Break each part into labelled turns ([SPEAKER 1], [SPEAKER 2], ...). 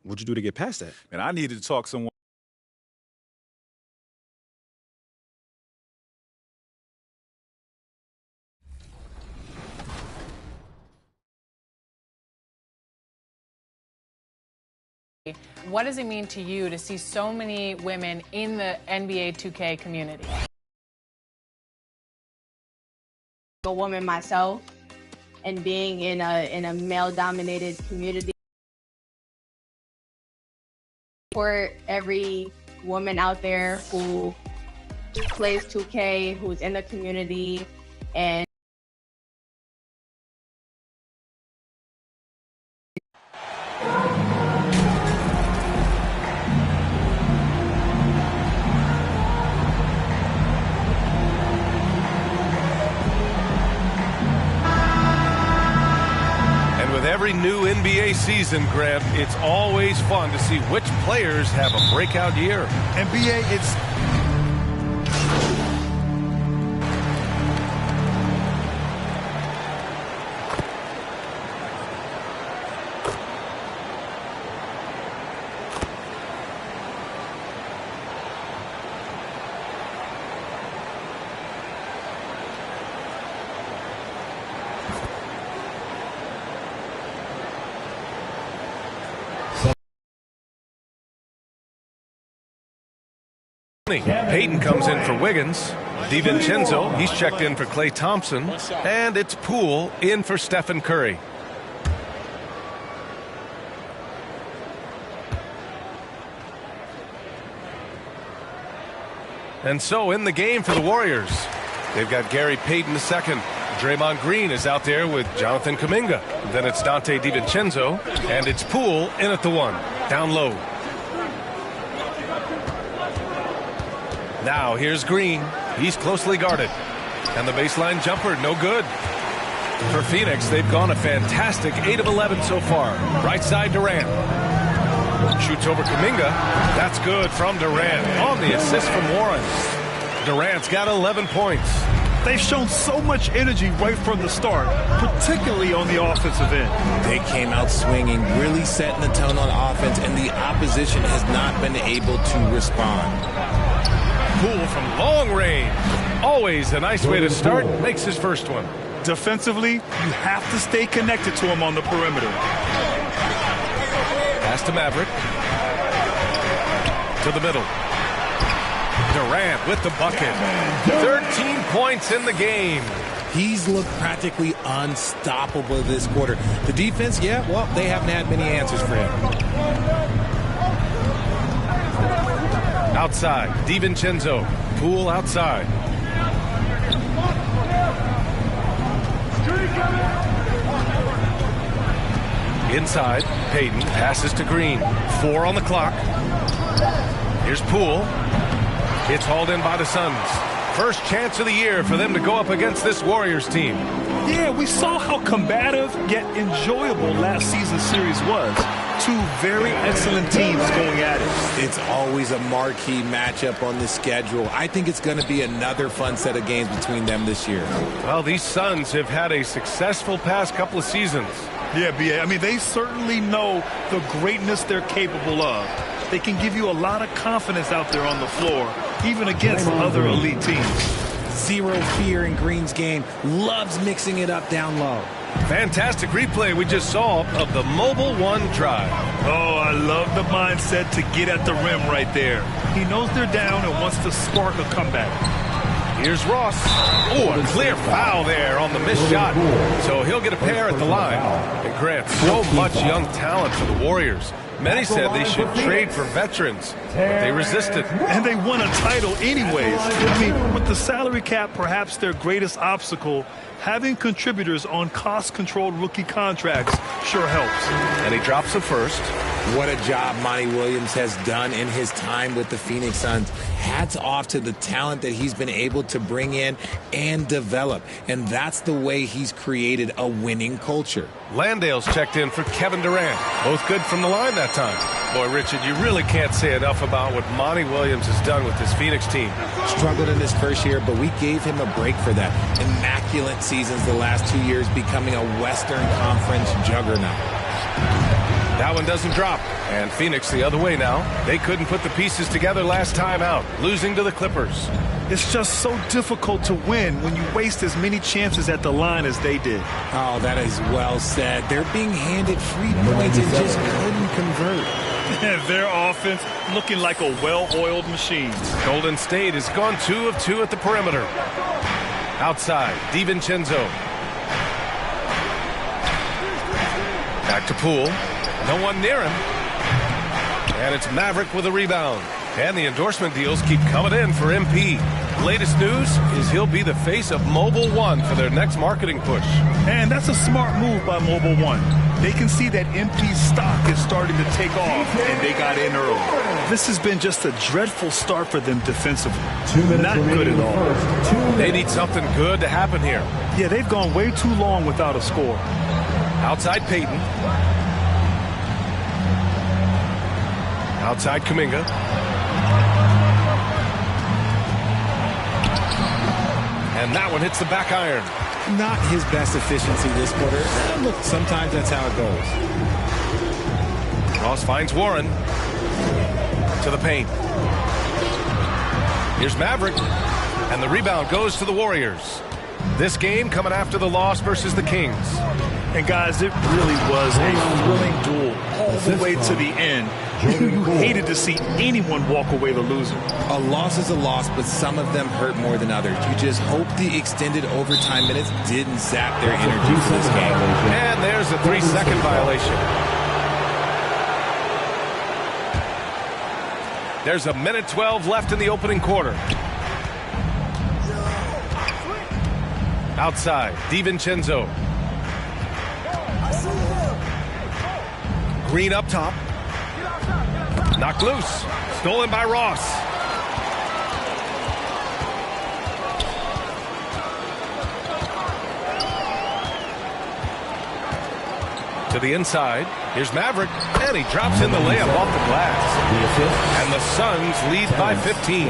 [SPEAKER 1] What'd you do to get past that?
[SPEAKER 2] And I needed to talk to someone.
[SPEAKER 3] What does it mean to you to see so many women in the NBA 2K community?
[SPEAKER 4] A woman myself, and being in a male-dominated community. For every woman out there who plays 2K, who's in the community, and
[SPEAKER 5] every new NBA season, Grant, it's always fun to see which players have a breakout year.
[SPEAKER 2] NBA, it's...
[SPEAKER 5] Payton comes in for Wiggins. DiVincenzo, he's checked in for Klay Thompson. And it's Poole in for Stephen Curry. And so in the game for the Warriors, they've got Gary Payton II. Draymond Green is out there with Jonathan Kuminga. Then it's Dante DiVincenzo. And it's Poole in at the 1. Down low. Now here's Green. He's closely guarded. And the baseline jumper, no good. For Phoenix, they've gone a fantastic 8 of 11 so far. Right side, Durant. Shoots over Kuminga. That's good from Durant on the assist from Warren. Durant's got 11 points.
[SPEAKER 2] They've shown so much energy right from the start, particularly on the offensive end.
[SPEAKER 6] They came out swinging, really setting the tone on offense, and the opposition has not been able to respond.
[SPEAKER 5] Poole from long range. Always a nice way to start. Makes his first one.
[SPEAKER 2] Defensively, you have to stay connected to him on the perimeter.
[SPEAKER 5] Pass to Maverick. To the middle. Durant with the bucket. 13 points in the game.
[SPEAKER 6] He's looked practically unstoppable this quarter. The defense, yeah, well, they haven't had many answers for him.
[SPEAKER 5] Outside, DiVincenzo. Poole outside. Inside, Payton passes to Green. 4 on the clock. Here's Poole. It's hauled in by the Suns. First chance of the year for them to go up against this Warriors team.
[SPEAKER 2] Yeah, we saw how combative yet enjoyable last season's series was. 2 very excellent teams going at it.
[SPEAKER 6] It's always a marquee matchup on the schedule. I think it's going to be another fun set of games between them this year.
[SPEAKER 5] Well, these Suns have had a successful past couple of seasons.
[SPEAKER 2] Yeah, B.A. I mean, they certainly know the greatness they're capable of. They can give you a lot of confidence out there on the floor, even against other elite teams.
[SPEAKER 6] Zero fear in Green's game. Loves mixing it up down low.
[SPEAKER 5] Fantastic replay we just saw of the Mobile One drive.
[SPEAKER 2] Oh, I love the mindset to get at the rim right there. He knows they're down and wants to spark a comeback.
[SPEAKER 5] Here's Ross. Oh, a clear foul there on the missed shot. So he'll get a pair at the line. And Grant, so much young talent for the Warriors. Many said they should trade for veterans, but they resisted.
[SPEAKER 2] And they won a title anyways. I mean, with the salary cap perhaps their greatest obstacle, having contributors on cost-controlled rookie contracts sure helps.
[SPEAKER 5] And he drops the first.
[SPEAKER 6] What a job Monty Williams has done in his time with the Phoenix Suns. Hats off to the talent that he's been able to bring in and develop. And that's the way he's created a winning culture.
[SPEAKER 5] Landale's checked in for Kevin Durant. Both good from the line that time. Boy, Richard, you really can't say enough about what Monty Williams has done with this Phoenix team.
[SPEAKER 6] Struggled in his first year, but we gave him a break for that. Immaculate seasons the last 2 years, becoming a Western Conference juggernaut.
[SPEAKER 5] That one doesn't drop. And Phoenix the other way now. They couldn't put the pieces together last time out, losing to the Clippers.
[SPEAKER 2] It's just so difficult to win when you waste as many chances at the line as they did.
[SPEAKER 6] Oh, that is well said. They're being handed free points and just couldn't convert.
[SPEAKER 2] Their offense looking like a well-oiled machine.
[SPEAKER 5] Golden State has gone 2 of 2 at the perimeter. Outside, DiVincenzo. Back to Poole. No one near him. And it's Maverick with a rebound. And the endorsement deals keep coming in for MP. Latest news is he'll be the face of Mobile One for their next marketing push.
[SPEAKER 2] And that's a smart move by Mobile One. They can see that MP's stock is starting to take off, and they got in early. This has been just a dreadful start for them defensively. Not good at all.
[SPEAKER 5] They need something good to happen here.
[SPEAKER 2] Yeah, they've gone way too long without a score.
[SPEAKER 5] Outside Payton. Outside Kuminga. And that one hits the back iron.
[SPEAKER 6] Not his best efficiency this quarter. Look, sometimes that's how it goes.
[SPEAKER 5] Ross finds Warren. To the paint. Here's Maverick. And the rebound goes to the Warriors. This game coming after the loss versus the Kings.
[SPEAKER 2] And guys, it really was a thrilling duel all the way to the end. You hated to see anyone walk away the loser.
[SPEAKER 6] A loss is a loss, but some of them hurt more than others. You just hope the extended overtime minutes didn't sap their energy for this game.
[SPEAKER 5] And there's a 3-second violation. There's 1:12 left in the opening quarter. Outside, DiVincenzo. Green up top. Knocked loose. Stolen by Ross. To the inside. Here's Maverick. And he drops in the layup off the glass. And the Suns lead by 15.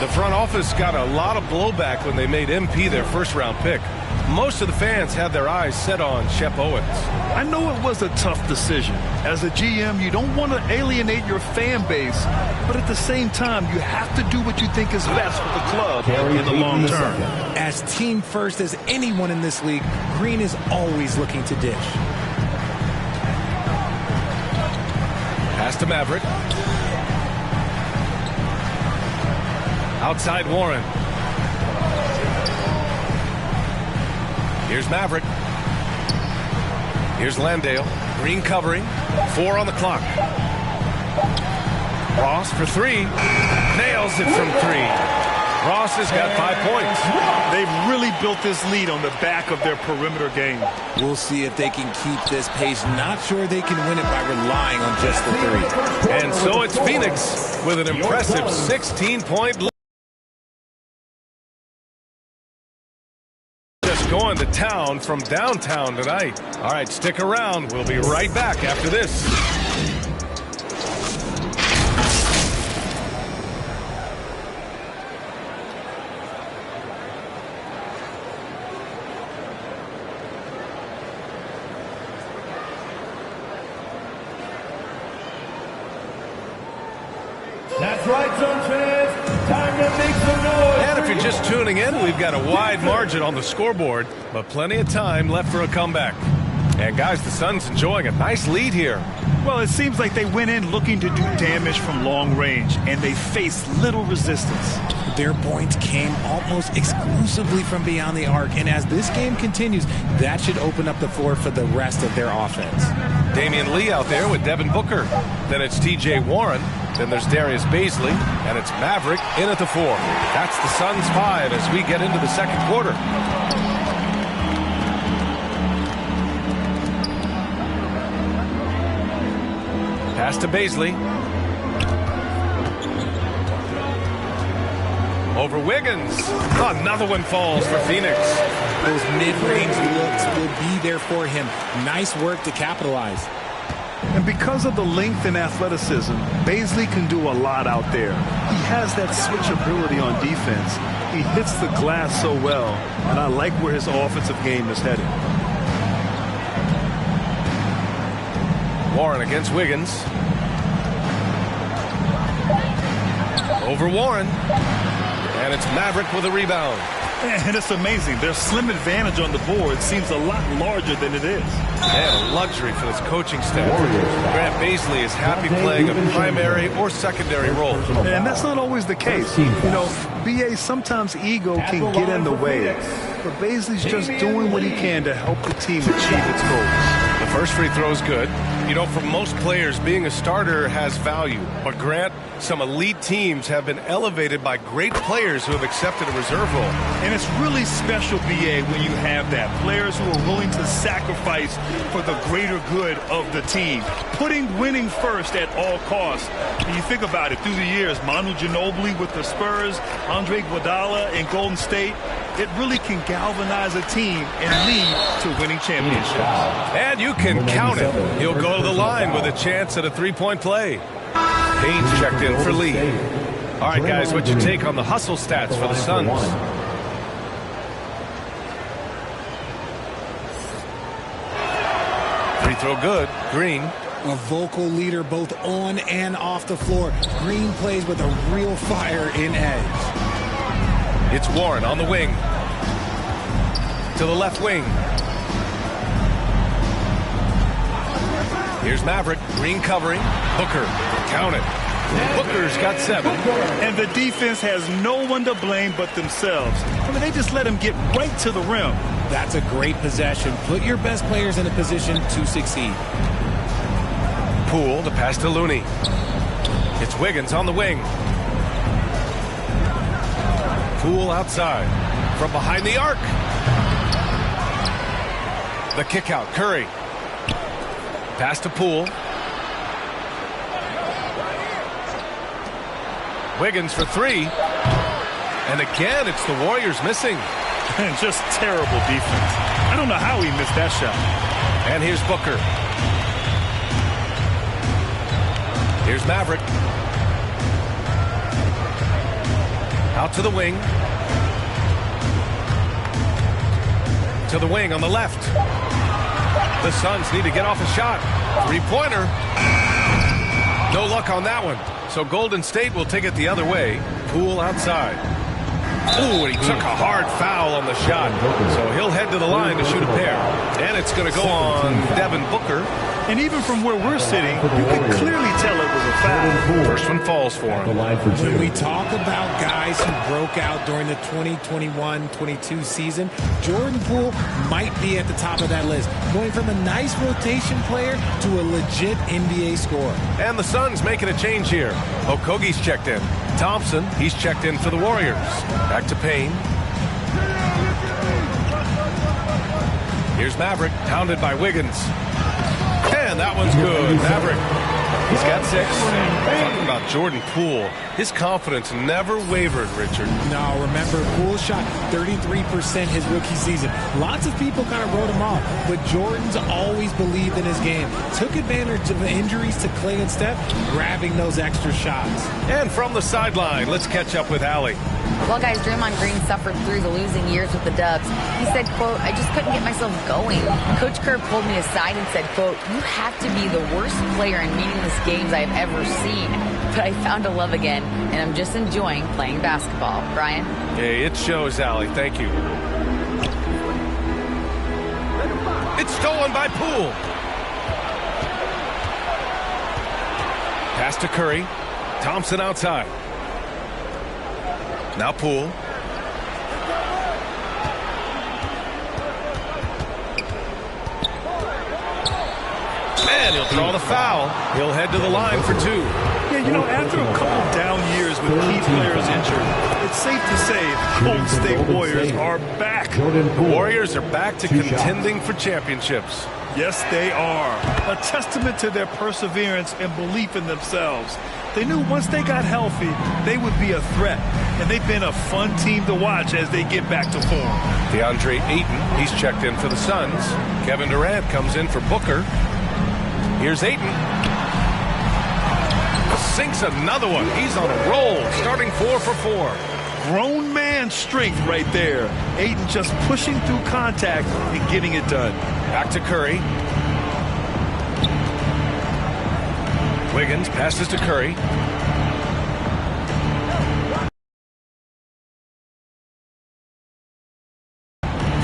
[SPEAKER 5] The front office got a lot of blowback when they made MP their first-round pick. Most of the fans had their eyes set on Shep Owens.
[SPEAKER 2] I know it was a tough decision. As a GM, you don't want to alienate your fan base, but at the same time, you have to do what you think is best for the club in the long term.
[SPEAKER 6] As team first as anyone in this league, Green is always looking to dish.
[SPEAKER 5] Pass to Maverick. Outside Warren. Here's Maverick. Here's Landale. Green covering. 4 on the clock. Ross for 3. Nails it from 3. Ross has got 5 points.
[SPEAKER 2] They've really built this lead on the back of their perimeter game.
[SPEAKER 6] We'll see if they can keep this pace. Not sure they can win it by relying on just the 3.
[SPEAKER 5] And so it's Phoenix with an impressive 16-point lead. Going to town from downtown tonight. All right, stick around. We'll be right back after this.
[SPEAKER 1] That's right, Zone fans. Time to make some noise.
[SPEAKER 5] And if you're just tuning in, we've got a wide margin on the scoreboard, but plenty of time left for a comeback. And guys, the Suns enjoying a nice lead here.
[SPEAKER 2] Well, it seems like they went in looking to do damage from long range, and they faced little resistance.
[SPEAKER 6] Their points came almost exclusively from beyond the arc, and as this game continues, that should open up the floor for the rest of their offense.
[SPEAKER 5] Damian Lee out there with Devin Booker. Then it's T.J. Warren. Then there's Darius Baisley, and it's Maverick in at the 4. That's the Suns' 5 as we get into the second quarter. Pass to Baisley. Over Wiggins. Another one falls for Phoenix.
[SPEAKER 6] Those mid-range looks will be there for him. Nice work to capitalize.
[SPEAKER 2] And because of the length and athleticism, Baisley can do a lot out there. He has that switch ability on defense. He hits the glass so well, and I like where his offensive game is headed.
[SPEAKER 5] Warren against Wiggins. Over Warren. And it's Maverick with a rebound.
[SPEAKER 2] And it's amazing. Their slim advantage on the board seems a lot larger than it is.
[SPEAKER 5] And a luxury for this coaching staff. Grant Baisley is happy playing a primary or secondary role.
[SPEAKER 2] And that's not always the case. You know, BA, sometimes ego can get in the way. But Baisley's just doing what he can to help the team achieve its goals.
[SPEAKER 5] The first free throw is good. You know, for most players, being a starter has value. But Grant, some elite teams have been elevated by great players who have accepted a reserve role.
[SPEAKER 2] And it's really special, BA, when you have that. Players who are willing to sacrifice for the greater good of the team. Putting winning first at all costs. And you think about it, through the years, Manu Ginobili with the Spurs, Andre Iguodala in Golden State, it really can galvanize a team and lead to winning championships.
[SPEAKER 5] And you can count it. He'll go to the line with a chance at a three-point play. Payne's checked in for Lee. All right, guys, what's your take on the hustle stats for the Suns? Free throw good. Green.
[SPEAKER 6] A vocal leader both on and off the floor. Green plays with a real fire in edge.
[SPEAKER 5] It's Warren on the wing. To the left wing. Here's Maverick. Green covering. Booker. Count it. Booker's got 7.
[SPEAKER 2] And the defense has no one to blame but themselves. I mean, they just let him get right to the rim.
[SPEAKER 6] That's a great possession. Put your best players in a position to succeed.
[SPEAKER 5] Poole to pass to Looney. It's Wiggins on the wing. Poole outside. From behind the arc. The kick out. Curry. Pass to Poole. Wiggins for 3. And again, it's the Warriors missing.
[SPEAKER 2] And just terrible defense. I don't know how he missed that shot.
[SPEAKER 5] And here's Booker. Here's Maverick. Out to the wing. To the wing on the left. The Suns need to get off a shot. Three-pointer. No luck on that one. So Golden State will take it the other way. Poole outside. Ooh, and he took a hard foul on the shot. So he'll head to the line to shoot a pair. And it's going to go on Devin Booker.
[SPEAKER 2] And even from where we're sitting, you can clearly tell it was a foul.
[SPEAKER 5] First one falls for him.
[SPEAKER 6] When we talk about guys who broke out during the 2021-22 season, Jordan Poole might be at the top of that list, going from a nice rotation player to a legit NBA scorer.
[SPEAKER 5] And the Suns making a change here. Okogie's checked in. Thompson, he's checked in for the Warriors. Back to Payne. Here's Maverick, pounded by Wiggins. And that one's good. Maverick, he's got 6. Talking about Jordan Poole, his confidence never wavered, Richard.
[SPEAKER 6] No, remember, Poole shot 33% his rookie season. Lots of people kind of wrote him off, but Jordan's always believed in his game. Took advantage of the injuries to Clay and Steph, grabbing those extra shots.
[SPEAKER 5] And from the sideline, let's catch up with Allie.
[SPEAKER 7] Well, guys, Draymond Green suffered through the losing years with the Dubs. He said, quote, "I just couldn't get myself going. Coach Kerr pulled me aside and said, quote, you have to be the worst player in meaningless games I've ever seen. But I found a love again, and I'm just enjoying playing basketball." Brian?
[SPEAKER 5] Hey, it shows, Allie. Thank you. It's stolen by Poole. Pass to Curry. Thompson outside. Now Poole. And he'll draw the foul. He'll head to the line for 2.
[SPEAKER 2] Yeah, you know, after a couple down years with key players injured, it's safe to say the Golden State Warriors are back.
[SPEAKER 5] The Warriors are back to contending for championships.
[SPEAKER 2] Yes, they are. A testament to their perseverance and belief in themselves. They knew once they got healthy, they would be a threat. And they've been a fun team to watch as they get back to form.
[SPEAKER 5] DeAndre Ayton, he's checked in for the Suns. Kevin Durant comes in for Booker. Here's Ayton. Sinks another one. He's on a roll, starting 4 for 4.
[SPEAKER 2] Grown man strength right there. Ayton just pushing through contact and getting it done.
[SPEAKER 5] Back to Curry. Wiggins passes to Curry.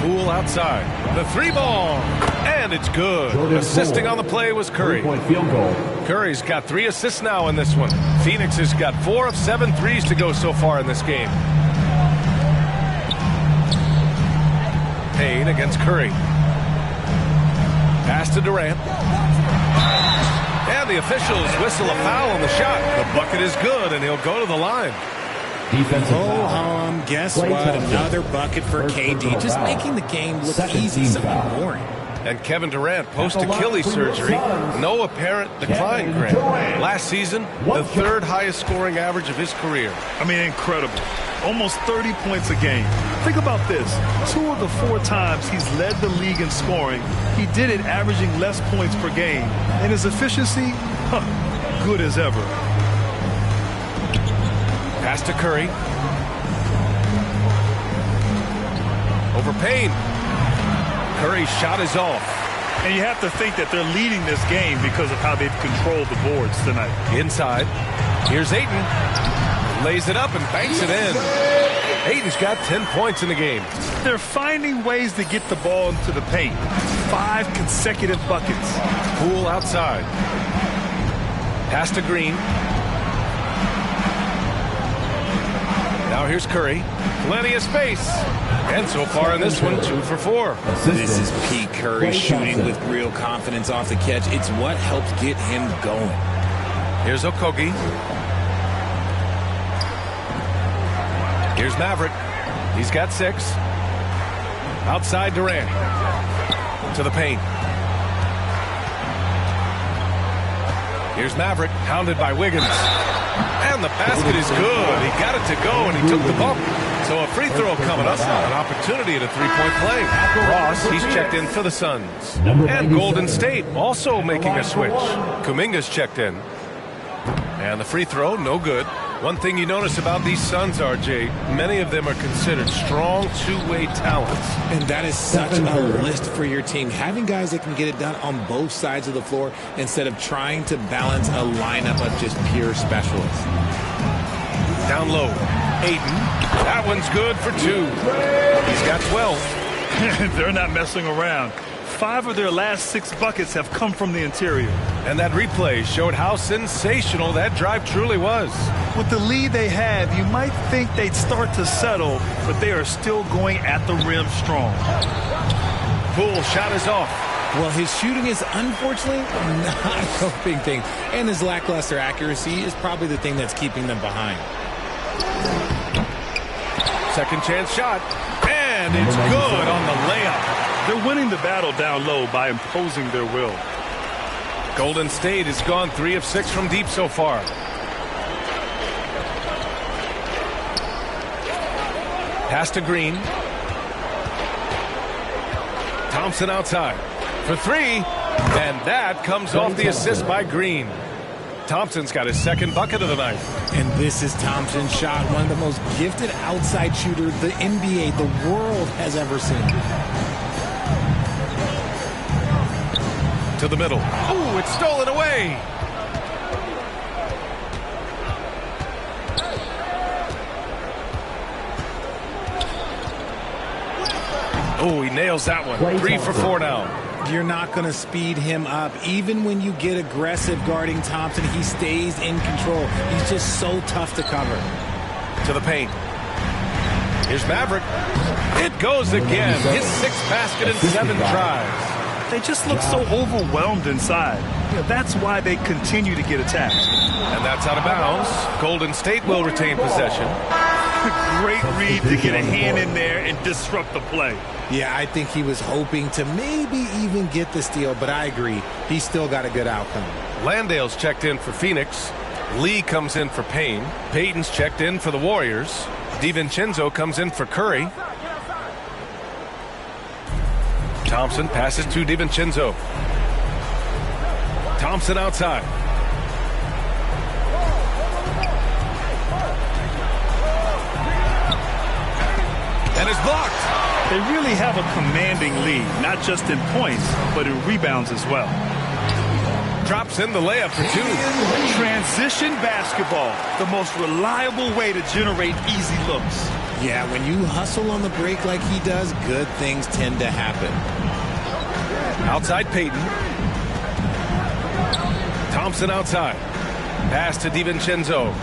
[SPEAKER 5] Poole outside. The 3-ball. And it's good. Assisting on the play was Curry. Curry's got 3 assists now in this one. Phoenix has got 4 of 7 threes to go so far in this game. Payne against Curry. Pass to Durant. And the officials whistle a foul on the shot. The bucket is good, and he'll go to the line.
[SPEAKER 6] Oh, guess what? Another bucket for KD. Just making the game look easy, something boring.
[SPEAKER 5] And Kevin Durant, post-Achilles surgery, no apparent decline, Grant. Last season, the 3rd highest scoring average of his career.
[SPEAKER 2] I mean, incredible. Almost 30 points a game. Think about this. 2 of the 4 times he's led the league in scoring, he did it averaging less points per game. And his efficiency, good as ever.
[SPEAKER 5] Pass to Curry. Over Payne. Curry's shot is off.
[SPEAKER 2] And you have to think that they're leading this game because of how they've controlled the boards tonight.
[SPEAKER 5] Inside. Here's Ayton. Lays it up and banks it in. Ayton's got 10 points in the game.
[SPEAKER 2] They're finding ways to get the ball into the paint. 5 consecutive buckets.
[SPEAKER 5] Poole outside. Pass to Green. Now here's Curry. Plenty of space. And so far in this one, 2 for 4.
[SPEAKER 6] This is Pete Curry shooting with real confidence off the catch. It's what helps get him going.
[SPEAKER 5] Here's Okogie. Here's Maverick. He's got 6. Outside Durant. To the paint. Here's Maverick, hounded by Wiggins. And the basket is good. He got it to go, and he took the bump. So a free throw coming up. An opportunity at a 3-point play. Ross, he's checked in for the Suns. And Golden State also making a switch. Kuminga's checked in. And the free throw, no good. One thing you notice about these Suns, RJ, many of them are considered strong two-way talents.
[SPEAKER 6] And that is such a list for your team. Having guys that can get it done on both sides of the floor instead of trying to balance a lineup of just pure specialists.
[SPEAKER 5] Down low. Ayton. That one's good for 2. He's got 12.
[SPEAKER 2] They're not messing around. 5 of their last 6 buckets have come from the interior.
[SPEAKER 5] And that replay showed how sensational that drive truly was.
[SPEAKER 2] With the lead they have, you might think they'd start to settle, but they are still going at the rim strong.
[SPEAKER 5] Poole shot is off.
[SPEAKER 6] Well, his shooting is unfortunately not a coping thing. And his lackluster accuracy is probably the thing that's keeping them behind.
[SPEAKER 5] Second chance shot. And it's good on the layup.
[SPEAKER 2] They're winning the battle down low by imposing their will.
[SPEAKER 5] Golden State has gone 3 of 6 from deep so far. Pass to Green. Thompson outside for 3. And that comes off the assist by Green. Thompson's got his 2nd bucket of the night.
[SPEAKER 6] And this is Thompson's shot, one of the most gifted outside shooters the NBA, the world has ever seen.
[SPEAKER 5] To the middle. Ooh, it's stolen away. Oh, he nails that one. 3 for 4 now.
[SPEAKER 6] You're not going to speed him up. Even when you get aggressive guarding Thompson, he stays in control. He's just so tough to cover.
[SPEAKER 5] To the paint. Here's Maverick. It goes again. His 6th basket in 7 tries.
[SPEAKER 2] They just look so overwhelmed inside. That's why they continue to get attacked.
[SPEAKER 5] And that's out of bounds. Golden State will retain possession.
[SPEAKER 2] Great read to get a hand in there and disrupt the play.
[SPEAKER 6] Yeah, I think he was hoping to maybe even get the steal, but I agree. He still got a good outcome.
[SPEAKER 5] Landale's checked in for Phoenix. Lee comes in for Payne. Payton's checked in for the Warriors. DiVincenzo comes in for Curry. Thompson passes to DiVincenzo. Thompson outside. And it's blocked.
[SPEAKER 2] They really have a commanding lead, not just in points, but in rebounds as well.
[SPEAKER 5] drops in the layup for two.
[SPEAKER 2] Transition basketball, the most reliable way to generate easy looks.
[SPEAKER 6] Yeah, when you hustle on the break like he does, good things tend to happen.
[SPEAKER 5] Outside Payton. Thompson outside. Pass to DiVincenzo.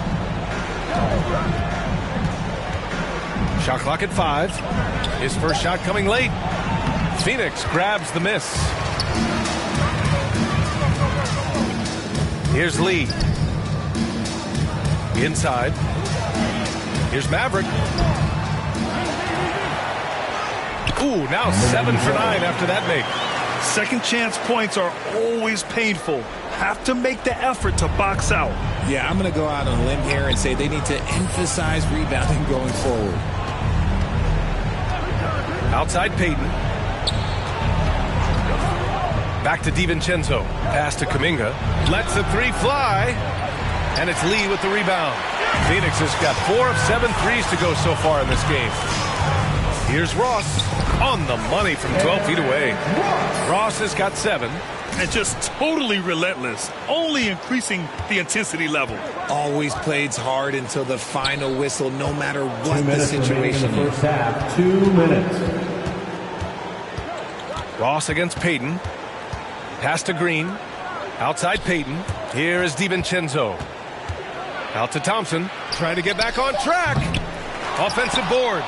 [SPEAKER 5] Shot clock at 5. His first shot coming late. Phoenix grabs the miss. Here's Lee. Inside. Here's Maverick. Ooh, now 7 for 9 after that make.
[SPEAKER 2] Second chance points are always painful. Have to make the effort to box out.
[SPEAKER 6] Yeah, I'm going to go out on a limb here and say they need to emphasize rebounding going forward.
[SPEAKER 5] Outside Payton. Back to DiVincenzo. Pass to Kuminga. Lets the three fly. And it's Lee with the rebound. Phoenix has got 4 of 7 threes to go so far in this game. Here's Ross on the money from 12 feet away. Ross has got 7.
[SPEAKER 2] And just totally relentless, only increasing the intensity level.
[SPEAKER 6] Always plays hard until the final whistle, no matter what the situation is.
[SPEAKER 1] First half, 2 minutes.
[SPEAKER 5] Ross against Payton. Pass to Green. Outside Payton. Here is DiVincenzo. Out to Thompson. Trying to get back on track. Offensive board.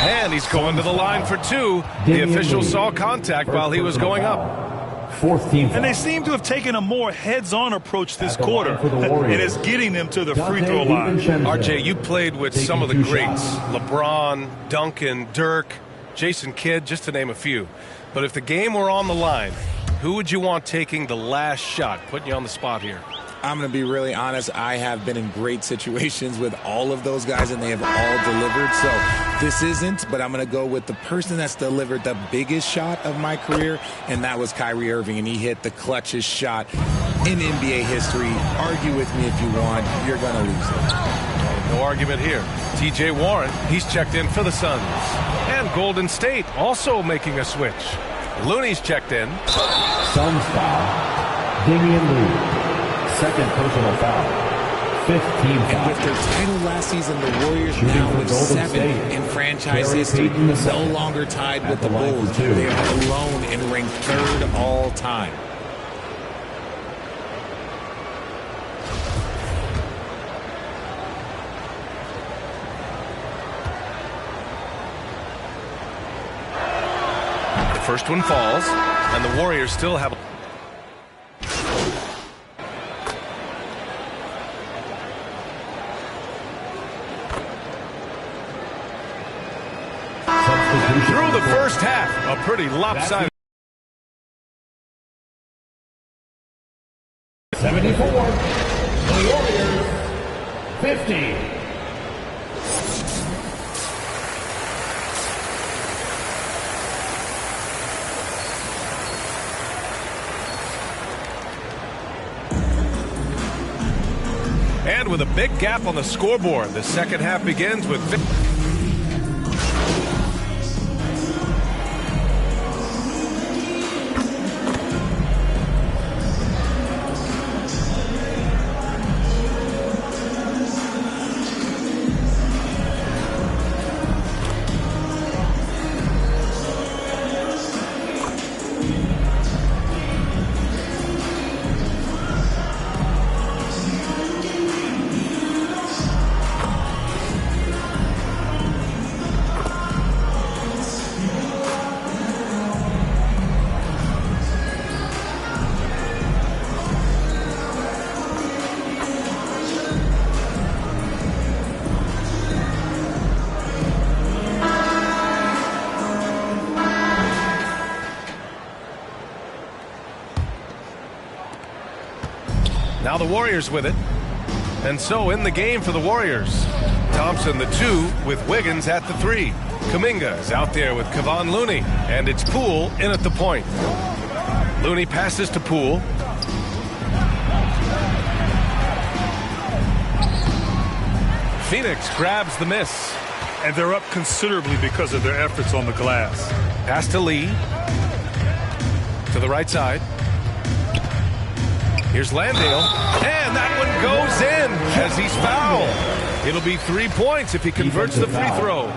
[SPEAKER 5] And he's going to the line for 2. The official saw contact while he was going up.
[SPEAKER 1] Fourth team.
[SPEAKER 2] And they seem to have taken a more heads-on approach this quarter. It is getting them to the free throw line.
[SPEAKER 5] RJ, you played with some of the greats. LeBron, Duncan, Dirk, Jason Kidd, just to name a few. But if the game were on the line, who would you want taking the last shot? Putting you on the spot here.
[SPEAKER 6] I'm going to be really honest. I have been in great situations with all of those guys, and they have all delivered. So this isn't, but I'm going to go with the person that's delivered the biggest shot of my career, and that was Kyrie Irving, and he hit the clutchest shot in NBA history. Argue with me if you want. You're going to lose it.
[SPEAKER 5] No argument here. TJ Warren, he's checked in for the Suns. And Golden State also making a switch. Looney's checked in.
[SPEAKER 1] Suns foul. Damian Lee. Second personal foul. Fifth team foul.
[SPEAKER 6] And with their title last season, the Warriors now with 7 in franchise history, no longer tied with the Bulls. They are alone and ranked 3rd all time.
[SPEAKER 5] The first one falls, and the Warriors still have through the first half, a pretty lopsided.
[SPEAKER 1] 74. The Warriors. 50.
[SPEAKER 5] And with a big gap on the scoreboard, the second half begins with now the Warriors with it. And so in the game for the Warriors. Thompson the 2 with Wiggins at the 3. Kuminga is out there with Kevon Looney. And it's Poole in at the point. Looney passes to Poole. Phoenix grabs the miss.
[SPEAKER 2] And they're up considerably because of their efforts on the glass.
[SPEAKER 5] Pass to Lee. To the right side. Here's Landale, and that one goes in as he's fouled. It'll be 3 points if he converts the free throw.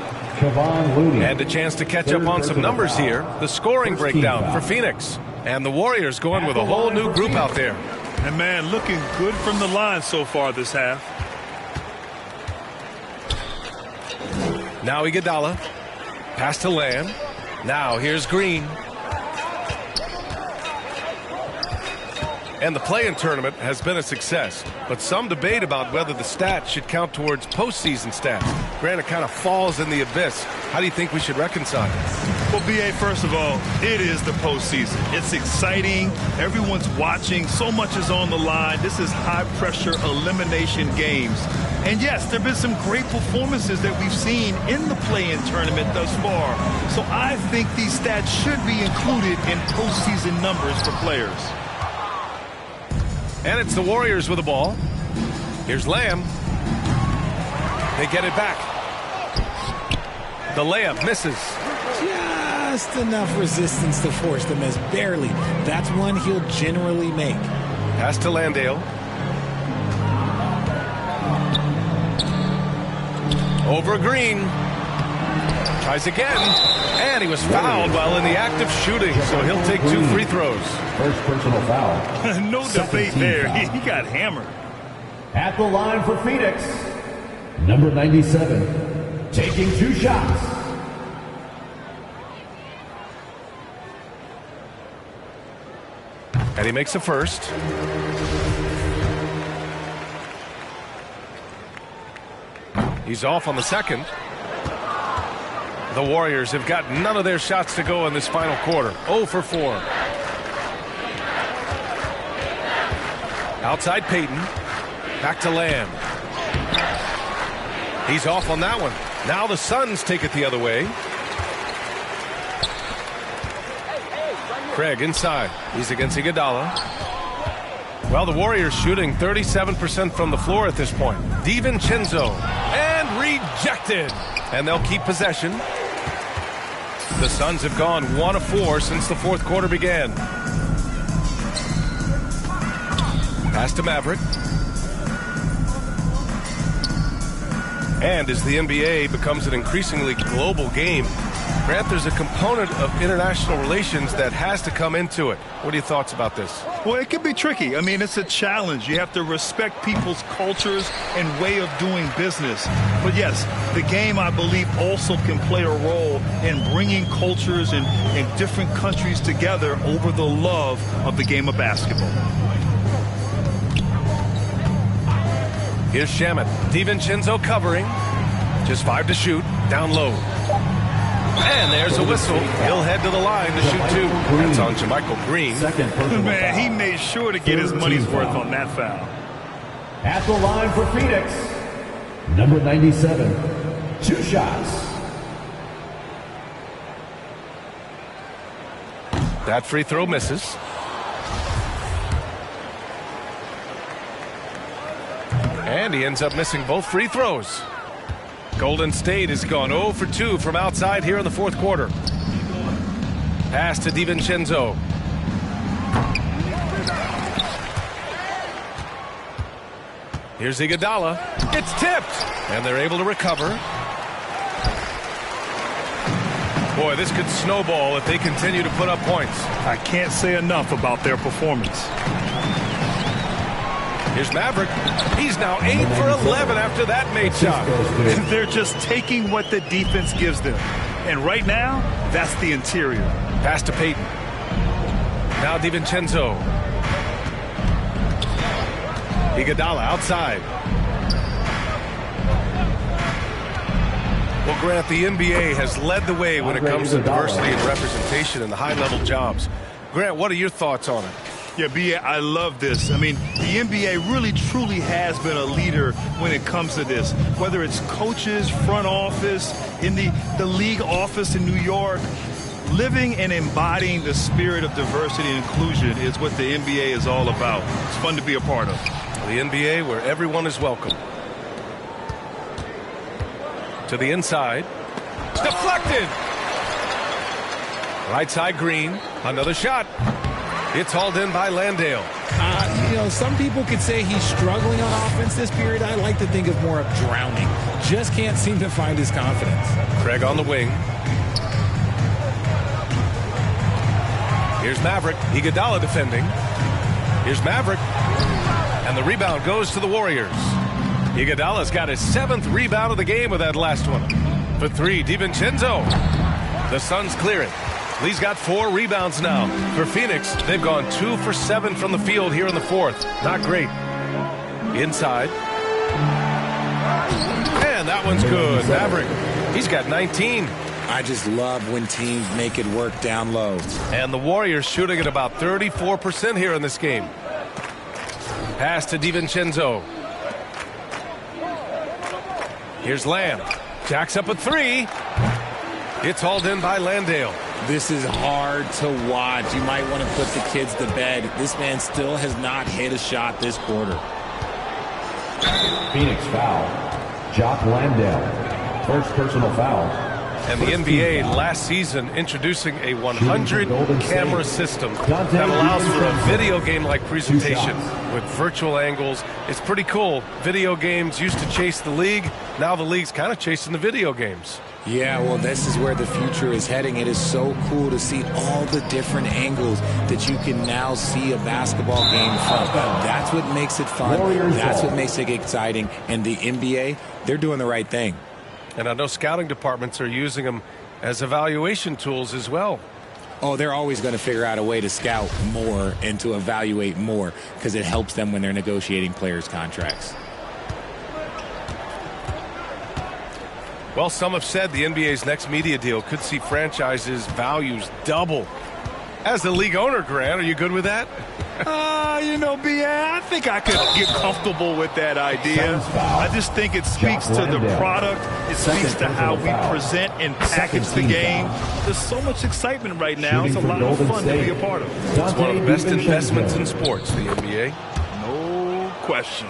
[SPEAKER 5] And a chance to catch up on some numbers here. The scoring breakdown for Phoenix. And the Warriors going with a whole new group out there.
[SPEAKER 2] And, man, looking good from the line so far this half.
[SPEAKER 5] Now Iguodala. Pass to Lamb. Now here's Green. And the play-in tournament has been a success, but some debate about whether the stats should count towards postseason stats. Grant, it kind of falls in the abyss. How do you think we should reconcile it?
[SPEAKER 2] Well, B.A., first of all, it is the postseason. It's exciting. Everyone's watching. So much is on the line. This is high-pressure elimination games. And, yes, there have been some great performances that we've seen in the play-in tournament thus far. So I think these stats should be included in postseason numbers for players.
[SPEAKER 5] And it's the Warriors with the ball. Here's Lamb. They get it back. The layup misses.
[SPEAKER 6] Just enough resistance to force the miss. Barely. That's one he'll generally make.
[SPEAKER 5] Pass to Landale. Over Green. Tries again. And he was fouled while in the act of shooting, so he'll take 2 free throws.
[SPEAKER 1] First personal foul.
[SPEAKER 2] No debate there. He got hammered.
[SPEAKER 1] At the line for Phoenix, number 97, taking 2 shots.
[SPEAKER 5] And he makes the first. He's off on the second. The Warriors have got none of their shots to go in this final quarter. 0 for 4. Outside Payton. Back to Lamb. He's off on that one. Now the Suns take it the other way. Craig inside. He's against Iguodala. Well, the Warriors shooting 37% from the floor at this point. DiVincenzo. And rejected. And they'll keep possession. The Suns have gone 1 of 4 since the fourth quarter began. Pass to Maverick. And as the NBA becomes an increasingly global game, Grant, there's a component of international relations that has to come into it. What are your thoughts about this?
[SPEAKER 2] Well, it can be tricky. I mean, it's a challenge. You have to respect people's cultures and way of doing business. But yes, the game, I believe, also can play a role in bringing cultures and different countries together over the love of the game of basketball.
[SPEAKER 5] Here's Shamet. DiVincenzo covering. Just 5 to shoot. Down low. And there's a whistle. He'll head to the line to shoot 2. That's on JaMychal Green.
[SPEAKER 2] Man, he made sure to get his money's worth on that foul.
[SPEAKER 1] At the line for Phoenix, number 97, 2 shots.
[SPEAKER 5] That free throw misses. And he ends up missing both free throws. Golden State has gone 0 for 2 from outside here in the fourth quarter. Pass to DiVincenzo. Here's Iguodala. It's tipped. And they're able to recover. Boy, this could snowball if they continue to put up points.
[SPEAKER 2] I can't say enough about their performance.
[SPEAKER 5] Here's Maverick. He's now 8 for 11 after that made shot.
[SPEAKER 2] They're just taking what the defense gives them. And right now, that's the interior.
[SPEAKER 5] Pass to Payton. Now DiVincenzo. Iguodala outside. Well, Grant, the NBA has led the way when it comes to diversity and representation in the high-level jobs. Grant, what are your thoughts on it?
[SPEAKER 2] Yeah, B.A., I love this. I mean, the NBA really, truly has been a leader when it comes to this. Whether it's coaches, front office, in the league office in New York, living and embodying the spirit of diversity and inclusion is what the NBA is all about. It's fun to be a part of.
[SPEAKER 5] The NBA where everyone is welcome. To the inside. Deflected! Right side Green. Another shot. It's hauled in by Landale.
[SPEAKER 6] know, some people could say he's struggling on offense this period. I like to think of more of drowning. Just can't seem to find his confidence.
[SPEAKER 5] Craig on the wing. Here's Maverick. Iguodala defending. Here's Maverick. And the rebound goes to the Warriors. Iguodala's got his 7th rebound of the game with that last one. For 3, DiVincenzo. The Suns clear it. Lee's got 4 rebounds now. For Phoenix, they've gone 2 for 7 from the field here in the 4th. Not great. Inside. And that one's good. Maverick, he's got 19.
[SPEAKER 6] I just love when teams make it work down low.
[SPEAKER 5] And the Warriors shooting at about 34% here in this game. Pass to DiVincenzo. Here's Lamb. Jacks up a 3. It's hauled in by Landale.
[SPEAKER 6] This is hard to watch. You might want to put the kids to bed. This man still has not hit a shot this quarter.
[SPEAKER 1] Phoenix foul. Jock Landale. First personal foul.
[SPEAKER 5] And the NBA last season introducing a 100-camera system that allows for a video game-like presentation with virtual angles. It's pretty cool. Video games used to chase the league. Now the league's kind of chasing the video games.
[SPEAKER 6] Yeah, well, this is where the future is heading. It is so cool to see all the different angles that you can now see a basketball game from. That's what makes it fun. That's what makes it exciting. And the NBA, they're doing the right thing.
[SPEAKER 5] And I know scouting departments are using them as evaluation tools as well.
[SPEAKER 6] Oh, they're always going to figure out a way to scout more and to evaluate more because it helps them when they're negotiating players' contracts.
[SPEAKER 5] Well, some have said the NBA's next media deal could see franchises' values double. As the league owner, Grant, are you good with that?
[SPEAKER 2] You know, I think I could get comfortable with that idea. I just think it speaks to the product. It speaks to how we present and package the game. There's so much excitement right now. It's a lot of fun to be a part of.
[SPEAKER 5] It's one of the best investments in sports, the NBA.
[SPEAKER 2] No question.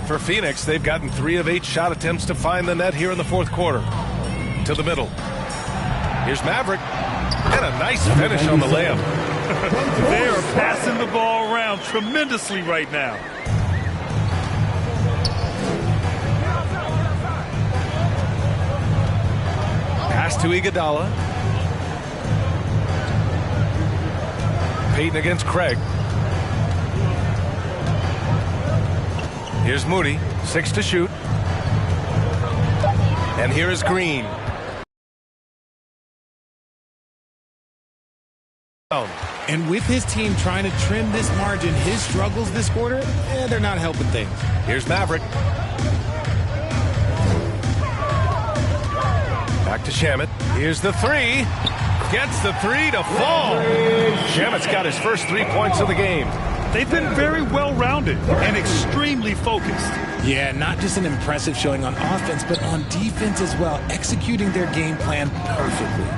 [SPEAKER 5] For Phoenix, they've gotten 3 of 8 shot attempts to find the net here in the 4th quarter. To the middle. Here's Maverick. And a nice finish on the layup.
[SPEAKER 2] They are passing the ball around tremendously right now.
[SPEAKER 5] Pass to Iguodala. Payton against Craig. Here's Moody. 6 to shoot. And here is Green.
[SPEAKER 6] And with his team trying to trim this margin, his struggles this quarter, they're not helping things.
[SPEAKER 5] Here's Maverick. Back to Shamet. Here's the 3. Gets the 3 to fall. Shamet's got his first 3 points of the game.
[SPEAKER 2] They've been very well-rounded and extremely focused.
[SPEAKER 6] Yeah, not just an impressive showing on offense, but on defense as well, executing their game plan perfectly.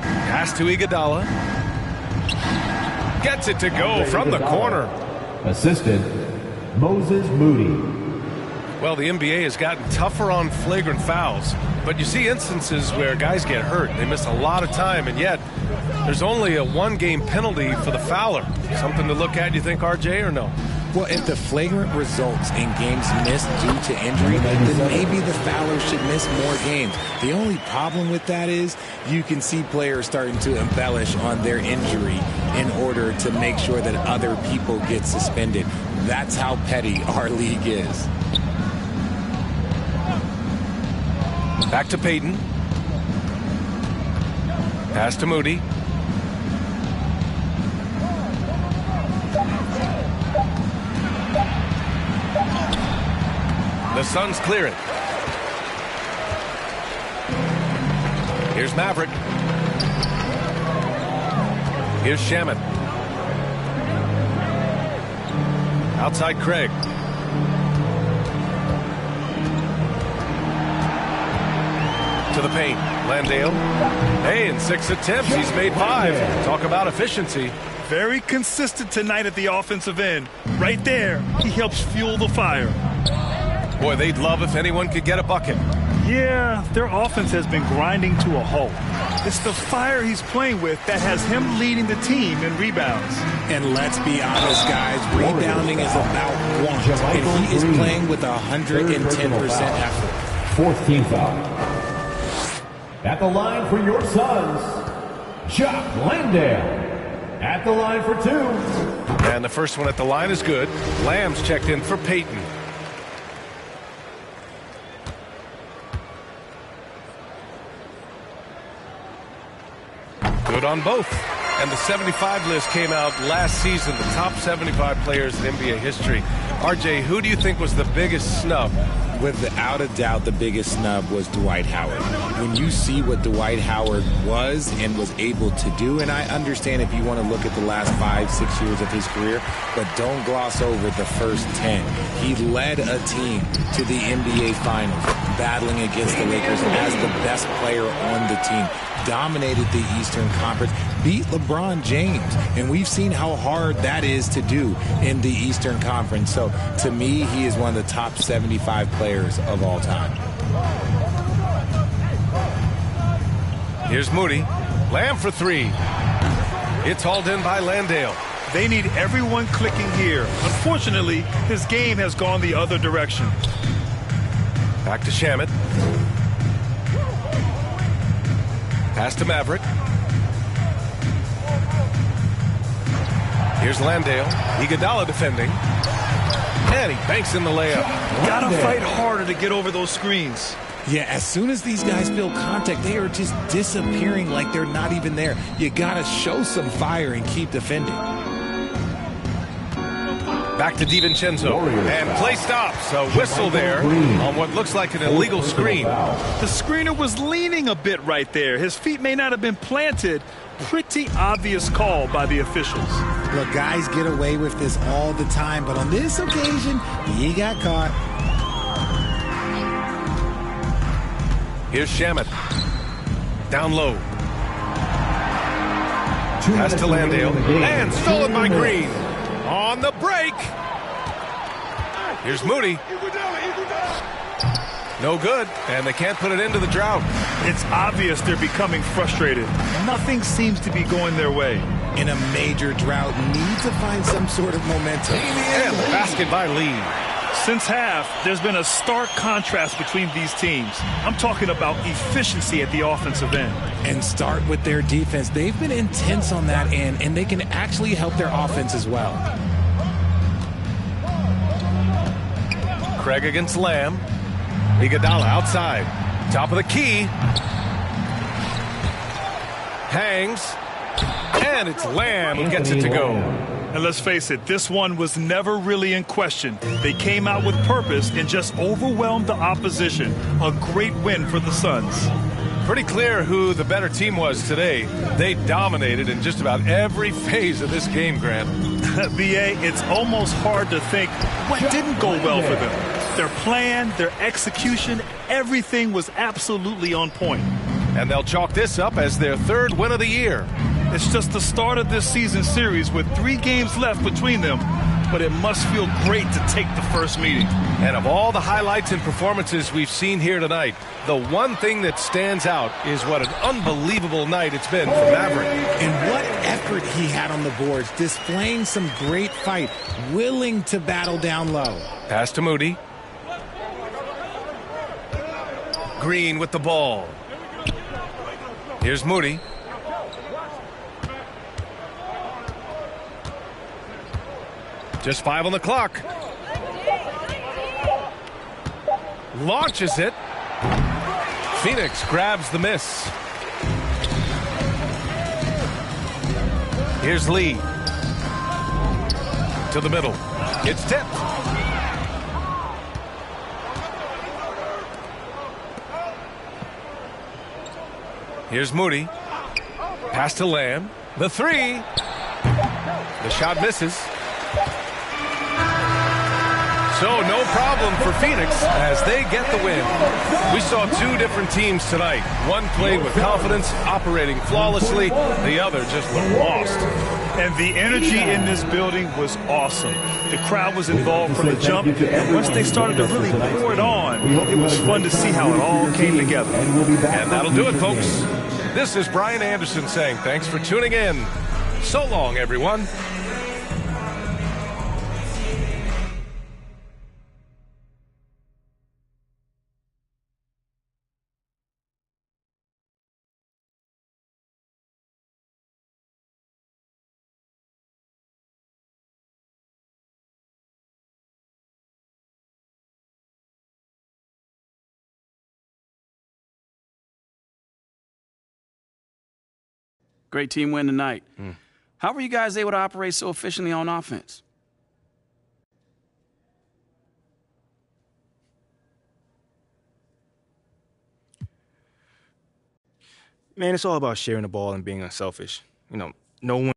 [SPEAKER 5] Pass to Iguodala. Gets it to go from the corner.
[SPEAKER 1] Assistant, Moses Moody.
[SPEAKER 5] Well, the NBA has gotten tougher on flagrant fouls, but you see instances where guys get hurt. They miss a lot of time, and yet there's only a 1-game penalty for the fouler. Something to look at, you think, RJ, or no?
[SPEAKER 6] Well, if the flagrant results in games missed due to injury, then maybe the fouler should miss more games. The only problem with that is you can see players starting to embellish on their injury in order to make sure that other people get suspended. That's how petty our league is.
[SPEAKER 5] Back to Payton. Pass to Moody. The Suns clear it. Here's Maverick. Here's Shamet. Outside Craig. To the paint. Landale. Hey, in 6 attempts, he's made 5. Talk about efficiency.
[SPEAKER 2] Very consistent tonight at the offensive end. Right there, he helps fuel the fire.
[SPEAKER 5] Boy, they'd love if anyone could get a bucket.
[SPEAKER 2] Yeah, their offense has been grinding to a halt. It's the fire he's playing with that has him leading the team in rebounds.
[SPEAKER 6] And let's be honest, guys, rebounding is about want, and he is playing with 110% effort.
[SPEAKER 1] Fourth team foul. At the line for your Suns, Jock Landale. At the line for 2.
[SPEAKER 5] And the first one at the line is good. Lamb's checked in for Peyton. Good on both. And the 75 list came out last season, the top 75 players in NBA history. RJ, who do you think was the biggest snub?
[SPEAKER 6] Without a doubt, the biggest snub was Dwight Howard. When you see what Dwight Howard was and was able to do, and I understand if you want to look at the last 5-6 years of his career, but don't gloss over the first 10. He led a team to the NBA Finals, battling against the Lakers as the best player on the team. Dominated the Eastern Conference, beat LeBron James, and we've seen how hard that is to do in the Eastern Conference. So to me, he is one of the top 75 players of all time.
[SPEAKER 5] Here's Moody. Lamb for 3. It's hauled in by Landale.
[SPEAKER 2] They need everyone clicking here. Unfortunately, his game has gone the other direction.
[SPEAKER 5] Back to Shamet. Pass to Maverick. Here's Landale. Iguodala defending. And he banks in the layup.
[SPEAKER 2] Gotta fight harder to get over those screens.
[SPEAKER 6] Yeah, as soon as these guys feel contact, they are just disappearing like they're not even there. You gotta show some fire and keep defending.
[SPEAKER 5] Back to DiVincenzo. And play stops. A whistle there on what looks like an illegal screen.
[SPEAKER 2] The screener was leaning a bit right there. His feet may not have been planted. Pretty obvious call by the officials.
[SPEAKER 6] Look, guys get away with this all the time, but on this occasion, he got caught.
[SPEAKER 5] Here's Shamet. Down low. Pass to Landale. And stolen by Green. On the break. Here's Moody. No good. And they can't put it into the drought.
[SPEAKER 2] It's obvious they're becoming frustrated. Nothing seems to be going their way.
[SPEAKER 6] In a major drought, need to find some sort of momentum.
[SPEAKER 5] And the basket by Lee.
[SPEAKER 2] Since half, there's been a stark contrast between these teams. I'm talking about efficiency at the offensive end.
[SPEAKER 6] And start with their defense. They've been intense on that end, and they can actually help their offense as well.
[SPEAKER 5] Craig against Lamb. Iguodala outside. Top of the key. Hangs. And it's Lamb who gets it to go.
[SPEAKER 2] And let's face it, this one was never really in question. They came out with purpose and just overwhelmed the opposition. A great win for the Suns.
[SPEAKER 5] Pretty clear who the better team was today. They dominated in just about every phase of this game, Grant.
[SPEAKER 2] BA, it's almost hard to think what didn't go well for them. Their plan, their execution, everything was absolutely on point.
[SPEAKER 5] And they'll chalk this up as their 3rd win of the year.
[SPEAKER 2] It's just the start of this season series with 3 games left between them, but it must feel great to take the first meeting.
[SPEAKER 5] And of all the highlights and performances we've seen here tonight, the one thing that stands out is what an unbelievable night it's been for Maverick.
[SPEAKER 6] And what effort he had on the boards, displaying some great fight, willing to battle down low.
[SPEAKER 5] Pass to Moody. Green with the ball. Here's Moody. Just 5 on the clock. Launches it. Phoenix grabs the miss. Here's Lee. To the middle. It's tipped. Here's Moody. Pass to Lamb. The 3. The shot misses. So no problem for Phoenix as they get the win. We saw 2 different teams tonight. One played with confidence, operating flawlessly. The other just looked lost.
[SPEAKER 2] And the energy in this building was awesome. The crowd was involved from the jump. And once they started to really pour it on, it was fun to see how it all came together.
[SPEAKER 5] And that'll do it, folks. This is Brian Anderson saying thanks for tuning in. So long, everyone.
[SPEAKER 8] Great team win tonight. How were you guys able to operate so efficiently on offense?
[SPEAKER 9] Man, it's all about sharing the ball and being unselfish. You know, no one.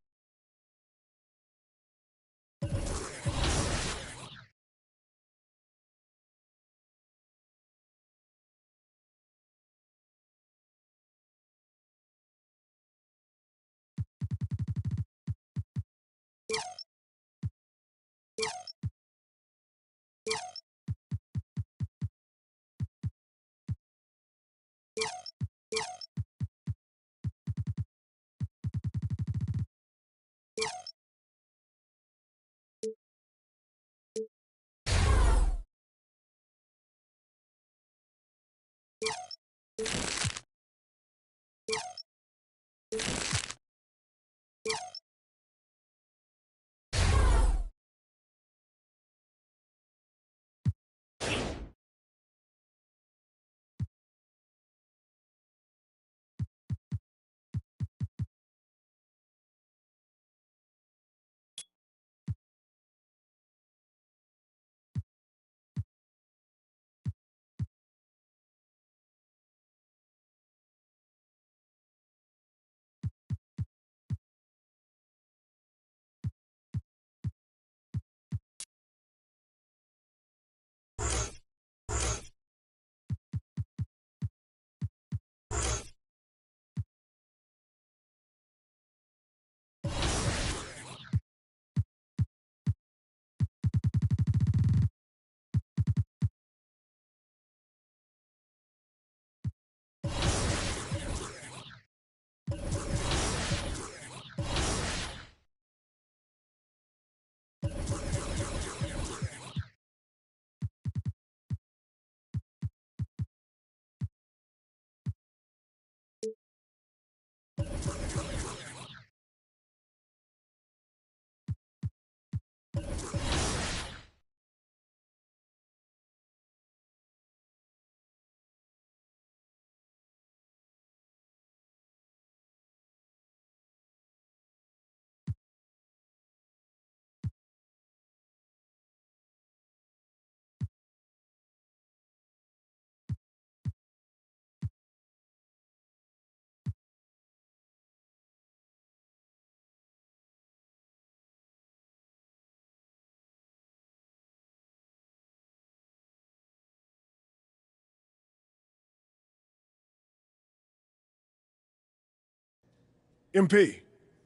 [SPEAKER 10] MP,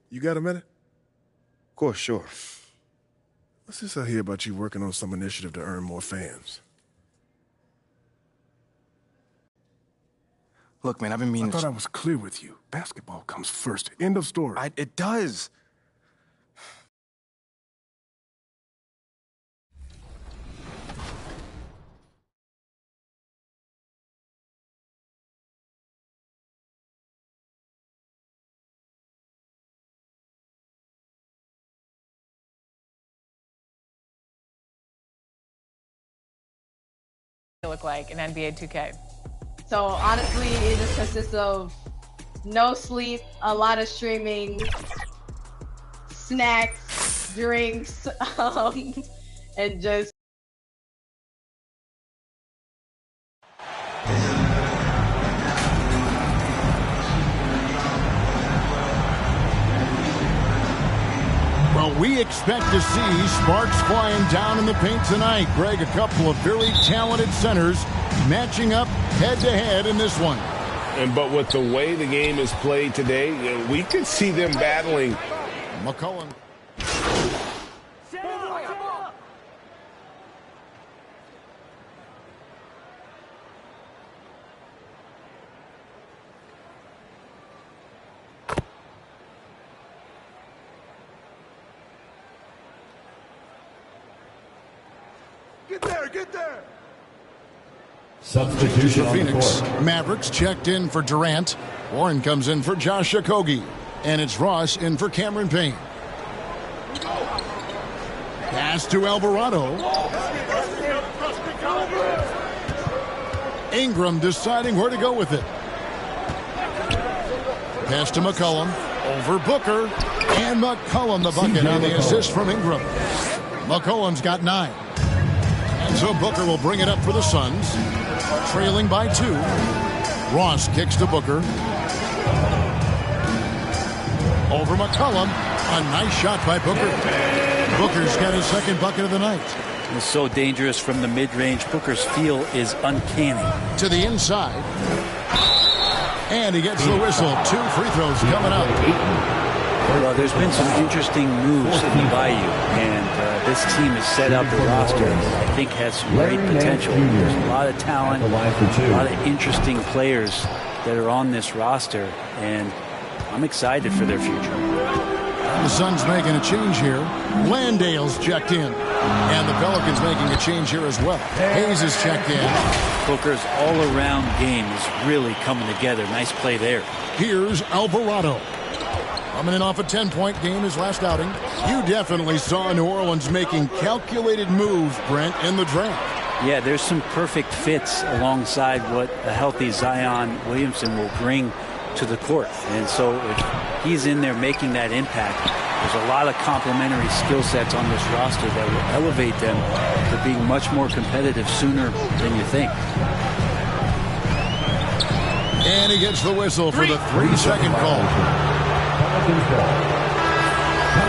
[SPEAKER 10] you got a minute?
[SPEAKER 9] Of course, sure.
[SPEAKER 10] What's this I hear about you working on some initiative to earn more fans?
[SPEAKER 9] Look, man, I've been meaning
[SPEAKER 10] I thought I was clear with you. Basketball comes first. End of story.
[SPEAKER 9] It does.
[SPEAKER 3] Look like in NBA 2K?
[SPEAKER 4] So honestly, it just consists of no sleep, a lot of streaming, snacks, drinks, and just
[SPEAKER 1] Well, we expect to see sparks flying down in the paint tonight. Greg, a couple of very talented centers matching up head-to-head in this one.
[SPEAKER 11] But with the way the game is played today, we could see them battling.
[SPEAKER 1] McCullough.
[SPEAKER 10] Get there, get there.
[SPEAKER 1] Substitution for Phoenix. Mavericks checked in for Durant. Warren comes in for Josh Okogie. And it's Ross in for Cameron Payne. Pass to Alvarado. Ingram deciding where to go with it. Pass to McCollum. Over Booker. And McCollum the bucket on the assist from Ingram. McCollum's got 9. And so Booker will bring it up for the Suns. Trailing by 2. Ross kicks to Booker. Over McCollum. A nice shot by Booker. Booker's got his second bucket of the night.
[SPEAKER 12] It's so dangerous from the mid-range. Booker's feel is uncanny.
[SPEAKER 1] To the inside. And he gets the whistle. 2 free throws coming up.
[SPEAKER 12] Well, there's been some interesting moves in the Bayou, and this team has set out the roster I think has some great potential. There's a lot of talent, a lot of interesting players that are on this roster, and I'm excited for their future.
[SPEAKER 1] The Suns making a change here. Landale's checked in. And the Pelicans making a change here as well. Hayes is checked in.
[SPEAKER 12] Booker's all-around game is really coming together. Nice play there.
[SPEAKER 1] Here's Alvarado. Coming in off a 10-point game his last outing. You definitely saw New Orleans making calculated moves, Brent, in the draft.
[SPEAKER 12] Yeah, there's some perfect fits alongside what a healthy Zion Williamson will bring to the court. And so if he's in there making that impact, there's a lot of complementary skill sets on this roster that will elevate them to being much more competitive sooner than you think.
[SPEAKER 1] And he gets the whistle for the 3-second call.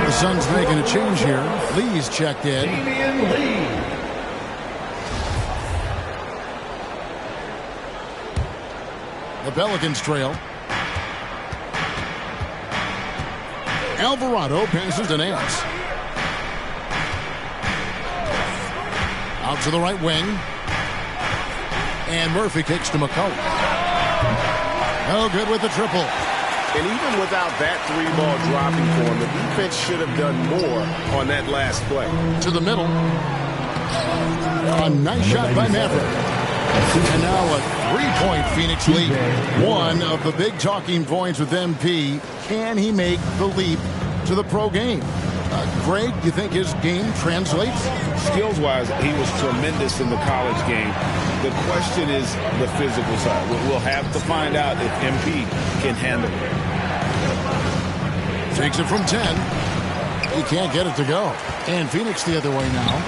[SPEAKER 1] The Suns making a change here. Lee's checked in. The Pelicans trail. Alvarado passes to Nance. Out to the right wing. And Murphy kicks to McCollum. No good with the triple.
[SPEAKER 11] And even without that 3-ball dropping for him, the defense should have done more on that last play.
[SPEAKER 1] To the middle. A nice shot by Maverick. And now a 3-point Phoenix lead. One of the big talking points with MP. Can he make the leap to the pro game? Greg, do you think his game translates?
[SPEAKER 11] Skills-wise, he was tremendous in the college game. The question is the physical side. We'll have to find out if MP can handle it.
[SPEAKER 1] Takes it from 10. He can't get it to go. And Phoenix the other way now.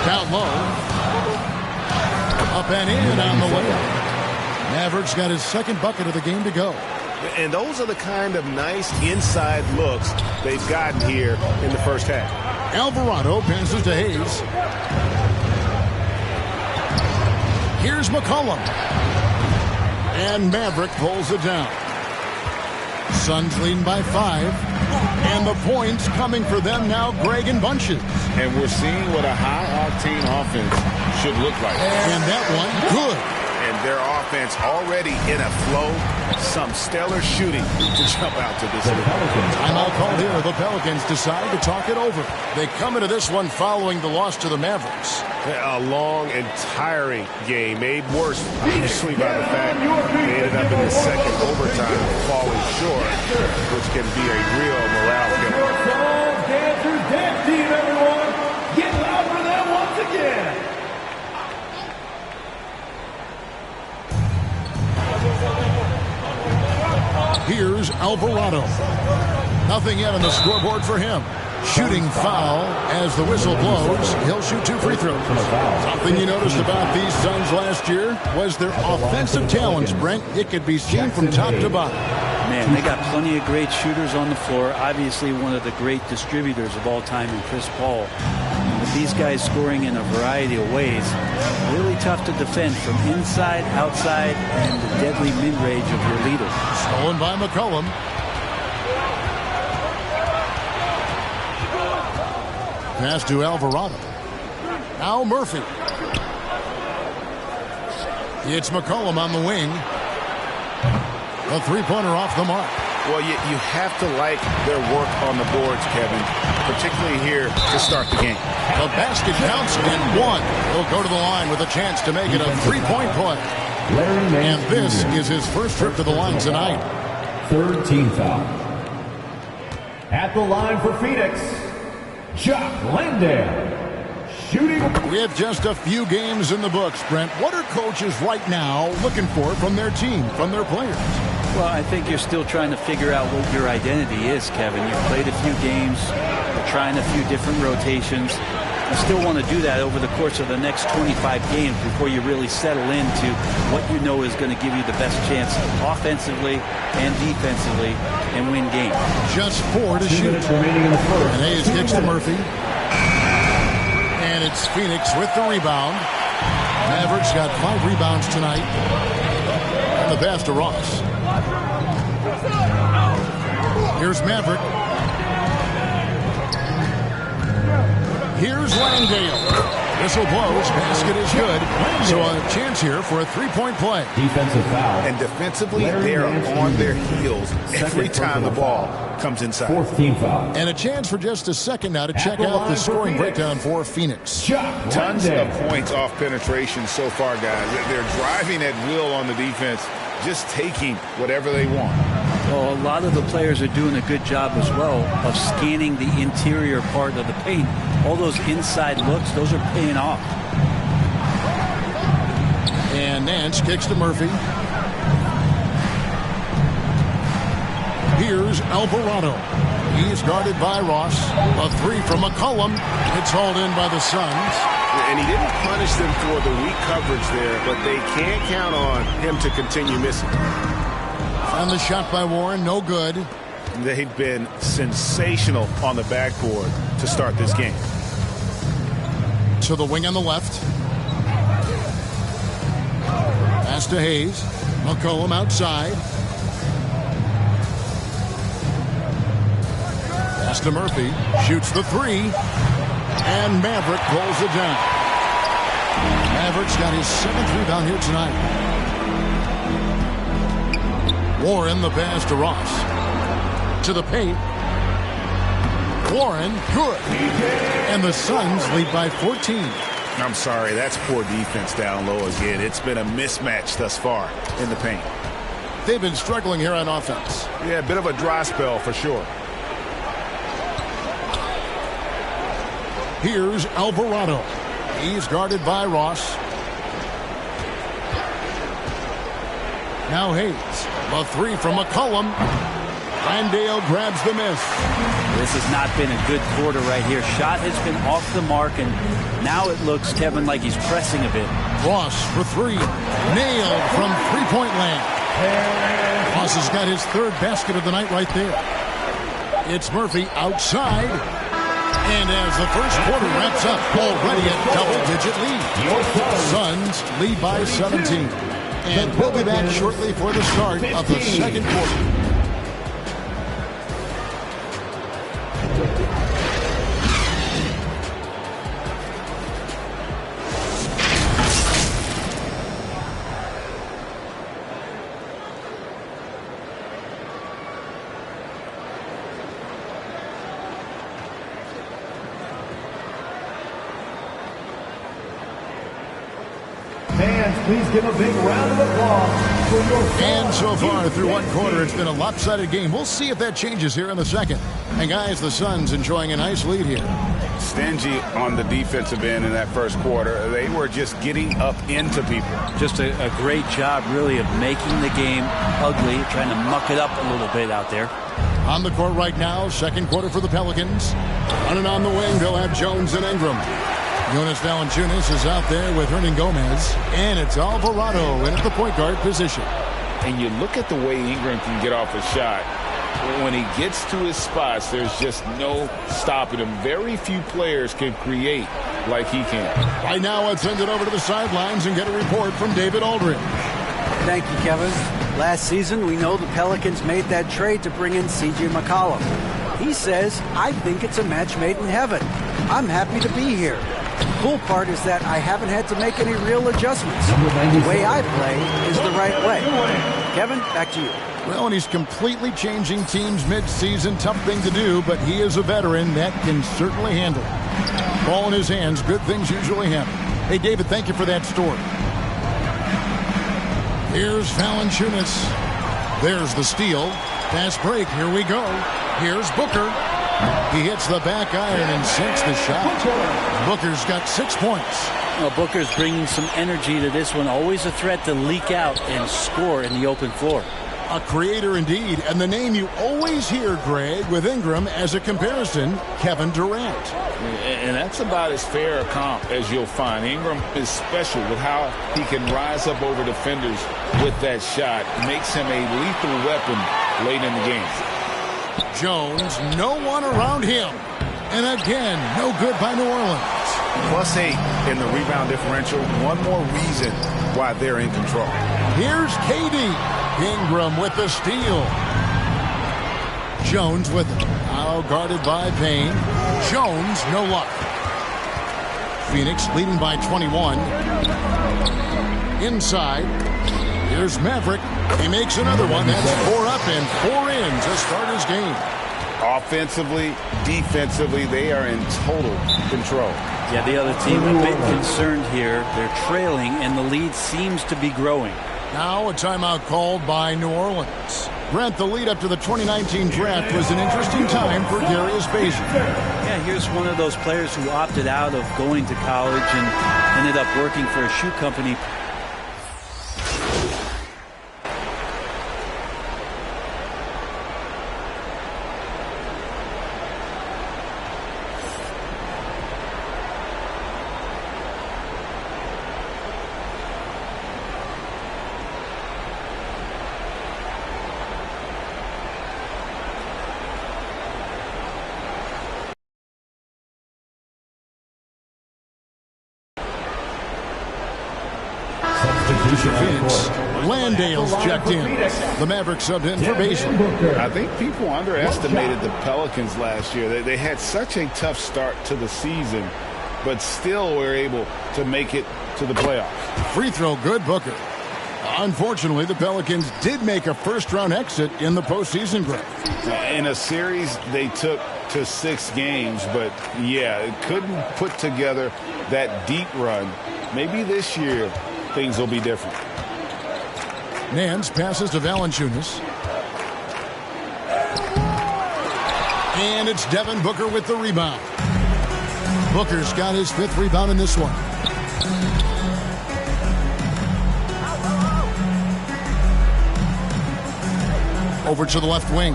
[SPEAKER 1] Down low. Up and in on the way. Mavericks got his second bucket of the game to go.
[SPEAKER 11] And those are the kind of nice inside looks they've gotten here in the first half.
[SPEAKER 1] Alvarado passes to Hayes. Here's McCollum. And Maverick pulls it down. Suns leading by 5. And the points coming for them now, Greg, in bunches.
[SPEAKER 11] And we're seeing what a high-octane offense should look like.
[SPEAKER 1] And that one, good.
[SPEAKER 11] And their offense already in a flow. Some stellar shooting to jump out to this.
[SPEAKER 1] Timeout called here. The Pelicans decide to talk it over. They come into this one following the loss to the Mavericks.
[SPEAKER 11] A long and tiring game, made worse, obviously, by the fact they ended up in the second overtime falling short, which can be a real morale killer.
[SPEAKER 13] Dancers, dance team, everyone! Get loud for them once again!
[SPEAKER 1] Here's Alvarado. Nothing yet on the scoreboard for him. Shooting foul as the whistle blows. He'll shoot 2 free throws. Something you noticed about these Suns last year was their offensive talents, Brent. It could be seen from top to bottom.
[SPEAKER 12] Man, they got plenty of great shooters on the floor. Obviously, one of the great distributors of all time in Chris Paul. With these guys scoring in a variety of ways, really tough to defend from inside, outside, and the deadly mid-range of your leader.
[SPEAKER 1] Stolen by McCollum. Pass to Alvarado. Now Murphy. It's McCollum on the wing. A 3-pointer off the mark.
[SPEAKER 11] Well, you have to like their work on the boards, Kevin, particularly here to start the game.
[SPEAKER 1] The basket counts and one. He'll go to the line with a chance to make it a three-point play. And this is his first trip to the line tonight.
[SPEAKER 13] Third team foul. At the line for Phoenix, Jock Landale. Shooting.
[SPEAKER 1] With just a few games in the books, Brent, what are coaches right now looking for from their team, from their players?
[SPEAKER 12] Well, I think you're still trying to figure out what your identity is, Kevin. You've played a few games, you're trying a few different rotations. You still want to do that over the course of the next 25 games before you really settle into what you know is going to give you the best chance offensively and defensively and win games.
[SPEAKER 1] Just 4 to shoot. And Hayes kicks to Murphy. And it's Phoenix with the rebound. Mavericks got 5 rebounds tonight. And the pass to Ross. Here's Maverick. Here's Langdale. Whistle blows. Basket is good. So a chance here for a three-point play.
[SPEAKER 13] Defensive foul.
[SPEAKER 11] And defensively, they're on their heels every time the ball comes inside.
[SPEAKER 13] Fourth team foul.
[SPEAKER 1] And a chance for just a second now to check out the scoring breakdown for Phoenix.
[SPEAKER 11] Tons of points off penetration so far, guys. They're driving at will on the defense, just taking whatever they want.
[SPEAKER 12] Well, a lot of the players are doing a good job as well of scanning the interior part of the paint. All those inside looks, those are paying off.
[SPEAKER 1] And Nance kicks to Murphy. Here's Alvarado. He's guarded by Ross. A 3 from McCollum. It's hauled in by the Suns.
[SPEAKER 11] And he didn't punish them for the weak coverage there, but they can't count on him to continue missing.
[SPEAKER 1] And the shot by Warren, no good.
[SPEAKER 11] They've been sensational on the backboard to start this game.
[SPEAKER 1] To the wing on the left. Pass to Hayes. McCollum outside. Pass to Murphy. Shoots the 3. And Maverick pulls it down. Maverick's got his 7th rebound here tonight. Warren, the pass to Ross. To the paint. Warren, good. And the Suns lead by 14.
[SPEAKER 11] I'm sorry, that's poor defense down low again. It's been a mismatch thus far in the paint.
[SPEAKER 1] They've been struggling here on offense.
[SPEAKER 11] Yeah, a bit of a dry spell for sure.
[SPEAKER 1] Here's Alvarado. He's guarded by Ross. Now Hayes. A 3 from McCollum. Landale grabs the miss.
[SPEAKER 12] This has not been a good quarter right here. Shot has been off the mark, and now it looks, Kevin, like he's pressing a bit.
[SPEAKER 1] Ross for 3. Nailed from three-point land. Ross has got his 3rd basket of the night right there. It's Murphy outside. And as the first quarter wraps up, already a double-digit lead. Suns lead by 17. And we'll be back shortly for the start of the second quarter.
[SPEAKER 13] Fans, please give a big round of applause for your...
[SPEAKER 1] And so far through one quarter, it's been a lopsided game. We'll see if that changes here in the second. And guys, the Suns enjoying a nice lead here.
[SPEAKER 11] Stingy on the defensive end in that first quarter. They were just getting up into people.
[SPEAKER 12] Just a great job, really, of making the game ugly, trying to muck it up a little bit out there.
[SPEAKER 1] On the court right now, second quarter for the Pelicans. Running on the wing, they'll have Jones and Ingram. Jonas Valanciunas is out there with Hernan Gomez. And it's Alvarado in at the point guard position.
[SPEAKER 11] And you look at the way Ingram can get off a shot. When he gets to his spots, there's just no stopping him. Very few players can create like he can.
[SPEAKER 1] Right now, let's send it over to the sidelines and get a report from David Aldridge.
[SPEAKER 14] Thank you, Kevin. Last season, we know the Pelicans made that trade to bring in C.J. McCollum. He says, I think it's a match made in heaven. I'm happy to be here. The cool part is that I haven't had to make any real adjustments. The way I play is the right way. Kevin, back to you.
[SPEAKER 1] Well, and he's completely changing teams mid-season. Tough thing to do, but he is a veteran that can certainly handle it. Ball in his hands. Good things usually happen. Hey, David, thank you for that story. Here's Valanciunas. There's the steal. Fast break. Here we go. Here's Booker. He hits the back iron and sinks the shot. Booker's got 6 points.
[SPEAKER 12] Well, Booker's bringing some energy to this one. Always a threat to leak out and score in the open floor.
[SPEAKER 1] A creator indeed, and the name you always hear, Greg, with Ingram as a comparison, Kevin Durant.
[SPEAKER 15] And that's about as fair a comp as you'll find. Ingram is special with how he can rise up over defenders with that shot. Makes him a lethal weapon late in the game.
[SPEAKER 1] Jones, no one around him. And again, no good by New Orleans.
[SPEAKER 11] +8 in the rebound differential. One more reason why they're in control.
[SPEAKER 1] Here's KD. Ingram with the steal. Jones with it. Now guarded by Payne. Jones, no luck. Phoenix leading by 21. Inside. Here's Maverick. He makes another one. That's 4 up and 4 in to start his game.
[SPEAKER 15] Offensively, defensively, they are in total control.
[SPEAKER 12] Yeah, the other team a bit concerned here. They're trailing, and the lead seems to be growing.
[SPEAKER 1] Now a timeout called by New Orleans. Brent, the lead up to the 2019 draft was an interesting time for Darius Bazley.
[SPEAKER 12] Yeah, here's one of those players who opted out of going to college and ended up working for a shoe company.
[SPEAKER 1] Phoenix. Landale's checked in. The Mavericks subbed in for Bazley.
[SPEAKER 15] I think people underestimated the Pelicans last year. They had such a tough start to the season, but still were able to make it to the playoffs.
[SPEAKER 1] Free throw good, Booker. Unfortunately, the Pelicans did make a first-round exit in the postseason break.
[SPEAKER 15] In a series they took to 6 games, but yeah, couldn't put together that deep run. Maybe this year things will be different.
[SPEAKER 1] Nance passes to Valanciunas. And it's Devin Booker with the rebound. Booker's got his 5th rebound in this one. Over to the left wing.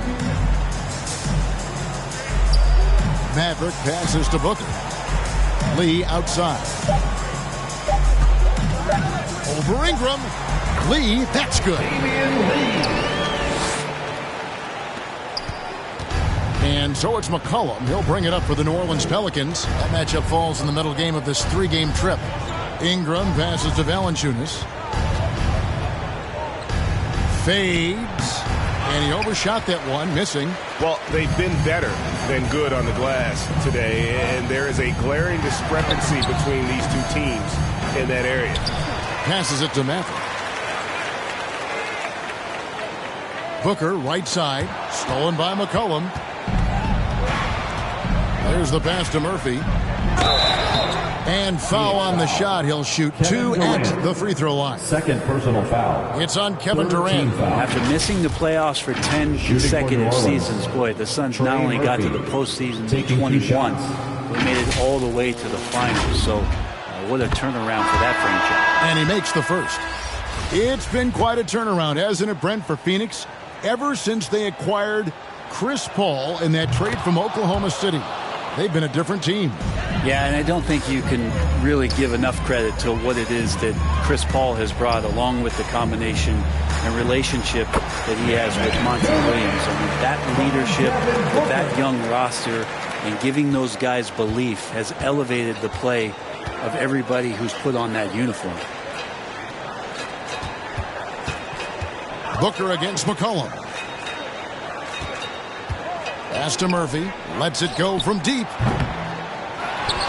[SPEAKER 1] Maverick passes to Booker. Lee outside. Over Ingram. Lee, that's good. And so it's McCollum. He'll bring it up for the New Orleans Pelicans. That matchup falls in the middle game of this 3-game trip. Ingram passes to Valanciunas. Fades. And he overshot that one, missing.
[SPEAKER 11] Well, they've been better than good on the glass today, and there is a glaring discrepancy between these two teams in that area.
[SPEAKER 1] Passes it to Maverick. Booker, right side, stolen by McCollum. There's the pass to Murphy. And foul on the shot. He'll shoot 2 at the free throw line.
[SPEAKER 13] Second personal foul.
[SPEAKER 1] It's on Kevin Durant.
[SPEAKER 12] After missing the playoffs for 10 consecutive seasons, boy, the Suns not only got to the postseason in 21, but made it all the way to the finals. So what a turnaround for that franchise.
[SPEAKER 1] And he makes the first. It's been quite a turnaround, hasn't it, Brent, for Phoenix? Ever since they acquired Chris Paul in that trade from Oklahoma City. They've been a different team.
[SPEAKER 12] Yeah, and I don't think you can really give enough credit to what it is that Chris Paul has brought, along with the combination and relationship that he has with Monty Williams. I mean, that leadership with that young roster and giving those guys belief has elevated the play of everybody who's put on that uniform.
[SPEAKER 1] Booker against McCollum. Pass to Murphy. Lets it go from deep.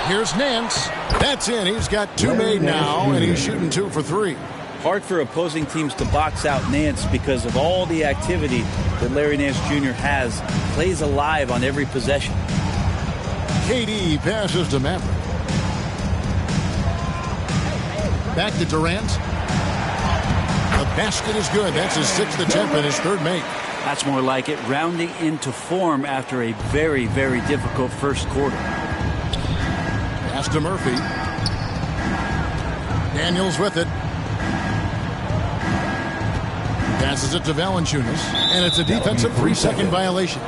[SPEAKER 1] Here's Nance. That's in. He's got 2 made now, and he's shooting 2 for 3.
[SPEAKER 12] Hard for opposing teams to box out Nance because of all the activity that Larry Nance Jr. has. Plays alive on every possession.
[SPEAKER 1] KD passes to Maverick. Back to Durant. The basket is good. That's his 6th attempt and his 3rd make.
[SPEAKER 12] That's more like it, rounding into form after a very, very difficult first quarter.
[SPEAKER 1] Pass to Murphy. Daniels with it. Passes it to Valanciunas, and it's a defensive 3-second violation.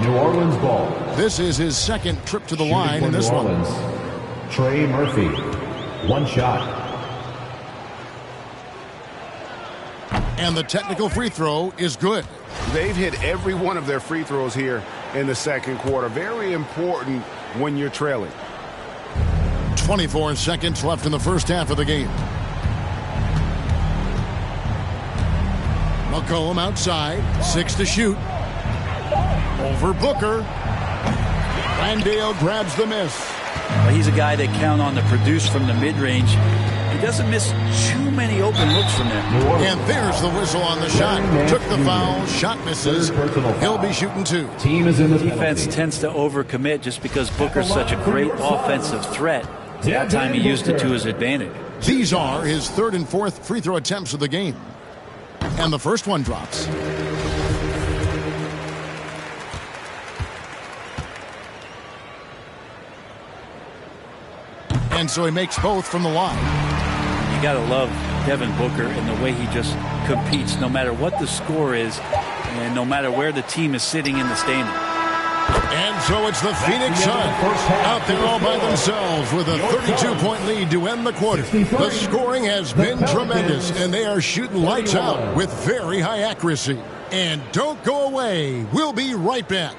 [SPEAKER 16] New Orleans ball.
[SPEAKER 1] This is his 2nd trip to the line in this one.
[SPEAKER 16] Trey Murphy, 1 shot.
[SPEAKER 1] And the technical free throw is good.
[SPEAKER 11] They've hit every one of their free throws here in the 2nd quarter. Very important when you're trailing.
[SPEAKER 1] 24 seconds left in the first half of the game. McCollum outside, 6 to shoot. Over Booker. Landale grabs the miss.
[SPEAKER 12] Well, he's a guy that count on to produce from the mid-range. He doesn't miss too many open looks from there.
[SPEAKER 1] And there's the whistle on the shot. Took the foul, shot misses. He'll be shooting 2.
[SPEAKER 16] Team is in the
[SPEAKER 12] defense tends to overcommit just because Booker's such a great offensive threat. That time he used it to his advantage.
[SPEAKER 1] These are his 3rd and 4th free throw attempts of the game. And the first one drops. And so he makes both from the line.
[SPEAKER 12] You got to love Devin Booker and the way he just competes no matter what the score is and no matter where the team is sitting in the standing.
[SPEAKER 1] And so it's the Phoenix Suns out there all by themselves with a 32-point lead to end the quarter. The scoring has been tremendous, and they are shooting lights out with very high accuracy. And don't go away. We'll be right back.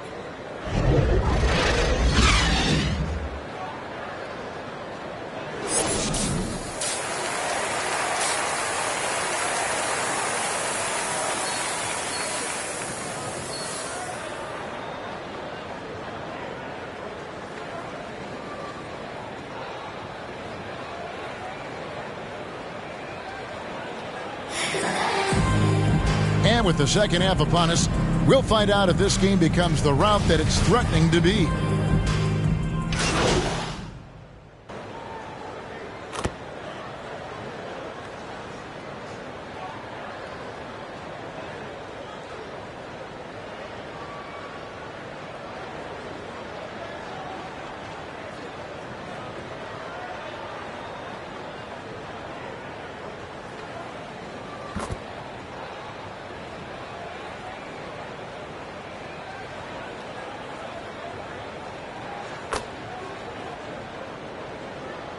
[SPEAKER 1] And with the second half upon us, we'll find out if this game becomes the route that it's threatening to be.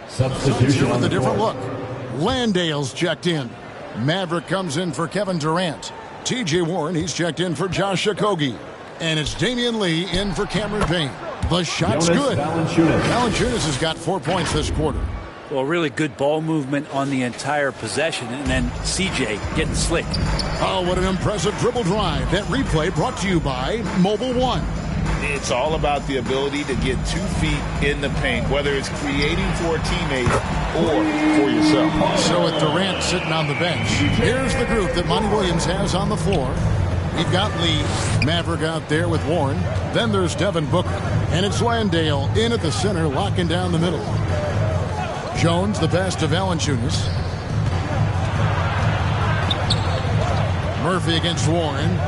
[SPEAKER 16] Substitution
[SPEAKER 1] with a different look. Landale's checked in. Maverick comes in for Kevin Durant. T.J. Warren, he's checked in for Josh Okogie. And it's Damian Lee in for Cameron Payne. The shot's good. Valanciunas has got 4 points this quarter.
[SPEAKER 12] Well, really good ball movement on the entire possession, and then C.J. getting slick.
[SPEAKER 1] Oh, what an impressive dribble drive. That replay brought to you by Mobile One.
[SPEAKER 15] It's all about the ability to get 2 feet in the paint, whether it's creating for a teammate or for yourself.
[SPEAKER 1] So with Durant sitting on the bench, here's the group that Monty Williams has on the floor. We've got Lee, Maverick out there with Warren. Then there's Devin Booker. And it's Landale in at the center, locking down the middle. Jones, the pass to Valanciunas. Murphy against Warren.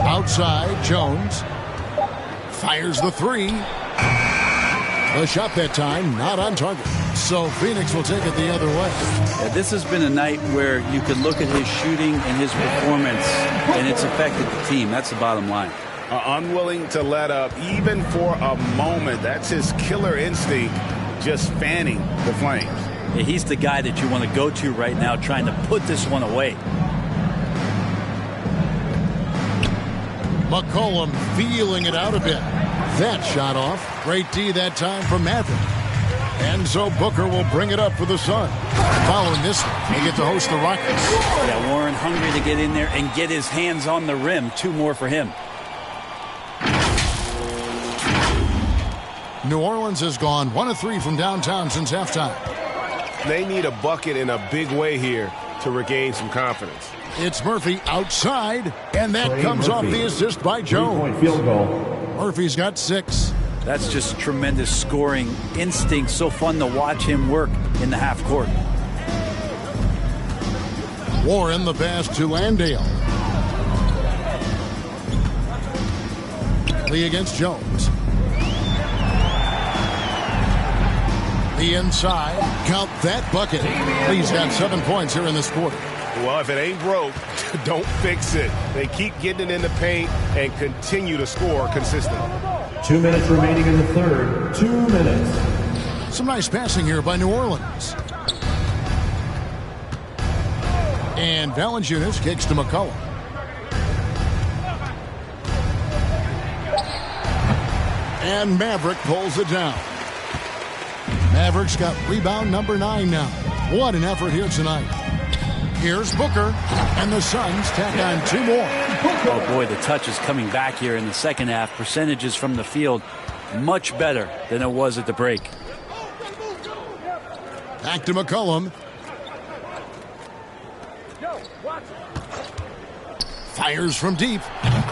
[SPEAKER 1] Outside, Jones fires the 3. The shot that time, not on target. So Phoenix will take it the other way.
[SPEAKER 12] Yeah, this has been a night where you could look at his shooting and his performance, and it's affected the team. That's the bottom line.
[SPEAKER 11] Unwilling to let up, even for a moment. That's his killer instinct, just fanning the flames.
[SPEAKER 12] Yeah, he's the guy that you want to go to right now, trying to put this one away.
[SPEAKER 1] McCollum feeling it out a bit. That shot off. Great D that time from Maverick. And so Booker will bring it up for the Suns. Following this, they get to host the Rockets.
[SPEAKER 12] Yeah, Warren hungry to get in there and get his hands on the rim. 2 more for him.
[SPEAKER 1] New Orleans has gone 1 of 3 from downtown since halftime.
[SPEAKER 11] They need a bucket in a big way here to regain some confidence.
[SPEAKER 1] It's Murphy outside, and that comes off the assist by Jones.
[SPEAKER 16] 3-point field goal.
[SPEAKER 1] Murphy's got 6.
[SPEAKER 12] That's just tremendous scoring instinct. So fun to watch him work in the half court.
[SPEAKER 1] Warren the pass to Landale. Lee against Jones. The inside. Count that bucket. Lee's got 7 points here in this quarter.
[SPEAKER 11] Well, if it ain't broke, don't fix it. They keep getting it in the paint and continue to score consistently.
[SPEAKER 16] 2 minutes remaining in the third. 2 minutes.
[SPEAKER 1] Some nice passing here by New Orleans. And Valanciunas kicks to McCollum. And Maverick pulls it down. Maverick's got rebound number 9 now. What an effort here tonight. Here's Booker, and the Suns tack on 2 more.
[SPEAKER 12] Oh boy, the touch is coming back here in the second half. Percentages from the field much better than it was at the break.
[SPEAKER 1] Back to McCollum. Fires from deep.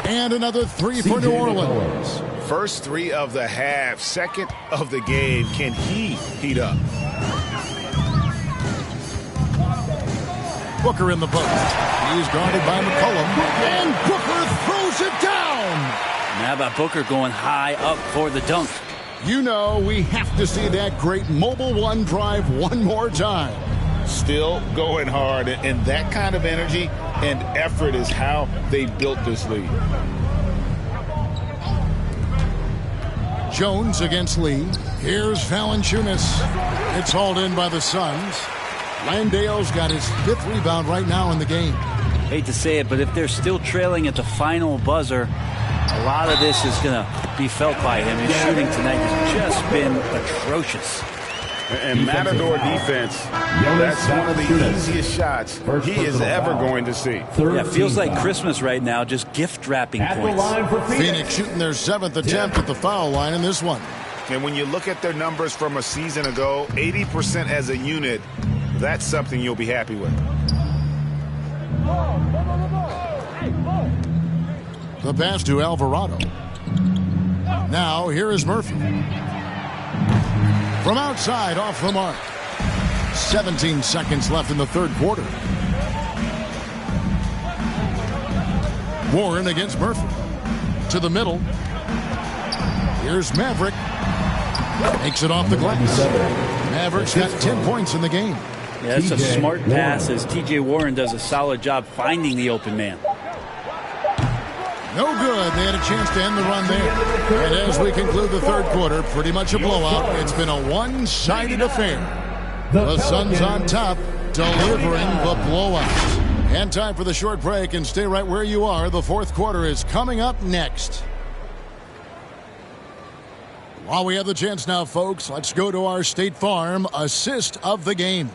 [SPEAKER 1] And another 3 for New Orleans.
[SPEAKER 11] First 3 of the half, second of the game. Can he heat up?
[SPEAKER 1] Booker in the post. He's guarded by McCollum. And Booker throws it down.
[SPEAKER 12] And how about Booker going high up for the dunk?
[SPEAKER 1] You know, we have to see that great Mobile One drive one more time.
[SPEAKER 15] Still going hard, and that kind of energy and effort is how they built this lead.
[SPEAKER 1] Jones against Lee. Here's Valanciunas. It's hauled in by the Suns. Landale's got his 5th rebound right now in the game.
[SPEAKER 12] Hate to say it, but if they're still trailing at the final buzzer, a lot of this is going to be felt by him. His shooting tonight has just been atrocious.
[SPEAKER 15] And Matador defense, that's one of the easiest shots he is ever going to see.
[SPEAKER 12] Yeah, it feels like Christmas right now, just gift wrapping points.
[SPEAKER 1] Phoenix shooting their 7th attempt at the foul line in this one.
[SPEAKER 15] And when you look at their numbers from a season ago, 80% as a unit, that's something you'll be happy with.
[SPEAKER 1] The pass to Alvarado. Now here is Murphy. From outside, off the mark. 17 seconds left in the third quarter. Warren against Murphy. To the middle. Here's Maverick. Makes it off the glass. Maverick's got 10 points in the game.
[SPEAKER 12] Yeah, that's a smart pass as T.J. Warren does a solid job finding the open man.
[SPEAKER 1] No good. They had a chance to end the run there. And as we conclude the third quarter, pretty much a blowout. It's been a one-sided affair. The Suns on top, delivering the blowout. And time for the short break, and stay right where you are. The fourth quarter is coming up next. While we have the chance now, folks, let's go to our State Farm assist of the game.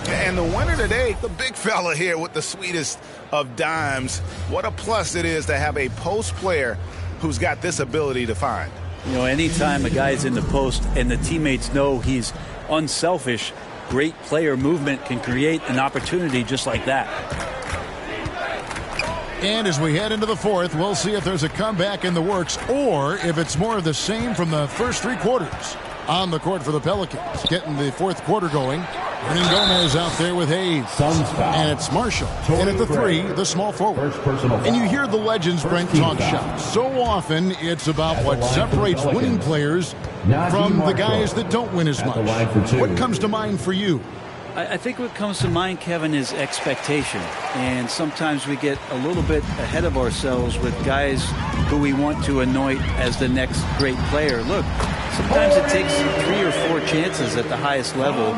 [SPEAKER 15] And the winner today, the big fella here with the sweetest of dimes. What a plus it is to have a post player who's got this ability to find.
[SPEAKER 12] You know, anytime a guy's in the post and the teammates know he's unselfish, great player movement can create an opportunity just like that.
[SPEAKER 1] And as we head into the fourth, we'll see if there's a comeback in the works or if it's more of the same from the first 3 quarters. On the court for the Pelicans, getting the fourth quarter going. Hernan Gomez out there with Hayes. And it's Marshall. And at the 3, the small forward. And you hear the legends Brent talk shop. So often it's about what separates winning players from the guys that don't win as much. What comes to mind for you?
[SPEAKER 12] I think what comes to mind, Kevin, is expectation. And sometimes we get a little bit ahead of ourselves with guys who we want to anoint as the next great player. Look, sometimes it takes 3 or 4 chances at the highest level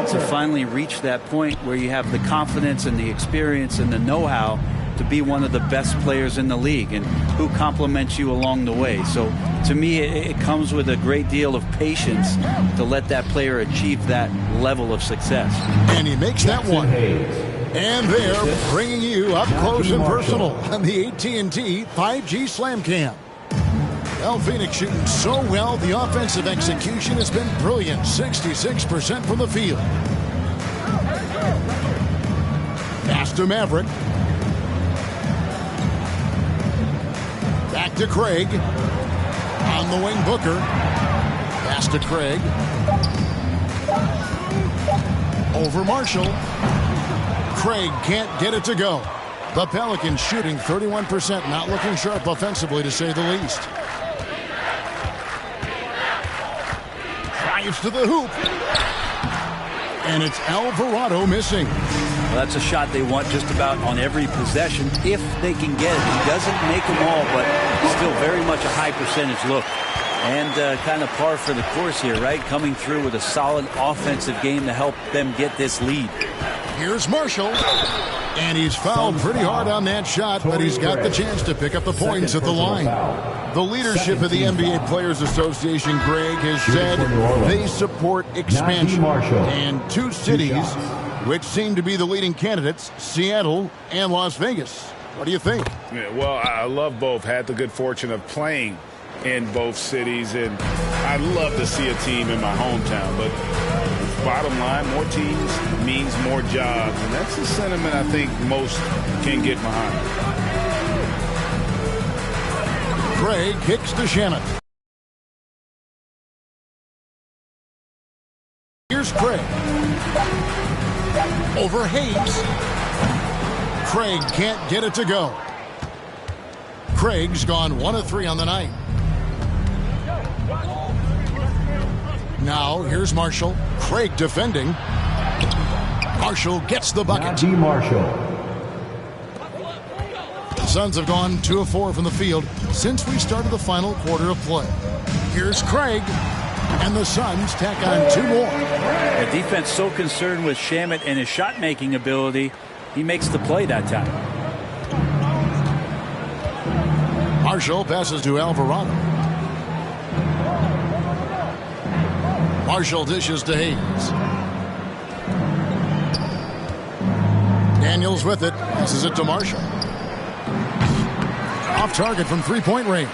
[SPEAKER 12] to finally reach that point where you have the confidence and the experience and the know-how to be one of the best players in the league and who compliments you along the way. So to me, it comes with a great deal of patience to let that player achieve that level of success.
[SPEAKER 1] And he makes that one. And they're bringing you up close and personal on the AT&T 5G Slam Cam. Well, Phoenix shooting so well, the offensive execution has been brilliant. 66% from the field. to Maverick. Back to Craig. On the wing, Booker. Pass to Craig. Over Marshall. Craig can't get it to go. The Pelicans shooting 31%, not looking sharp offensively, to say the least. Drives to the hoop. And it's Alvarado missing.
[SPEAKER 12] Well, that's a shot they want just about on every possession if they can get it. He doesn't make them all, but still very much a high percentage look. And kind of par for the course here, right? Coming through with a solid offensive game to help them get this lead.
[SPEAKER 1] Here's Marshall. And he's fouled pretty hard on that shot, but he's got the chance to pick up the points at the line. The leadership of the NBA Players Association, Greg, has said they support expansion. And two cities which seem to be the leading candidates, Seattle and Las Vegas. What do you think?
[SPEAKER 15] Yeah, well, I love both. Had the good fortune of playing in both cities, and I'd love to see a team in my hometown, but bottom line, more teams means more jobs, and that's the sentiment I think most can get behind.
[SPEAKER 1] Craig kicks to Shannon. Here's Craig. Over Hayes. Craig can't get it to go. Craig's gone 1 of 3 on the night. Now, here's Marshall. Craig defending. Marshall gets the bucket. The Suns have gone 2 of 4 from the field since we started the final quarter of play. Here's Craig. And the Suns tack on 2 more.
[SPEAKER 12] The defense so concerned with Shamet and his shot-making ability, he makes the play that time.
[SPEAKER 1] Marshall passes to Alvarado. Marshall dishes to Hayes. Daniels with it. Passes it to Marshall. Off target from three-point range.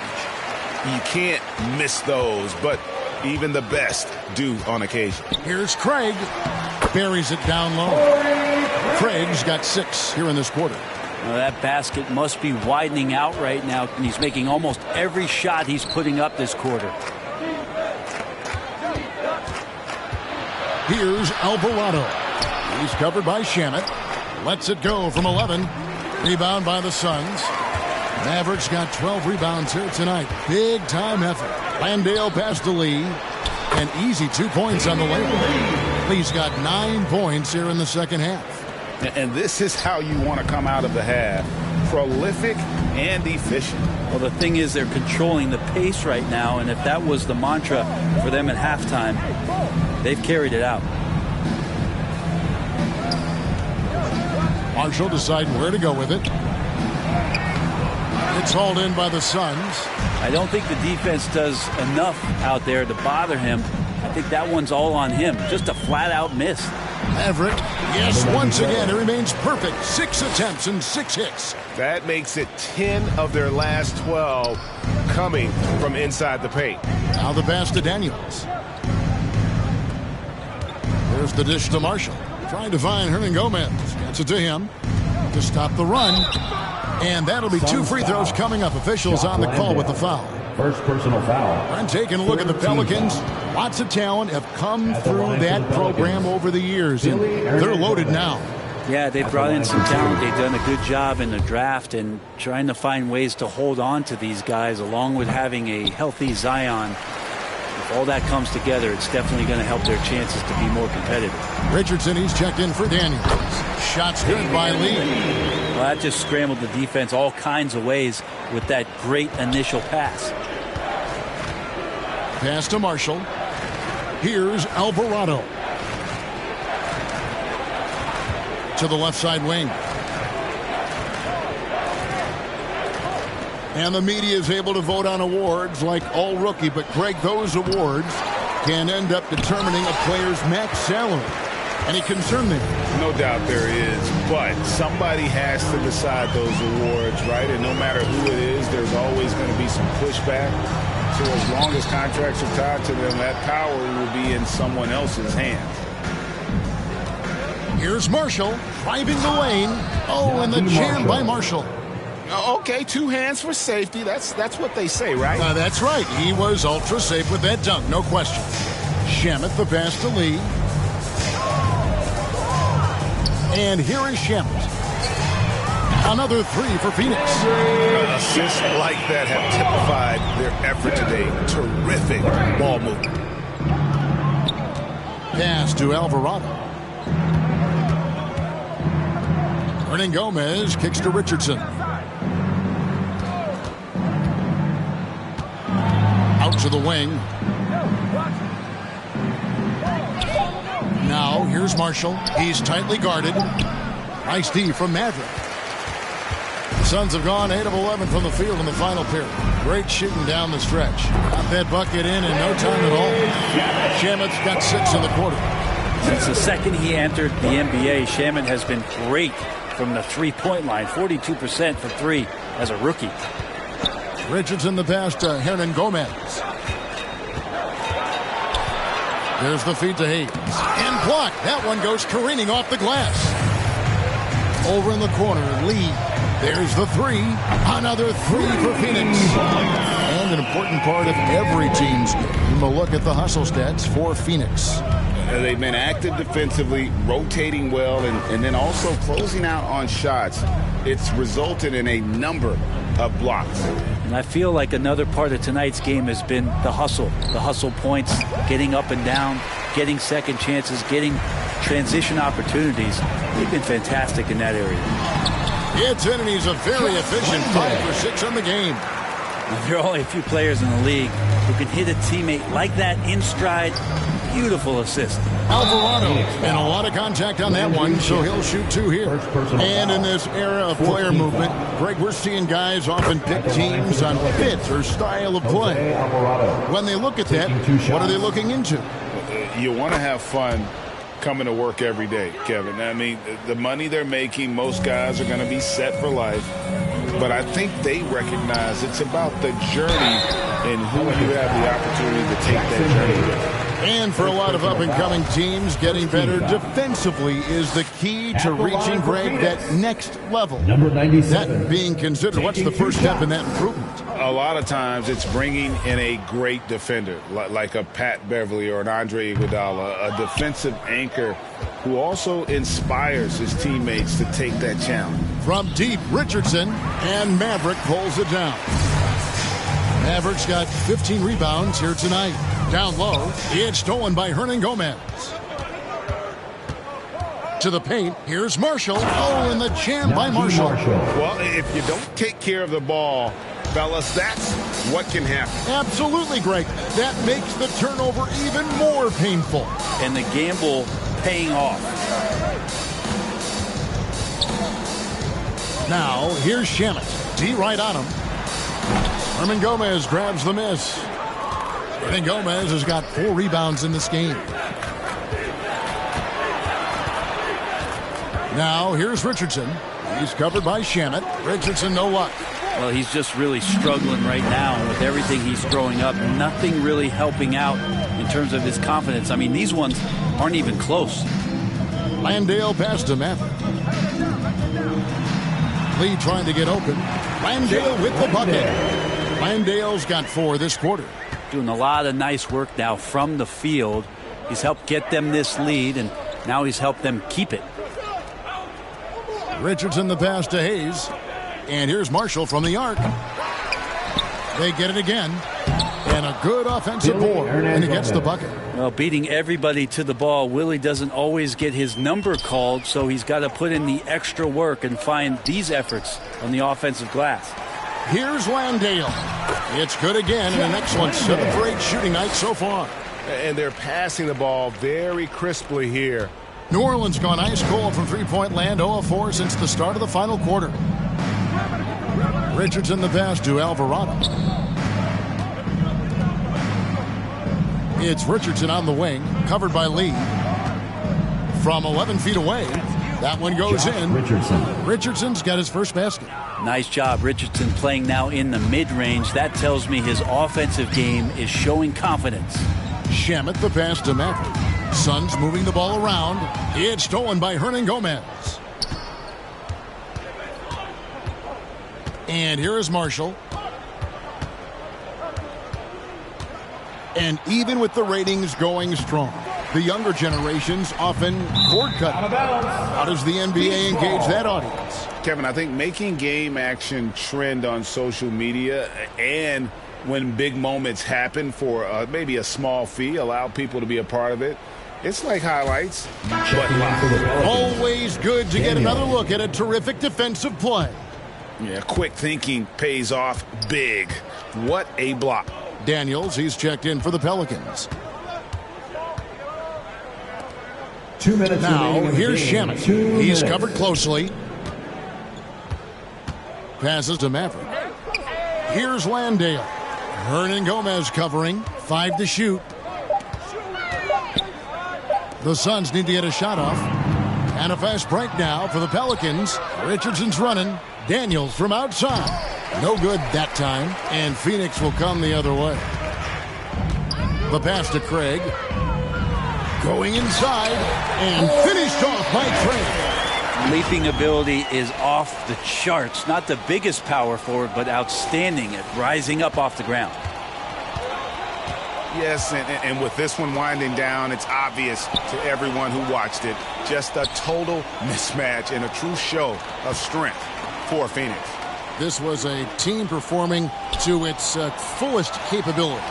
[SPEAKER 11] You can't miss those, but even the best do on occasion.
[SPEAKER 1] Here's Craig. Buries it down low. Craig's got 6 here in this quarter.
[SPEAKER 12] Well, that basket must be widening out right now, and he's making almost every shot he's putting up this quarter.
[SPEAKER 1] Here's Alvarado. He's covered by Shamet. Lets it go from 11. Rebound by the Suns. Mavericks got 12 rebounds here tonight. Big time effort. Landale passed to Lee. An easy 2 points on the layup. Lee's got 9 points here in the second half.
[SPEAKER 15] And this is how you want to come out of the half. Prolific and efficient.
[SPEAKER 12] Well, the thing is they're controlling the pace right now, and if that was the mantra for them at halftime, they've carried it out.
[SPEAKER 1] Marshall deciding where to go with it. It's hauled in by the Suns.
[SPEAKER 12] I don't think the defense does enough out there to bother him. I think that one's all on him. Just a flat-out miss.
[SPEAKER 1] Maverick, yes, once again, it remains perfect. 6 attempts and 6 hits.
[SPEAKER 11] That makes it 10 of their last 12 coming from inside the paint.
[SPEAKER 1] Now the pass to Daniels. There's the dish to Marshall. Trying to find Hernan Gomez. Gets it to him to stop the run. And that'll be 2 free throws coming up. Officials on the call with the foul.
[SPEAKER 16] First personal foul.
[SPEAKER 1] And taking a look at the Pelicans, lots of talent have come through that program over the years, and they're loaded now.
[SPEAKER 12] Yeah, they brought in some talent. They've done a good job in the draft and trying to find ways to hold on to these guys, along with having a healthy Zion. If all that comes together, it's definitely going to help their chances to be more competitive.
[SPEAKER 1] Richardson, he's checked in for Daniels. Shots good by Lee.
[SPEAKER 12] Well, that just scrambled the defense all kinds of ways with that great initial pass.
[SPEAKER 1] Pass to Marshall. Here's Alvarado. To the left side wing. And the media is able to vote on awards like all rookie, but Greg, those awards can end up determining a player's max salary. Any concern there?
[SPEAKER 15] No doubt there is, but somebody has to decide those awards, right? And no matter who it is, there's always going to be some pushback. So as long as contracts are tied to them, that power will be in someone else's hands.
[SPEAKER 1] Here's Marshall driving the lane. Oh, and the jam by Marshall.
[SPEAKER 15] Okay, 2 hands for safety. That's what they say, right?
[SPEAKER 1] That's right. He was ultra safe with that dunk, no question. Shamet the pass to Lee. And here is Shamet. Another 3 for Phoenix.
[SPEAKER 11] Assists like that have typified their effort today. Terrific ball movement.
[SPEAKER 1] Pass to Alvarado. Hernan Gomez kicks to Richardson. Out to the wing. Now, here's Marshall. He's tightly guarded. Nice D from Maverick. The Suns have gone 8 of 11 from the field in the final period. Great shooting down the stretch. Got that bucket in no time at all. Shamet's got 6 in the quarter.
[SPEAKER 12] Since the second he entered the NBA, Shamet has been great from the three-point line. 42% for 3 as a rookie.
[SPEAKER 1] Richardson the pass to Hernan Gomez. There's the feed to Hayes. And blocked. That one goes careening off the glass. Over in the corner, Lee. There's the 3. Another 3 for Phoenix. And an important part of every team's game. A look at the hustle stats for Phoenix.
[SPEAKER 15] They've been active defensively, rotating well, and then also closing out on shots. It's resulted in a number of blocks.
[SPEAKER 12] And I feel like another part of tonight's game has been the hustle points, getting up and down, getting second chances, getting transition opportunities. They've been fantastic in that area.
[SPEAKER 1] It's in, and he's a very efficient 5 for 6 on the game.
[SPEAKER 12] There are only a few players in the league who can hit a teammate like that in stride. Beautiful assist.
[SPEAKER 1] Alvarado, and a lot of contact on that one, so he'll shoot 2 here. And in this era of player movement, Greg, we're seeing guys often pick teams on fit or style of play. When they look at that, what are they looking into?
[SPEAKER 15] You want to have fun coming to work every day, Kevin. I mean, the money they're making, most guys are going to be set for life. But I think they recognize it's about the journey and who you have the opportunity to take that journey with.
[SPEAKER 1] And for a lot of up-and-coming teams, getting better defensively is the key to reaching, Greg, that next level.
[SPEAKER 16] Number 97.
[SPEAKER 1] That being considered, what's the first step in that improvement?
[SPEAKER 15] A lot of times it's bringing in a great defender, like a Pat Beverly or an Andre Iguodala, a defensive anchor who also inspires his teammates to take that challenge.
[SPEAKER 1] From deep, Richardson, and Maverick pulls it down. Maverick's got 15 rebounds here tonight. Down low, it's stolen by Hernan Gomez. To the paint, here's Marshall. Oh, and the jam by Marshall.
[SPEAKER 11] Well, if you don't take care of the ball, fellas, that's what can happen.
[SPEAKER 1] Absolutely, Greg. That makes the turnover even more painful.
[SPEAKER 12] And the gamble paying off.
[SPEAKER 1] Now, here's Shamet. D right on him. Hernan Gomez grabs the miss. Hernan Gomez has got 4 rebounds in this game. Now, here's Richardson. He's covered by Shamet. Richardson, no luck.
[SPEAKER 12] Well, he's just really struggling right now with everything he's throwing up. Nothing really helping out in terms of his confidence. I mean, these ones aren't even close.
[SPEAKER 1] Landale pass to Maverick. Lee trying to get open. Landale with the bucket. Landale's got 4 this quarter.
[SPEAKER 12] Doing a lot of nice work now from the field. He's helped get them this lead, and now he's helped them keep it.
[SPEAKER 1] Richardson the pass to Hayes. And here's Marshall from the arc. They get it again. And a good offensive board. And he gets the bucket.
[SPEAKER 12] Well, beating everybody to the ball, Willie doesn't always get his number called, so he's got to put in the extra work and find these efforts on the offensive glass.
[SPEAKER 1] Here's Landale. It's good again, and an excellent 7 for 8 shooting night so far.
[SPEAKER 11] And they're passing the ball very crisply here.
[SPEAKER 1] New Orleans gone ice cold from three-point land, 0-4 since the start of the final quarter. Richardson the pass to Alvarado. It's Richardson on the wing, covered by Lee. From 11 feet away, that one goes in. Richardson's got his first basket.
[SPEAKER 12] Nice job, Richardson, playing now in the mid-range. That tells me his offensive game is showing confidence.
[SPEAKER 1] Shamet the pass to Maverick. Suns moving the ball around. It's stolen by Hernan Gomez. And here is Marshall. And even with the ratings going strong, the younger generations often cord cut. How does the NBA engage that audience?
[SPEAKER 15] Kevin, I think making game action trend on social media and when big moments happen for maybe a small fee, allow people to be a part of it. It's like highlights, but live.
[SPEAKER 1] Always good to get another look at a terrific defensive play.
[SPEAKER 15] Yeah, quick thinking pays off big. What a block.
[SPEAKER 1] Daniels, he's checked in for the Pelicans.
[SPEAKER 16] 2 minutes
[SPEAKER 1] now,
[SPEAKER 16] remaining in the
[SPEAKER 1] here's
[SPEAKER 16] game.
[SPEAKER 1] Shannon.
[SPEAKER 16] 2
[SPEAKER 1] He's
[SPEAKER 16] minutes.
[SPEAKER 1] covered closely. Passes to Maverick. Here's Landale. Hernan Gomez covering. 5 to shoot. The Suns need to get a shot off. And a fast break now for the Pelicans. Richardson's running. Daniels from outside. No good that time. And Phoenix will come the other way. The pass to Craig. Going inside. And finished off by Craig.
[SPEAKER 12] Leaping ability is off the charts. Not the biggest power forward, but outstanding at rising up off the ground.
[SPEAKER 15] Yes, and with this one winding down, it's obvious to everyone who watched it. Just a total mismatch and a true show of strength for Phoenix.
[SPEAKER 1] This was a team performing to its fullest capability.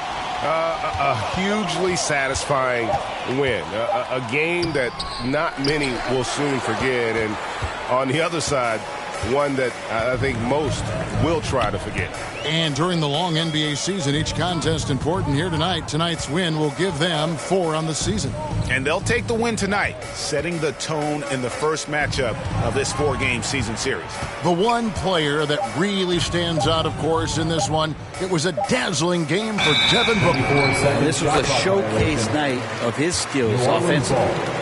[SPEAKER 11] A hugely satisfying win. A game that not many will soon forget. And on the other side, one that I think most will try to forget.
[SPEAKER 1] And during the long NBA season, each contest important. Here tonight. Tonight's win will give them 4 on the season.
[SPEAKER 15] And they'll take the win tonight, setting the tone in the first matchup of this 4-game season series.
[SPEAKER 1] The one player that really stands out, of course, in this one, it was a dazzling game for Devin Booker.
[SPEAKER 12] This was a showcase night of his skills offensively.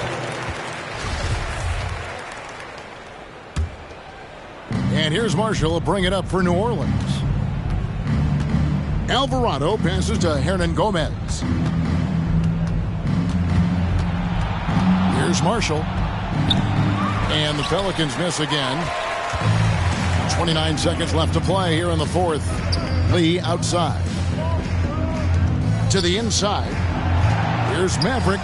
[SPEAKER 1] And here's Marshall to bring it up for New Orleans. Alvarado passes to Hernan Gomez. Here's Marshall. And the Pelicans miss again. 29 seconds left to play here in the fourth. Lee outside. To the inside. Here's Maverick.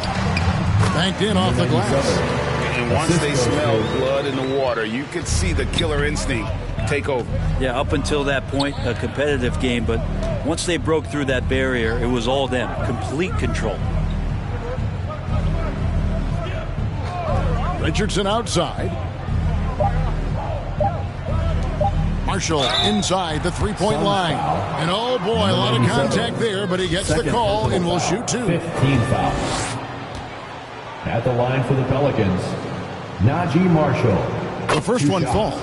[SPEAKER 1] Banked in off the glass.
[SPEAKER 15] And once they smelled blood in the water, you could see the killer instinct take over.
[SPEAKER 12] Yeah, up until that point, a competitive game, but once they broke through that barrier, it was all them. Complete control.
[SPEAKER 1] Richardson outside. Marshall inside the three-point line. And oh boy, a lot of contact there, but he gets the call and will shoot 2.
[SPEAKER 16] 15 fouls. At the line for the Pelicans, Najee Marshall.
[SPEAKER 1] The first one falls.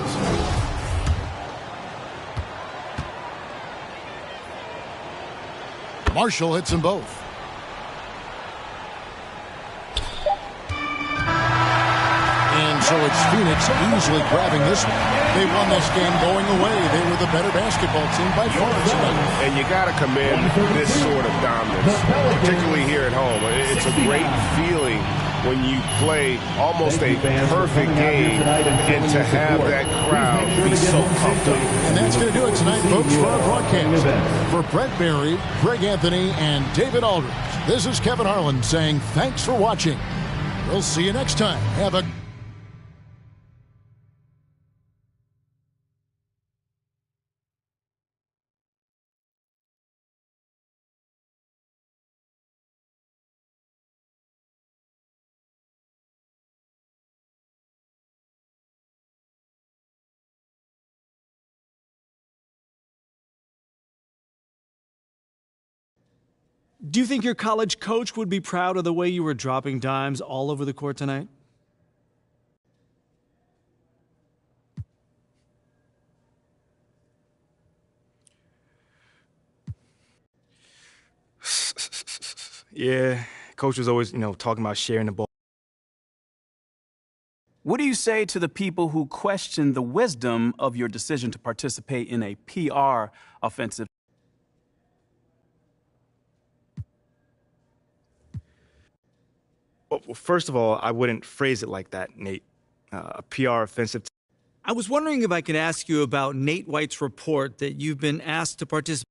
[SPEAKER 1] Marshall hits them both. And so it's Phoenix easily grabbing this one. They won this game going away. They were the better basketball team by far tonight.
[SPEAKER 11] And you got to commend this sort of dominance, particularly here at home. It's a great feeling when you play almost a perfect game and to have that crowd be so comfortable.
[SPEAKER 1] And that's going to do it tonight, folks, for our broadcast. For Brett Berry, Greg Anthony, and David Aldridge, this is Kevin Harlan saying thanks for watching. We'll see you next time. Have a
[SPEAKER 17] Do you think your college coach would be proud of the way you were dropping dimes all over the court tonight?
[SPEAKER 9] Yeah, coach was always, talking about sharing the ball.
[SPEAKER 8] What do you say to the people who question the wisdom of your decision to participate in a PR offensive?
[SPEAKER 9] Well, first of all, I wouldn't phrase it like that, Nate. A PR offensive.
[SPEAKER 17] I was wondering if I could ask you about Nate White's report that you've been asked to participate.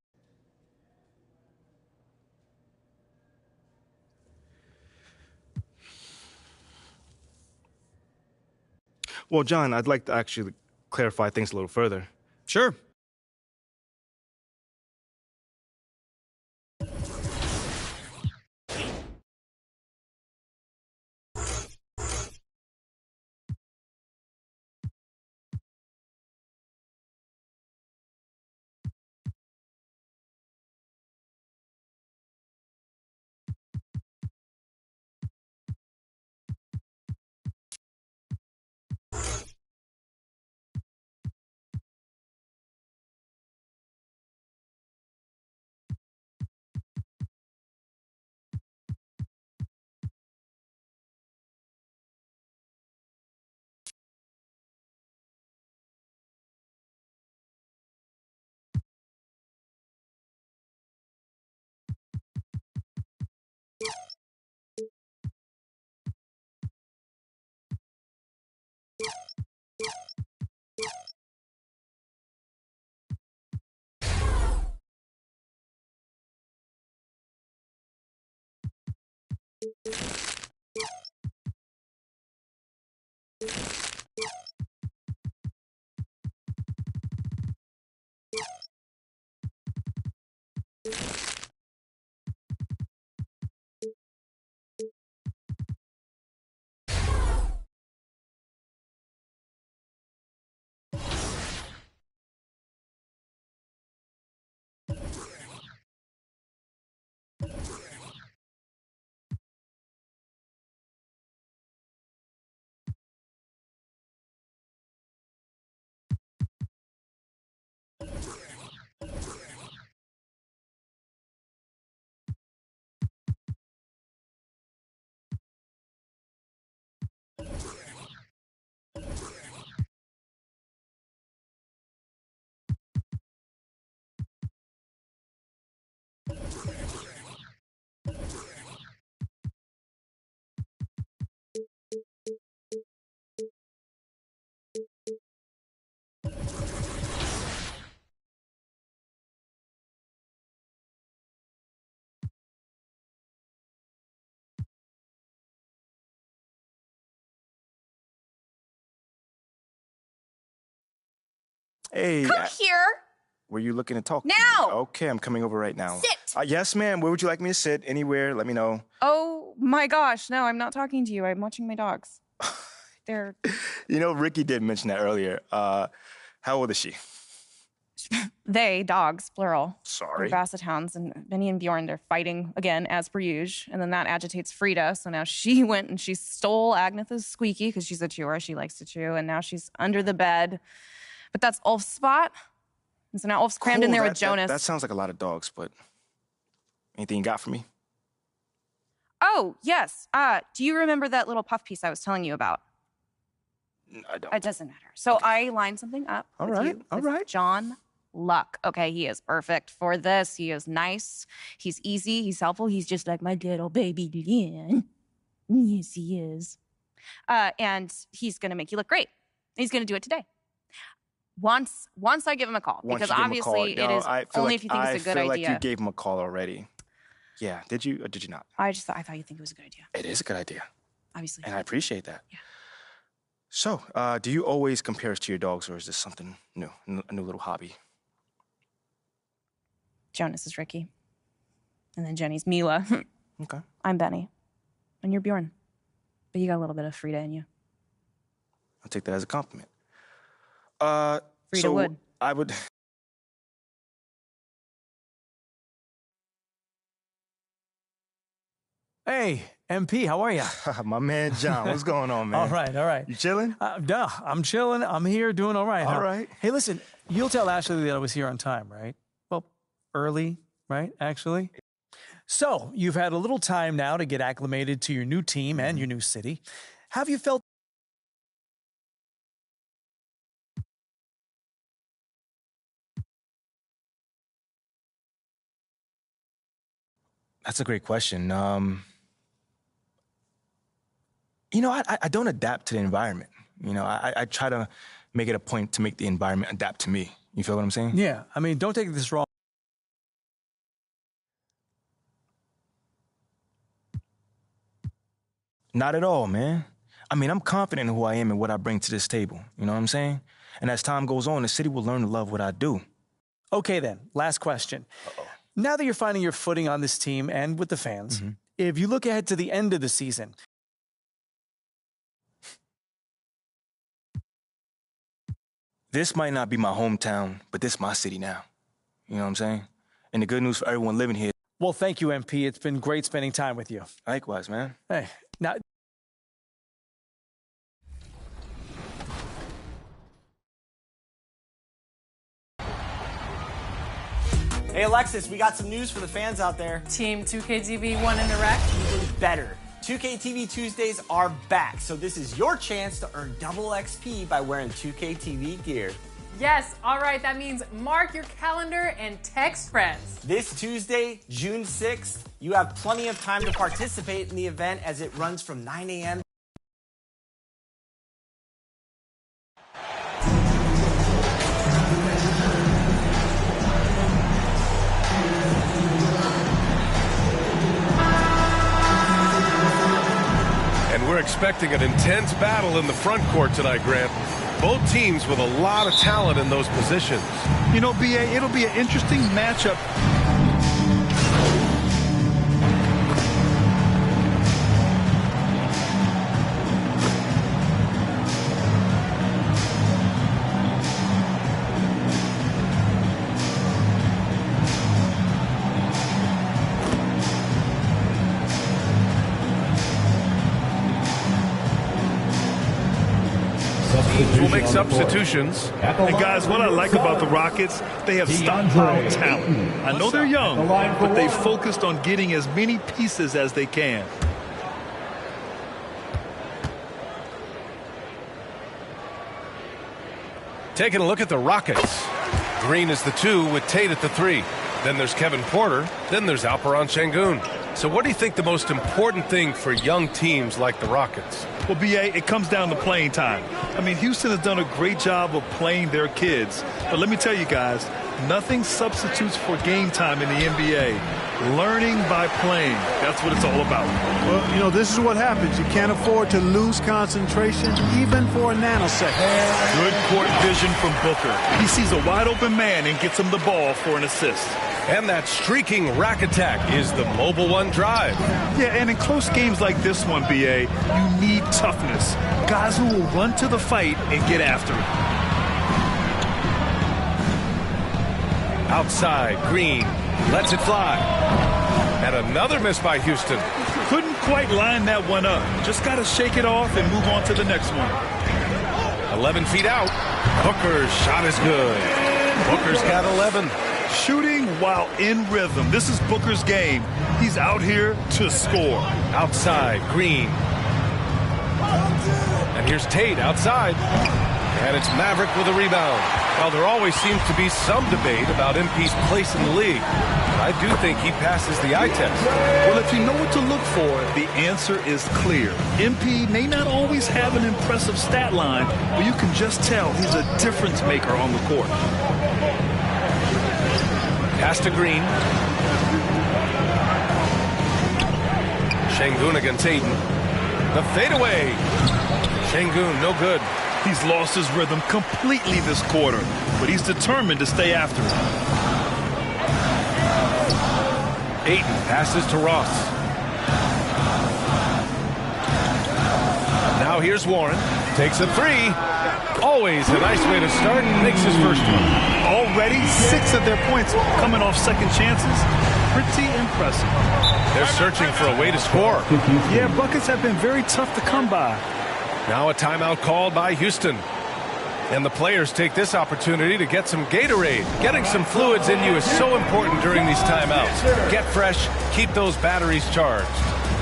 [SPEAKER 9] Well, John, I'd like to actually clarify things a little further.
[SPEAKER 17] Sure.
[SPEAKER 9] Hey.
[SPEAKER 7] Come here.
[SPEAKER 9] Were you looking to talk?
[SPEAKER 7] Now.
[SPEAKER 9] Okay, I'm coming over right now.
[SPEAKER 7] Sit.
[SPEAKER 9] Yes, ma'am. Where would you like me to sit? Anywhere. Let me know.
[SPEAKER 18] Oh my gosh, no, I'm not talking to you. I'm watching my dogs. They're...
[SPEAKER 9] You know, Ricky did mention that earlier. How old is she?
[SPEAKER 18] They, dogs, plural.
[SPEAKER 9] Sorry.
[SPEAKER 18] They're Basset Hounds, and Benny and Bjorn, they're fighting again, as per usual. And then that agitates Frida, so now she went and she stole Agnetha's squeaky, because she's a chewer, she likes to chew, and now she's under the bed. But that's Ulf's spot. And so now Ulf's crammed in there with Jonas.
[SPEAKER 9] That sounds like a lot of dogs, but anything you got for me?
[SPEAKER 18] Oh, yes. Do you remember that little puff piece I was telling you about?
[SPEAKER 9] I don't.
[SPEAKER 18] It doesn't matter. So I lined something up with John Luck. Okay, he is perfect for this. He is nice. He's easy. He's helpful. He's just like my little baby Lynn. Yes, he is. And he's going to make you look great. He's going to do it today. Once I give him a call, because obviously it is only if you think it's a good idea.
[SPEAKER 9] I feel like you gave him a call already. Yeah, did you or did you not?
[SPEAKER 18] I thought you think it was a good idea.
[SPEAKER 9] It is a good idea.
[SPEAKER 18] Obviously.
[SPEAKER 9] And I appreciate that.
[SPEAKER 18] Yeah.
[SPEAKER 9] So, do you always compare us to your dogs, or is this something new, a new little hobby?
[SPEAKER 18] Jonas is Ricky. And then Jenny's Mila.
[SPEAKER 9] Okay.
[SPEAKER 18] I'm Benny. And you're Bjorn. But you got a little bit of Frida in you.
[SPEAKER 9] I'll take that as a compliment.
[SPEAKER 18] Frida would.
[SPEAKER 9] I would...
[SPEAKER 19] Hey, MP, how are you?
[SPEAKER 9] My man, John. What's going on, man?
[SPEAKER 19] All right, all right.
[SPEAKER 9] You chilling?
[SPEAKER 19] No, I'm chilling. I'm here doing all right.
[SPEAKER 9] All right.
[SPEAKER 19] Hey, listen, you'll tell Ashley that I was here on time, right? Well, early, right, actually? So, you've had a little time now to get acclimated to your new team and your new city. Have you felt...
[SPEAKER 9] That's a great question. You know, I don't adapt to the environment. You know, I try to make it a point to make the environment adapt to me. You feel what I'm saying?
[SPEAKER 19] Yeah. I mean, don't take this wrong.
[SPEAKER 9] Not at all, man. I mean, I'm confident in who I am and what I bring to this table. You know what I'm saying? And as time goes on, the city will learn to love what I do.
[SPEAKER 19] Okay, then. Last question. Now that you're finding your footing on this team and with the fans, if you look ahead to the end of the season,
[SPEAKER 9] this might not be my hometown, but this is my city now. You know what I'm saying? And the good news for everyone living here.
[SPEAKER 19] Well, thank you, MP. It's been great spending time with you.
[SPEAKER 9] Likewise, man.
[SPEAKER 19] Hey, now...
[SPEAKER 20] Hey, Alexis, we got some news for the fans out there.
[SPEAKER 3] Team 2KTV won in the wreck.
[SPEAKER 20] Even better. 2KTV Tuesdays are back, so this is your chance to earn double XP by wearing 2KTV gear.
[SPEAKER 3] Yes, all right, that means mark your calendar and text friends.
[SPEAKER 20] This Tuesday, June 6th, you have plenty of time to participate in the event as it runs from 9 a.m.
[SPEAKER 5] And we're expecting an intense battle in the front court tonight, Grant. Both teams with a lot of talent in those positions.
[SPEAKER 2] You know, BA, it'll be an interesting matchup.
[SPEAKER 5] We'll make substitutions.
[SPEAKER 2] And guys, what I like about the Rockets, they have stockpiled talent. I know they're young, but they focused on getting as many pieces as they can.
[SPEAKER 5] Taking a look at the Rockets. Green is the 2 with Tate at the 3. Then there's Kevin Porter. Then there's Alperon Şengün. So what do you think the most important thing for young teams like the Rockets?
[SPEAKER 2] Well, BA, it comes down to playing time. I mean, Houston has done a great job of playing their kids. But let me tell you guys, nothing substitutes for game time in the NBA. Learning by playing. That's what it's all about.
[SPEAKER 13] Well, you know, this is what happens. You can't afford to lose concentration even for a nanosecond.
[SPEAKER 2] Good court vision from Booker. He sees a wide open man and gets him the ball for an assist.
[SPEAKER 5] And that streaking rack attack is the Mobile One drive.
[SPEAKER 2] Yeah, and in close games like this one, BA, you need toughness. Guys who will run to the fight and get after it.
[SPEAKER 5] Outside, Green lets it fly. And another miss by Houston.
[SPEAKER 2] Couldn't quite line that one up. Just got to shake it off and move on to the next one.
[SPEAKER 5] 11 feet out. Booker's shot is good. Booker's got 11.
[SPEAKER 2] Shooting while in rhythm. This is Booker's game. He's out here to score.
[SPEAKER 5] Outside, Green. And here's Tate outside. And it's Maverick with a rebound. Well, there always seems to be some debate about MP's place in the league. I do think he passes the eye test.
[SPEAKER 2] Well, if you know what to look for, the answer is clear. MP may not always have an impressive stat line, but you can just tell he's a difference maker on the court.
[SPEAKER 5] Pass to Green. Şengün against Aiden. The fadeaway. Şengün, no good.
[SPEAKER 2] He's lost his rhythm completely this quarter, but he's determined to stay after it.
[SPEAKER 5] Aiden passes to Ross. Now here's Warren. Takes a 3. Always a nice way to start. Makes his first one.
[SPEAKER 2] Already 6 of their points coming off second chances. Pretty impressive.
[SPEAKER 5] They're searching for a way to score.
[SPEAKER 2] Yeah, buckets have been very tough to come by.
[SPEAKER 5] Now a timeout called by Houston. And the players take this opportunity to get some Gatorade. Getting some fluids in you is so important during these timeouts. Get fresh, keep those batteries charged.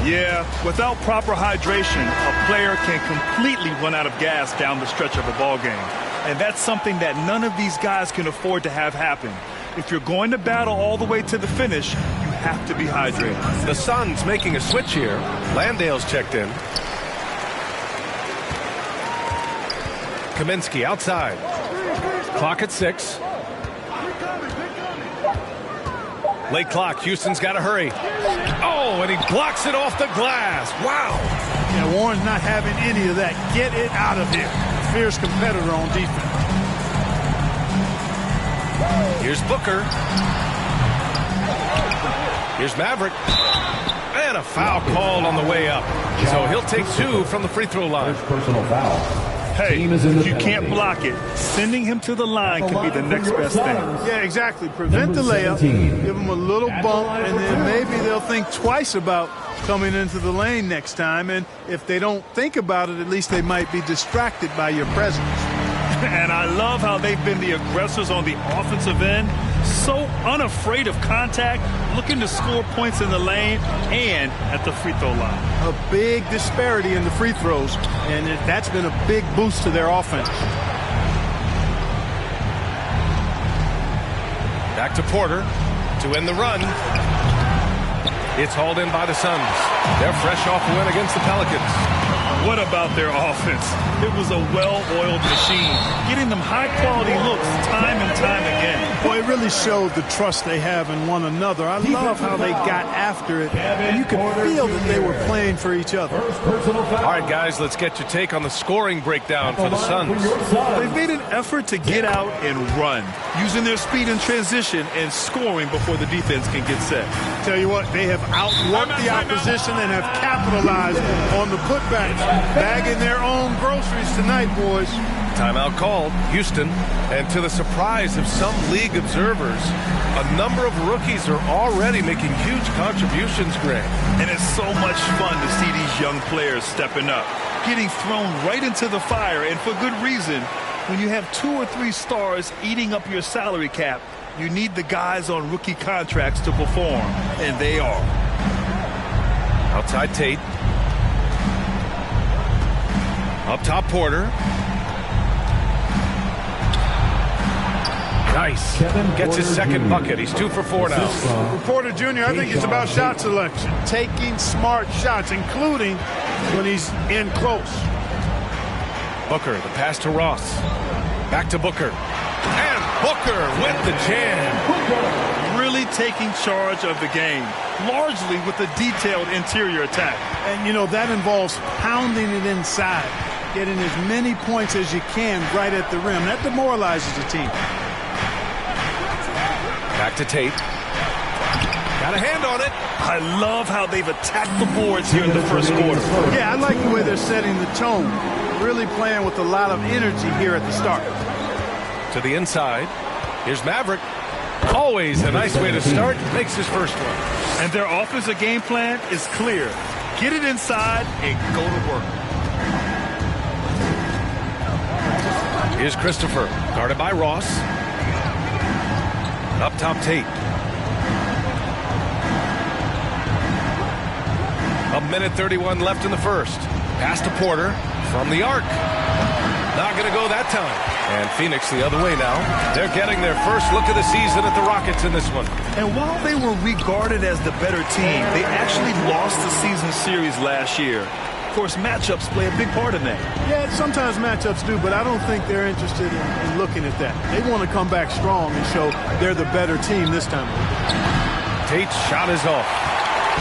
[SPEAKER 2] Yeah, without proper hydration, a player can completely run out of gas down the stretch of a ball game. And that's something that none of these guys can afford to have happen. If you're going to battle all the way to the finish, you have to be hydrated.
[SPEAKER 5] The Suns making a switch here. Landale's checked in. Kaminsky outside. Clock at 6. Late clock. Houston's got to hurry. Oh, and he blocks it off the glass. Wow.
[SPEAKER 13] Yeah, Warren's not having any of that. Get it out of here. Fierce competitor on defense.
[SPEAKER 5] Here's Booker. Here's Maverick. And a foul called on the way up. So he'll take 2 from the free throw line.
[SPEAKER 16] Personal foul.
[SPEAKER 2] Hey, you can't block it. Sending him to the line can be the next best thing.
[SPEAKER 13] Yeah, exactly. Prevent the layup, give him a little bump, and then maybe they'll think twice about coming into the lane next time. And if they don't think about it, at least they might be distracted by your presence.
[SPEAKER 2] And I love how they've been the aggressors on the offensive end. So unafraid of contact, looking to score points in the lane and at the free throw line.
[SPEAKER 13] A big disparity in the free throws, and that's been a big boost to their offense.
[SPEAKER 5] Back to Porter to end the run. It's hauled in by the Suns. They're fresh off a win against the Pelicans.
[SPEAKER 2] What about their offense? It was a well-oiled machine, getting them high-quality looks time and time again.
[SPEAKER 13] Boy, it really showed the trust they have in one another. I love how they got after it, and you could feel that they were playing for each other.
[SPEAKER 5] All right, guys, let's get your take on the scoring breakdown for the Suns.
[SPEAKER 2] They've made an effort to get out and run, using their speed in transition and scoring before the defense can get set.
[SPEAKER 13] Tell you what, they have outworked the opposition and have capitalized on the putbacks, bagging their own groceries tonight, boys.
[SPEAKER 5] Timeout called, Houston, and to the surprise of some league observers, a number of rookies are already making huge contributions, Greg.
[SPEAKER 2] And it's so much fun to see these young players stepping up, getting thrown right into the fire, and for good reason. When you have 2 or 3 stars eating up your salary cap, you need the guys on rookie contracts to perform, and they are.
[SPEAKER 5] Outside Tate. Up top Porter. Nice. Gets his second bucket. He's 2 for 4 now.
[SPEAKER 13] Porter Jr., I think it's about shot selection. Taking smart shots, including when he's in close.
[SPEAKER 5] Booker, the pass to Ross. Back to Booker. And Booker with the jam.
[SPEAKER 2] Really taking charge of the game, largely with a detailed interior attack.
[SPEAKER 13] And, you know, that involves pounding it inside, getting as many points as you can right at the rim. That demoralizes the team.
[SPEAKER 5] Back to Tate. Got a hand on it.
[SPEAKER 2] I love how they've attacked the boards here in the first quarter.
[SPEAKER 13] Yeah, I like the way they're setting the tone. Really playing with a lot of energy here at the start.
[SPEAKER 5] To the inside. Here's Maverick. Always a nice way to start. Makes his first one.
[SPEAKER 2] And their offensive game plan is clear. Get it inside and go to work.
[SPEAKER 5] Here's Christopher. Guarded by Ross. Up top Tate. A minute 31 left in the first. Pass to Porter from the arc. Not going to go that time. And Phoenix the other way now. They're getting their first look of the season at the Rockets in this one.
[SPEAKER 2] And while they were regarded as the better team, they actually lost the season series last year. Of course, matchups play a big part in that.
[SPEAKER 13] Yeah, sometimes matchups do, but I don't think they're interested in looking at that. They want to come back strong and show they're the better team this time.
[SPEAKER 5] Tate's shot is off.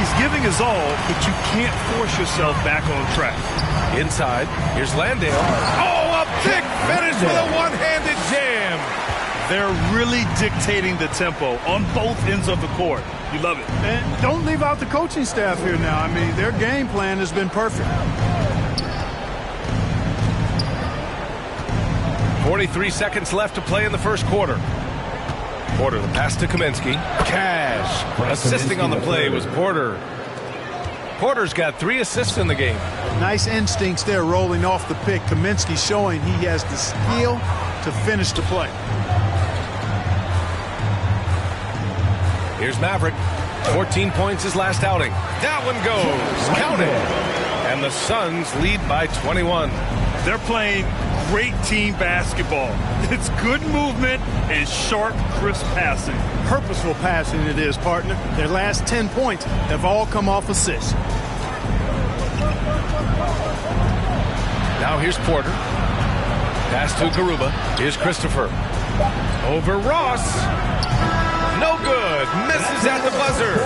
[SPEAKER 2] He's giving his all, but you can't force yourself back on track.
[SPEAKER 5] Inside, here's Landale. Oh, a big finish with a one-handed jam.
[SPEAKER 2] They're really dictating the tempo on both ends of the court. You love it.
[SPEAKER 13] And don't leave out the coaching staff here now. I mean, their game plan has been perfect.
[SPEAKER 5] 43 seconds left to play in the first quarter. Porter, the pass to Kaminsky. Cash. Assisting on the play was Porter. Porter's got 3 assists in the game.
[SPEAKER 13] Nice instincts there rolling off the pick. Kaminsky showing he has the skill to finish the play.
[SPEAKER 5] Here's Maverick. 14 points his last outing. That one goes. Count it. And the Suns lead by 21.
[SPEAKER 2] They're playing great team basketball. It's good movement and sharp, crisp passing.
[SPEAKER 13] Purposeful passing it is, partner. Their last 10 points have all come off assists.
[SPEAKER 5] Now here's Porter. Pass to Garuba. Here's Christopher. Over Ross. No good. Misses at the buzzer.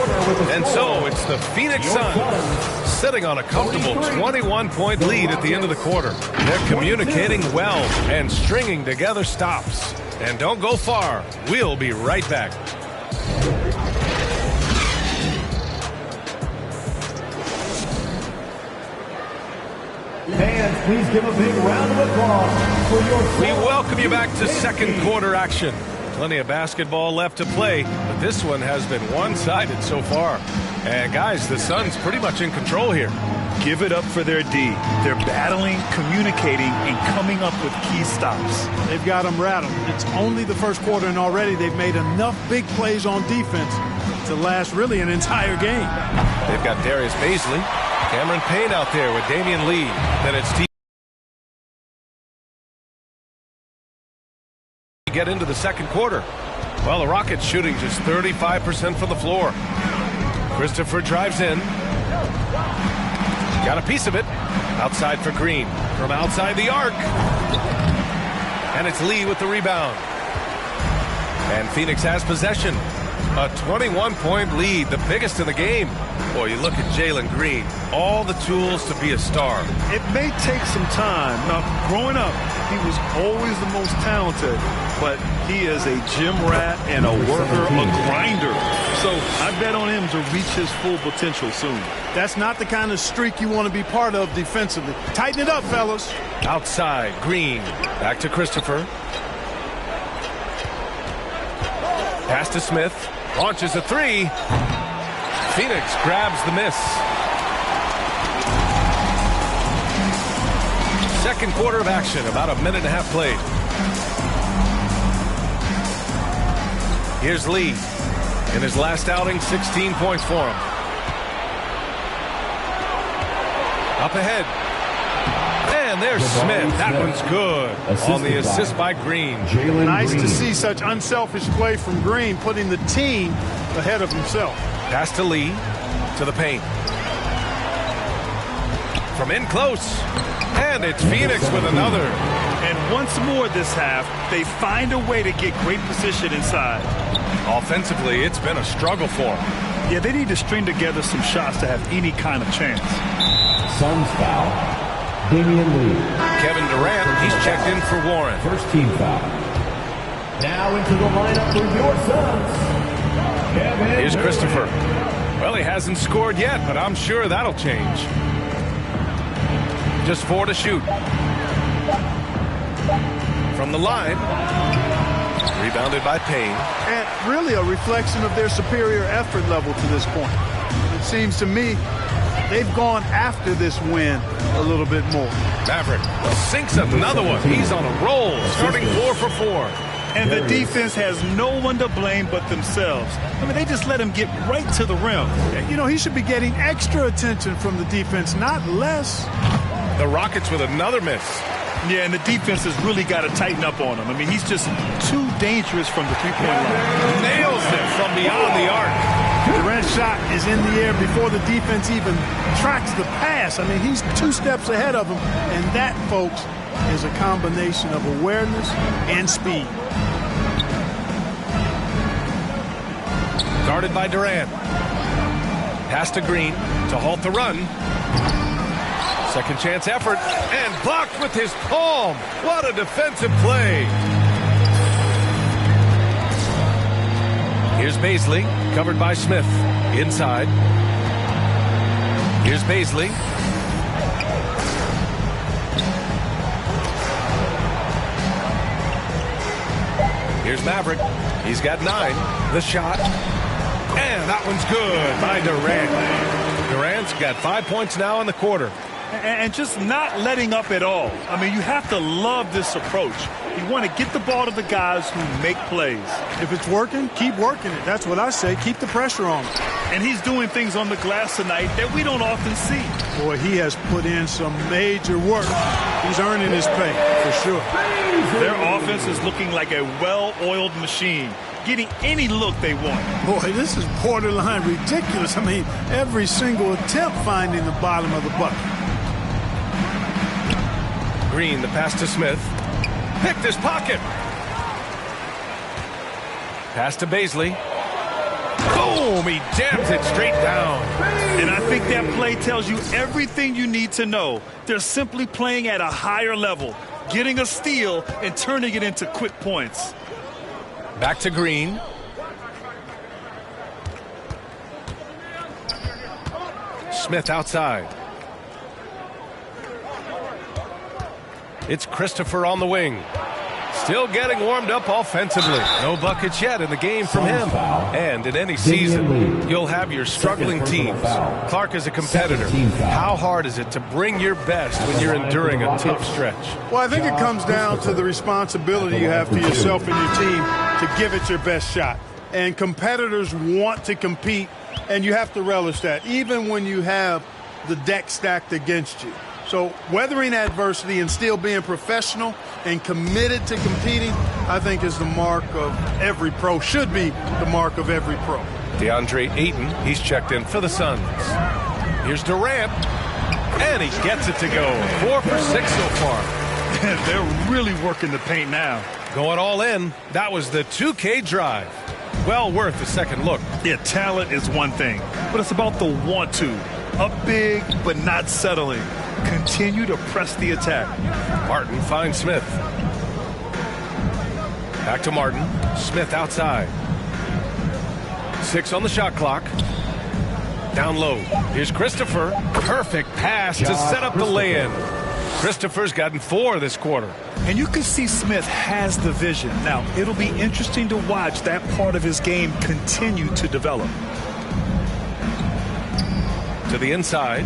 [SPEAKER 5] And so it's the Phoenix Suns sitting on a comfortable 21-point lead at the end of the quarter. They're communicating well and stringing together stops. And don't go far. We'll be right back.
[SPEAKER 16] Fans, please give a big round of applause for your...
[SPEAKER 5] We welcome you back to second quarter action. Plenty of basketball left to play, but this one has been one-sided so far. And guys, the Suns pretty much in control here.
[SPEAKER 2] Give it up for their D. They're battling, communicating, and coming up with key stops.
[SPEAKER 13] They've got them rattled. It's only the first quarter, and already they've made enough big plays on defense to last really an entire game.
[SPEAKER 5] They've got Darius Baisley, Cameron Payne out there with Damian Lee. Then it's get into the second quarter. Well, the Rockets shooting just 35% from the floor. Christopher drives in. Got a piece of it. Outside for Green. From outside the arc. And it's Lee with the rebound. And Phoenix has possession. A 21-point lead, the biggest in the game. Boy, you look at Jalen Green. All the tools to be a star.
[SPEAKER 2] It may take some time. Now, growing up, he was always the most talented, but he is a gym rat and a worker, a grinder. So I bet on him to reach his full potential soon.
[SPEAKER 13] That's not the kind of streak you want to be part of defensively. Tighten it up, fellas.
[SPEAKER 5] Outside, Green. Back to Christopher. Pass to Smith. Launches a three. Phoenix grabs the miss. Second quarter of action, about a minute and a half played. Here's Lee. In his last outing, 16 points for him. Up ahead. And there's Smith. That one's good. On the assist by Green.
[SPEAKER 13] Nice to see such unselfish play from Green, putting the team ahead of himself.
[SPEAKER 5] Pass to Lee. To the paint. From in close. And it's Phoenix with another.
[SPEAKER 2] And once more this half, they find a way to get great position inside.
[SPEAKER 5] Offensively, it's been a struggle for them.
[SPEAKER 2] Yeah, they need to string together some shots to have any kind of chance.
[SPEAKER 16] Suns foul. Damian Lee.
[SPEAKER 5] Kevin Durant, he's checked in for Warren.
[SPEAKER 16] First team foul. Now into the lineup for your Suns. Kevin
[SPEAKER 5] Here's
[SPEAKER 16] Durant.
[SPEAKER 5] Christopher. Well, he hasn't scored yet, but I'm sure that'll change. Just 4 to shoot. From the line. Rebounded by Payne.
[SPEAKER 13] And really a reflection of their superior effort level to this point. It seems to me they've gone after this win a little bit more.
[SPEAKER 5] Maverick sinks another one. He's on a roll, starting 4 for 4.
[SPEAKER 2] And the defense has no one to blame but themselves. I mean, they just let him get right to the rim.
[SPEAKER 13] You know, he should be getting extra attention from the defense, not less.
[SPEAKER 5] The Rockets with another miss.
[SPEAKER 2] Yeah, and the defense has really got to tighten up on him. I mean, he's just too dangerous from the three-point line.
[SPEAKER 5] Nails it from beyond the arc.
[SPEAKER 13] Durant's shot is in the air before the defense even tracks the pass. I mean, he's 2 steps ahead of him, and that, folks, is a combination of awareness and speed.
[SPEAKER 5] Guarded by Durant. Pass to Green to halt the run. Second chance effort, and blocked with his palm. What a defensive play. Here's Baisley, covered by Smith. Inside. Here's Baisley. Here's Maverick. He's got 9. The shot. And that one's good by Durant. Durant's got 5 points now in the quarter.
[SPEAKER 2] And just not letting up at all. I mean, you have to love this approach. You want to get the ball to the guys who make plays.
[SPEAKER 13] If it's working, keep working it. That's what I say. Keep the pressure on him.
[SPEAKER 2] And he's doing things on the glass tonight that we don't often see.
[SPEAKER 13] Boy, he has put in some major work. He's earning his pay, for sure.
[SPEAKER 2] Their offense is looking like a well-oiled machine, getting any look they want.
[SPEAKER 13] Boy, this is borderline ridiculous. I mean, every single attempt finding the bottom of the bucket.
[SPEAKER 5] Green, the pass to Smith. picked his pocket. Pass to Baisley. Boom! He jams it straight down.
[SPEAKER 2] And I think that play tells you everything you need to know. They're simply playing at a higher level, getting a steal and turning it into quick points.
[SPEAKER 5] Back to Green. Smith outside. It's Christopher on the wing. Still getting warmed up offensively. No buckets yet in the game from him. And in any season, you'll have your struggling teams. Clark is a competitor. How hard is it to bring your best when you're enduring a tough stretch?
[SPEAKER 13] Well, I think it comes down to the responsibility you have to yourself and your team to give it your best shot. And competitors want to compete, and you have to relish that, even when you have the deck stacked against you. So weathering adversity and still being professional and committed to competing, I think is the mark of every pro, should be the mark of every pro.
[SPEAKER 5] DeAndre Ayton, he's checked in for the Suns. Here's Durant, and he gets it to go. 4 for 6 so far.
[SPEAKER 2] They're really working the paint now.
[SPEAKER 5] Going all in. That was the 2K drive. Well worth a second look.
[SPEAKER 2] Yeah, talent is one thing, but it's about the want to. Up big, but not settling. Continue to press the attack.
[SPEAKER 5] Martin finds Smith. Back to Martin. Smith outside. 6 on the shot clock. Down low. Here's Christopher. Perfect pass to set up the lay-in. Christopher's gotten 4 this quarter.
[SPEAKER 2] And you can see Smith has the vision. Now, it'll be interesting to watch that part of his game continue to develop.
[SPEAKER 5] To the inside.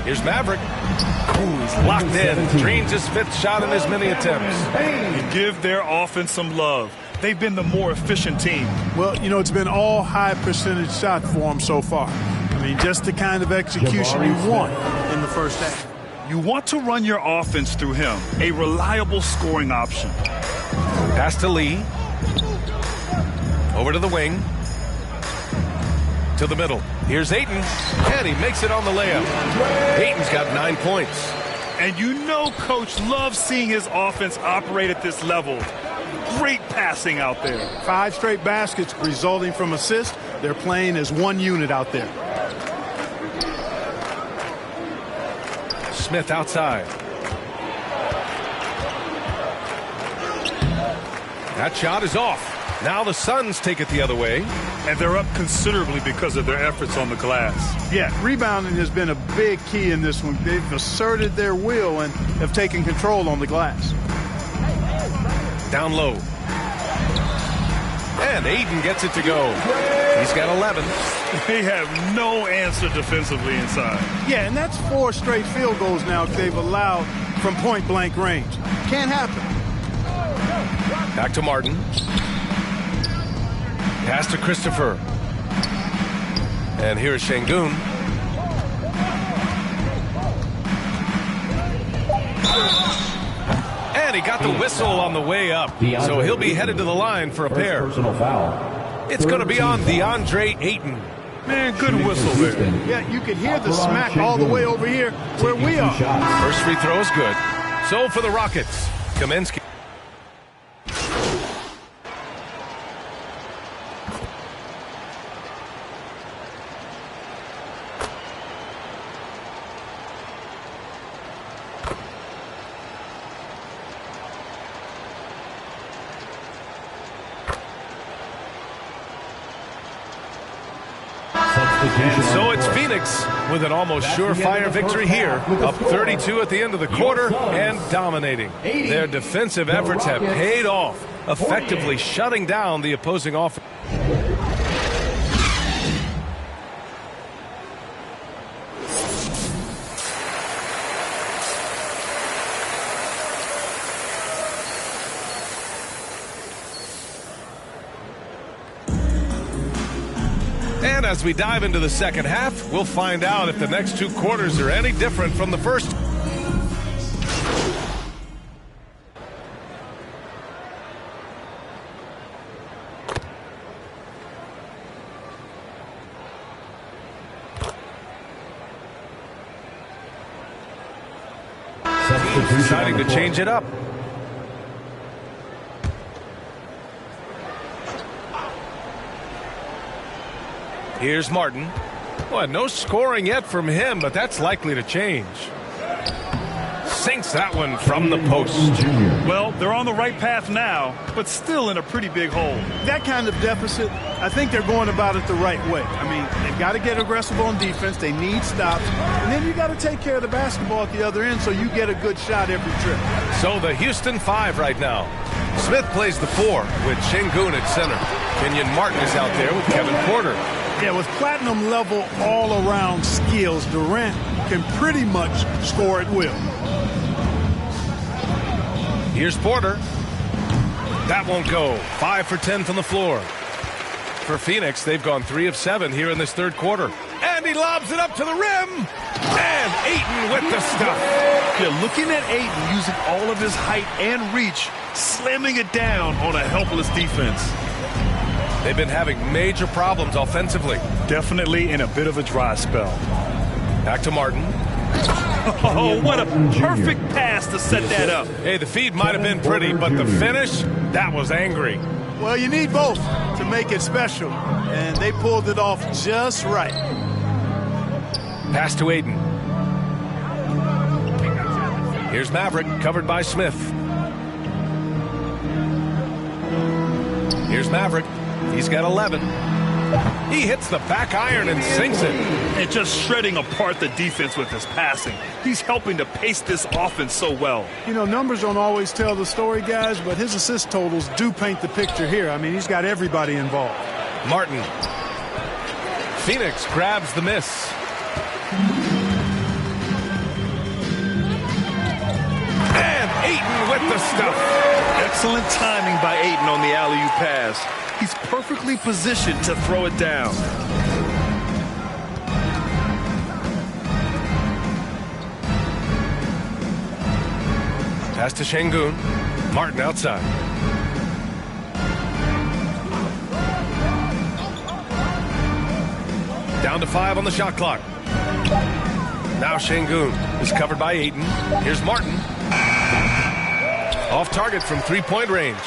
[SPEAKER 5] Here's Maverick. Ooh, he's locked in. Drains his 5th shot in as many attempts.
[SPEAKER 2] You give their offense some love. They've been the more efficient team.
[SPEAKER 13] Well, you know, it's been all high percentage shots for them so far. I mean, just the kind of execution you want in the first half.
[SPEAKER 2] You want to run your offense through him, a reliable scoring option.
[SPEAKER 5] Pass to Lee. Over to the wing. To the middle. Here's Ayton, and he makes it on the layup. Ayton's got 9 points.
[SPEAKER 2] And you know Coach loves seeing his offense operate at this level. Great passing out there.
[SPEAKER 13] 5 straight baskets resulting from assists. They're playing as one unit out there.
[SPEAKER 5] Smith outside. That shot is off. Now the Suns take it the other way.
[SPEAKER 2] And they're up considerably because of their efforts on the glass.
[SPEAKER 13] Yeah, rebounding has been a big key in this one. They've asserted their will and have taken control on the glass.
[SPEAKER 5] Down low. And Ayton gets it to go. He's got 11.
[SPEAKER 2] They have no answer defensively inside.
[SPEAKER 13] Yeah, and that's 4 straight field goals now they've allowed from point-blank range. Can't happen.
[SPEAKER 5] Back to Martin. Pass to Christopher. And here's Şengün. And he got the whistle on the way up. So he'll be headed to the line for a pair. It's going to be on DeAndre Ayton.
[SPEAKER 2] Man, good whistle there.
[SPEAKER 13] Yeah, you could hear the smack all the way over here where we are.
[SPEAKER 5] First free throw is good. So for the Rockets, Kaminsky. And so it's Phoenix with an almost surefire victory here, up 32 at the end of the quarter and dominating. Their defensive efforts have paid off, effectively shutting down the opposing offense. And as we dive into the second half, we'll find out if the next 2 quarters are any different from the first. Deciding to change it up. Here's Martin. Well, no scoring yet from him, but that's likely to change. Sinks that one from the post.
[SPEAKER 2] Well, they're on the right path now, but still in a pretty big hole.
[SPEAKER 13] That kind of deficit, I think they're going about it the right way. I mean, they've got to get aggressive on defense. They need stops. And then you got to take care of the basketball at the other end so you get a good shot every trip.
[SPEAKER 5] So the Houston 5 right now. Smith plays the 4 with Şengün at center. Kenyon Martin is out there with Kevin Porter.
[SPEAKER 13] Yeah, with platinum level all-around skills, Durant can pretty much score at will.
[SPEAKER 5] Here's Porter. That won't go. 5 for 10 from the floor. For Phoenix, they've gone 3 of 7 here in this third quarter. And he lobs it up to the rim. And Ayton with the stuff.
[SPEAKER 2] Yeah, looking at Ayton using all of his height and reach, slamming it down on a helpless defense.
[SPEAKER 5] They've been having major problems offensively.
[SPEAKER 2] Definitely in a bit of a dry spell.
[SPEAKER 5] Back to Martin.
[SPEAKER 2] Oh, what a perfect pass to set that up.
[SPEAKER 5] Hey, the feed might have been pretty, but the finish, that was angry.
[SPEAKER 13] Well, you need both to make it special, and they pulled it off just right.
[SPEAKER 5] Pass to Ayton. Here's Maverick, covered by Smith. Here's Maverick. He's got 11. He hits the back iron and sinks it.
[SPEAKER 2] And just shredding apart the defense with his passing. He's helping to pace this offense so well.
[SPEAKER 13] You know, numbers don't always tell the story, guys, but his assist totals do paint the picture here. I mean, he's got everybody involved.
[SPEAKER 5] Martin. Phoenix grabs the miss. And Ayton with the stuff.
[SPEAKER 2] Excellent timing by Ayton on the alley-oop pass. He's perfectly positioned to throw it down.
[SPEAKER 5] Pass to Şengün. Martin outside. Down to 5 on the shot clock. Now Şengün is covered by Ayton. Here's Martin. Off target from three-point range.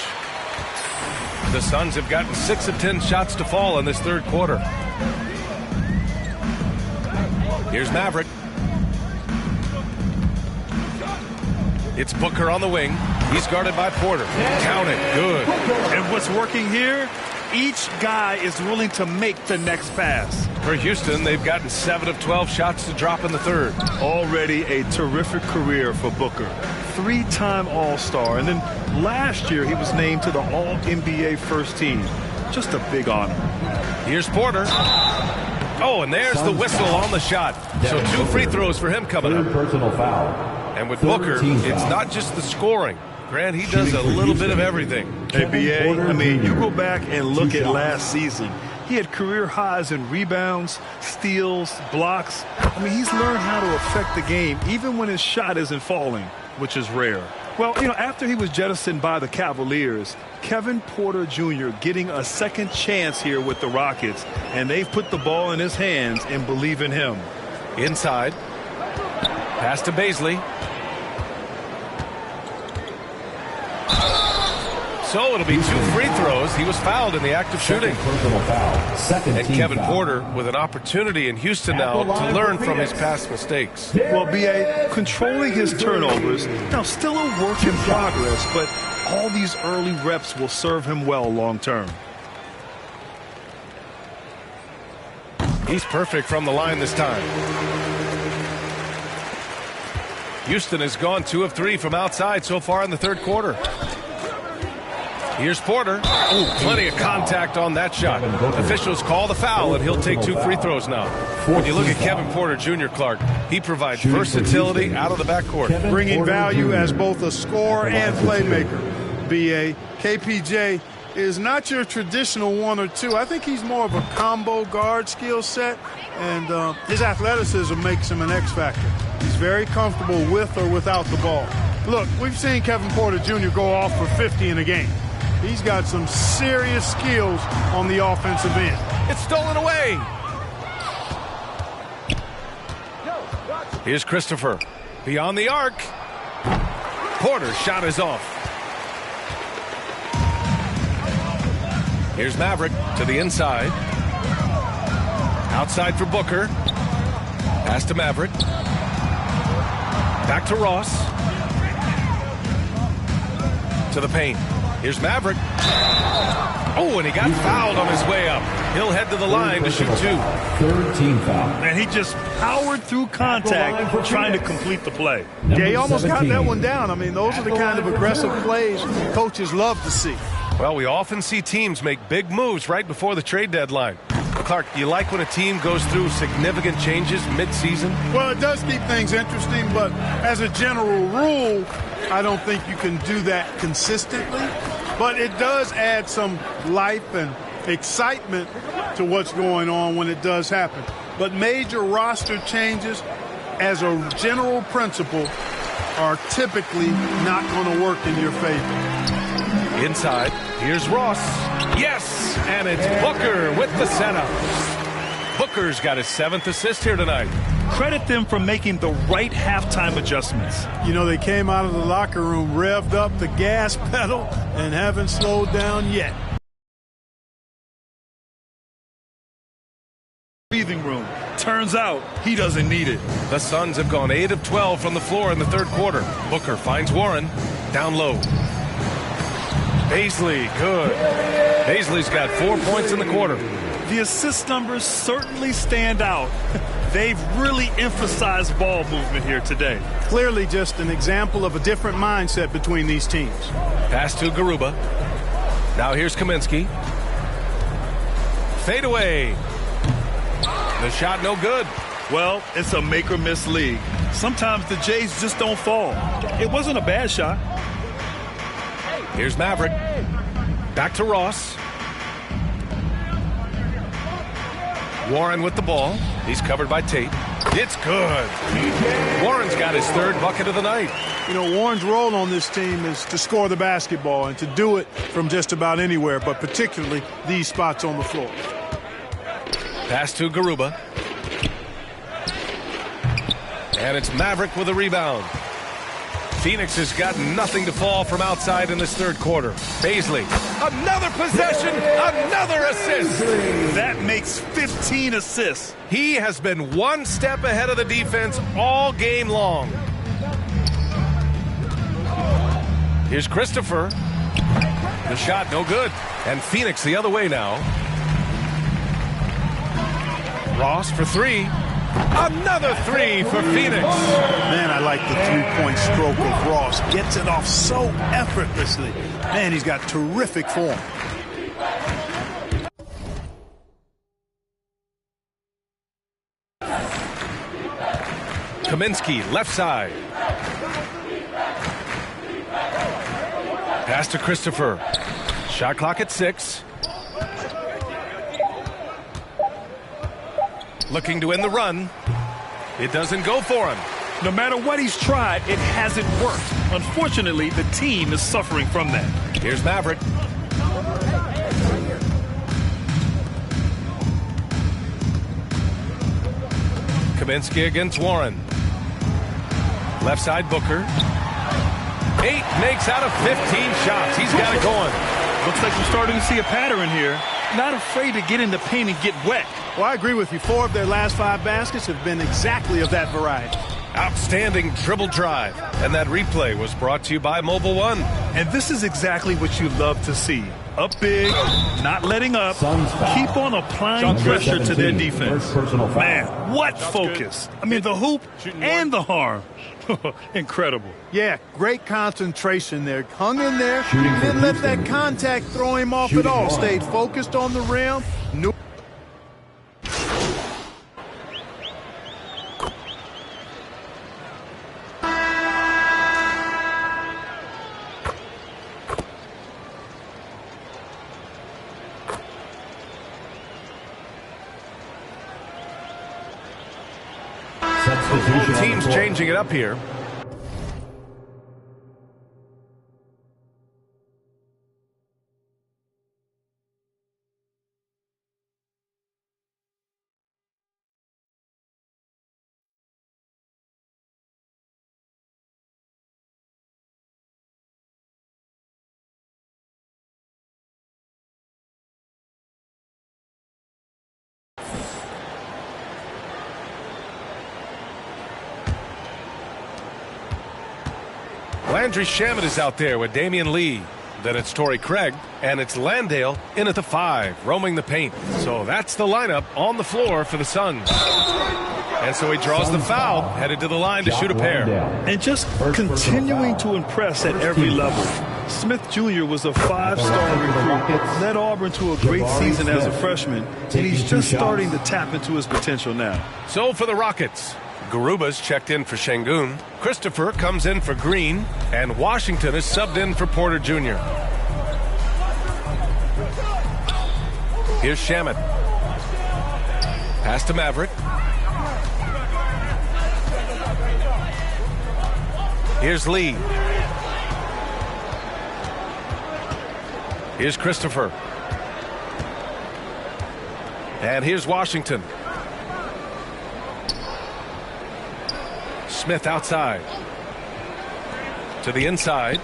[SPEAKER 5] The Suns have gotten 6 of 10 shots to fall in this third quarter. Here's Maverick. It's Booker on the wing. He's guarded by Porter. Count it. Good.
[SPEAKER 2] And what's working here? Each guy is willing to make the next pass.
[SPEAKER 5] For Houston, they've gotten 7 of 12 shots to drop in the third.
[SPEAKER 2] Already a terrific career for Booker. 3-time All-Star. And then last year, he was named to the All-NBA first team. Just a big honor.
[SPEAKER 5] Here's Porter. Oh, and there's the whistle on the shot. So 2 free throws for him coming up.
[SPEAKER 16] Personal foul.
[SPEAKER 5] And with Booker, it's not just the scoring. Grant, he does a little bit of everything.
[SPEAKER 2] Hey, B.A., I mean, you go back and look at last season. He had career highs in rebounds, steals, blocks. I mean, he's learned how to affect the game even when his shot isn't falling, which is rare. Well, you know, after he was jettisoned by the Cavaliers, Kevin Porter Jr. getting a second chance here with the Rockets, and they've put the ball in his hands and believe in him.
[SPEAKER 5] Inside. Pass to Baisley. So it'll be 2 free throws. He was fouled in the act of shooting. And Kevin Porter with an opportunity in Houston now to learn from his past mistakes.
[SPEAKER 2] Well, B.A., controlling his turnovers, now still a work in progress, but all these early reps will serve him well long term.
[SPEAKER 5] He's perfect from the line this time. Houston has gone 2 of 3 from outside so far in the third quarter. Here's Porter. Ooh, plenty of contact on that shot. Officials call the foul, and he'll take 2 free throws now. When you look at Kevin Porter Jr., Clark, he provides versatility out of the backcourt.
[SPEAKER 13] Bringing value as both a scorer and playmaker. B.A., KPJ is not your traditional 1 or 2. I think he's more of a combo guard skill set, and his athleticism makes him an X factor. He's very comfortable with or without the ball. Look, we've seen Kevin Porter Jr. go off for 50 in a game. He's got some serious skills on the offensive end.
[SPEAKER 5] It's stolen away. Here's Christopher. Beyond the arc. Porter's shot is off. Here's Maverick to the inside. Outside for Booker. Pass to Maverick. Back to Ross. To the paint. Here's Maverick. Oh, and he got fouled on his way up. He'll head to the line to shoot 2.
[SPEAKER 16] Third team foul.
[SPEAKER 2] And he just powered through contact trying to complete the play.
[SPEAKER 13] Yeah, he almost got that one down. I mean, those are the kind of aggressive plays coaches love to see.
[SPEAKER 5] Well, we often see teams make big moves right before the trade deadline. Clark, do you like when a team goes through significant changes mid-season?
[SPEAKER 13] Well, it does keep things interesting, but as a general rule, I don't think you can do that consistently. But it does add some life and excitement to what's going on when it does happen. But major roster changes, as a general principle, are typically not going to work in your favor.
[SPEAKER 5] Inside, here's Ross. Yes, and it's Booker with the setup. Booker's got his 7th assist here tonight.
[SPEAKER 2] Credit them for making the right halftime adjustments.
[SPEAKER 13] You know, they came out of the locker room, revved up the gas pedal, and haven't slowed down yet.
[SPEAKER 2] Breathing room. Turns out he doesn't need it.
[SPEAKER 5] The Suns have gone 8 of 12 from the floor in the third quarter. Booker finds Warren down low. Paisley, good. Paisley's got 4 points in the quarter.
[SPEAKER 2] The assist numbers certainly stand out. They've really emphasized ball movement here today.
[SPEAKER 13] Clearly just an example of a different mindset between these teams.
[SPEAKER 5] Pass to Rwby. Now here's Kaminsky. Fade away. The shot no good.
[SPEAKER 2] Well, it's a make or miss league. Sometimes the Jays just don't fall. It wasn't a bad shot.
[SPEAKER 5] Here's Maverick. Back to Ross. Warren with the ball. He's covered by Tate. It's good. Warren's got his 3rd bucket of the night.
[SPEAKER 13] You know, Warren's role on this team is to score the basketball and to do it from just about anywhere, but particularly these spots on the floor.
[SPEAKER 5] Pass to Rwby. And it's Maverick with a rebound. Phoenix has got nothing to fall from outside in this third quarter. Paisley, another possession, another assist.
[SPEAKER 2] That makes 15 assists.
[SPEAKER 5] He has been one step ahead of the defense all game long. Here's Christopher. The shot no good. And Phoenix the other way now. Ross for 3. Another 3 for Phoenix.
[SPEAKER 13] Man, I like the three-point stroke of Ross. Gets it off so effortlessly. Man, he's got terrific form.
[SPEAKER 5] Kaminsky, left side. Pass to Christopher. Shot clock at 6. Looking to end the run. It doesn't go for him.
[SPEAKER 2] No matter what he's tried, it hasn't worked. Unfortunately, the team is suffering from that.
[SPEAKER 5] Here's Maverick. Kaminsky against Warren. Left side Booker. 8 makes out of 15 shots. He's got it going.
[SPEAKER 2] Looks like we're starting to see a pattern here. Not afraid to get in the paint and get wet.
[SPEAKER 13] Well, I agree with you. 4 of their last 5 baskets have been exactly of that variety.
[SPEAKER 5] Outstanding dribble drive. And that replay was brought to you by Mobile One.
[SPEAKER 2] And this is exactly what you love to see. Up big, not letting up, keep on applying pressure to their defense. Man, what focus. I mean, the hoop and the harm. Incredible.
[SPEAKER 13] Yeah, great concentration there. Hung in there, didn't let that contact throw him off at all. Stayed focused on the rim.
[SPEAKER 5] Team's changing it up here. Landry Shamet is out there with Damian Lee. Then it's Torrey Craig, and it's Landale in at the 5, roaming the paint. So that's the lineup on the floor for the Suns. And so he draws the foul, headed to the line to shoot a pair.
[SPEAKER 2] And just continuing to impress at every level. Smith Jr. was a 5-star recruit, led Auburn to a great season as a freshman, and he's just starting to tap into his potential now.
[SPEAKER 5] So for the Rockets, Garuba's checked in for Şengün, Christopher comes in for Green, and Washington is subbed in for Porter Jr. Here's Shamet. Pass to Maverick. Here's Lee. Here's Christopher. And here's Washington. Smith outside. To the inside.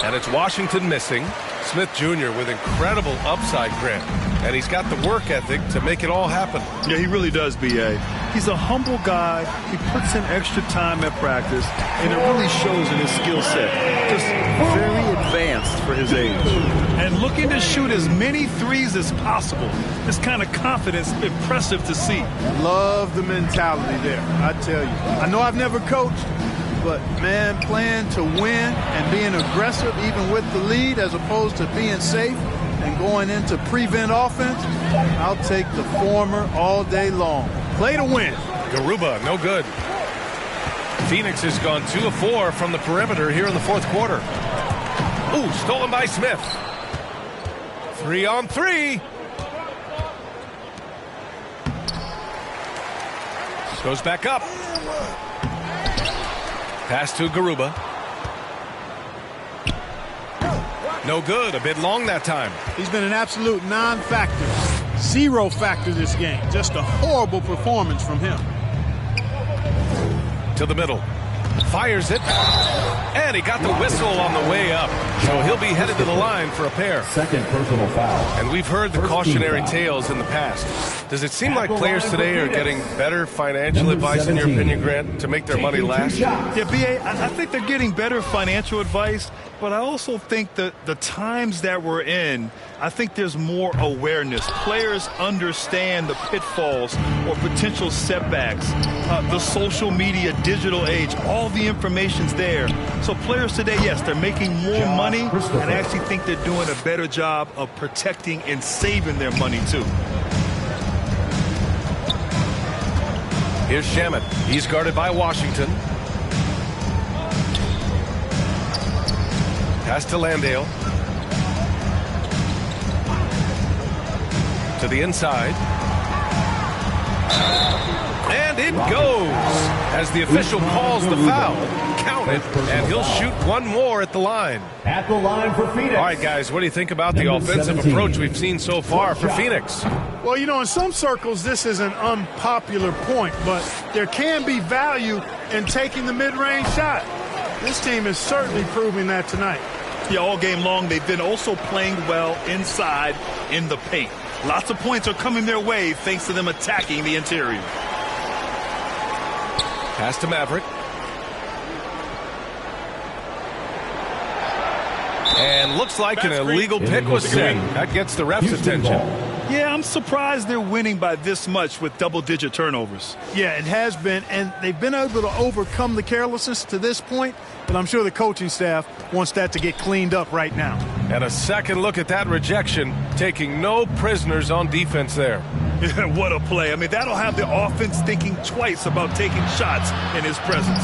[SPEAKER 5] And it's Washington missing. Smith Jr. with incredible upside grip. And he's got the work ethic to make it all happen.
[SPEAKER 2] Yeah, he really does, B.A. He's a humble guy. He puts in extra time at practice, and it really shows in his skill set. Just very advanced for his age. And looking to shoot as many threes as possible. This kind of confidence, impressive to see.
[SPEAKER 13] Love the mentality there, I tell you. I know I've never coached, but, man, playing to win and being aggressive even with the lead as opposed to being safe and going into prevent offense, I'll take the former all day long. Play to win.
[SPEAKER 5] Garuba, no good. Phoenix has gone 2 of 4 from the perimeter here in the fourth quarter. Ooh, stolen by Smith. 3 on 3. Goes back up. Pass to Garuba. No good. A bit long that time.
[SPEAKER 13] He's been an absolute non-factor. 0 factor this game. Just a horrible performance from him.
[SPEAKER 5] To the middle. Fires it. And he got the whistle on the way up. So he'll be headed to the line for a pair.
[SPEAKER 16] Second personal foul.
[SPEAKER 5] And we've heard the cautionary tales in the past. Does it seem like players today are getting better financial advice, in your opinion, Grant, to make their money last?
[SPEAKER 2] Yeah, B.A., I think they're getting better financial advice, but I also think that the times that we're in, I think there's more awareness. Players understand the pitfalls or potential setbacks. The social media, digital age, all the information's there. So players today, yes, they're making more money, and I actually think they're doing a better job of protecting and saving their money, too.
[SPEAKER 5] Here's Shamet. He's guarded by Washington. Pass to Landale. To the inside. And it goes as the official calls the foul. Count it, and he'll shoot one more at the line.
[SPEAKER 16] At the line for Phoenix.
[SPEAKER 5] All right, guys, what do you think about the offensive approach we've seen so far for Phoenix?
[SPEAKER 13] Well, you know, in some circles, this is an unpopular point, but there can be value in taking the mid-range shot. This team is certainly proving that tonight.
[SPEAKER 2] Yeah, all game long, they've been also playing well inside in the paint. Lots of points are coming their way thanks to them attacking the interior.
[SPEAKER 5] Pass to Maverick. And looks like an illegal pick was set. That gets the ref's attention.
[SPEAKER 2] Yeah, I'm surprised they're winning by this much with double-digit turnovers.
[SPEAKER 13] Yeah, it has been, and they've been able to overcome the carelessness to this point, but I'm sure the coaching staff wants that to get cleaned up right now.
[SPEAKER 5] And a second look at that rejection, taking no prisoners on defense there.
[SPEAKER 2] Yeah, what a play. I mean, that'll have the offense thinking twice about taking shots in his presence.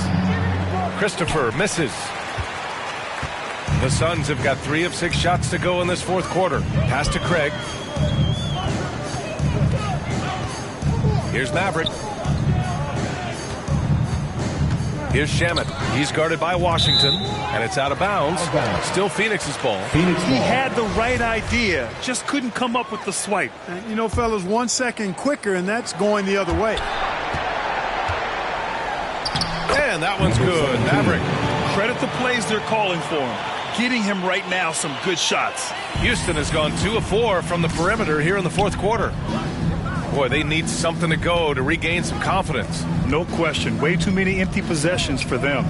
[SPEAKER 5] Christopher misses. The Suns have got 3 of 6 shots to go in this fourth quarter. Pass to Craig. Here's Maverick. Here's Shamet. He's guarded by Washington, and it's out of bounds. Still Phoenix's ball.
[SPEAKER 2] He had the right idea, just couldn't come up with the swipe.
[SPEAKER 13] And, you know, fellas, 1 second quicker, and that's going the other way.
[SPEAKER 5] And that one's good. Maverick.
[SPEAKER 2] Credit the plays they're calling for him. Getting him right now some good shots.
[SPEAKER 5] Houston has gone 2 of 4 from the perimeter here in the fourth quarter. Boy, they need something to go to regain some confidence.
[SPEAKER 2] No question. Way too many empty possessions for them.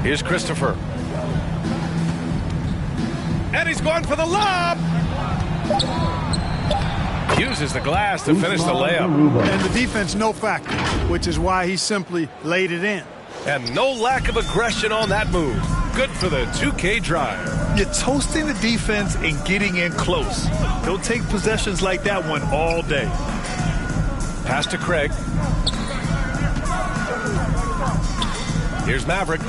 [SPEAKER 5] Here's Christopher. And he's going for the lob. Uses the glass to finish the layup.
[SPEAKER 13] And the defense no factor, which is why he simply laid it in.
[SPEAKER 5] And no lack of aggression on that move. Good for the 2K drive.
[SPEAKER 2] You're toasting the defense and getting in close. He'll take possessions like that one all day.
[SPEAKER 5] Pass to Craig. Here's Maverick.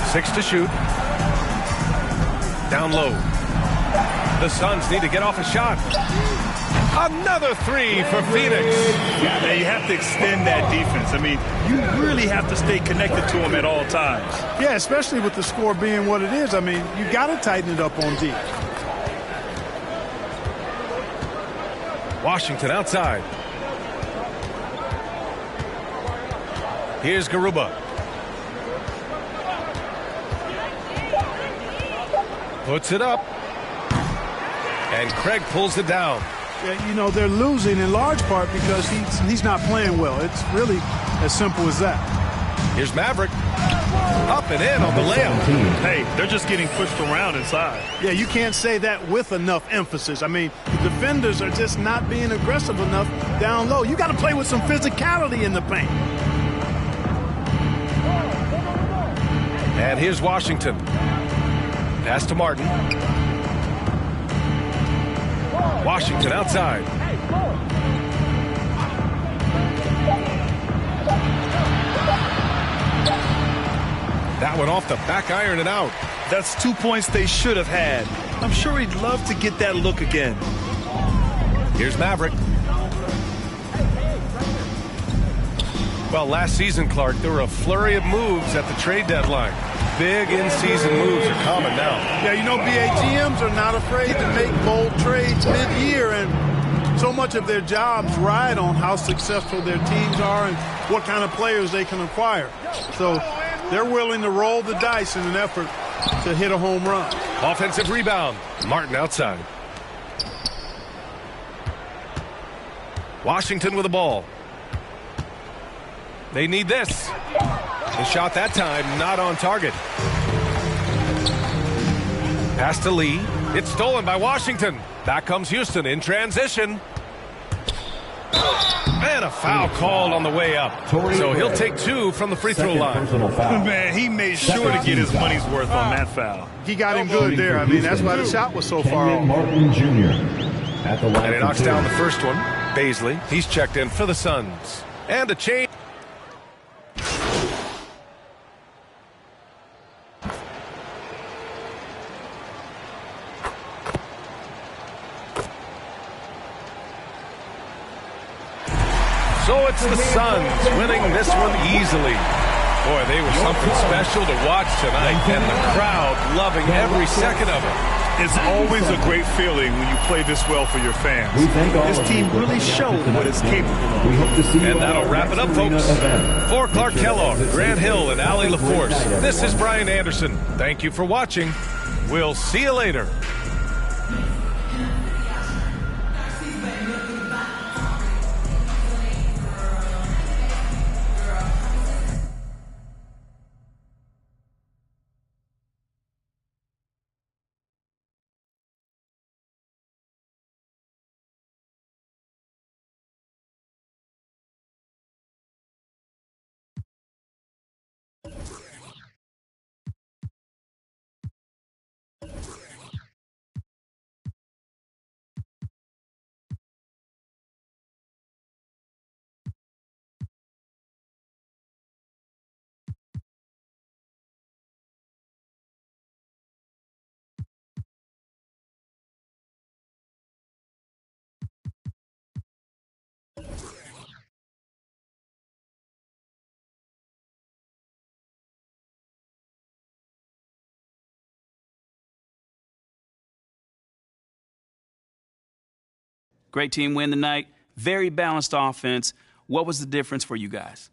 [SPEAKER 5] 6 to shoot. Down low. The Suns need to get off a shot. Another 3 for Phoenix.
[SPEAKER 2] Yeah, you have to extend that defense. I mean, you really have to stay connected to them at all times.
[SPEAKER 13] Yeah, especially with the score being what it is. I mean, you got to tighten it up on D.
[SPEAKER 5] Washington outside. Here's Garuba. Puts it up. And Craig pulls it down.
[SPEAKER 13] Yeah, you know, they're losing in large part because he's not playing well. It's really as simple as that.
[SPEAKER 5] Here's Maverick. Up and in on the layup.
[SPEAKER 2] Hey, they're just getting pushed around inside.
[SPEAKER 13] Yeah, you can't say that with enough emphasis. I mean, the defenders are just not being aggressive enough down low. You got to play with some physicality in the paint.
[SPEAKER 5] And here's Washington. Pass to Martin. Washington outside. That one off the back iron and out.
[SPEAKER 2] That's 2 points they should have had. I'm sure he'd love to get that look again.
[SPEAKER 5] Here's Maverick. Well, last season, Clark, there were a flurry of moves at the trade deadline. Big in-season moves are common now.
[SPEAKER 13] Yeah, you know, GMs are not afraid to make bold trades mid-year, and so much of their jobs ride on how successful their teams are and what kind of players they can acquire. So they're willing to roll the dice in an effort to hit a home run.
[SPEAKER 5] Offensive rebound. Martin outside. Washington with the ball. They need this. The shot that time not on target. Pass to Lee. It's stolen by Washington. Back comes Houston in transition. And a foul called on the way up. So he'll take 2 from the free throw line.
[SPEAKER 2] Man, he made sure to get his money's worth on that foul.
[SPEAKER 13] He got him good there. I mean, that's why the shot was so far off.
[SPEAKER 16] Martin Jr. at the line.
[SPEAKER 5] And he knocks down the first one. Baisley, he's checked in for the Suns. And a change. So it's the Suns winning this one easily. Boy, they were something special to watch tonight, and the crowd loving every second of it.
[SPEAKER 2] It's always a great feeling when you play this well for your fans. This team really showed what it's capable of.
[SPEAKER 5] And that'll wrap it up, folks. For Clark Kellogg, Grant Hill, and Allie LaForce, this is Brian Anderson. Thank you for watching. We'll see you later.
[SPEAKER 8] Great team win tonight. Very balanced offense. What was the difference for you guys?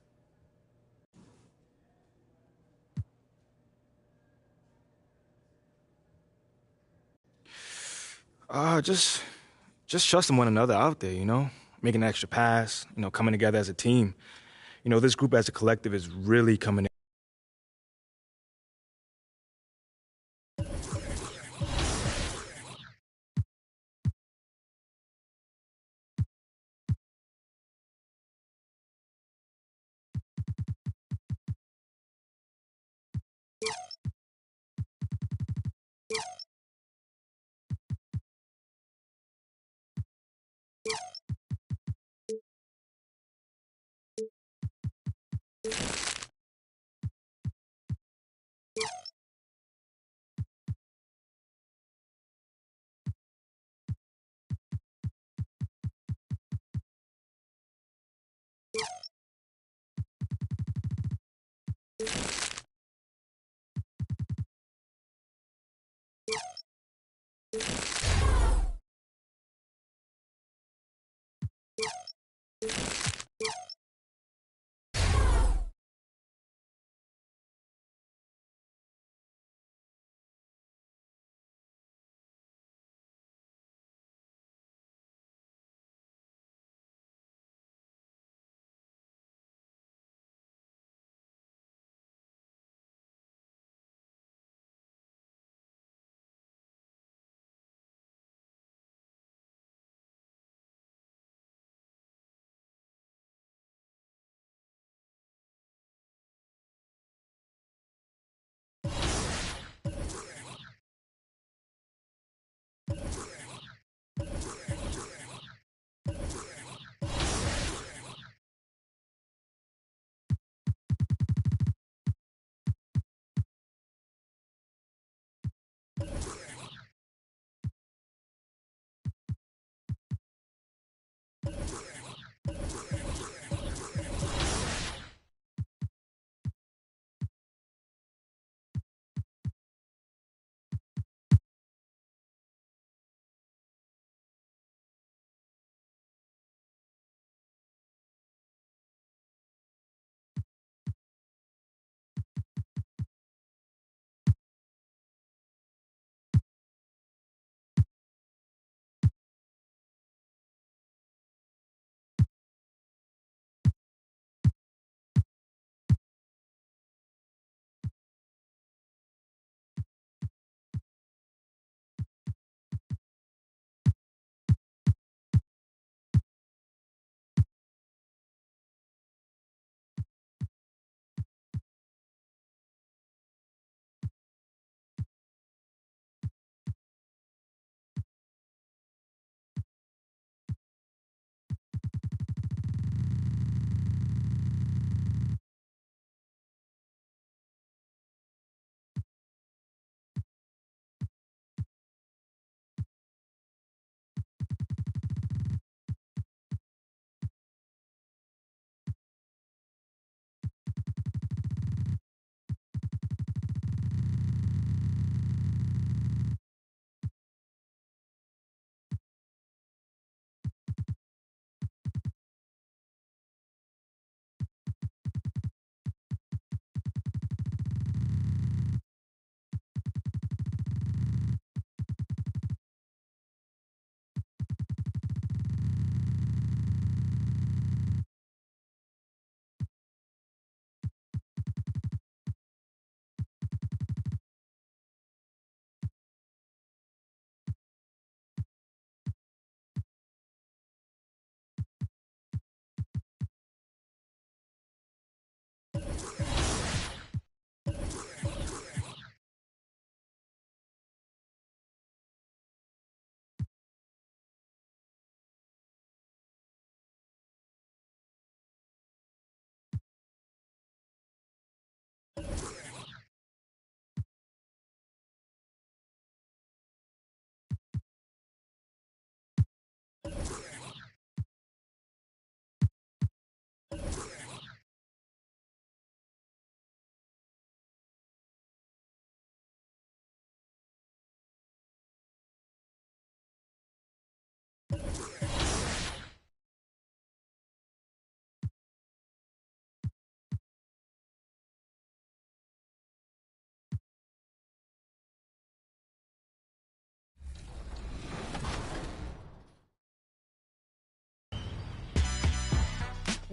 [SPEAKER 9] Just trusting one another out there, you know, making an extra pass, you know, coming together as a team. You know, this group as a collective is really coming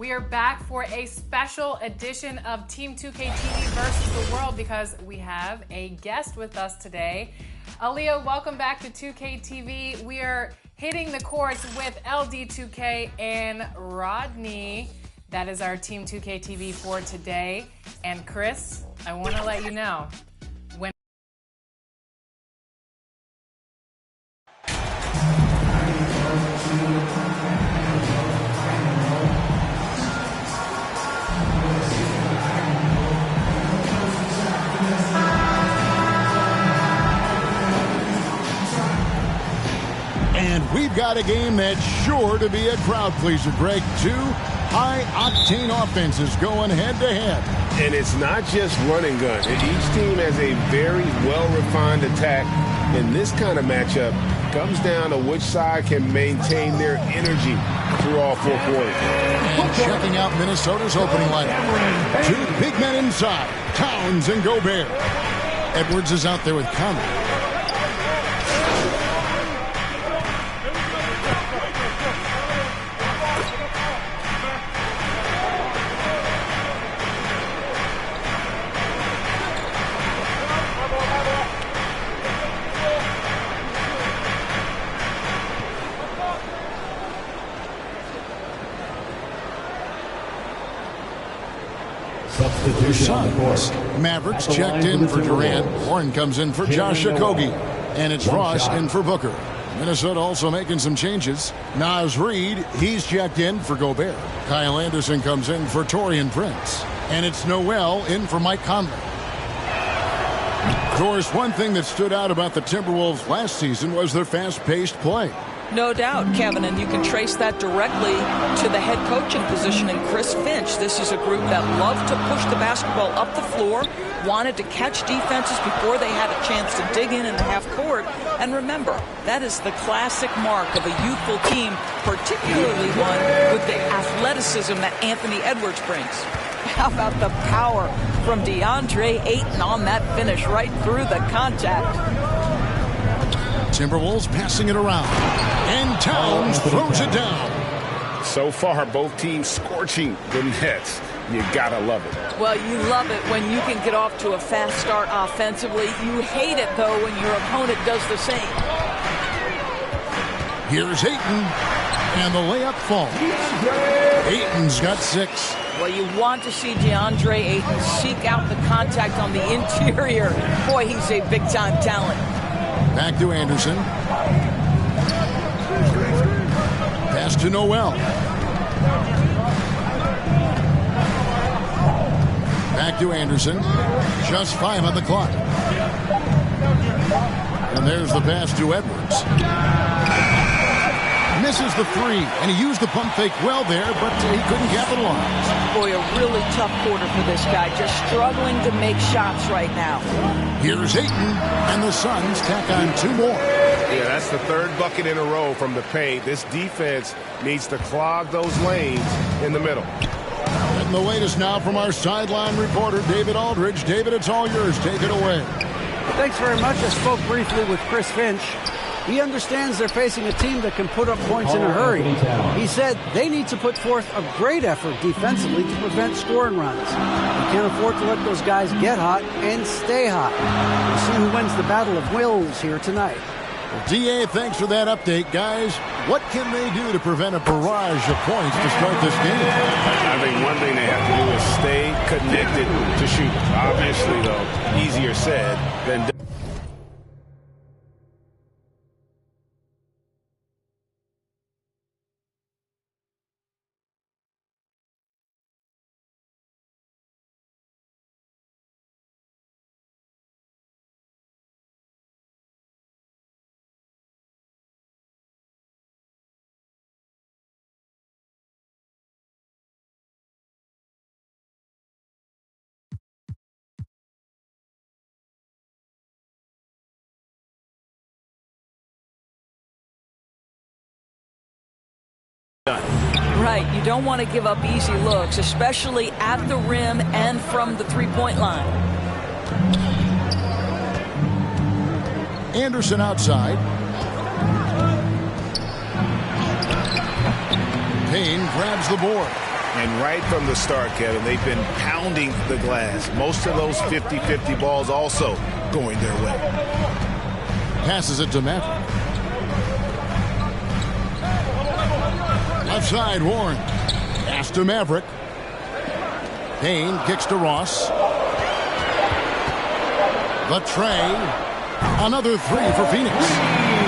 [SPEAKER 3] We are back for a special edition of Team 2K TV versus the world because we have a guest with us today. Aaliyah, welcome back to 2K TV. We are hitting the courts with LD2K and Rodney. That is our Team 2K TV for today. And Chris, I want to let you know, when
[SPEAKER 1] And we've got a game that's sure to be a crowd pleaser, Greg. Two high-octane offenses going head-to-head.
[SPEAKER 11] And it's not just run and gun. Each team has a very well-refined attack. And this kind of matchup comes down to which side can maintain their energy through all four quarters.
[SPEAKER 1] And checking out Minnesota's opening lineup. Two big men inside, Towns and Gobert. Edwards is out there with Conley. Suns. Mavericks checked in for Durant. Horn comes in for Josh Okogie. And it's Ross in for Booker. Minnesota also making some changes. Naz Reid, he's checked in for Gobert. Kyle Anderson comes in for Taurean Prince. And it's Noel in for Mike Conley. Of course, one thing that stood out about the Timberwolves last season was their fast-paced play.
[SPEAKER 21] No doubt, Kevin, and you can trace that directly to the head coaching position in Chris Finch. This is a group that loved to push the basketball up the floor, wanted to catch defenses before they had a chance to dig in the half court. And remember, that is the classic mark of a youthful team, particularly one with the athleticism that Anthony Edwards brings. How about the power from DeAndre Ayton on that finish right through the contact?
[SPEAKER 1] Timberwolves passing it around. And Towns throws it down.
[SPEAKER 11] So far, both teams scorching the Nets. You gotta love it.
[SPEAKER 21] Well, you love it when you can get off to a fast start offensively. You hate it, though, when your opponent does the same.
[SPEAKER 1] Here's Ayton. And the layup falls. Ayton's got 6.
[SPEAKER 21] Well, you want to see DeAndre Ayton seek out the contact on the interior. Boy, he's a big-time talent.
[SPEAKER 1] Back to Anderson. Pass to Noel. Back to Anderson. Just 5 on the clock. And there's the pass to Edwards. Misses the 3, and he used the pump fake well there, but he couldn't capitalize.
[SPEAKER 21] Boy, a really tough quarter for this guy, just struggling to make shots right now.
[SPEAKER 1] Here's Ayton, and the Suns tack on 2 more.
[SPEAKER 11] Yeah, that's the 3rd bucket in a row from the paint. This defense needs to clog those lanes in the middle.
[SPEAKER 1] And the latest now from our sideline reporter, David Aldridge. David, it's all yours. Take it away.
[SPEAKER 14] Thanks very much. I spoke briefly with Chris Finch. He understands they're facing a team that can put up points in a hurry. He said they need to put forth a great effort defensively to prevent scoring runs. You can't afford to let those guys get hot and stay hot. We'll see who wins the battle of wills here tonight.
[SPEAKER 1] Well, D.A., thanks for that update, guys. What can they do to prevent a barrage of points to start this game?
[SPEAKER 11] I think one thing they have to do is stay connected to shooters. Obviously, though, easier said than done.
[SPEAKER 21] Right, you don't want to give up easy looks, especially at the rim and from the three-point line.
[SPEAKER 1] Anderson outside. Payne grabs the board.
[SPEAKER 15] And right from the start, Kevin, they've been pounding the glass. Most of those 50-50 balls also going their way.
[SPEAKER 1] Passes it to Maverick. Left side, Warren. Pass to Maverick. Payne kicks to Ross. The tray. Another three for Phoenix.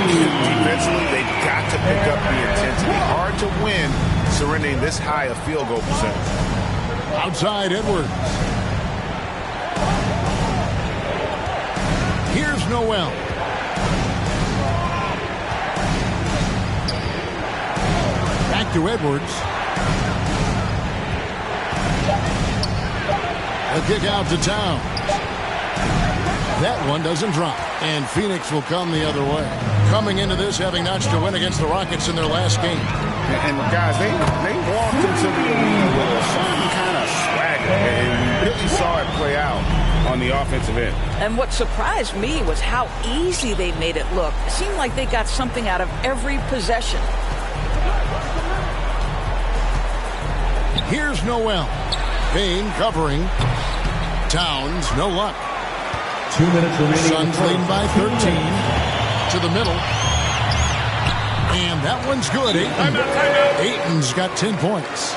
[SPEAKER 15] Defensively, they've got to pick up the intensity. Hard to win surrendering this high a field goal percentage.
[SPEAKER 1] Outside, Edwards. Here's Noel. Back to Edwards. A kick out to Towns. That one doesn't drop, and Phoenix will come the other way. Coming into this, having notched a win against the Rockets in their last game.
[SPEAKER 15] And guys, they walked into the arena with a certain kind of swagger, and we really saw it play out on the offensive end.
[SPEAKER 21] And what surprised me was how easy they made it look. It seemed like they got something out of every possession.
[SPEAKER 1] Here's Noel. Payne covering. Towns, no luck.
[SPEAKER 16] 2 minutes remaining.
[SPEAKER 1] Suns leading by 13. To the middle. And that one's good. Ayton's got 10 points.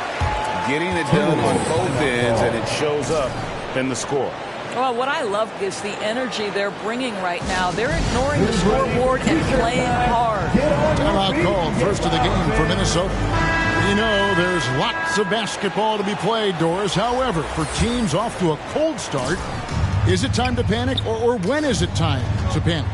[SPEAKER 15] Getting it done on both ends, and it shows up in the score.
[SPEAKER 21] Well, what I love is the energy they're bringing right now. They're ignoring the scoreboard and playing hard.
[SPEAKER 1] Timeout called, first of the game for Minnesota. You know, there's lots of basketball to be played, Doris. However, for teams off to a cold start, is it time to panic, or when is it time to panic?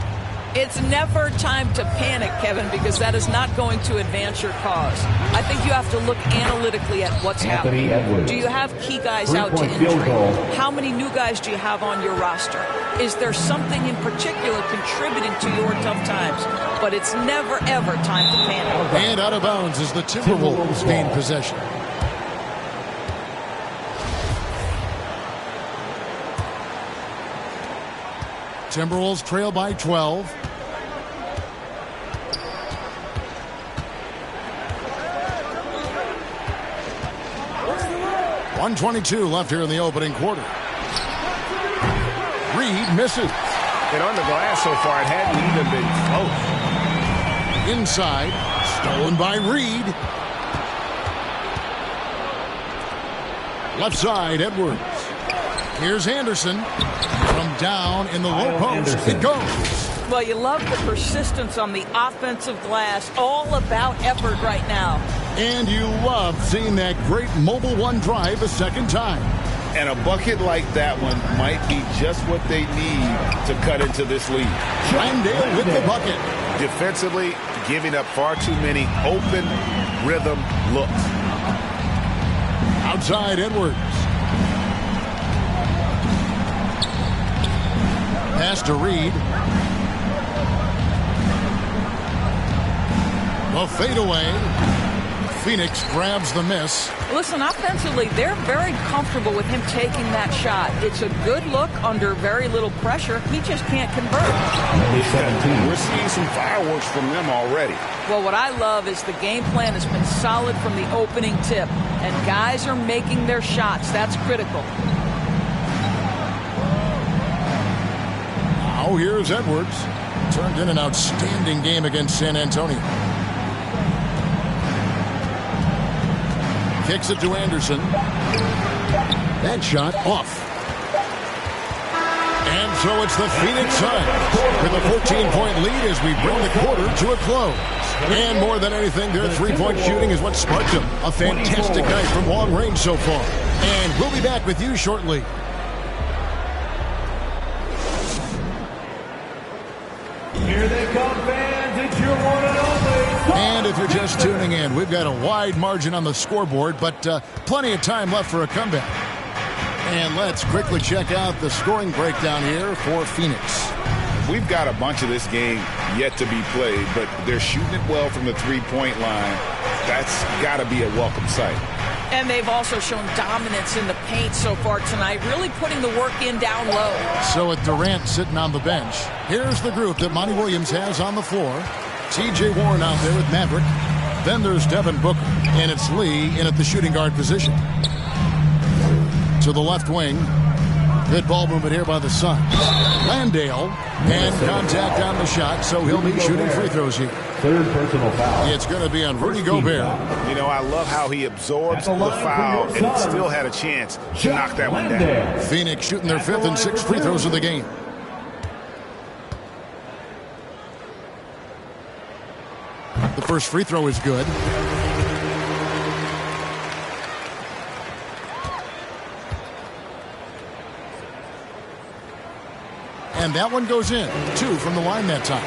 [SPEAKER 21] It's never time to panic, Kevin, because that is not going to advance your cause. I think you have to look analytically at what's happening. Do you have key guys out to injury? How many new guys do you have on your roster? Is there something in particular contributing to your tough times? But it's never, ever time to panic.
[SPEAKER 1] And out of bounds as the Timberwolves gain possession. Timberwolves trail by 12. .122 left here in the opening quarter. Reed misses.
[SPEAKER 15] And on the glass so far, it hadn't even been close.
[SPEAKER 1] Inside, stolen by Reed. Left side, Edwards. Here's Anderson. From down in the low post, it goes.
[SPEAKER 21] Well, you love the persistence on the offensive glass. All about effort right now.
[SPEAKER 1] And you love seeing that great Mobile One drive a second time.
[SPEAKER 15] And a bucket like that one might be just what they need to cut into this lead.
[SPEAKER 1] Randale with the bucket.
[SPEAKER 15] Defensively, giving up far too many open rhythm looks.
[SPEAKER 1] Outside, Edwards. Pass to Reed. The fadeaway. Phoenix grabs the miss.
[SPEAKER 21] Listen, offensively, they're very comfortable with him taking that shot. It's a good look under very little pressure. He just can't convert.
[SPEAKER 15] We're seeing some fireworks from them already.
[SPEAKER 21] Well, what I love is the game plan has been solid from the opening tip, and guys are making their shots. That's critical.
[SPEAKER 1] Now here's Edwards. Turned in an outstanding game against San Antonio. Kicks it to Anderson. That shot off. And so it's the Phoenix Suns with a 14-point lead as we bring the quarter to a close. And more than anything, their three-point shooting is what sparked them. A fantastic night from long range so far. And we'll be back with you shortly.
[SPEAKER 16] Here they come, fans. It's your one and only.
[SPEAKER 1] And if you're just tuning in, we've got a wide margin on the scoreboard, but plenty of time left for a comeback. And let's quickly check out the scoring breakdown here for Phoenix.
[SPEAKER 15] We've got a bunch of this game yet to be played, but they're shooting it well from the three-point line. That's got to be a welcome sight.
[SPEAKER 21] And they've also shown dominance in the paint so far tonight, really putting the work in down low.
[SPEAKER 1] So with Durant sitting on the bench, here's the group that Monty Williams has on the floor. T.J. Warren out there with Maverick. Then there's Devin Booker, and it's Lee in at the shooting guard position. To the left wing. Good ball movement here by the Suns. Landale, and contact on the shot, so he'll be shooting free throws here.
[SPEAKER 16] Third personal foul.
[SPEAKER 1] It's going to be on Rudy Gobert.
[SPEAKER 11] You know, I love how he absorbs the foul and still had a chance to knock that one down.
[SPEAKER 1] Phoenix shooting their 5th and 6th free throws of the game. The first free throw is good. And that one goes in. 2 from the line that time.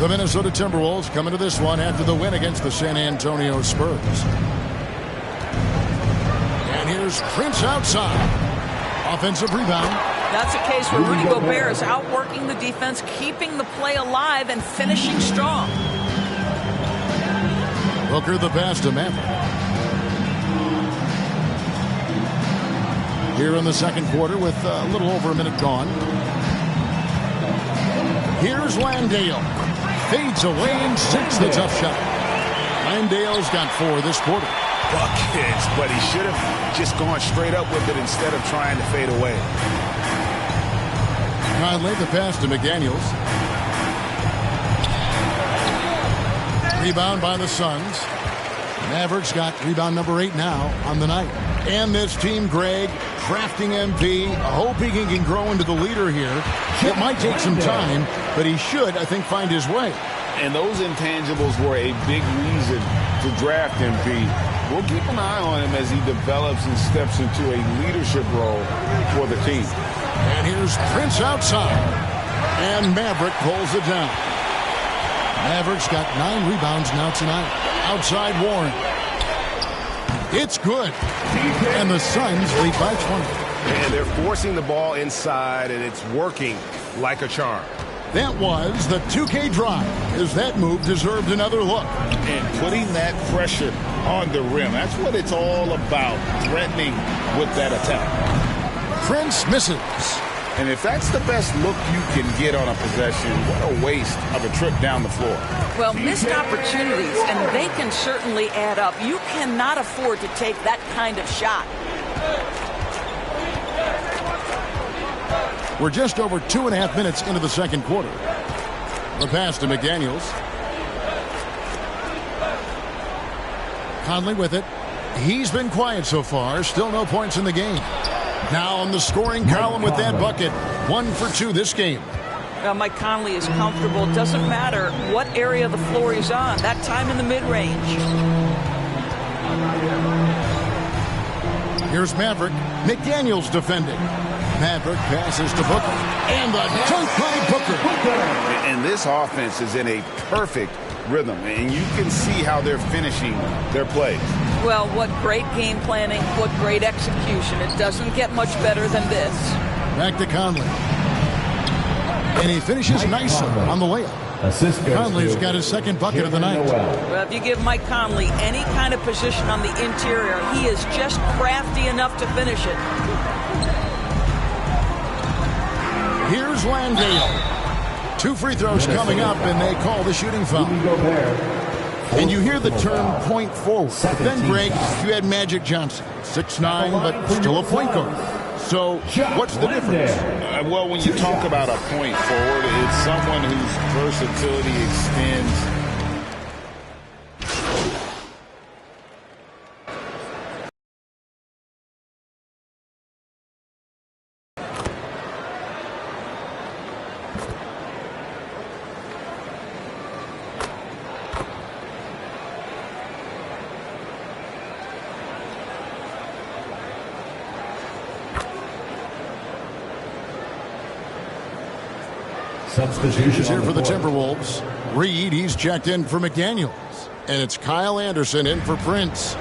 [SPEAKER 1] The Minnesota Timberwolves coming to this one after the win against the San Antonio Spurs. And here's Prince outside. Offensive rebound.
[SPEAKER 21] That's a case where Rudy Gobert is outworking the defense, keeping the play alive, and finishing strong.
[SPEAKER 1] Booker the pass to Maverick. Here in the second quarter with a little over a minute gone. Here's Landale. Fades away and sinks the tough shot. Landale's got 4 this quarter.
[SPEAKER 11] Buckets, but he should have just gone straight up with it instead of trying to fade away.
[SPEAKER 1] Conley the pass to McDaniels. Rebound by the Suns. Mavericks got rebound number 8 now on the night. And this team, Greg, crafting MP, hoping he can grow into the leader here. It might take some time, but he should, I think, find his way.
[SPEAKER 15] And those intangibles were a big reason to draft MP. We'll keep an eye on him as he develops and steps into a leadership role for the team.
[SPEAKER 1] And here's Prince outside. And Maverick pulls it down. Mavericks got 9 rebounds now tonight. Outside Warren. It's good. And the Suns lead by 20.
[SPEAKER 11] And they're forcing the ball inside, and it's working like a charm.
[SPEAKER 1] That was the 2K drive, as that move deserved another look.
[SPEAKER 15] And putting that pressure on the rim. That's what it's all about, threatening with that attack.
[SPEAKER 1] Prince misses.
[SPEAKER 15] And if that's the best look you can get on a possession, what a waste of a trip down the floor.
[SPEAKER 21] Well, missed opportunities, and they can certainly add up. You cannot afford to take that kind of shot.
[SPEAKER 1] We're just over 2.5 minutes into the second quarter. The pass to McDaniels. Conley with it. He's been quiet so far. Still no points in the game. Now on the scoring column with that bucket. 1 for 2 this game.
[SPEAKER 21] Well, Mike Conley is comfortable. It doesn't matter what area of the floor he's on. That time in the mid-range.
[SPEAKER 1] Here's Maverick. McDaniels defending. Maverick passes to Booker. And the dunk by Booker.
[SPEAKER 15] And this offense is in a perfect rhythm. And you can see how they're finishing their plays.
[SPEAKER 21] Well, what great game planning, what great execution. It doesn't get much better than this.
[SPEAKER 1] Back to Conley. And he finishes nicely on the layup. Conley's got his second bucket of the night.
[SPEAKER 21] Well, if you give Mike Conley any kind of position on the interior, he is just crafty enough to finish it.
[SPEAKER 1] Here's Landale. 2 free throws coming up, and they call the shooting foul. And you hear the term point forward. Then, Greg, you had Magic Johnson, 6'9", but still a point guard. So what's the difference?
[SPEAKER 15] Well, when you talk about a point forward, it's someone whose versatility extends.
[SPEAKER 16] Substitution
[SPEAKER 1] here for the Timberwolves. Reed, he's checked in for McDaniels. And it's Kyle Anderson in for Prince.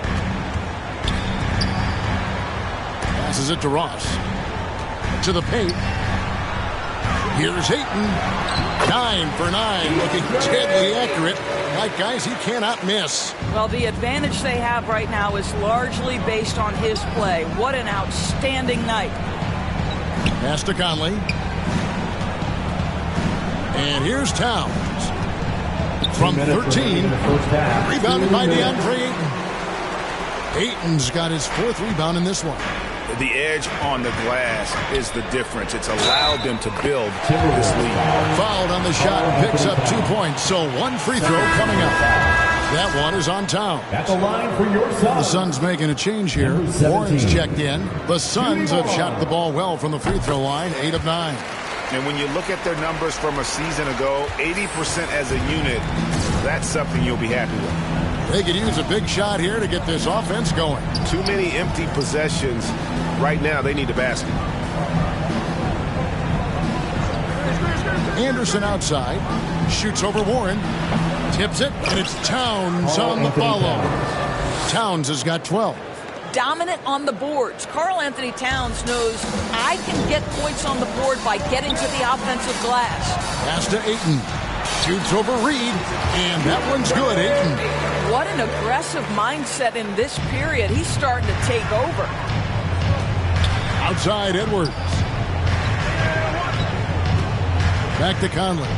[SPEAKER 1] Passes it to Ross. To the paint. Here's Ayton. 9 for 9. Looking deadly accurate. Like, guys, he cannot miss.
[SPEAKER 21] Well, the advantage they have right now is largely based on his play. What an outstanding night.
[SPEAKER 1] Pass to Conley. And here's Towns. from 13. Rebounded by DeAndre Ayton. Ayton's got his 4th rebound in this one.
[SPEAKER 15] The edge on the glass is the difference. It's allowed them to build this lead.
[SPEAKER 1] Fouled on the shot, picks up 2 points. So 1 free throw coming up. That one is on Towns.
[SPEAKER 16] At the line for your Suns.
[SPEAKER 1] The Suns making a change here. Warren's checked in. The Suns have shot the ball well from the free throw line, 8 of 9.
[SPEAKER 15] And when you look at their numbers from a season ago, 80% as a unit, that's something you'll be happy with.
[SPEAKER 1] They could use a big shot here to get this offense going.
[SPEAKER 15] Too many empty possessions. Right now, they need a basket.
[SPEAKER 1] Anderson outside. Shoots over Warren. Tips it, and it's Towns on the follow. Towns has got 12.
[SPEAKER 21] Dominant on the boards. Karl Anthony Towns knows I can get points on the board by getting to the offensive glass.
[SPEAKER 1] Pass to Ayton. Shoots over Reed, and that one's good, Ayton.
[SPEAKER 21] What an aggressive mindset in this period. He's starting to take over.
[SPEAKER 1] Outside Edwards. Back to Conley.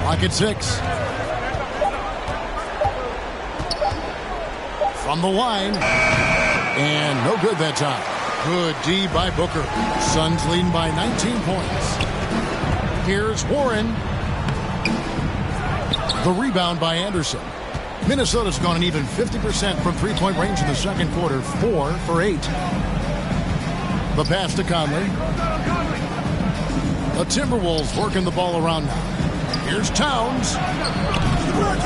[SPEAKER 1] Clock at 6. From the line. And no good that time. Good D by Booker. Suns leading by 19 points. Here's Warren. The rebound by Anderson. Minnesota's gone an even 50% from three-point range in the second quarter. 4 for 8. The pass to Conley. The Timberwolves working the ball around now. Here's Towns.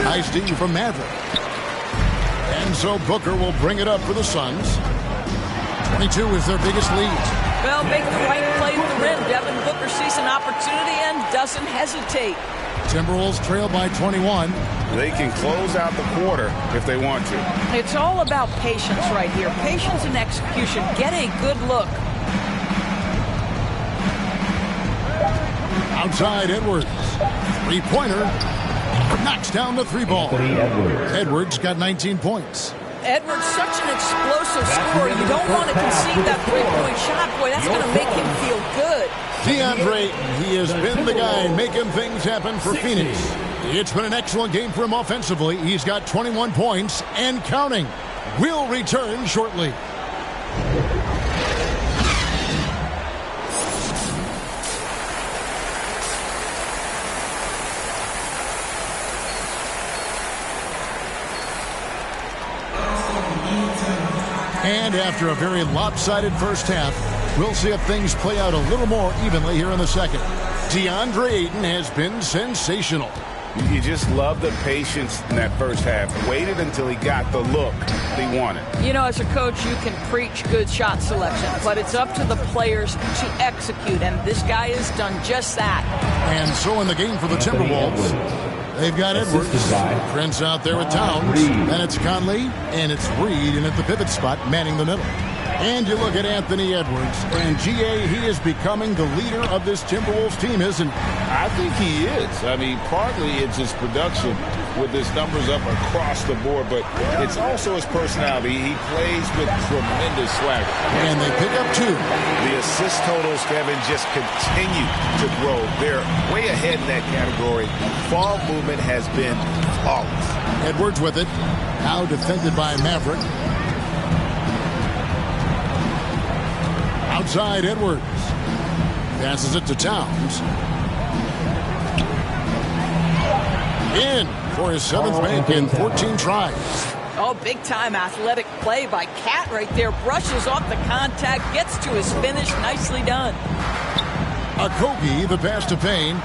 [SPEAKER 1] Nice D from Maverick. And so Booker will bring it up for the Suns. 22 is their biggest lead.
[SPEAKER 21] Well, make the right play at the rim. Devin Booker sees an opportunity and doesn't hesitate.
[SPEAKER 1] Timberwolves trail by 21.
[SPEAKER 15] They can close out the quarter if they want to.
[SPEAKER 21] It's all about patience right here. Patience and execution. Get a good look.
[SPEAKER 1] Outside Edwards. Three-pointer. Knocks down the 3-ball. Edwards got 19 points.
[SPEAKER 21] Edwards, such an explosive scorer. You don't want to concede that three-point shot. Boy, that's going to make him feel good.
[SPEAKER 1] DeAndre, he has been the guy making things happen for Phoenix. It's been an excellent game for him offensively. He's got 21 points and counting. We'll return shortly. And after a very lopsided first half, we'll see if things play out a little more evenly here in the second. DeAndre Ayton has been sensational.
[SPEAKER 15] You just love the patience in that first half. Waited until he got the look he wanted.
[SPEAKER 21] You know, as a coach, you can preach good shot selection, but it's up to the players to execute, and this guy has done just that.
[SPEAKER 1] And so in the game for the Timberwolves, they've got Edwards. Prince out there with Towns. Then it's Conley, and it's Reed, and at the pivot spot, manning the middle. And you look at Anthony Edwards, and GA, he is becoming the leader of this Timberwolves team, isn't he?
[SPEAKER 15] I think he is. I mean, partly it's his production with his numbers up across the board, but it's also his personality. He plays with tremendous swagger.
[SPEAKER 1] And they pick up 2.
[SPEAKER 15] The assist totals, Kevin, just continue to grow. They're way ahead in that category. Ball movement has been flawless.
[SPEAKER 1] Edwards with it. Now defended by Maverick. Outside Edwards. Passes it to Towns. In for his 7th make in 14 tries.
[SPEAKER 21] Oh, big-time athletic play by Cat right there. Brushes off the contact, gets to his finish. Nicely done.
[SPEAKER 1] Okogie, the pass to Payne.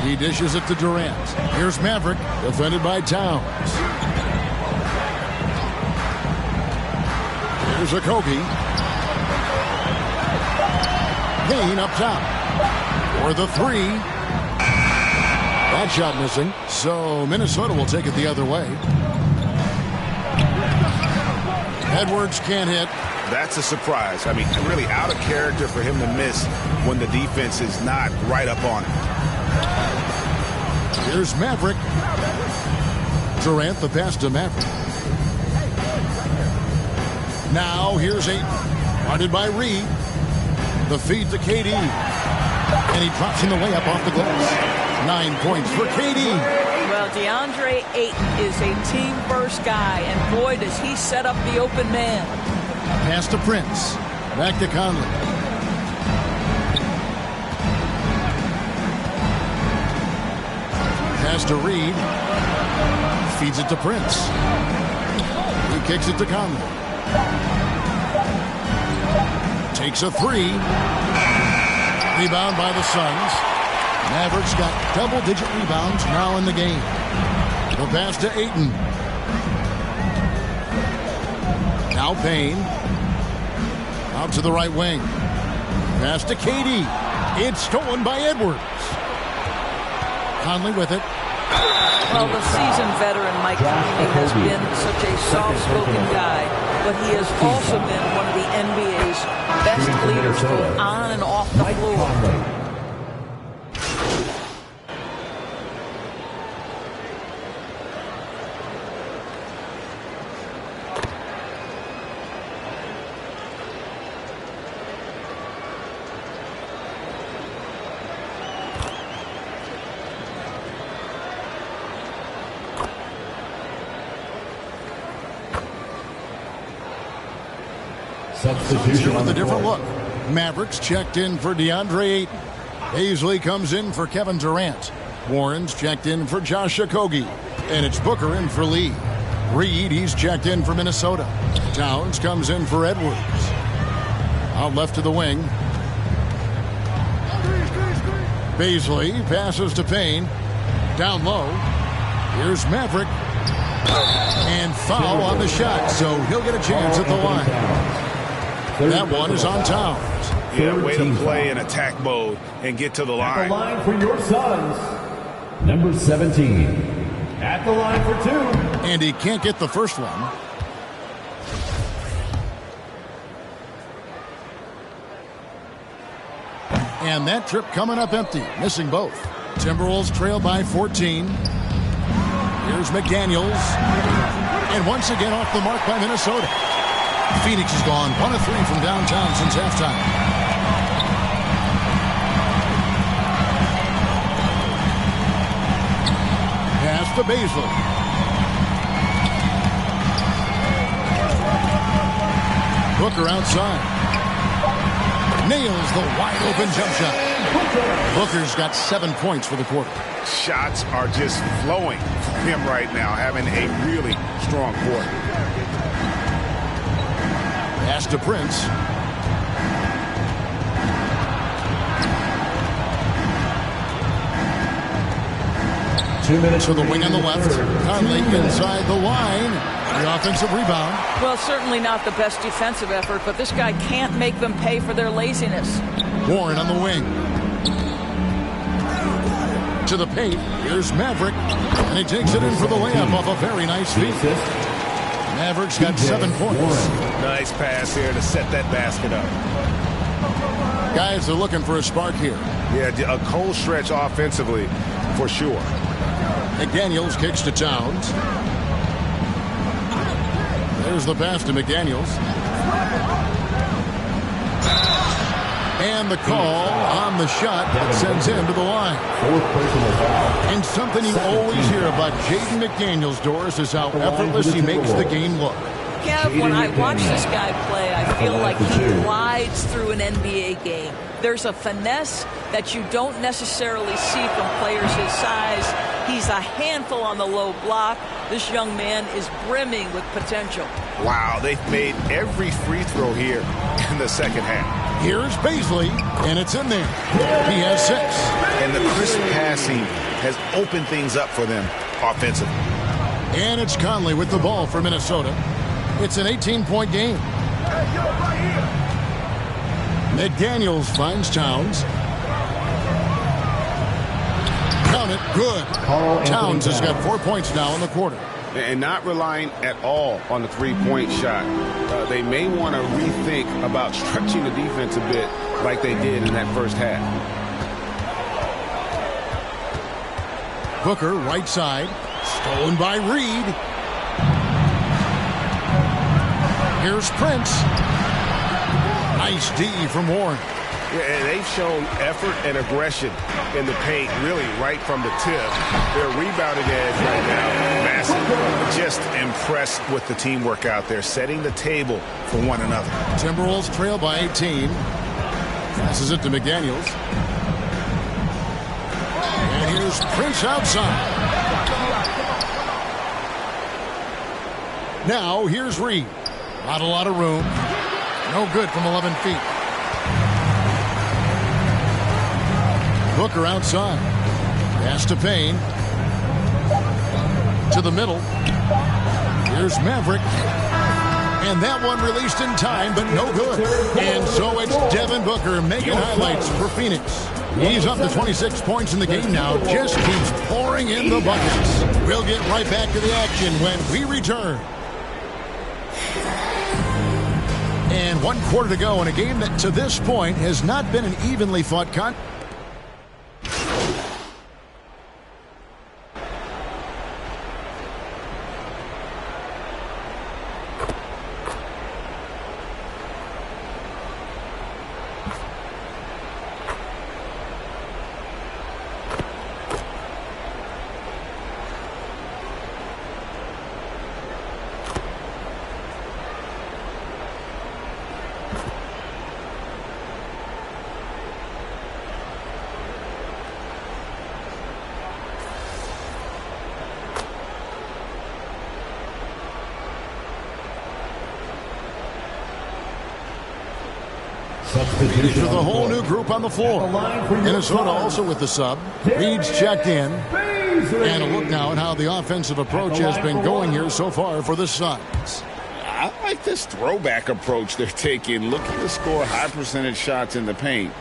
[SPEAKER 1] He dishes it to Durant. Here's Maverick, defended by Towns. Here's Okogie. Payne up top for the 3. That shot missing, so Minnesota will take it the other way. Edwards can't hit.
[SPEAKER 15] That's a surprise. I mean, really out of character for him to miss when the defense is not right up on him.
[SPEAKER 1] Here's Maverick. Durant, the pass to Maverick. Now here's Ayton. Guarded by Reed. The feed to KD. And he drops in the layup off the glass. 9 points for KD.
[SPEAKER 21] Well, DeAndre Ayton is a team-first guy, and boy, does he set up the open man.
[SPEAKER 1] Pass to Prince. Back to Conley. Pass to Reed. Feeds it to Prince. He kicks it to Conley. Takes a three. Rebound by the Suns. Mavericks got double-digit rebounds now in the game. The pass to Ayton. Now Payne. Out to the right wing. Pass to KD. It's stolen by Edwards. Conley with it.
[SPEAKER 21] Well, the seasoned veteran Mike Conley has been such a soft-spoken guy, but he has also been one of the NBA's best leaders both on and off the floor.
[SPEAKER 16] Substitution
[SPEAKER 1] with a different look. Mavericks checked in for DeAndre Ayton. Paisley comes in for Kevin Durant. Warren's checked in for Josh Okogie. And it's Booker in for Lee. Reed, he's checked in for Minnesota. Towns comes in for Edwards. Out left to the wing. Paisley passes to Payne. Down low. Here's Maverick. And foul on the shot, so he'll get a chance at the line. That one is on Towns.
[SPEAKER 11] Yeah, way to play in attack mode and get to the line.
[SPEAKER 16] At the line for your Suns, number 17. At the line for two.
[SPEAKER 1] And he can't get the first one. And that trip coming up empty, missing both. Timberwolves trail by 14. Here's McDaniels. And once again off the mark by Minnesota. Phoenix has gone 1 of 3 from downtown since halftime. Pass to Baisley. Booker outside. Nails the wide open jump shot. Booker's got 7 points for the quarter.
[SPEAKER 11] Shots are just flowing from him right now, having a really strong quarter.
[SPEAKER 1] Pass to Prince. 2 minutes to the wing on the left. Conley inside the line. The offensive rebound.
[SPEAKER 21] Well, certainly not the best defensive effort, but this guy can't make them pay for their laziness.
[SPEAKER 1] Warren on the wing. To the paint. Here's Maverick. And he takes it in for the layup off a very nice feed. Mavericks got 7 points.
[SPEAKER 11] Nice pass here to set that basket up.
[SPEAKER 1] Guys are looking for a spark here.
[SPEAKER 11] Yeah, a cold stretch offensively for sure.
[SPEAKER 1] McDaniels kicks to Towns. There's the pass to McDaniels. And the call on the shot that sends him to the line. And something you always hear about Jaden McDaniels, Doris, is how effortless he makes the game look.
[SPEAKER 21] Kev, when I watch this guy play, I feel like he glides through an NBA game. There's a finesse that you don't necessarily see from players his size. He's a handful on the low block. This young man is brimming with potential.
[SPEAKER 11] Wow, they've made every free throw here in the second half.
[SPEAKER 1] Here's Baisley, and it's in there. He has 6.
[SPEAKER 11] And the crisp passing has opened things up for them offensively.
[SPEAKER 1] And it's Conley with the ball for Minnesota. It's an 18-point game. McDaniels finds Towns. Count it, good. Towns has got 4 points now in the quarter.
[SPEAKER 11] And not relying at all on the three-point shot. They may want to rethink about stretching the defense a bit like they did in that first half.
[SPEAKER 1] Booker, right side. Stolen by Reed. Here's Prince. Nice D from Warren.
[SPEAKER 11] Yeah, and they've shown effort and aggression in the paint, really right from the tip. Their rebounding edge right now, massive. Just impressed with the teamwork out there, setting the table for one another.
[SPEAKER 1] Timberwolves trail by 18. Passes it to McDaniels. And here's Prince outside. Now here's Reed. Not a lot of room. No good from 11 feet. Booker outside. Pass to Payne. To the middle. Here's Maverick. And that one released in time, but no good. And so it's Devin Booker making highlights for Phoenix. He's up to 26 points in the game now. Just keeps pouring in the buckets. We'll get right back to the action when we return. And 1 quarter to go in a game that to this point has not been an evenly fought contest. To the whole new group on the floor. Minnesota also with the sub. Reed's checked in. And a look now at how the offensive approach has been going here so far for the Suns.
[SPEAKER 15] I like this throwback approach they're taking, looking to score high percentage shots in the paint.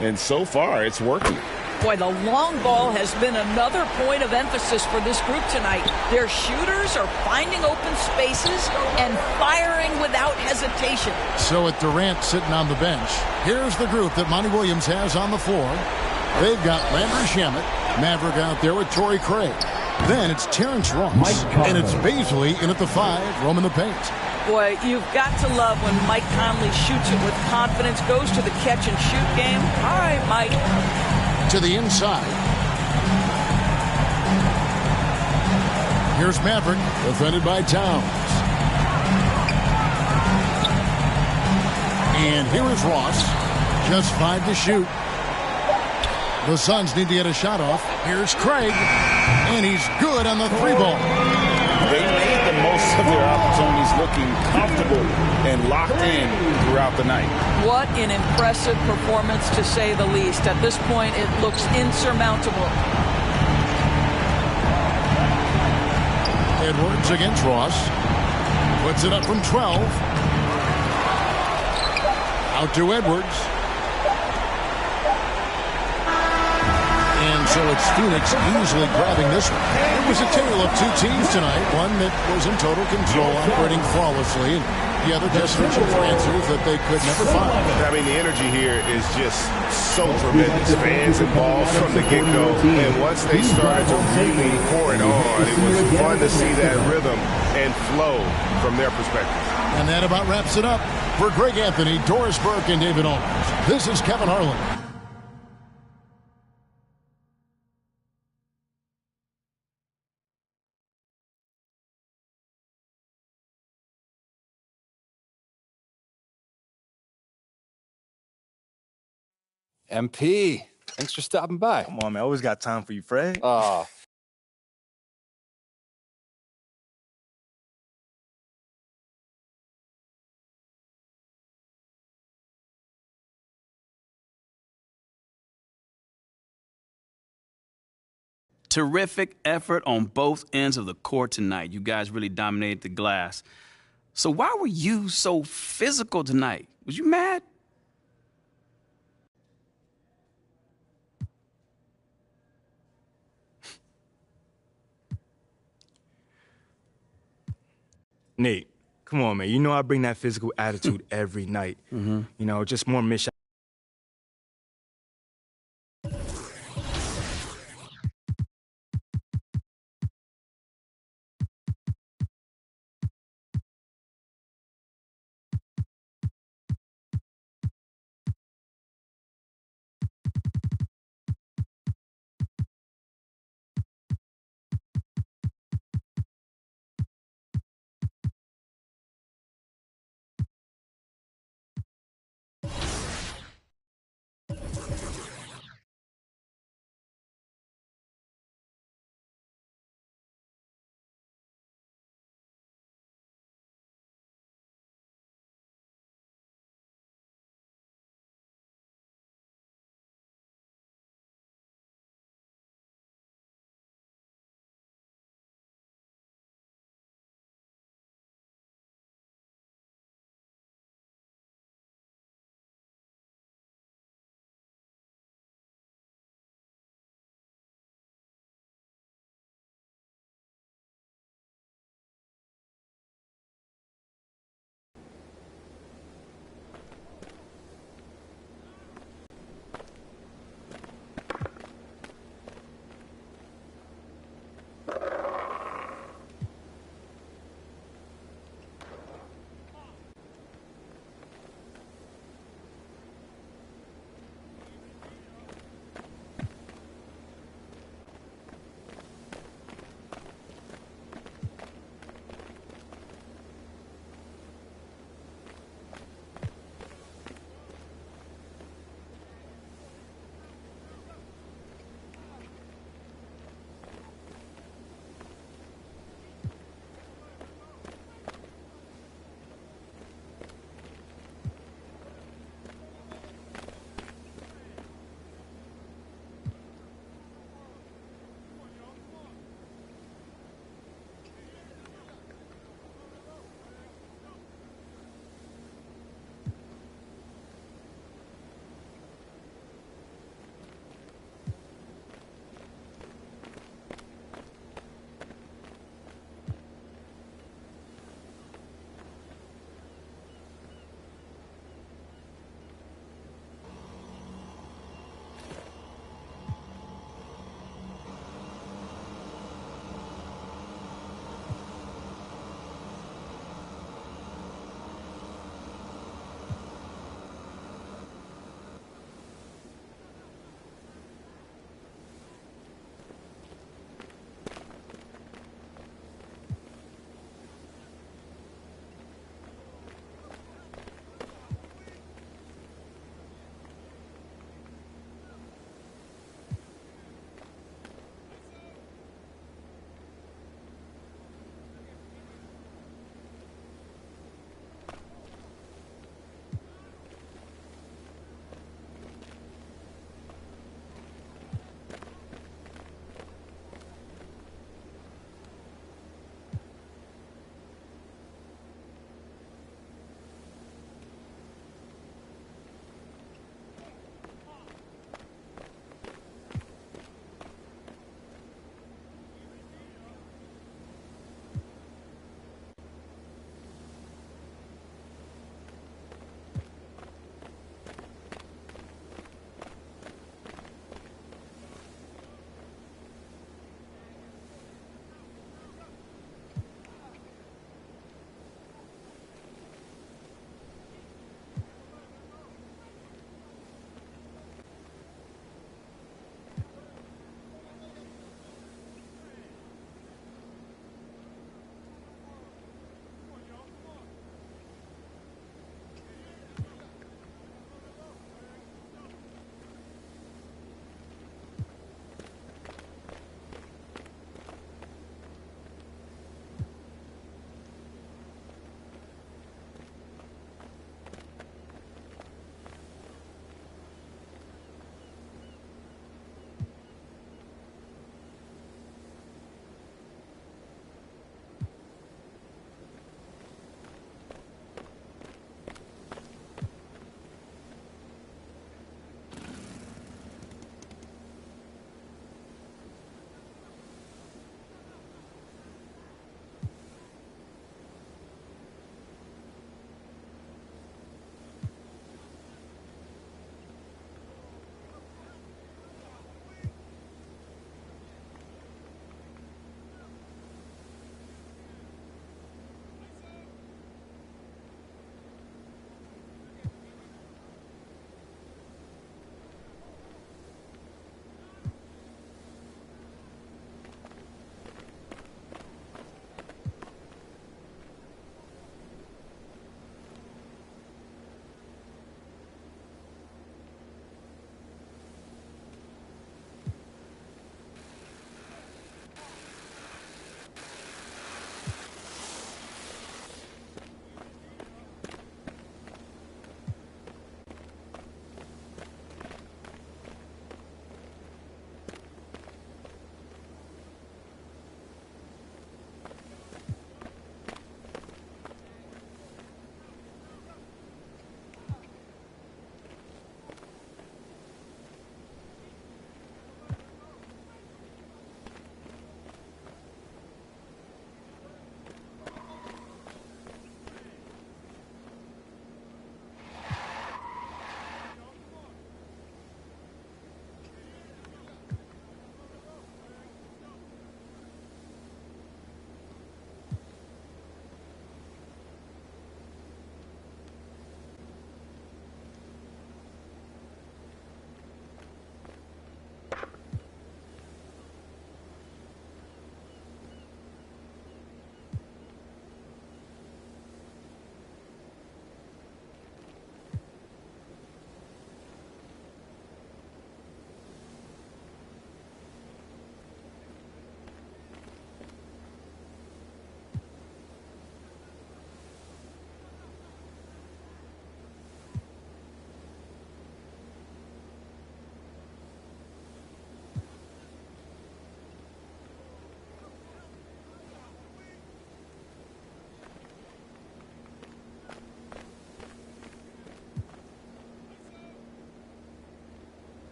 [SPEAKER 15] And so far, it's working.
[SPEAKER 21] Boy, the long ball has been another point of emphasis for this group tonight. Their shooters are finding open spaces and firing without hesitation.
[SPEAKER 1] So with Durant sitting on the bench, here's the group that Monty Williams has on the floor. They've got Landry Shamet, Maverick out there with Torrey Craig. Then it's Terrence Ross, and it's Baisley in at the 5, roaming the paint.
[SPEAKER 21] Boy, you've got to love when Mike Conley shoots it with confidence, goes to the catch and shoot game. All right, Mike.
[SPEAKER 1] To the inside. Here's Maverick, defended by Towns. And here is Ross. Just 5 to shoot. The Suns need to get a shot off. Here's Craig. And he's good on the 3-ball.
[SPEAKER 15] They made the most of their opportunities, looking comfortable and locked in throughout the night.
[SPEAKER 21] What an impressive performance, to say the least. At this point, it looks insurmountable.
[SPEAKER 1] Edwards against Ross. Puts it up from 12. Out to Edwards. And so it's Phoenix easily grabbing this one. It was a tale of 2 teams tonight. One that was in total control, operating flawlessly, and the other just searching for answers that they could never find.
[SPEAKER 11] I mean, the energy here is just so tremendous. Fans involved from the get-go. And once they started to really pour it on, it was fun to see that rhythm and flow from their perspective.
[SPEAKER 1] And that about wraps it up. For Greg Anthony, Doris Burke, and David Aldridge, this is Kevin Harlan.
[SPEAKER 6] MP, thanks for stopping by.
[SPEAKER 9] Come on, man. I always got time for you, Fred.
[SPEAKER 8] Terrific effort on both ends of the court tonight. You guys really dominated the glass. So why were you so physical tonight? Was you mad?
[SPEAKER 9] Nate, come on, man. You know I bring that physical attitude every night. You know, just more missed shots.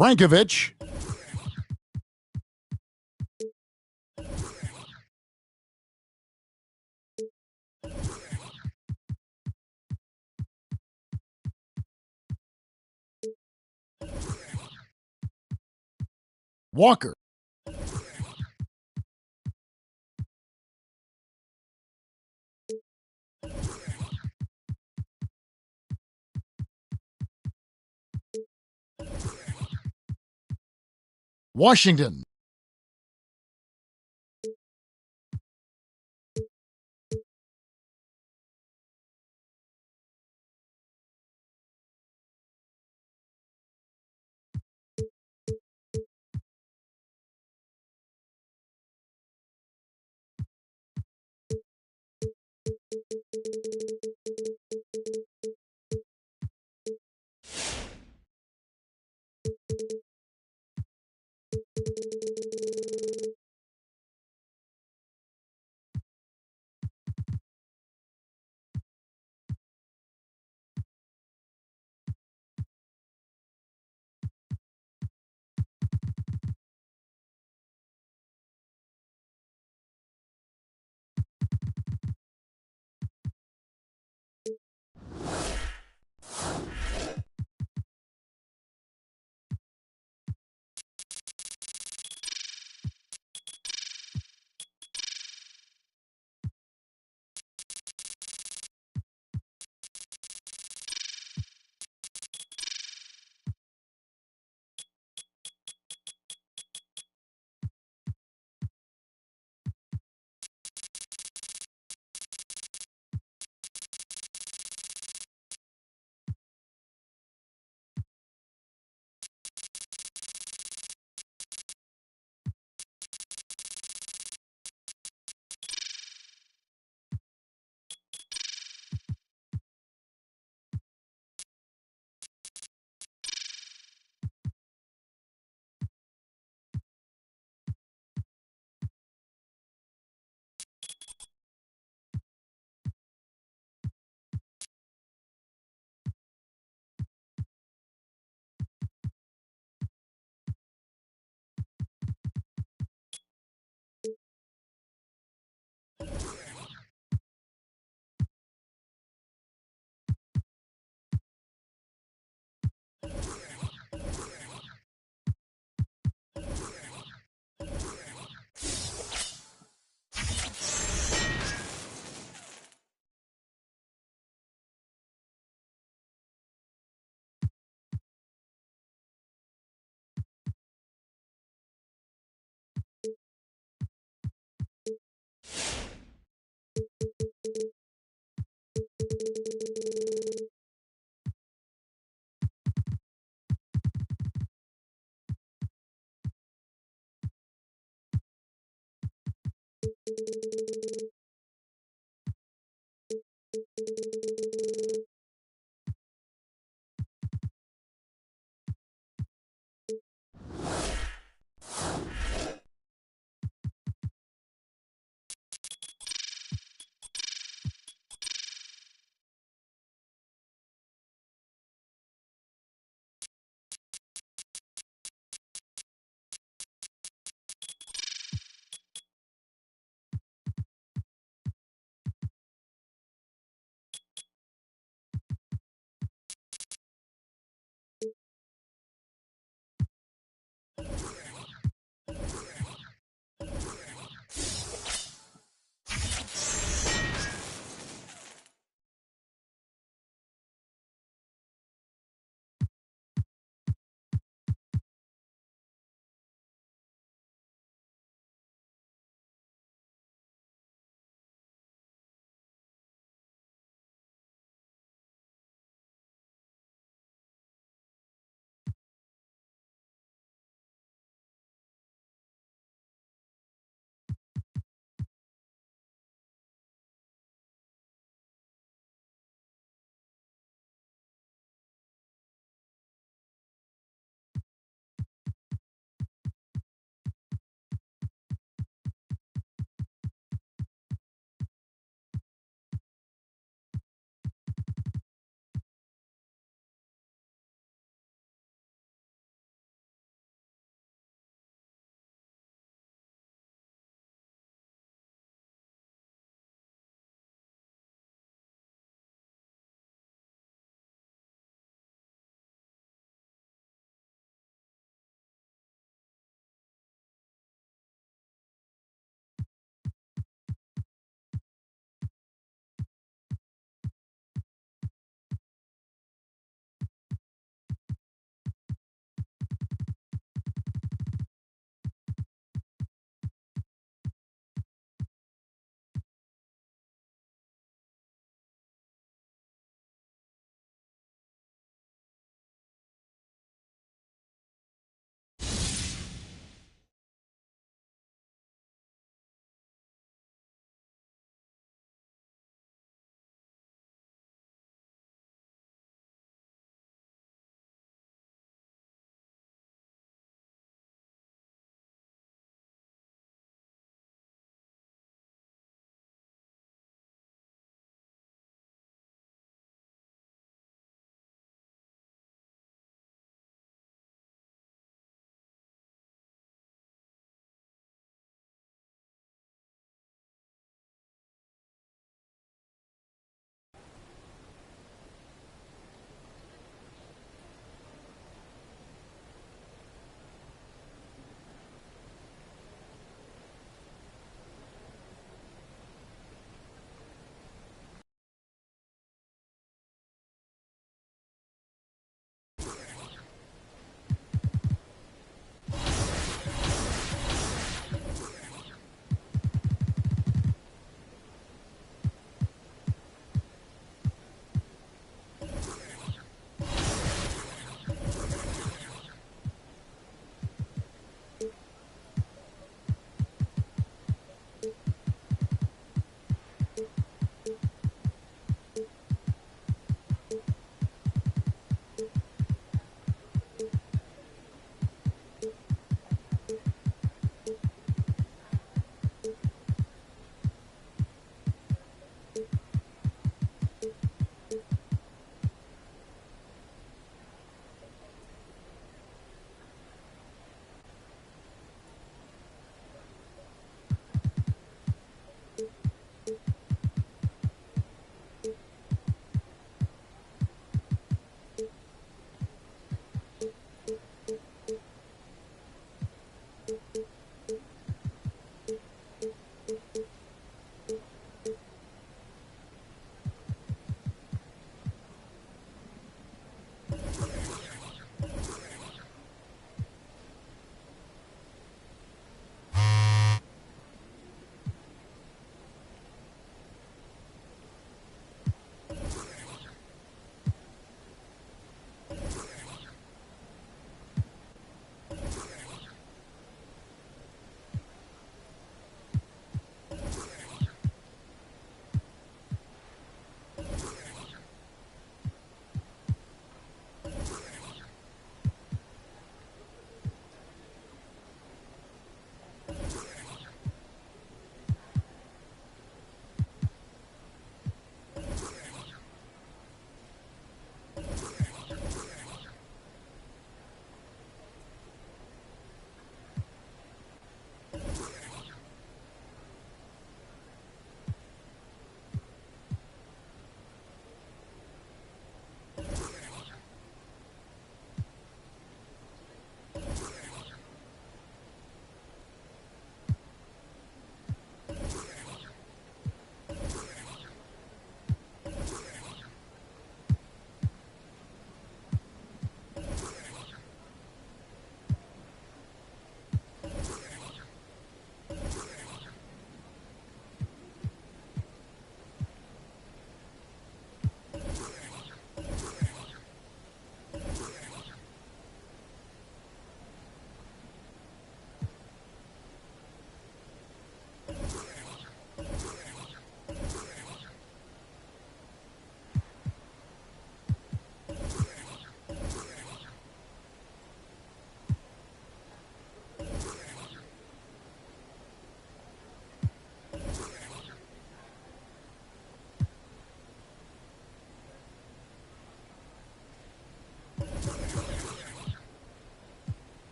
[SPEAKER 1] Frankovich. Walker. Washington.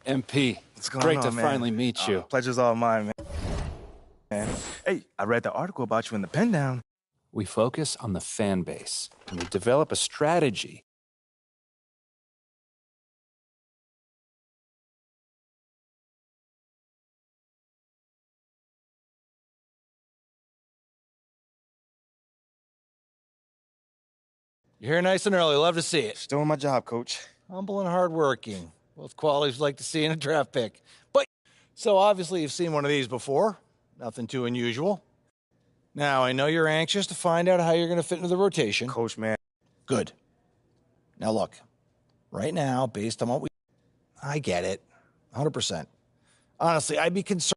[SPEAKER 6] MP,
[SPEAKER 9] What's going
[SPEAKER 6] great
[SPEAKER 9] on,
[SPEAKER 6] to
[SPEAKER 9] man?
[SPEAKER 6] finally meet you.
[SPEAKER 9] Pleasure's all mine, man. Hey, I read the article about you in the pen down.
[SPEAKER 6] We focus on the fan base, and we develop a strategy.
[SPEAKER 22] You're here nice and early. Love to see it.
[SPEAKER 9] Just doing my job, Coach.
[SPEAKER 22] Humble and hardworking. Both qualities like to see in a draft pick. But so obviously you've seen one of these before. Nothing too unusual. Now, I know you're anxious to find out how you're going to fit into the rotation.
[SPEAKER 9] Coach, man.
[SPEAKER 22] Good. Now, look. Right now, based on what we... I get it. 100%. Honestly, I'd be concerned...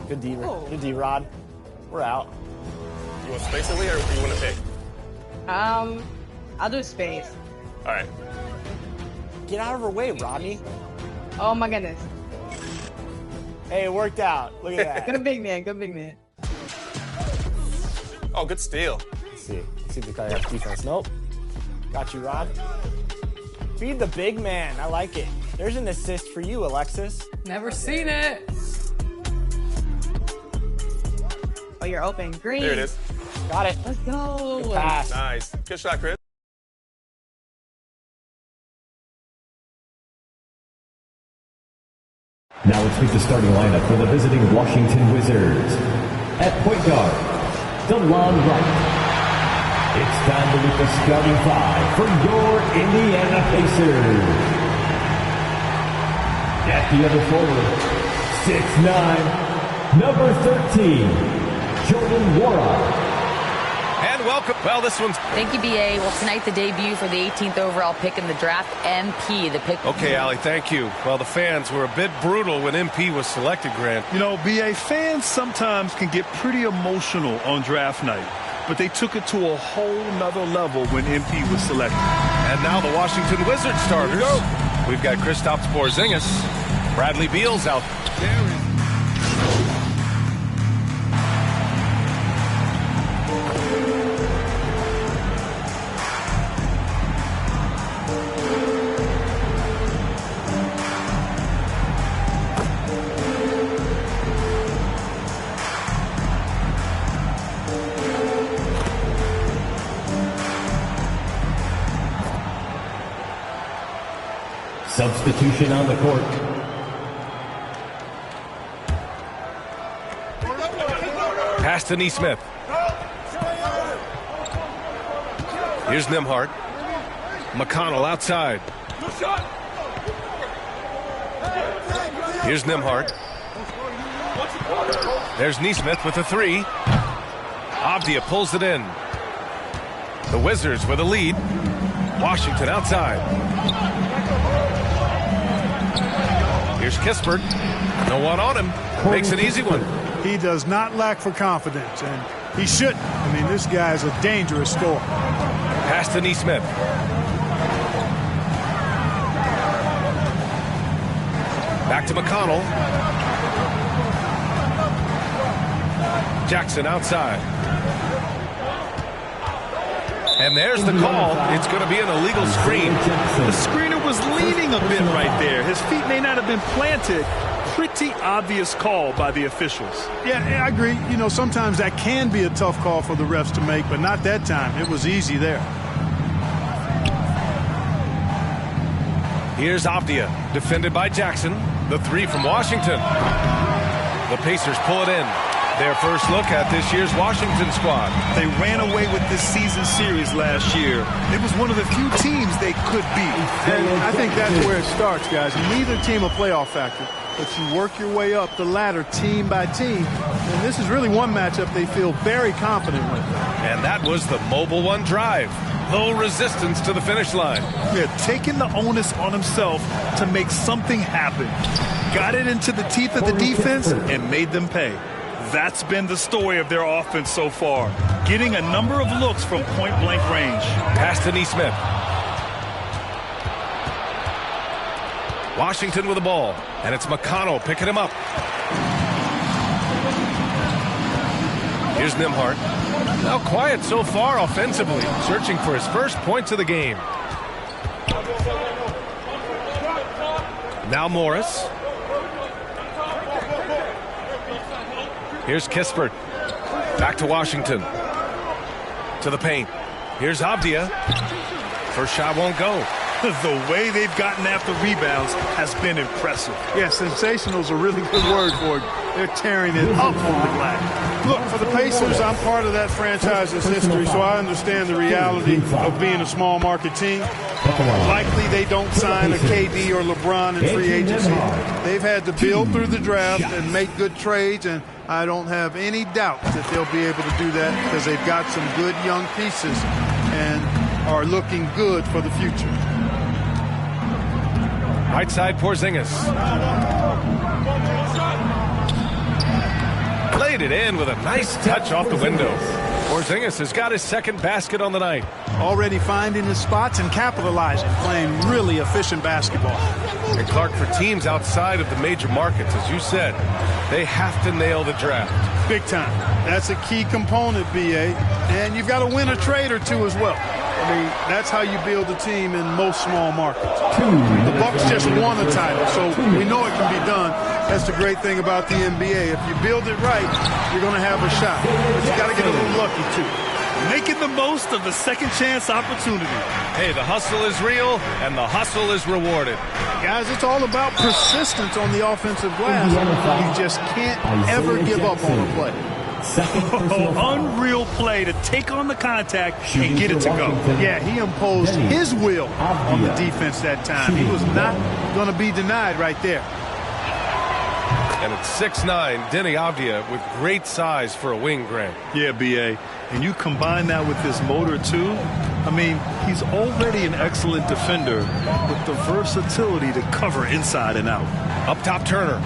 [SPEAKER 20] Good D, Rod. We're out.
[SPEAKER 23] You want space, Lee, or you want to pick?
[SPEAKER 4] I'll do space.
[SPEAKER 23] All right.
[SPEAKER 20] Get out of her way, Rodney.
[SPEAKER 4] Oh my goodness.
[SPEAKER 20] Hey, it worked out. Look at that.
[SPEAKER 4] Good big man, good big man.
[SPEAKER 23] Oh, good steal.
[SPEAKER 20] Let's see if we got defense. Nope. Got you, Rod. Feed the big man. I like it. There's an assist for you, Alexis.
[SPEAKER 3] Never seen it.
[SPEAKER 4] Oh, you're open. Green.
[SPEAKER 23] There it is.
[SPEAKER 20] Got it.
[SPEAKER 4] Let's go.
[SPEAKER 20] Good pass.
[SPEAKER 23] Nice. Good shot, Chris.
[SPEAKER 16] Now let's meet the starting lineup for the visiting Washington Wizards. At point guard, DeLon Wright. It's time to meet the starting five for your Indiana Pacers. At the other forward, 6'9", number 13, Jordan Wara.
[SPEAKER 5] And welcome. Well, this one's...
[SPEAKER 7] Thank you, BA. Well, tonight the debut for the 18th overall pick in the draft, MP, the pick.
[SPEAKER 5] Okay, Allie, thank you. Well, the fans were a bit brutal when MP was selected, Grant.
[SPEAKER 2] You know, BA, fans sometimes can get pretty emotional on draft night, but they took it to a whole nother level when MP was selected.
[SPEAKER 5] And now the Washington Wizards starters. We've got Kristaps Porzingis. Bradley Beal's out there.
[SPEAKER 16] Substitution on the court.
[SPEAKER 5] Pass to Neesmith. Here's Nembhard. McConnell outside. Here's Nembhard. There's Neesmith with a three. Avdia pulls it in. The Wizards with a lead. Washington outside. Here's Kispert. No one on him. Makes an easy one.
[SPEAKER 13] He does not lack for confidence, and he shouldn't. I mean, this guy is a dangerous scorer.
[SPEAKER 5] Pass to Neesmith. Back to McConnell. Jackson outside. And there's the call. It's going to be an illegal screen.
[SPEAKER 2] The screener was leaning a bit right there. His feet may not have been planted. Pretty obvious call by the officials.
[SPEAKER 13] Yeah, I agree. You know, sometimes that can be a tough call for the refs to make, but not that time. It was easy there.
[SPEAKER 5] Here's Avdia, defended by Jackson. The three from Washington. The Pacers pull it in. Their first look at this year's Washington squad.
[SPEAKER 2] They ran away with this season series last year. It was one of the few teams they could beat.
[SPEAKER 13] And I think that's where it starts, guys. Neither team a playoff factor, but you work your way up the ladder team by team. And this is really one matchup they feel very confident with.
[SPEAKER 5] And that was the Mobile One drive. Low resistance to the finish line.
[SPEAKER 2] Yeah, taking the onus on himself to make something happen. Got it into the teeth of the defense and made them pay. That's been the story of their offense so far. Getting a number of looks from point-blank range.
[SPEAKER 5] Pass to Neesmith. Washington with the ball. And it's McConnell picking him up. Here's Nembhard. Now quiet so far offensively, searching for his first points of the game. Now Morris. Here's Kispert. Back to Washington. To the paint. Here's Avdia. First shot won't go.
[SPEAKER 2] The way they've gotten after rebounds has been impressive.
[SPEAKER 13] Yeah, sensational is a really good word for it. They're tearing it up on the glass. Look, for the Pacers, I'm part of that franchise's history, so I understand the reality of being a small market team. Likely they don't sign a KD or LeBron in free agency. They've had to build through the draft and make good trades, and I don't have any doubt that they'll be able to do that because they've got some good young pieces and are looking good for the future.
[SPEAKER 5] Right side, Porzingis. Laid it in with a nice touch off the window. Porzingis has got his second basket on the night.
[SPEAKER 13] Already finding his spots and capitalizing, playing really efficient basketball.
[SPEAKER 5] And Clark, for teams outside of the major markets, as you said, they have to nail the draft.
[SPEAKER 13] Big time. That's a key component, BA. And you've got to win a trade or two as well. I mean, that's how you build a team in most small markets. The Bucks just won a title, so we know it can be done. That's the great thing about the NBA. If you build it right, you're going to have a shot. But you got to get a little lucky, too.
[SPEAKER 2] Making the most of the second chance opportunity.
[SPEAKER 5] Hey, the hustle is real, and the hustle is rewarded.
[SPEAKER 13] Guys, it's all about persistence on the offensive glass. You just can't ever give up on a play.
[SPEAKER 2] Unreal play to take on the contact and get it to go.
[SPEAKER 13] Yeah, he imposed his will on the defense that time. He was not going to be denied right there.
[SPEAKER 5] And it's 6'9", Denny Avdia with great size for a wing, Grant.
[SPEAKER 2] Yeah, B.A. And you combine that with his motor, too. I mean, he's already an excellent defender with the versatility to cover inside and out.
[SPEAKER 5] Up top, Turner.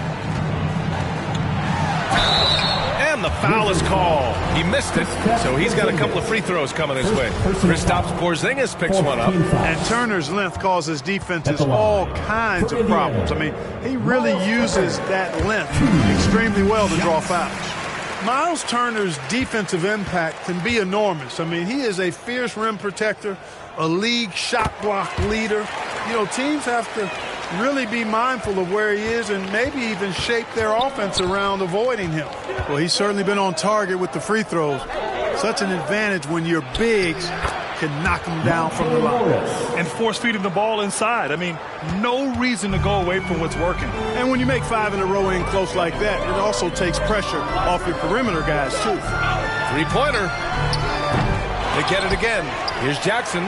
[SPEAKER 5] And the foul is called. He missed it, so he's got a couple of free throws coming his way. Kristaps Porzingis picks one up.
[SPEAKER 13] And Turner's length causes defenses all kinds of problems. I mean, he really uses that length extremely well to draw fouls. Miles Turner's defensive impact can be enormous. I mean, he is a fierce rim protector, a league shot block leader. You know, teams have to really be mindful of where he is and maybe even shape their offense around avoiding him. Well, he's certainly been on target with the free throws. Such an advantage when your bigs can knock them down from the line.
[SPEAKER 2] And force feeding the ball inside. I mean, no reason to go away from what's working.
[SPEAKER 13] And when you make 5 in a row in close like that, it also takes pressure off your perimeter guys, too.
[SPEAKER 5] Three-pointer. They get it again. Here's Jackson.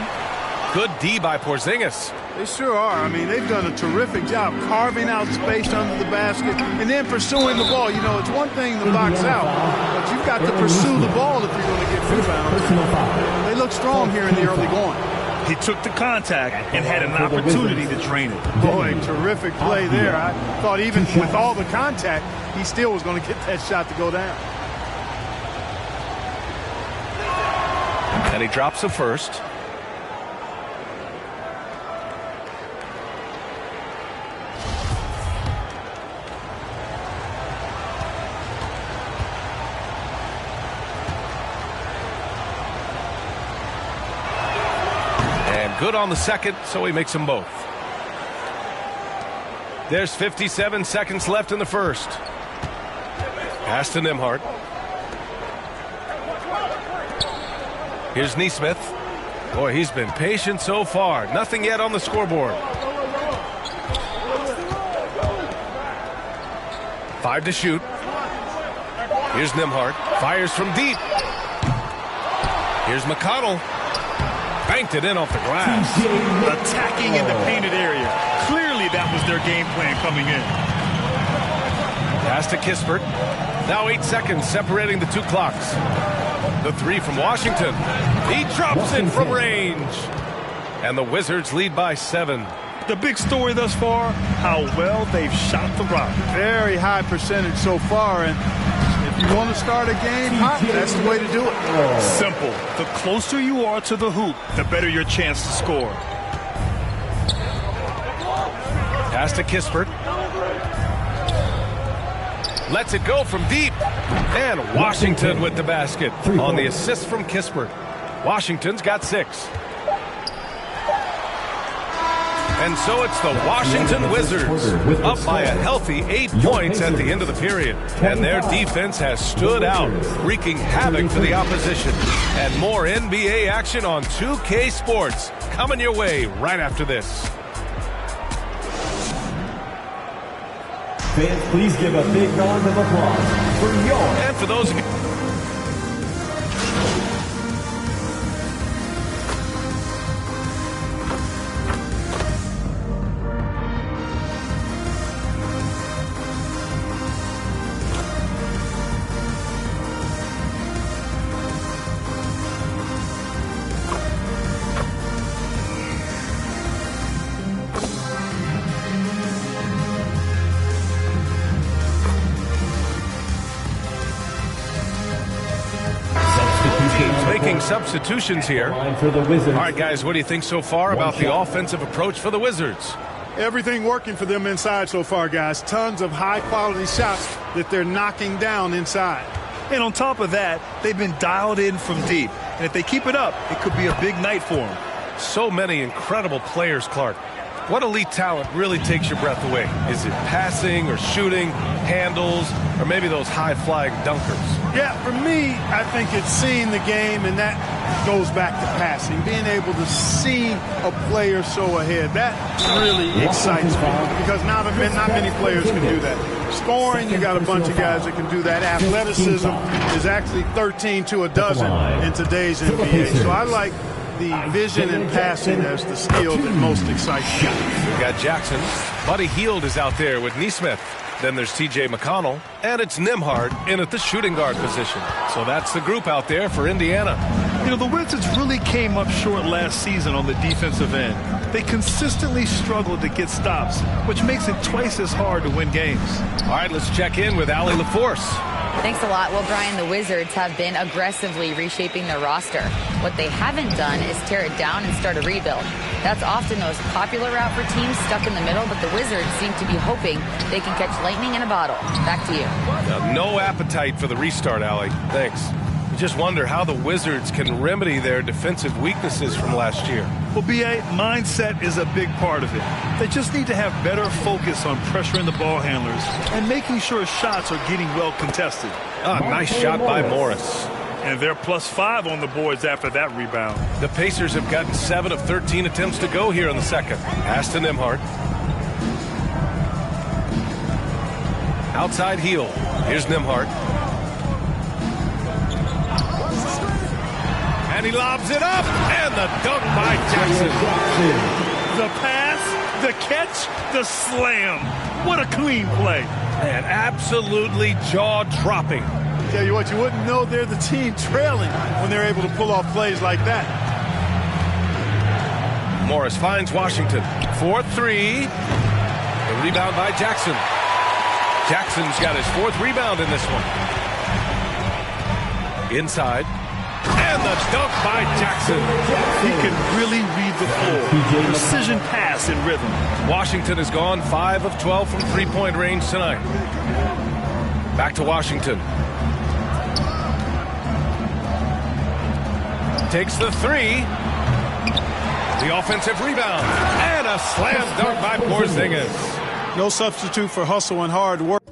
[SPEAKER 5] Good D by Porzingis.
[SPEAKER 13] They sure are. I mean, they've done a terrific job carving out space under the basket and then pursuing the ball. You know, it's one thing to box out, but you've got to pursue the ball if you're going to get rebounds. They look strong here in the early going.
[SPEAKER 2] He took the contact and had an opportunity to drain it.
[SPEAKER 13] Boy, terrific play there. I thought even with all the contact, he still was going to get that shot to go down.
[SPEAKER 5] And he drops the first. Good on the second, so he makes them both. There's 57 seconds left in the first. Pass to Nembhard. Here's Nesmith. Boy, he's been patient so far. Nothing yet on the scoreboard. 5 to shoot. Here's Nembhard. Fires from deep. Here's McConnell. Banked it in off the glass.
[SPEAKER 2] Attacking in the painted area. Clearly that was their game plan coming in.
[SPEAKER 5] Pass to Kispert. Now 8 seconds separating the two clocks. The three from Washington. He drops it from range. And the Wizards lead by 7.
[SPEAKER 2] The big story thus far, how well they've shot the rock.
[SPEAKER 13] Very high percentage so far, and if you want to start a game hot, that's the way to do it.
[SPEAKER 2] Simple. The closer you are to the hoop, the better your chance to score.
[SPEAKER 5] Pass to Kispert. Lets it go from deep. And Washington with the basket on the assist from Kispert. Washington's got 6. And so it's the Washington Wizards up by a healthy 8 points at the end of the period. And their defense has stood out, wreaking havoc for the opposition. And more NBA action on 2K Sports coming your way right after this.
[SPEAKER 16] Fans, please give a big round of applause for your...
[SPEAKER 5] And for those of you... substitutions here.
[SPEAKER 16] For the Wizards.
[SPEAKER 5] All right, guys, what do you think so far about the offensive approach for the Wizards?
[SPEAKER 13] Everything working for them inside so far, guys. Tons of high-quality shots that they're knocking down inside.
[SPEAKER 2] And on top of that, they've been dialed in from deep. And if they keep it up, it could be a big night for them.
[SPEAKER 5] So many incredible players, Clark. What elite talent really takes your breath away? Is it passing or shooting, handles, or maybe those high-flying dunkers?
[SPEAKER 13] Yeah, for me, I think it's seeing the game, and that goes back to passing. Being able to see a player so ahead, that really excites me because not many players can do that. Scoring, you got a bunch of guys that can do that. Athleticism is actually 13 to a dozen in today's NBA. So I like the vision and passing as the skill that most excites me.
[SPEAKER 5] We've got Jackson. Buddy Hield is out there with Nesmith. Then there's T.J. McConnell, and it's Nembhard in at the shooting guard position. So that's the group out there for Indiana.
[SPEAKER 2] You know, the Wizards really came up short last season on the defensive end. They consistently struggled to get stops, which makes it twice as hard to win games.
[SPEAKER 5] All right, let's check in with Allie LaForce.
[SPEAKER 7] Thanks a lot. Well, Brian, the Wizards have been aggressively reshaping their roster. What they haven't done is tear it down and start a rebuild. That's often the most popular route for teams stuck in the middle, but the Wizards seem to be hoping they can catch lightning in a bottle. Back to you.
[SPEAKER 5] No appetite for the restart, Allie. Thanks. I just wonder how the Wizards can remedy their defensive weaknesses from last year.
[SPEAKER 2] Well, B.A., mindset is a big part of it. They just need to have better focus on pressuring the ball handlers and making sure shots are getting well contested.
[SPEAKER 5] Nice shot by Morris.
[SPEAKER 2] And they're +5 on the boards after that rebound.
[SPEAKER 5] The Pacers have gotten 7 of 13 attempts to go here in the second. Pass to Nembhard. Outside heel. Here's Nembhard. And he lobs it up. And the dunk by Jackson.
[SPEAKER 2] The pass, the catch, the slam. What a clean play.
[SPEAKER 5] And absolutely jaw-dropping.
[SPEAKER 13] Tell you what, you wouldn't know they're the team trailing when they're able to pull off plays like that.
[SPEAKER 5] Morris finds Washington. 4-3. The rebound by Jackson. Jackson's got his 4th rebound in this one. Inside. And the dunk by Jackson.
[SPEAKER 2] He can really read the floor. Precision pass in rhythm.
[SPEAKER 5] Washington has gone 5 of 12 from three-point range tonight. Back to Washington. Takes the 3. The offensive rebound. And a slam dunk by Porzingis.
[SPEAKER 13] No substitute for hustle and hard work.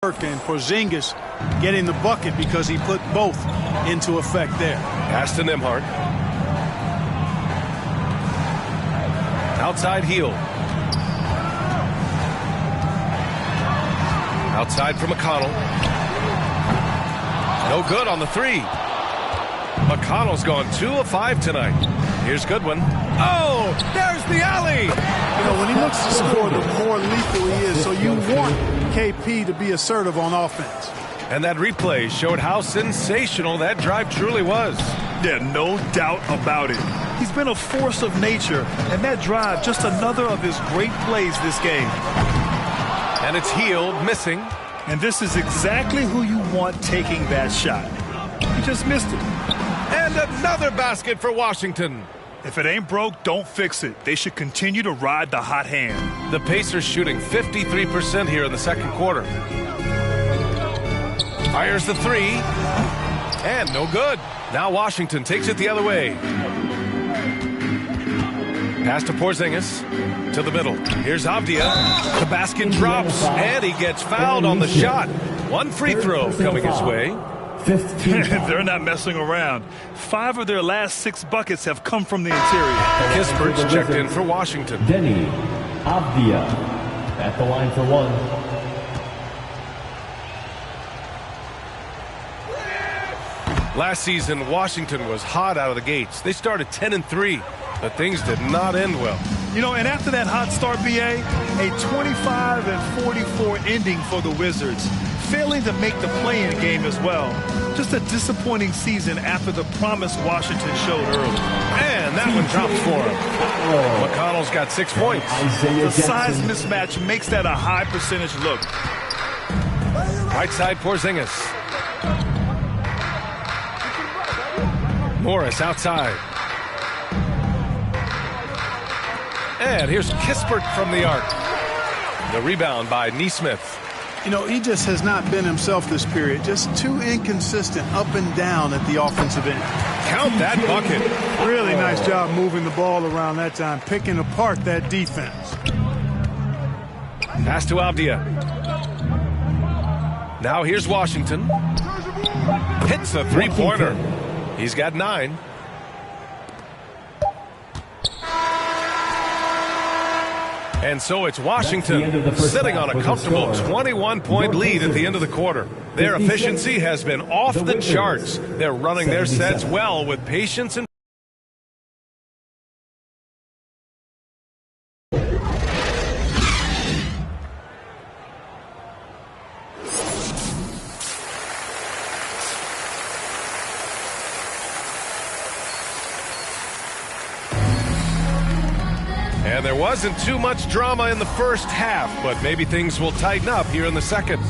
[SPEAKER 13] And Porzingis getting the bucket because he put both into effect there.
[SPEAKER 5] Pass to Nembhard. Outside heel. Outside for McConnell. No good on the 3. McConnell's gone 2 of 5 tonight. Here's Goodwin. Oh, there's the alley.
[SPEAKER 13] You know, when he looks to score, the more lethal he is. So you want KP to be assertive on offense.
[SPEAKER 5] And that replay showed how sensational that drive truly was.
[SPEAKER 2] Yeah, no doubt about it. He's been a force of nature, and that drive just another of his great plays this game.
[SPEAKER 5] And it's Hield missing.
[SPEAKER 2] And this is exactly who you want taking that shot. He just missed it.
[SPEAKER 5] And another basket for Washington.
[SPEAKER 2] If it ain't broke, don't fix it. They should continue to ride the hot hand.
[SPEAKER 5] The Pacers shooting 53% here in the second quarter. Fires the three. And no good. Now Washington takes it the other way. Pass to Porzingis. To the middle. Here's Avdia. The basket drops. And he gets fouled on the shot. One free throw coming his way.
[SPEAKER 2] They're not messing around. 5 of their last 6 buckets have come from the interior.
[SPEAKER 5] Kispert's checked in for Washington.
[SPEAKER 16] Denny Avdia at the line for one.
[SPEAKER 5] Last season, Washington was hot out of the gates. They started 10-3, but things did not end well.
[SPEAKER 2] You know, and after that hot start, BA, a 25-44 ending for the Wizards, failing to make the play-in game as well. Just a disappointing season after the promise Washington showed early.
[SPEAKER 5] And that one drops for him. McConnell's got 6 points.
[SPEAKER 2] The size mismatch makes that a high percentage look.
[SPEAKER 5] Right side, Porzingis. Morris outside. And here's Kispert from the arc. The rebound by Nesmith.
[SPEAKER 13] You know, he just has not been himself this period. Just too inconsistent up and down at the offensive end.
[SPEAKER 5] Count that bucket.
[SPEAKER 13] Really nice job moving the ball around that time, picking apart that defense.
[SPEAKER 5] Pass to Avdia. Now here's Washington. Hits a three-pointer. He's got 9. And so it's Washington sitting on a comfortable 21-point lead at the end of the quarter. Their efficiency has been off the charts. They're running their sets well with patience and And there wasn't too much drama in the first half, but maybe things will tighten up here in the second.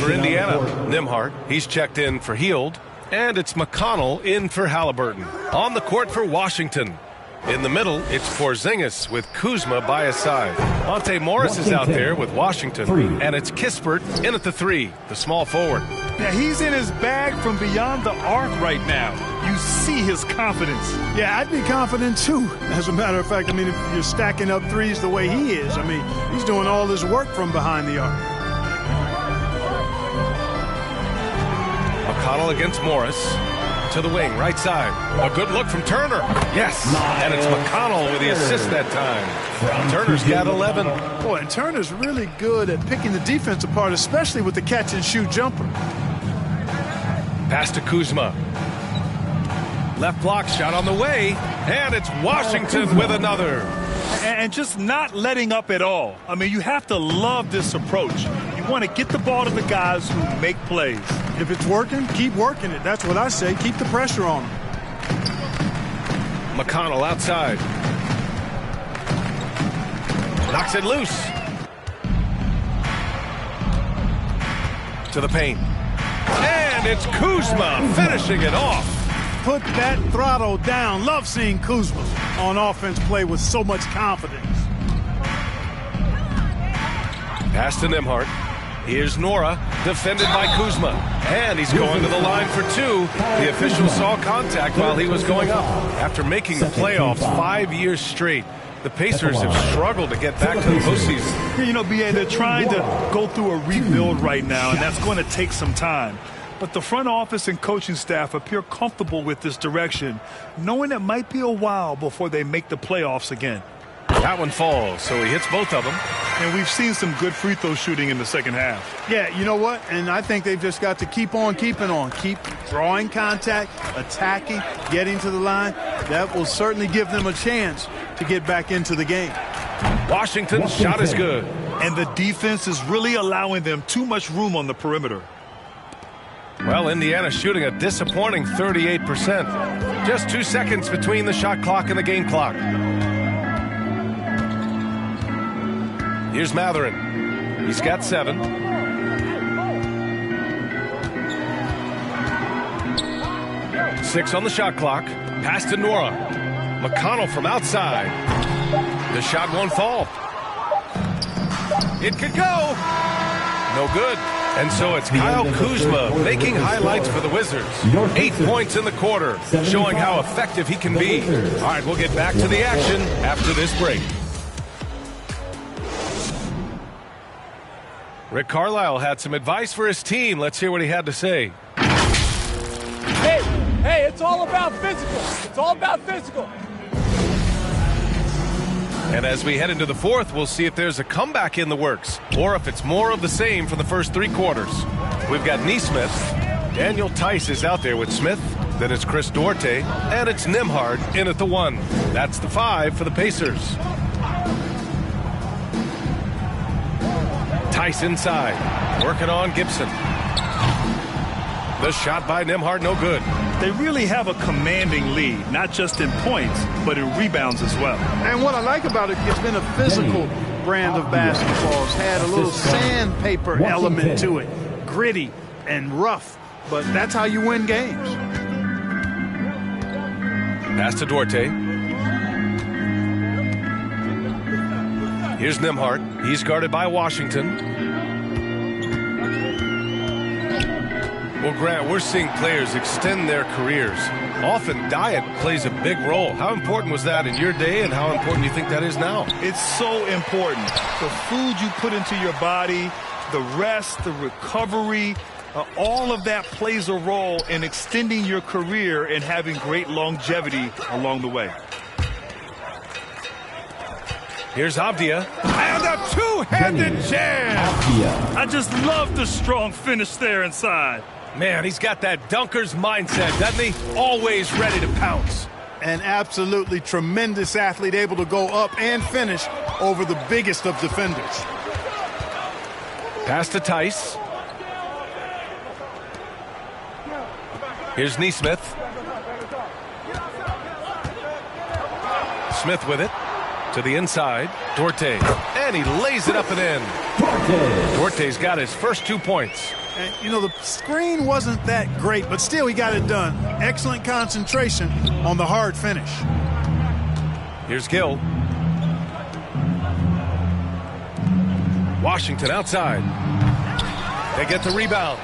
[SPEAKER 5] For Indiana, Nimhart, he's checked in for Heald, and it's McConnell in for Halliburton. On the court for Washington. In the middle, it's Porzingis with Kuzma by his side. Monte Morris is out there with Washington, and it's Kispert in at the 3, the small forward.
[SPEAKER 2] Yeah, he's in his bag from beyond the arc right now. You see his confidence.
[SPEAKER 13] Yeah, I'd be confident too. As a matter of fact, I mean, if you're stacking up threes the way he is, I mean, he's doing all his work from behind the arc.
[SPEAKER 5] McConnell against Morris. To the wing, right side. A good look from Turner. Yes, and it's McConnell with the assist that time. Turner's got 11.
[SPEAKER 13] Boy, and Turner's really good at picking the defense apart, especially with the catch-and-shoot jumper.
[SPEAKER 5] Pass to Kuzma. Left block shot on the way, and it's Washington with another.
[SPEAKER 2] And just not letting up at all. I mean, you have to love this approach. You want to get the ball to the guys who make plays.
[SPEAKER 13] If it's working, keep working it. That's what I say. Keep the pressure on them.
[SPEAKER 5] McConnell outside. Knocks it loose. To the paint. And it's Kuzma finishing it off.
[SPEAKER 13] Put that throttle down. Love seeing Kuzma on offense play with so much confidence.
[SPEAKER 5] Pass to Nimhart. Here's Nora, defended by Kuzma. And he's going to the line for 2. The official saw contact while he was going up. After making the playoffs 5 years straight, the Pacers have struggled to get back to the postseason.
[SPEAKER 2] You know, BA, they're trying to go through a rebuild right now, and that's going to take some time. But the front office and coaching staff appear comfortable with this direction, knowing it might be a while before they make the playoffs again.
[SPEAKER 5] That one falls, so he hits both of them.
[SPEAKER 2] And we've seen some good free throw shooting in the second half.
[SPEAKER 13] Yeah, you know what? And I think they've just got to keep on keeping on. Keep drawing contact, attacking, getting to the line. That will certainly give them a chance to get back into the game.
[SPEAKER 5] Washington's shot is good.
[SPEAKER 2] And the defense is really allowing them too much room on the perimeter.
[SPEAKER 5] Well, Indiana shooting a disappointing 38%. Just 2 seconds between the shot clock and the game clock. Here's Matherin. He's got 7. Six on the shot clock. Pass to Nora. McConnell from outside. The shot won't fall. It could go. No good. And so it's Kyle Kuzma making highlights for the Wizards. 8 points in the quarter, showing how effective he can be. All right, we'll get back to the action after this break. Rick Carlisle had some advice for his team. Let's hear what he had to say.
[SPEAKER 10] Hey, it's all about physical. It's all about physical.
[SPEAKER 5] And as we head into the fourth, we'll see if there's a comeback in the works or if it's more of the same for the first 3 quarters. We've got Nesmith. Daniel Tice is out there with Smith. Then it's Chris Duarte. And it's Nembhard in at the 1. That's the 5 for the Pacers. Tice inside. Working on Gibson. The shot by Nembhard, no good.
[SPEAKER 2] They really have a commanding lead, not just in points, but in rebounds as well.
[SPEAKER 13] And what I like about it, it's been a physical brand of basketball. It's had a little sandpaper element to it. Gritty and rough, but that's how you win games.
[SPEAKER 5] Pass to Duarte. Here's Nembhard. He's guarded by Washington. Well, Grant, we're seeing players extend their careers. Often diet plays a big role. How important was that in your day, and how important do you think that is now?
[SPEAKER 2] It's so important. The food you put into your body, the rest, the recovery, all of that plays a role in extending your career and having great longevity along the way.
[SPEAKER 5] Here's Avdia. And a two-handed jam!
[SPEAKER 2] I just love the strong finish there inside.
[SPEAKER 5] Man, he's got that dunker's mindset, doesn't he? Always ready to pounce.
[SPEAKER 13] An absolutely tremendous athlete, able to go up and finish over the biggest of defenders.
[SPEAKER 5] Pass to Tice. Here's Nesmith. Smith with it. To the inside. Duarte. And he lays it up and in. Duarte's got his first 2 points.
[SPEAKER 13] And, you know, the screen wasn't that great, but still he got it done. Excellent concentration on the hard finish.
[SPEAKER 5] Here's Gill. Washington outside. They get the rebound.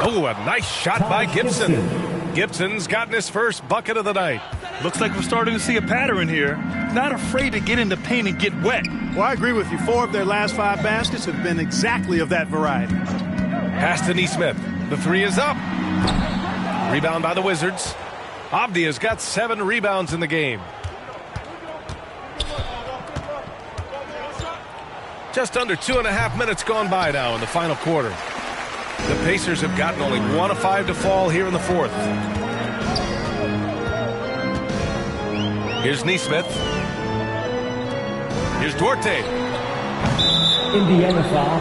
[SPEAKER 5] Oh, a nice shot by Gibson. Gibson's gotten his first bucket of the night.
[SPEAKER 2] Looks like we're starting to see a pattern here. Not afraid to get in the paint and get wet.
[SPEAKER 13] Well, I agree with you. 4 of their last 5 baskets have been exactly of that variety.
[SPEAKER 5] Pass to Nesmith. The 3 is up. Rebound by the Wizards. Avdia's got 7 rebounds in the game. Just under 2.5 minutes gone by now in the final quarter. The Pacers have gotten only 1 of 5 to fall here in the fourth. Here's Nesmith. Here's Duarte.
[SPEAKER 16] Indiana foul.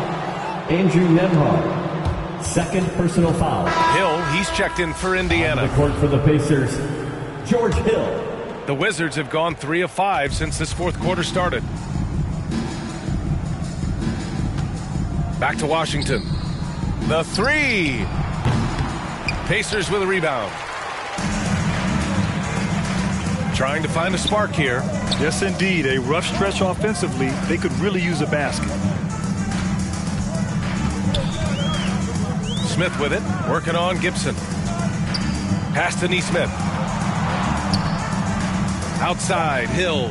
[SPEAKER 16] Andrew Nembhard. Second personal foul.
[SPEAKER 5] Hill, he's checked in for Indiana.
[SPEAKER 16] On the court for the Pacers, George Hill.
[SPEAKER 5] The Wizards have gone 3 of 5 since this fourth quarter started. Back to Washington. The 3. Pacers with a rebound. Trying to find a spark here.
[SPEAKER 2] Yes, indeed. A rough stretch offensively. They could really use a basket.
[SPEAKER 5] Smith with it. Working on Gibson. Pass to Nesmith. Outside, Hill.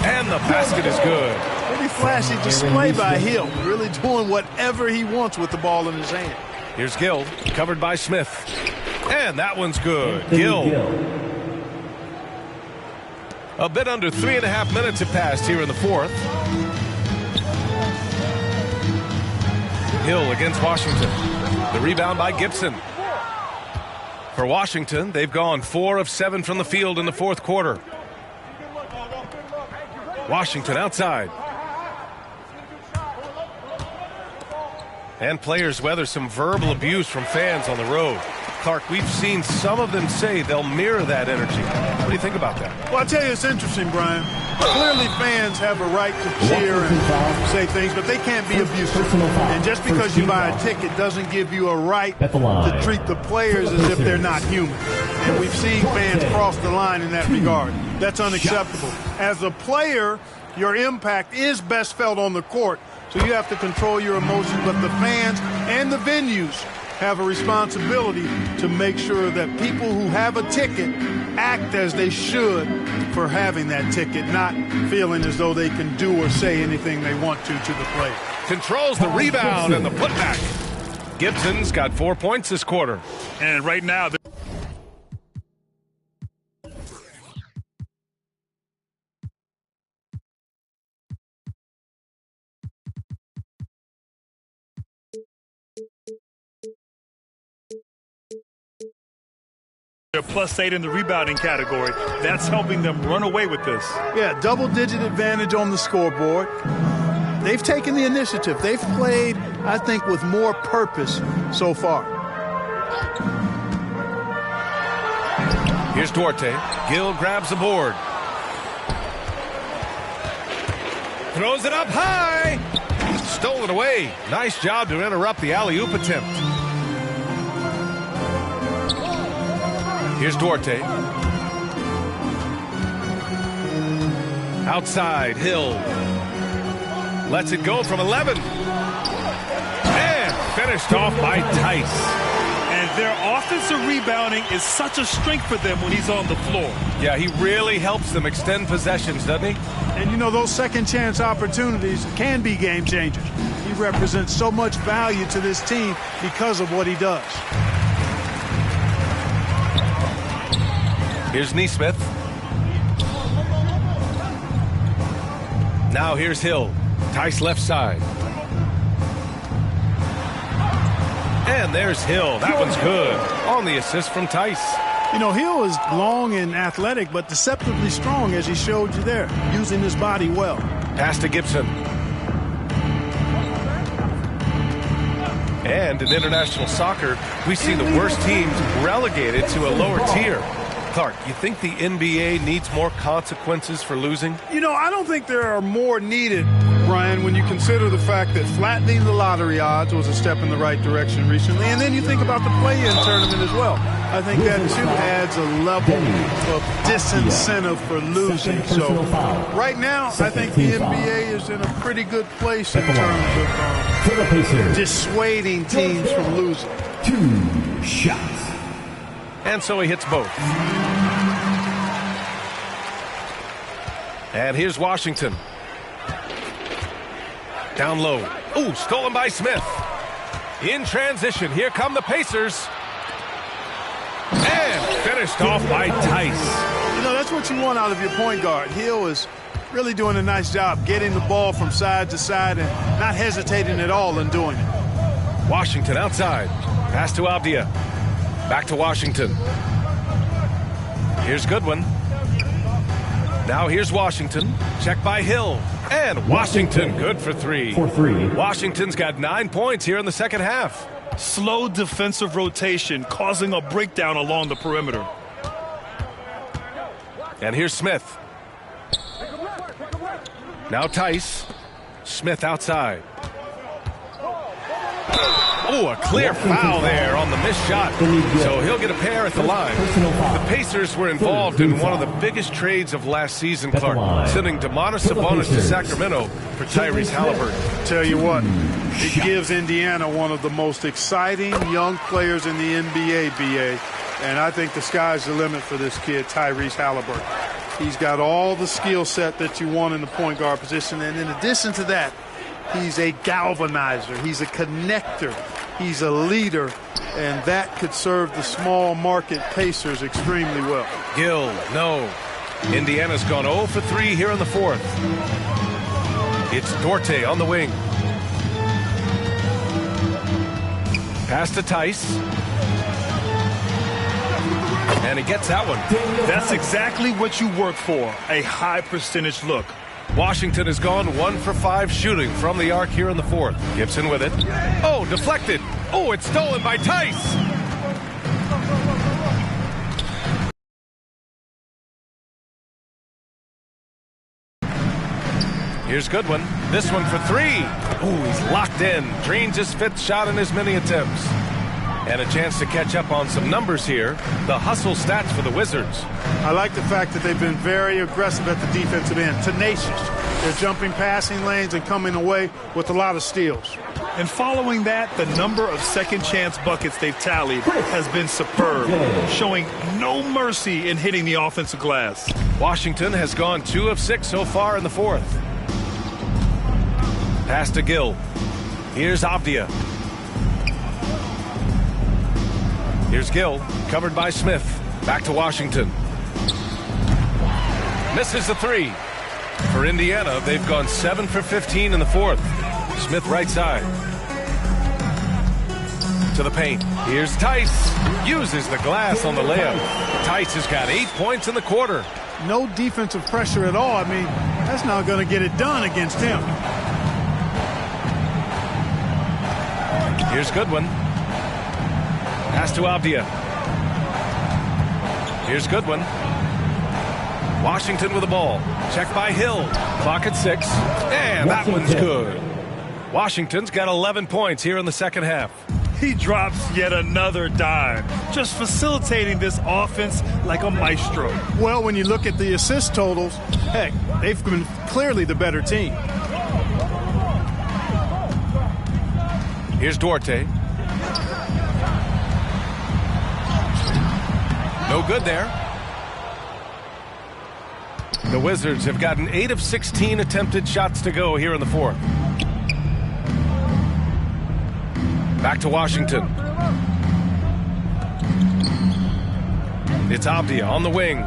[SPEAKER 5] And the basket is good.
[SPEAKER 13] Pretty flashy display by Hill, really doing whatever he wants with the ball in his hand.
[SPEAKER 5] Here's Gill, covered by Smith. And that one's good. Gill. A bit under 3.5 minutes have passed here in the fourth. Hill against Washington. The rebound by Gibson. For Washington, they've gone 4 of 7 from the field in the fourth quarter. Washington outside. And players weather some verbal abuse from fans on the road. Clark, we've seen some of them say they'll mirror that energy. What do you think about that?
[SPEAKER 13] Well, I tell you, it's interesting, Brian. Clearly, fans have a right to cheer and say things, but they can't be abusive. And just because you buy a ticket doesn't give you a right to treat the players as if they're not human. And we've seen fans cross the line in that regard. That's unacceptable. As a player, your impact is best felt on the court, so you have to control your emotions, but the fans and the venues have a responsibility to make sure that people who have a ticket act as they should for having that ticket, not feeling as though they can do or say anything they want to the player.
[SPEAKER 5] Controls the rebound and the putback. Gibson's got 4 points this quarter.
[SPEAKER 2] And right now, they're +8 in the rebounding category. That's helping them run away with this.
[SPEAKER 13] Yeah, double-digit advantage on the scoreboard. They've taken the initiative. They've played, I think, with more purpose so far.
[SPEAKER 5] Here's Duarte. Gill grabs the board. Throws it up high. Stolen away. Nice job to interrupt the alley-oop attempt. Here's Duarte. Outside, Hill. Lets it go from 11. And finished off by Tice.
[SPEAKER 2] And their offensive rebounding is such a strength for them when he's on the floor.
[SPEAKER 5] Yeah, he really helps them extend possessions, doesn't he?
[SPEAKER 13] And, you know, those second-chance opportunities can be game changers. He represents so much value to this team because of what he does.
[SPEAKER 5] Here's Neesmith. Now here's Hill. Tice left side. And there's Hill. That one's good. On the assist from Tice.
[SPEAKER 13] You know, Hill is long and athletic, but deceptively strong, as he showed you there, using his body well.
[SPEAKER 5] Pass to Gibson. And in international soccer, we see the worst teams relegated to a lower tier. Clark, you think the NBA needs more consequences for losing?
[SPEAKER 13] You know, I don't think there are more needed, Brian, when you consider the fact that flattening the lottery odds was a step in the right direction recently. And then you think about the play-in tournament as well. I think that, too, adds a level of disincentive for losing. So right now, I think the NBA is in a pretty good place in terms of dissuading teams from losing.
[SPEAKER 16] 2 shots.
[SPEAKER 5] And so he hits both. And here's Washington. Down low. Ooh, stolen by Smith. In transition, here come the Pacers. And finished off by Tice.
[SPEAKER 13] You know, that's what you want out of your point guard. Hill is really doing a nice job getting the ball from side to side and not hesitating at all in doing it.
[SPEAKER 5] Washington outside. Pass to Avdia. Back to Washington. Here's Goodwin. Now here's Washington. Check by Hill. And Washington good for 3. Washington's got 9 points here in the second half.
[SPEAKER 2] Slow defensive rotation causing a breakdown along the perimeter.
[SPEAKER 5] And here's Smith. Now Tice. Smith outside. Oh, a clear foul there on the missed shot. So he'll get a pair at the line. The Pacers were involved in one of the biggest trades of last season, Clark, sending Domantas Sabonis to Sacramento for Tyrese Halliburton.
[SPEAKER 13] Tell you what, it gives Indiana one of the most exciting young players in the NBA, BA. And I think the sky's the limit for this kid, Tyrese Halliburton. He's got all the skill set that you want in the point guard position. And in addition to that, he's a galvanizer. He's a connector. He's a leader. And that could serve the small market Pacers extremely well.
[SPEAKER 5] Gill, no. Indiana's gone 0 for 3 here in the fourth. It's Dorte on the wing. Pass to Tice. And he gets that one.
[SPEAKER 2] That's exactly what you work for, a high percentage look.
[SPEAKER 5] Washington has gone 1 for 5 shooting from the arc here in the fourth. Gibson with it. Oh, deflected. Oh, it's stolen by Tice. Here's Goodwin. This one for 3. Oh, he's locked in. Drains his 5th shot in his many attempts. And a chance to catch up on some numbers here. The hustle stats for the Wizards.
[SPEAKER 13] I like the fact that they've been very aggressive at the defensive end. Tenacious. They're jumping passing lanes and coming away with a lot of steals.
[SPEAKER 2] And following that, the number of second chance buckets they've tallied has been superb, showing no mercy in hitting the offensive glass.
[SPEAKER 5] Washington has gone 2 of 6 so far in the fourth. Pass to Gill. Here's Avdia. Here's Gill, covered by Smith. Back to Washington. Misses the 3. For Indiana, they've gone 7 for 15 in the fourth. Smith right side. To the paint. Here's Tice. Uses the glass on the layup. Tice has got 8 points in the quarter.
[SPEAKER 13] No defensive pressure at all. I mean, that's not going to get it done against him.
[SPEAKER 5] Here's Goodwin. Pass to Avdia. Here's Goodwin. Washington with the ball. Check by Hill. Clock at 6. And that one's good. Washington's got 11 points here in the second half.
[SPEAKER 2] He drops yet another dime, just facilitating this offense like a maestro.
[SPEAKER 13] Well, when you look at the assist totals, heck, they've been clearly the better team.
[SPEAKER 5] Here's Duarte. No good there. The Wizards have gotten 8 of 16 attempted shots to go here in the fourth. Back to Washington. It's Avdia on the wing.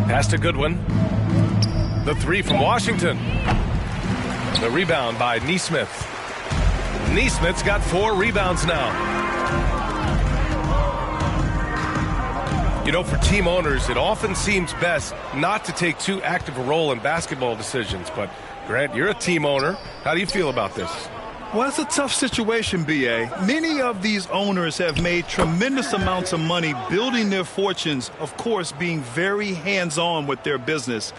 [SPEAKER 5] Pass to Goodwin. The 3 from Washington. The rebound by Nesmith. Nesmith's got 4 rebounds now. You know, for team owners, it often seems best not to take too active a role in basketball decisions. But, Grant, you're a team owner. How do you feel about this?
[SPEAKER 2] Well, it's a tough situation, B.A. Many of these owners have made tremendous amounts of money building their fortunes, of course, being very hands-on with their business.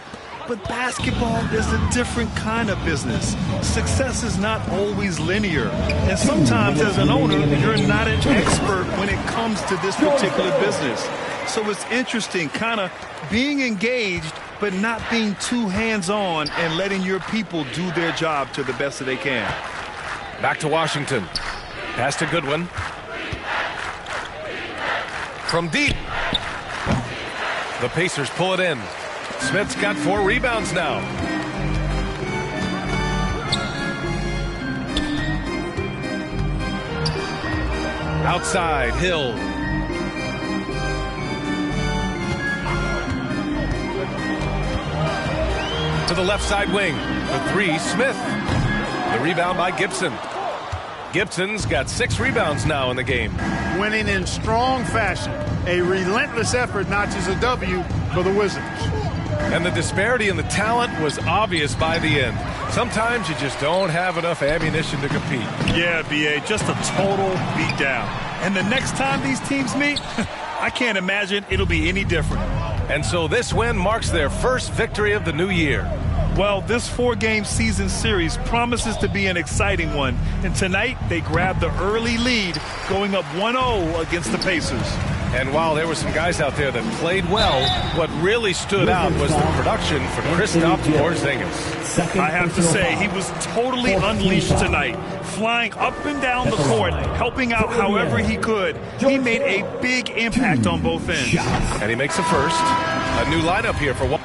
[SPEAKER 2] But basketball is a different kind of business. Success is not always linear. And sometimes as an owner, you're not an expert when it comes to this particular business. So it's interesting kind of being engaged, but not being too hands-on and letting your people do their job to the best that they can.
[SPEAKER 5] Back to Washington. Pass to Goodwin. From deep. The Pacers pull it in. Smith's got 4 rebounds now. Outside, Hill. To the left side wing. The 3, Smith. The rebound by Gibson. Gibson's got 6 rebounds now in the game.
[SPEAKER 13] Winning in strong fashion. A relentless effort notches a W for the Wizards.
[SPEAKER 5] And the disparity in the talent was obvious by the end. Sometimes you just don't have enough ammunition to compete.
[SPEAKER 2] Yeah, B.A., just a total beatdown. And the next time these teams meet, I can't imagine it'll be any different.
[SPEAKER 5] And so this win marks their first victory of the new year.
[SPEAKER 2] Well, this 4-game season series promises to be an exciting one. And tonight, they grabbed the early lead, going up 1-0 against the Pacers.
[SPEAKER 5] And while there were some guys out there that played well, what really stood out was the production for Kristaps Porzingis.
[SPEAKER 2] I have to say, he was totally unleashed tonight, flying up and down the court, helping out however he could. He made a big impact on both ends.
[SPEAKER 5] And he makes a first. A new lineup here for one.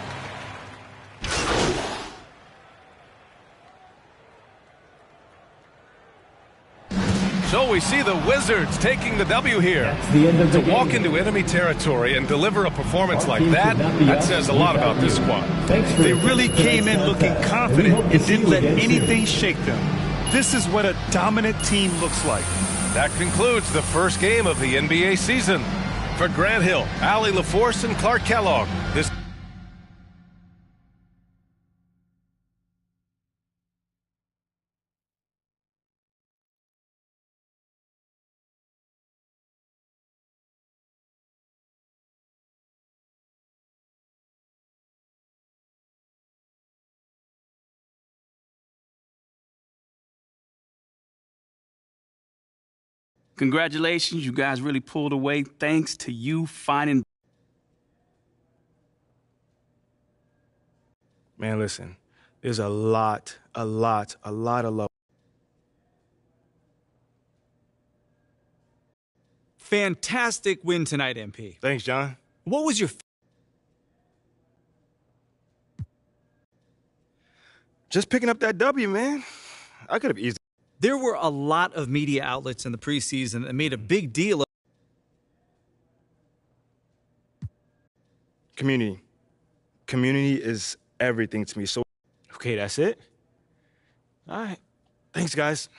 [SPEAKER 5] So we see the Wizards taking the W here. To walk into enemy territory and deliver a performance like that, that says a lot about this squad.
[SPEAKER 2] They really came in looking confident and didn't let anything shake them. This is what a dominant team looks like.
[SPEAKER 5] That concludes the first game of the NBA season. For Grant Hill, Allie LaForce, and Clark Kellogg, this
[SPEAKER 8] Congratulations, you guys really pulled away thanks to you finding.
[SPEAKER 9] Man, listen, there's a lot of love.
[SPEAKER 12] Fantastic win tonight, MP.
[SPEAKER 9] Thanks, John.
[SPEAKER 12] What was your...
[SPEAKER 9] Just picking up that W, man. I could have easily...
[SPEAKER 12] There were a lot of media outlets in the preseason that made a big deal of...
[SPEAKER 9] Community. Community is everything to me. So, okay, that's it. All right. Thanks, guys.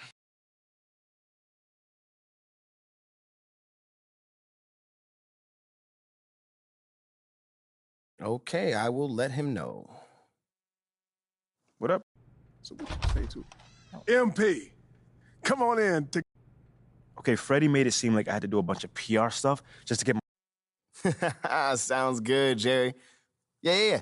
[SPEAKER 17] Okay, I will let him know.
[SPEAKER 9] What up?
[SPEAKER 18] So what you say to MP? Come on in.
[SPEAKER 9] Okay, Freddie made it seem like I had to do a bunch of PR stuff just to get my...
[SPEAKER 17] Sounds good, Jerry. Yeah.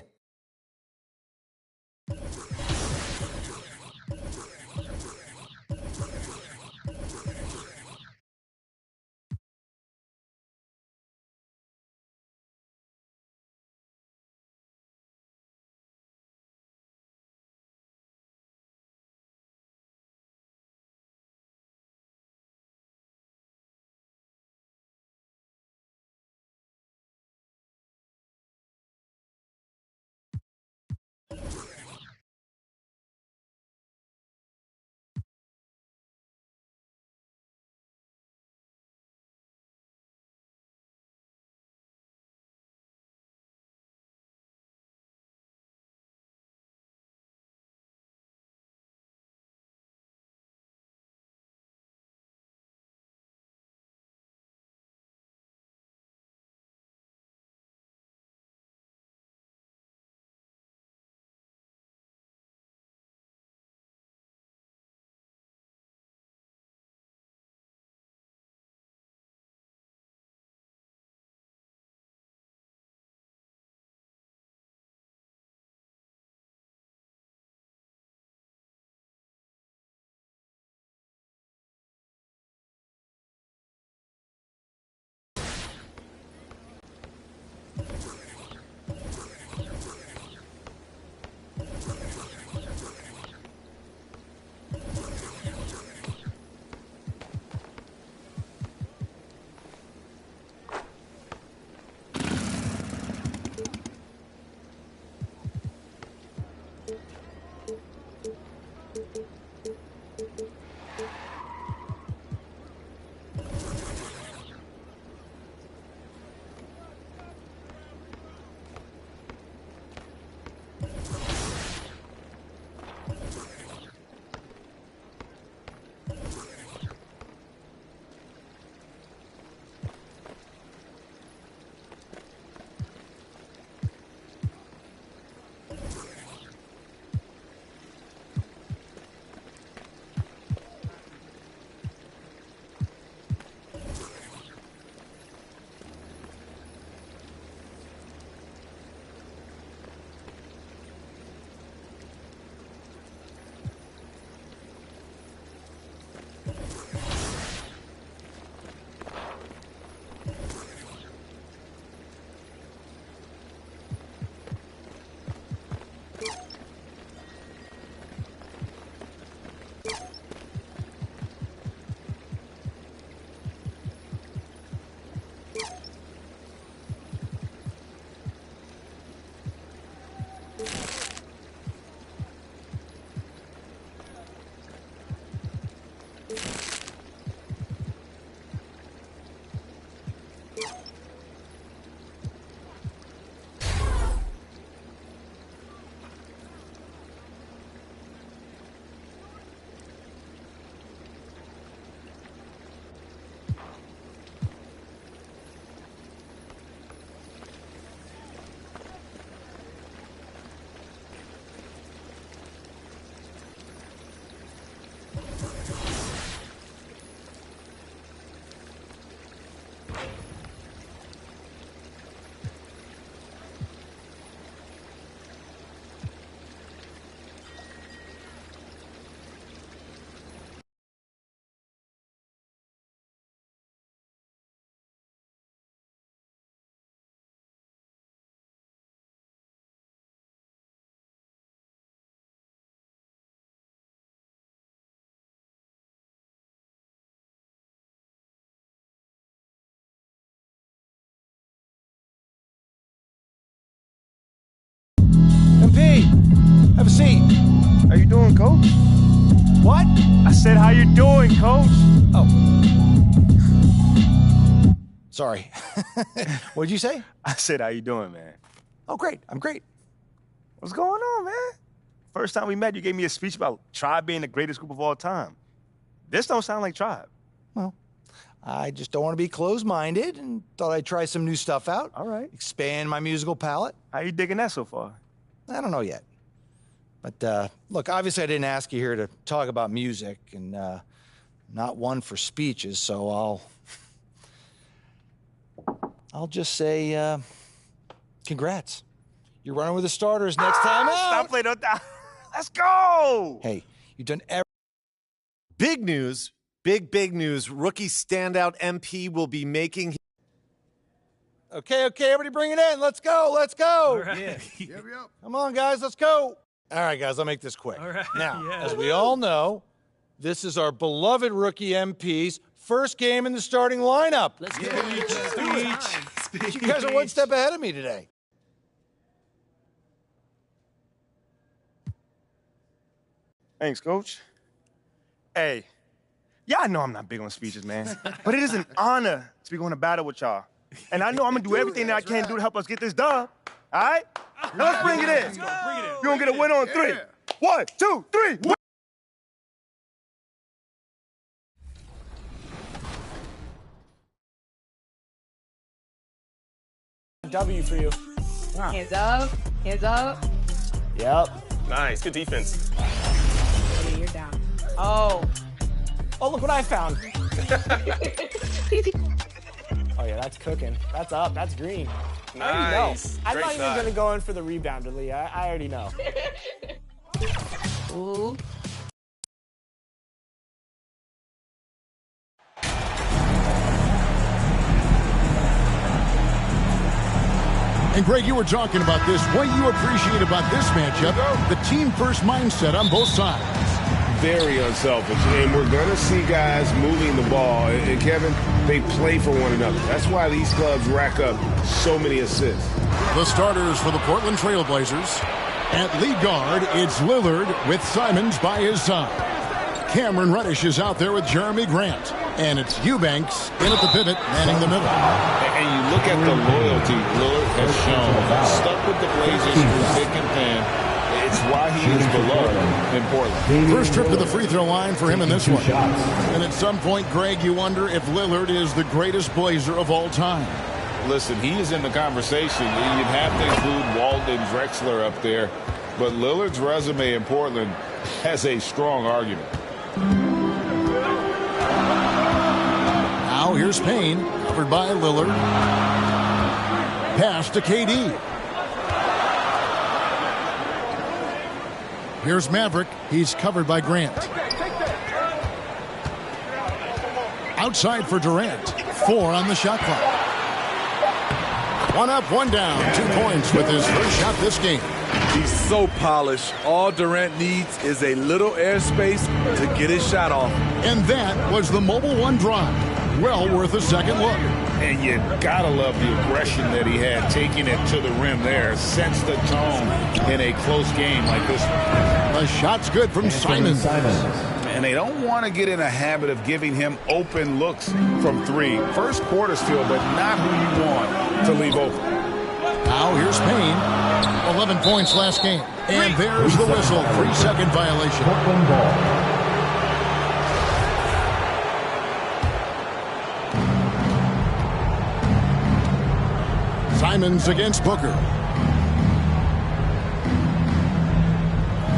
[SPEAKER 22] Have a seat.
[SPEAKER 9] How you doing, Coach?
[SPEAKER 22] What?
[SPEAKER 9] I said, how you doing, Coach?
[SPEAKER 22] Oh. Sorry. What did you say?
[SPEAKER 9] I said, how you doing, man?
[SPEAKER 22] Oh, great. I'm great.
[SPEAKER 9] What's going on, man? First time we met, you gave me a speech about Tribe being the greatest group of all time. This don't sound like Tribe.
[SPEAKER 22] Well, I just don't want to be closed-minded and thought I'd try some new stuff out.
[SPEAKER 9] All right.
[SPEAKER 22] Expand my musical palette.
[SPEAKER 9] How you digging that so far?
[SPEAKER 22] I don't know yet. But, look, obviously I didn't ask you here to talk about music, and not one for speeches, so I'll just say, congrats. You're running with the starters next time out.
[SPEAKER 9] Stop playing on that. Let's go.
[SPEAKER 22] Hey, you've done
[SPEAKER 14] Big news, big news. Rookie standout MP will be making.
[SPEAKER 22] Okay, everybody bring it in. Let's go.
[SPEAKER 14] All right.
[SPEAKER 22] Yeah. Come on, guys, let's go. All right, guys, I'll make this quick.
[SPEAKER 14] All right.
[SPEAKER 22] Now, as we all know, this is our beloved rookie MP's first game in the starting lineup.
[SPEAKER 14] Let's get a speech.
[SPEAKER 22] You guys are one step ahead of me today.
[SPEAKER 9] Thanks, Coach. Hey, yeah, I know I'm not big on speeches, man, but it is an honor to be going to battle with y'all. And I know I'm going to do everything that I can do to help us get this done. All right? Now let's bring it in. You're going to get a win on 3. 1, 2, 3. Win.
[SPEAKER 20] W for you.
[SPEAKER 4] Wow. Hands up. Hands up.
[SPEAKER 20] Yep.
[SPEAKER 23] Nice. Good defense.
[SPEAKER 4] Okay, you're down.
[SPEAKER 20] Oh, look what I found. Oh, yeah, that's cooking. That's up. That's green.
[SPEAKER 23] Nice.
[SPEAKER 20] I already know. I'm
[SPEAKER 23] Great
[SPEAKER 20] not even
[SPEAKER 23] shot.
[SPEAKER 20] going to go in for the rebounder, Lee. I already know.
[SPEAKER 4] Ooh.
[SPEAKER 1] And Greg, you were talking about this. What you appreciate about this matchup, the team-first mindset on both sides.
[SPEAKER 11] Very unselfish, and we're going to see guys moving the ball. And Kevin, they play for one another. That's why these clubs rack up so many assists.
[SPEAKER 1] The starters for the Portland Trailblazers. At lead guard, it's Lillard with Simons by his side. Cameron Reddish is out there with Jeremy Grant. And it's Eubanks in at the pivot, manning the middle.
[SPEAKER 15] And you look at the loyalty Lillard has shown. Stuck with the Blazers through thick and thin. It's why he is beloved in Portland.
[SPEAKER 1] First trip to the free throw line for him in this one. And at some point, Greg, you wonder if Lillard is the greatest Blazer of all time.
[SPEAKER 15] Listen, he is in the conversation. You'd have to include Walden Drexler up there. But Lillard's resume in Portland has a strong argument.
[SPEAKER 1] Now here's Payne, covered by Lillard. Pass to KD. Here's Maverick. He's covered by Grant. Outside for Durant. 4 on the shot clock. 1 up, 1 down. 2 points with his first shot this game.
[SPEAKER 19] He's so polished. All Durant needs is a little airspace to get his shot off.
[SPEAKER 1] And that was the Mobile One drive. Well worth a second look.
[SPEAKER 15] And you gotta love the aggression that he had, taking it to the rim there. Sets the tone in a close game like this one.
[SPEAKER 1] The shot's good from Simons.
[SPEAKER 15] And they don't want to get in a habit of giving him open looks from 3. First quarter still, but not who you want to leave open.
[SPEAKER 1] Now here's Payne. 11 points last game. And there's the whistle. 3-second violation. Simons against Booker.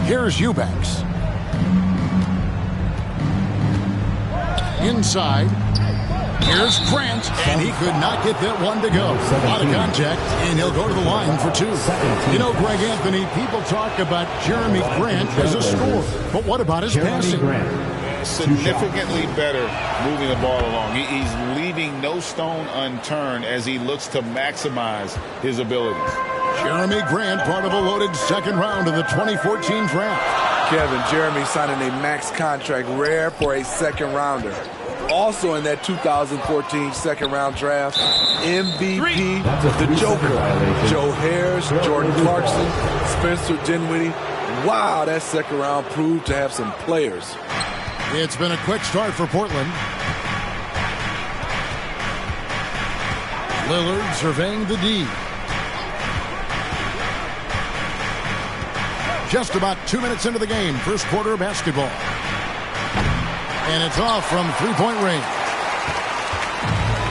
[SPEAKER 1] Here's Eubanks. Inside. Here's Grant, and he could not get that one to go. A lot of contact, and he'll go to the line for 2. You know, Greg Anthony, people talk about Jeremy Grant as a scorer, but what about his passing?
[SPEAKER 15] Significantly better moving the ball along. He's leaving no stone unturned as he looks to maximize his abilities.
[SPEAKER 1] Jeremy Grant, part of a loaded second round of the 2014 draft.
[SPEAKER 19] Kevin, Jeremy signing a max contract, rare for a second rounder. Also in that 2014 second round draft, MVP, the Joker, Joe Harris, Jordan Clarkson, Spencer Dinwiddie, Wow, that second round proved to have some players.
[SPEAKER 1] It's been a quick start for Portland. Lillard surveying the D. Just about 2 minutes into the game, first quarter of basketball. And it's off from three-point range.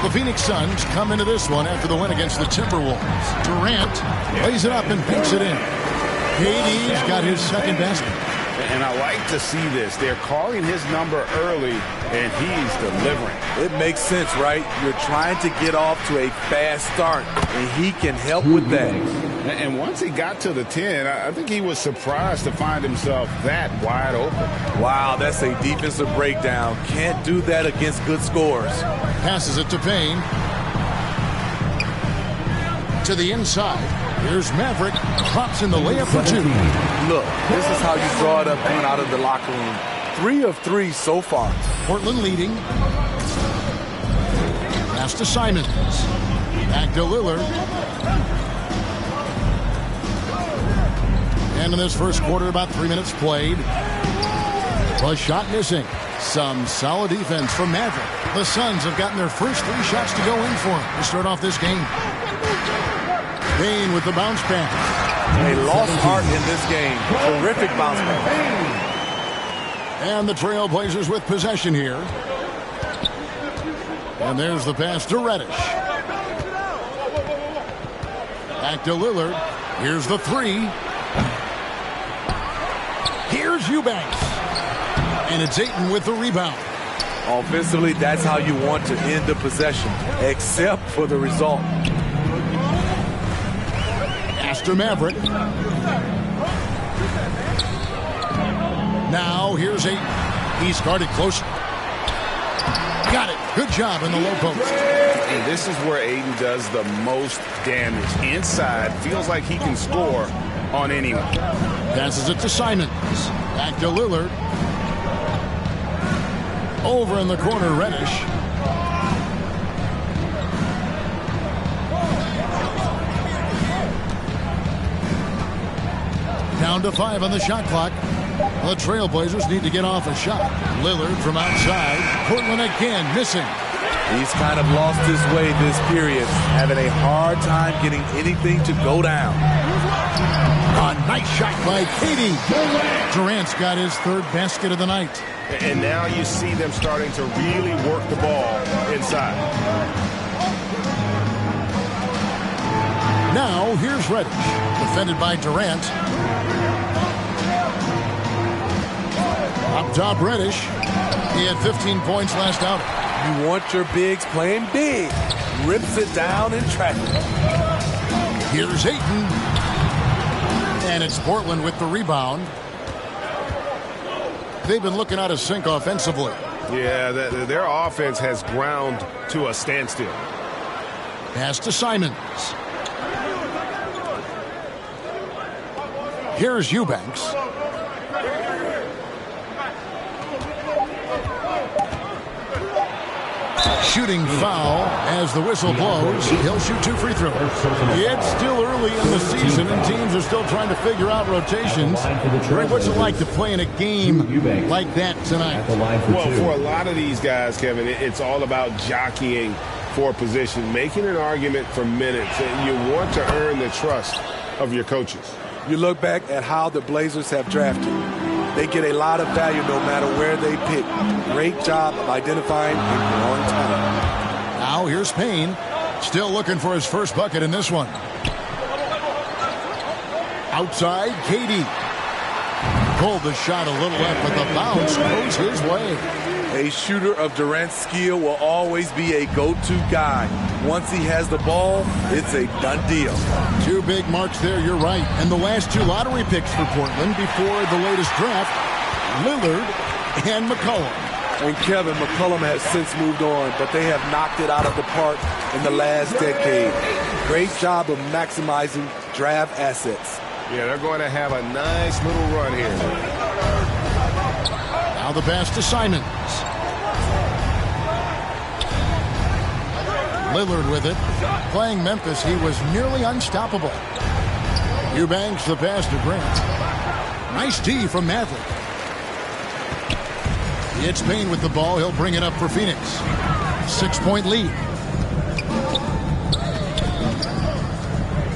[SPEAKER 1] The Phoenix Suns come into this one after the win against the Timberwolves. Durant lays it up and pinks it in. KD's got his second basket.
[SPEAKER 15] And I like to see this. They're calling his number early, and he's delivering.
[SPEAKER 19] It makes sense, right? You're trying to get off to a fast start, and he can help with that.
[SPEAKER 15] And once he got to the 10, I think he was surprised to find himself that wide open.
[SPEAKER 19] Wow, that's a defensive breakdown. Can't do that against good scores.
[SPEAKER 1] Passes it to Payne. To the inside. Here's Maverick. Drops in the layup for two.
[SPEAKER 19] Look, this is how you draw it up coming out of the locker room. 3 of 3 so far.
[SPEAKER 1] Portland leading. Pass to Simons. Back to Lillard. And in this first quarter, about 3 minutes played. A shot missing. Some solid defense from Maverick. The Suns have gotten their first 3 shots to go in for him to start off this game. Payne with the bounce pass.
[SPEAKER 19] They lost heart in this game. Terrific bounce pass.
[SPEAKER 1] And the Trailblazers with possession here. And there's the pass to Reddish. Back to Lillard. Here's the 3. Here's Eubanks. And it's Ayton with the rebound.
[SPEAKER 19] Offensively, that's how you want to end the possession, except for the result.
[SPEAKER 1] To Maverick. Now here's Ayton. He's guarded closer. Got it. Good job in the low post.
[SPEAKER 15] And this is where Ayton does the most damage. Inside, feels like he can score on anyone.
[SPEAKER 1] Passes it to Simons. Back to Lillard. Over in the corner, Reddish. Down to 5 on the shot clock. The Trailblazers need to get off a shot. Lillard from outside. Portland again missing.
[SPEAKER 19] He's kind of lost his way this period, having a hard time getting anything to go down.
[SPEAKER 1] A nice shot by KD. Durant's got his 3rd basket of the night.
[SPEAKER 11] And now you see them starting to really work the ball inside.
[SPEAKER 1] Now here's Reddish. Defended by Durant. Up top, Reddish. He had 15 points last out.
[SPEAKER 19] You want your bigs playing big. Rips it down in traffic.
[SPEAKER 1] Here's Ayton. And it's Portland with the rebound. They've been looking out of sync offensively.
[SPEAKER 11] Yeah, their offense has ground to a standstill.
[SPEAKER 1] Pass to Simons. Here's Eubanks. Shooting foul as the whistle blows. He'll shoot 2 free throws. It's still early in the season, and teams are still trying to figure out rotations. Greg, what's it like to play in a game like that tonight?
[SPEAKER 11] Well, for a lot of these guys, Kevin, it's all about jockeying for position, making an argument for minutes. And you want to earn the trust of your coaches.
[SPEAKER 19] You look back at how the Blazers have drafted. They get a lot of value no matter where they pick. Great job of identifying and growing talent.
[SPEAKER 1] Now here's Payne. Still looking for his first bucket in this one. Outside, KD. Pulled the shot a little left, but the bounce goes his way.
[SPEAKER 19] A shooter of Durant's skill will always be a go-to guy. Once he has the ball, it's a done deal.
[SPEAKER 1] 2 big marks there, you're right. And the last 2 lottery picks for Portland before the latest draft, Lillard and McCollum.
[SPEAKER 19] And Kevin, McCollum has since moved on, but they have knocked it out of the park in the last decade. Great job of maximizing draft assets.
[SPEAKER 11] Yeah, they're going to have a nice little run here.
[SPEAKER 1] Now the pass to Simons. Lillard with it. Playing Memphis, he was nearly unstoppable. Eubanks the pass to Grant. Nice D from Maverick. It's Payne with the ball. He'll bring it up for Phoenix. 6-point lead.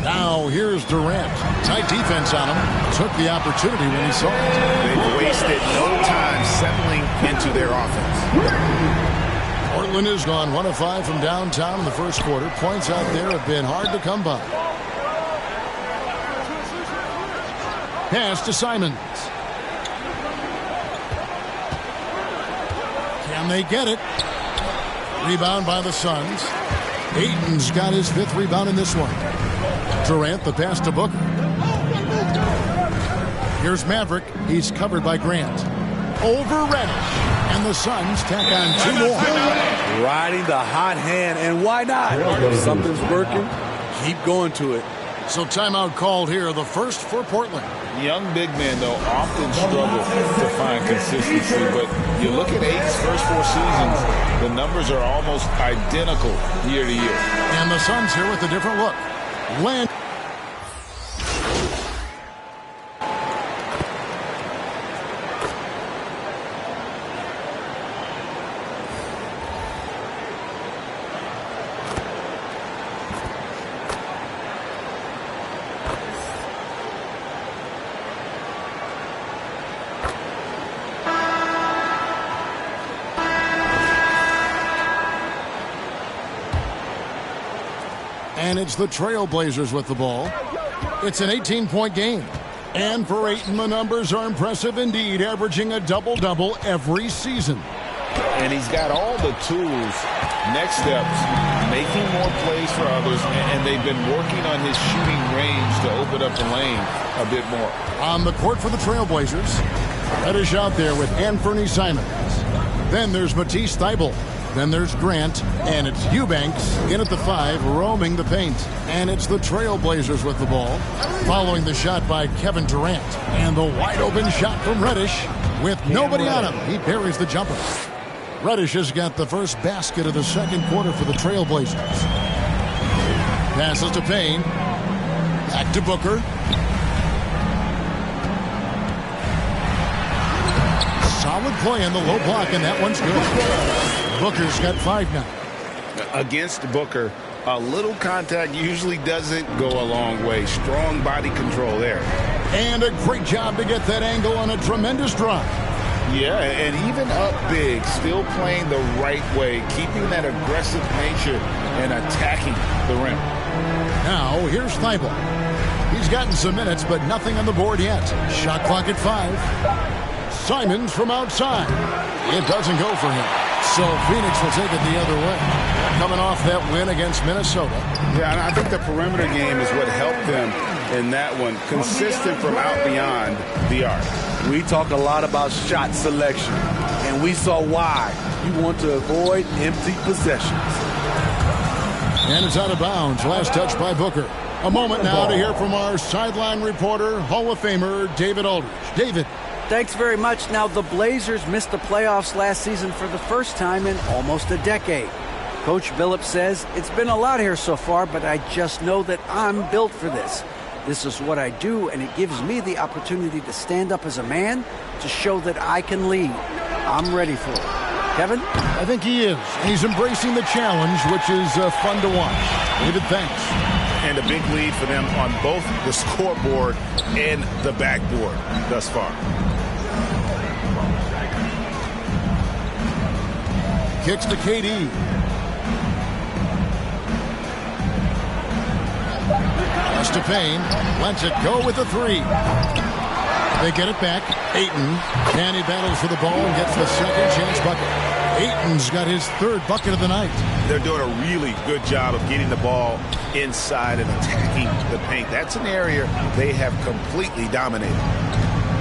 [SPEAKER 1] Now here's Durant. Tight defense on him. Took the opportunity when he saw it.
[SPEAKER 15] They've wasted no time settling into their offense.
[SPEAKER 1] Portland has gone 1 of 5 from downtown in the first quarter. Points out there have been hard to come by. Pass to Simons. Can they get it? Rebound by the Suns. Ayton's got his 5th rebound in this one. Durant, the pass to Booker. Here's Maverick. He's covered by Grant. Over Reddish. And the Suns tack on 2 more.
[SPEAKER 19] Riding the hot hand, and why not? If something's working, keep going to it.
[SPEAKER 1] So timeout called here, the first for Portland.
[SPEAKER 15] Young big men, though, often struggle to find consistency. But you look at Ayton's first 4 seasons, the numbers are almost identical year to year.
[SPEAKER 1] And the Suns here with a different look. Land. And it's the Trailblazers with the ball. It's an 18-point game. And for Ayton, the numbers are impressive indeed, averaging a double-double every season.
[SPEAKER 15] And he's got all the tools, next steps, making more plays for others, and they've been working on his shooting range to open up the lane a bit more.
[SPEAKER 1] On the court for the Trailblazers, Reddish out there with Anthony Simons. Then there's Matisse Thybulle. Then there's Grant, and it's Eubanks in at the 5, roaming the paint. And it's the Trailblazers with the ball, following the shot by Kevin Durant. And the wide-open shot from Reddish with nobody on him. He buries the jumper. Reddish has got the first basket of the second quarter for the Trailblazers. Passes to Payne. Back to Booker. Solid play in the low block, and that one's good. Booker's got 5 now.
[SPEAKER 15] Against Booker, a little contact usually doesn't go a long way. Strong body control there.
[SPEAKER 1] And a great job to get that angle on a tremendous drive.
[SPEAKER 15] Yeah, and even up big, still playing the right way, keeping that aggressive nature and attacking the rim.
[SPEAKER 1] Now, here's Thybulle. He's gotten some minutes, but nothing on the board yet. Shot clock at 5. Simons from outside. It doesn't go for him. So Phoenix will take it the other way. Coming off that win against Minnesota.
[SPEAKER 15] Yeah, and I think the perimeter game is what helped them in that one. Consistent from out beyond the arc.
[SPEAKER 19] We talk a lot about shot selection, and we saw why. You want to avoid empty possessions.
[SPEAKER 1] And it's out of bounds. Last touch by Booker. A moment now to hear from our sideline reporter, Hall of Famer David Aldridge. David.
[SPEAKER 3] Thanks very much. Now, the Blazers missed the playoffs last season for the first time in almost a decade. Coach Billups says, it's been a lot here so far, but I just know that I'm built for this. This is what I do, and it gives me the opportunity to stand up as a man to show that I can lead. I'm ready for it. Kevin?
[SPEAKER 1] I think he is. He's embracing the challenge, which is fun to watch. David, thanks.
[SPEAKER 15] And a big lead for them on both the scoreboard and the backboard thus far.
[SPEAKER 1] Kicks to KD. Pass to Payne. Lets it go with the 3. They get it back. Ayton. And he battles for the ball and gets the second chance bucket. Ayton's got his 3rd bucket of the night.
[SPEAKER 15] They're doing a really good job of getting the ball inside and attacking the paint. That's an area they have completely dominated.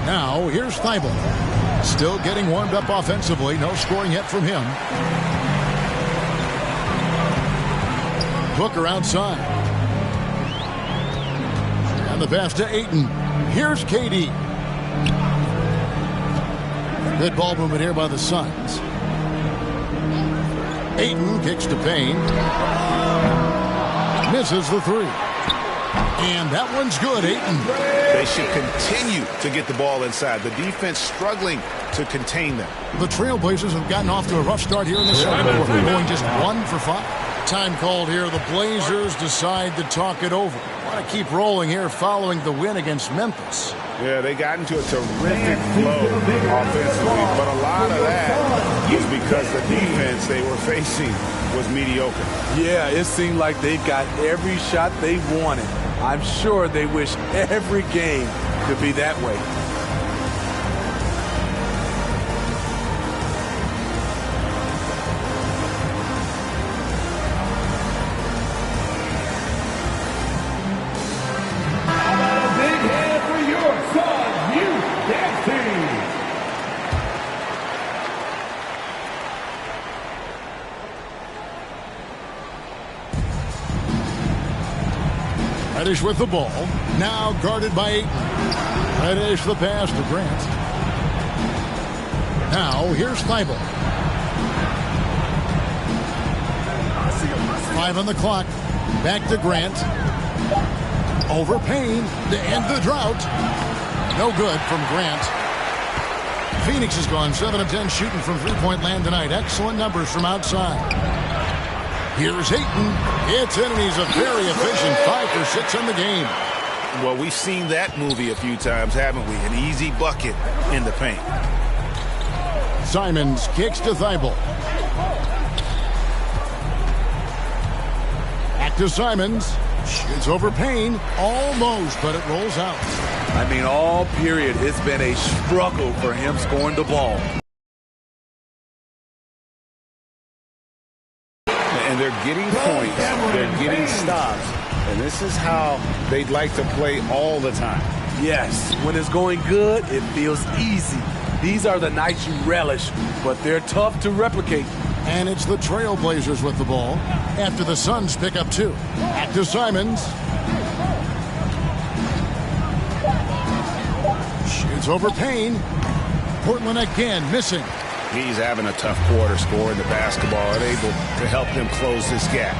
[SPEAKER 1] Now, here's Thybulle. Still getting warmed up offensively. No scoring yet from him. Booker outside. And the pass to Ayton. Here's KD. Good ball movement here by the Suns. Ayton kicks to Payne. Misses the 3. And that one's good, Ayton.
[SPEAKER 15] They should continue to get the ball inside. The defense struggling to contain them.
[SPEAKER 1] The Trailblazers have gotten off to a rough start here in the second quarter, going just 1 for 5. Time called here. The Blazers decide to talk it over. Want to keep rolling here following the win against Memphis.
[SPEAKER 15] Yeah, they got into a terrific flow offensively, but a lot of that was because the defense they were facing was mediocre.
[SPEAKER 19] Yeah, it seemed like they got every shot they wanted. I'm sure they wish every game could be that way.
[SPEAKER 1] Reddish with the ball. Now guarded by Ayton. Reddish the pass to Grant. Now here's Thibault. 5 on the clock. Back to Grant. Over Payne to end the drought. No good from Grant. Phoenix has gone 7 of 10 shooting from three-point land tonight. Excellent numbers from outside. Here's Ayton. It's in, and he's a very efficient 5 for 6 in the game.
[SPEAKER 15] Well, we've seen that movie a few times, haven't we? An easy bucket in the paint.
[SPEAKER 1] Simons kicks to Thibault. Back to Simons. Shoots over Payne. Almost, but it rolls out.
[SPEAKER 19] I mean, all period, it's been a struggle for him scoring the ball.
[SPEAKER 15] And they're getting points, they're getting stops, and this is how they'd like to play all the time.
[SPEAKER 19] Yes, when it's going good, it feels easy. These are the nights you relish, but they're tough to replicate.
[SPEAKER 1] And it's the Trailblazers with the ball after the Suns pick up 2. Back to Simons. Shoots over Payne. Portland again missing.
[SPEAKER 15] He's having a tough quarter scoring the basketball and able to help them close this gap.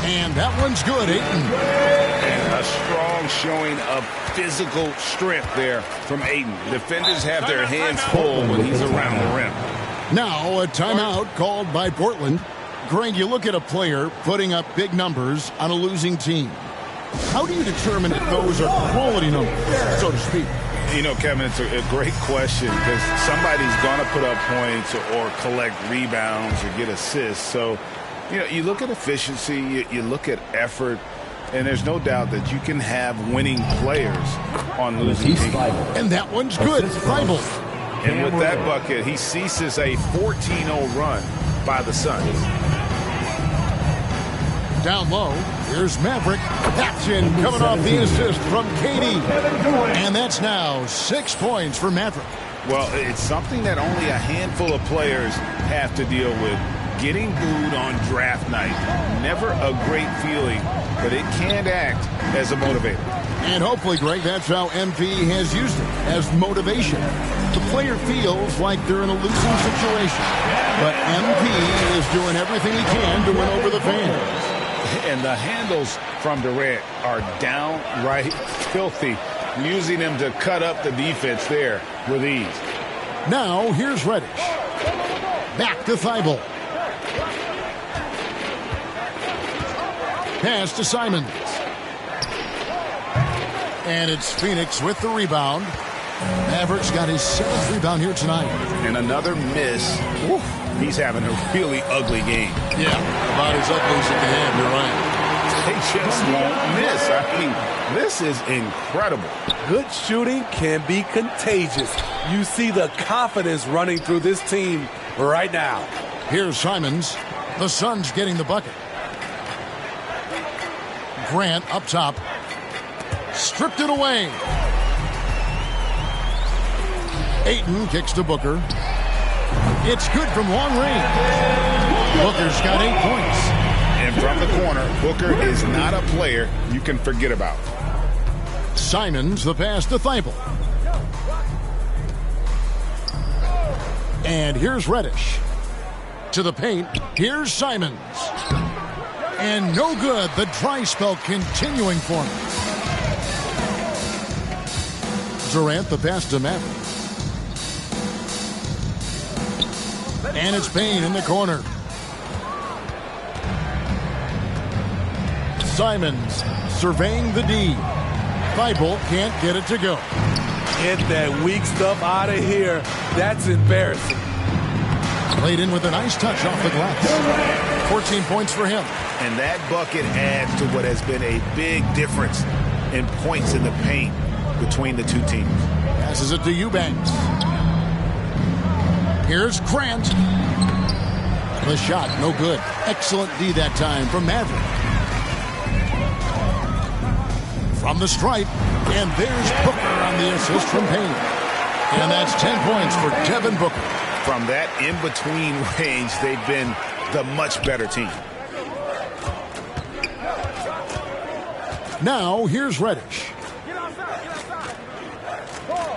[SPEAKER 1] And that one's good, Ayton.
[SPEAKER 15] And a strong showing of physical strength there from Ayton. Defenders have their hands full when he's around the rim.
[SPEAKER 1] Now a timeout called by Portland. Greg, you look at a player putting up big numbers on a losing team. How do you determine if those are quality numbers, so to speak?
[SPEAKER 15] You know, Kevin, it's a great question because somebody's going to put up points or collect rebounds or get assists. So, you know, you look at efficiency, you look at effort, and there's no doubt that you can have winning players on losing teams.
[SPEAKER 1] And that one's good. Thibault.
[SPEAKER 15] And with that bucket, he ceases a 14-0 run by the Suns.
[SPEAKER 1] Down low, here's Maverick. That's in, coming off the assist from KD. And that's now 6 points for Maverick.
[SPEAKER 15] Well, it's something that only a handful of players have to deal with. Getting booed on draft night, never a great feeling, but it can act as a motivator.
[SPEAKER 1] And hopefully, Greg, that's how MP has used it, as motivation. The player feels like they're in a losing situation, but MP is doing everything he can to win over the fans.
[SPEAKER 15] And the handles from Durant are downright filthy, using him to cut up the defense there with ease.
[SPEAKER 1] Now, here's Reddish. Back to Thibault. Pass to Simons. And it's Phoenix with the rebound. Maverick's got his 7th rebound here tonight.
[SPEAKER 15] And another miss. Woo. He's having a really ugly game.
[SPEAKER 1] Yeah, about as ugly as you can have, you're right.
[SPEAKER 15] They just won't miss. I mean, this is incredible.
[SPEAKER 19] Good shooting can be contagious. You see the confidence running through this team right now.
[SPEAKER 1] Here's Simons. The Suns getting the bucket. Grant up top. Stripped it away. Ayton kicks to Booker. It's good from long range. Booker's got 8 points.
[SPEAKER 15] And from the corner, Booker is not a player you can forget about.
[SPEAKER 1] Simons, the pass to Thibault. And here's Reddish. To the paint, here's Simons. And no good. The dry spell continuing for him. Durant, the pass to Maverick. And it's Payne in the corner. Simons surveying the D. Thibault can't get it to go.
[SPEAKER 19] Get that weak stuff out of here. That's embarrassing.
[SPEAKER 1] Played in with a nice touch off the glass. 14 points for him.
[SPEAKER 15] And that bucket adds to what has been a big difference in points in the paint between the two teams.
[SPEAKER 1] Passes it to Eubanks. Here's Grant. The shot, no good. Excellent D that time from Maverick. From the stripe, and there's Booker on the assist from Payne. And that's 10 points for Devin Booker.
[SPEAKER 15] From that in-between range, they've been the much better team.
[SPEAKER 1] Now, here's Reddish.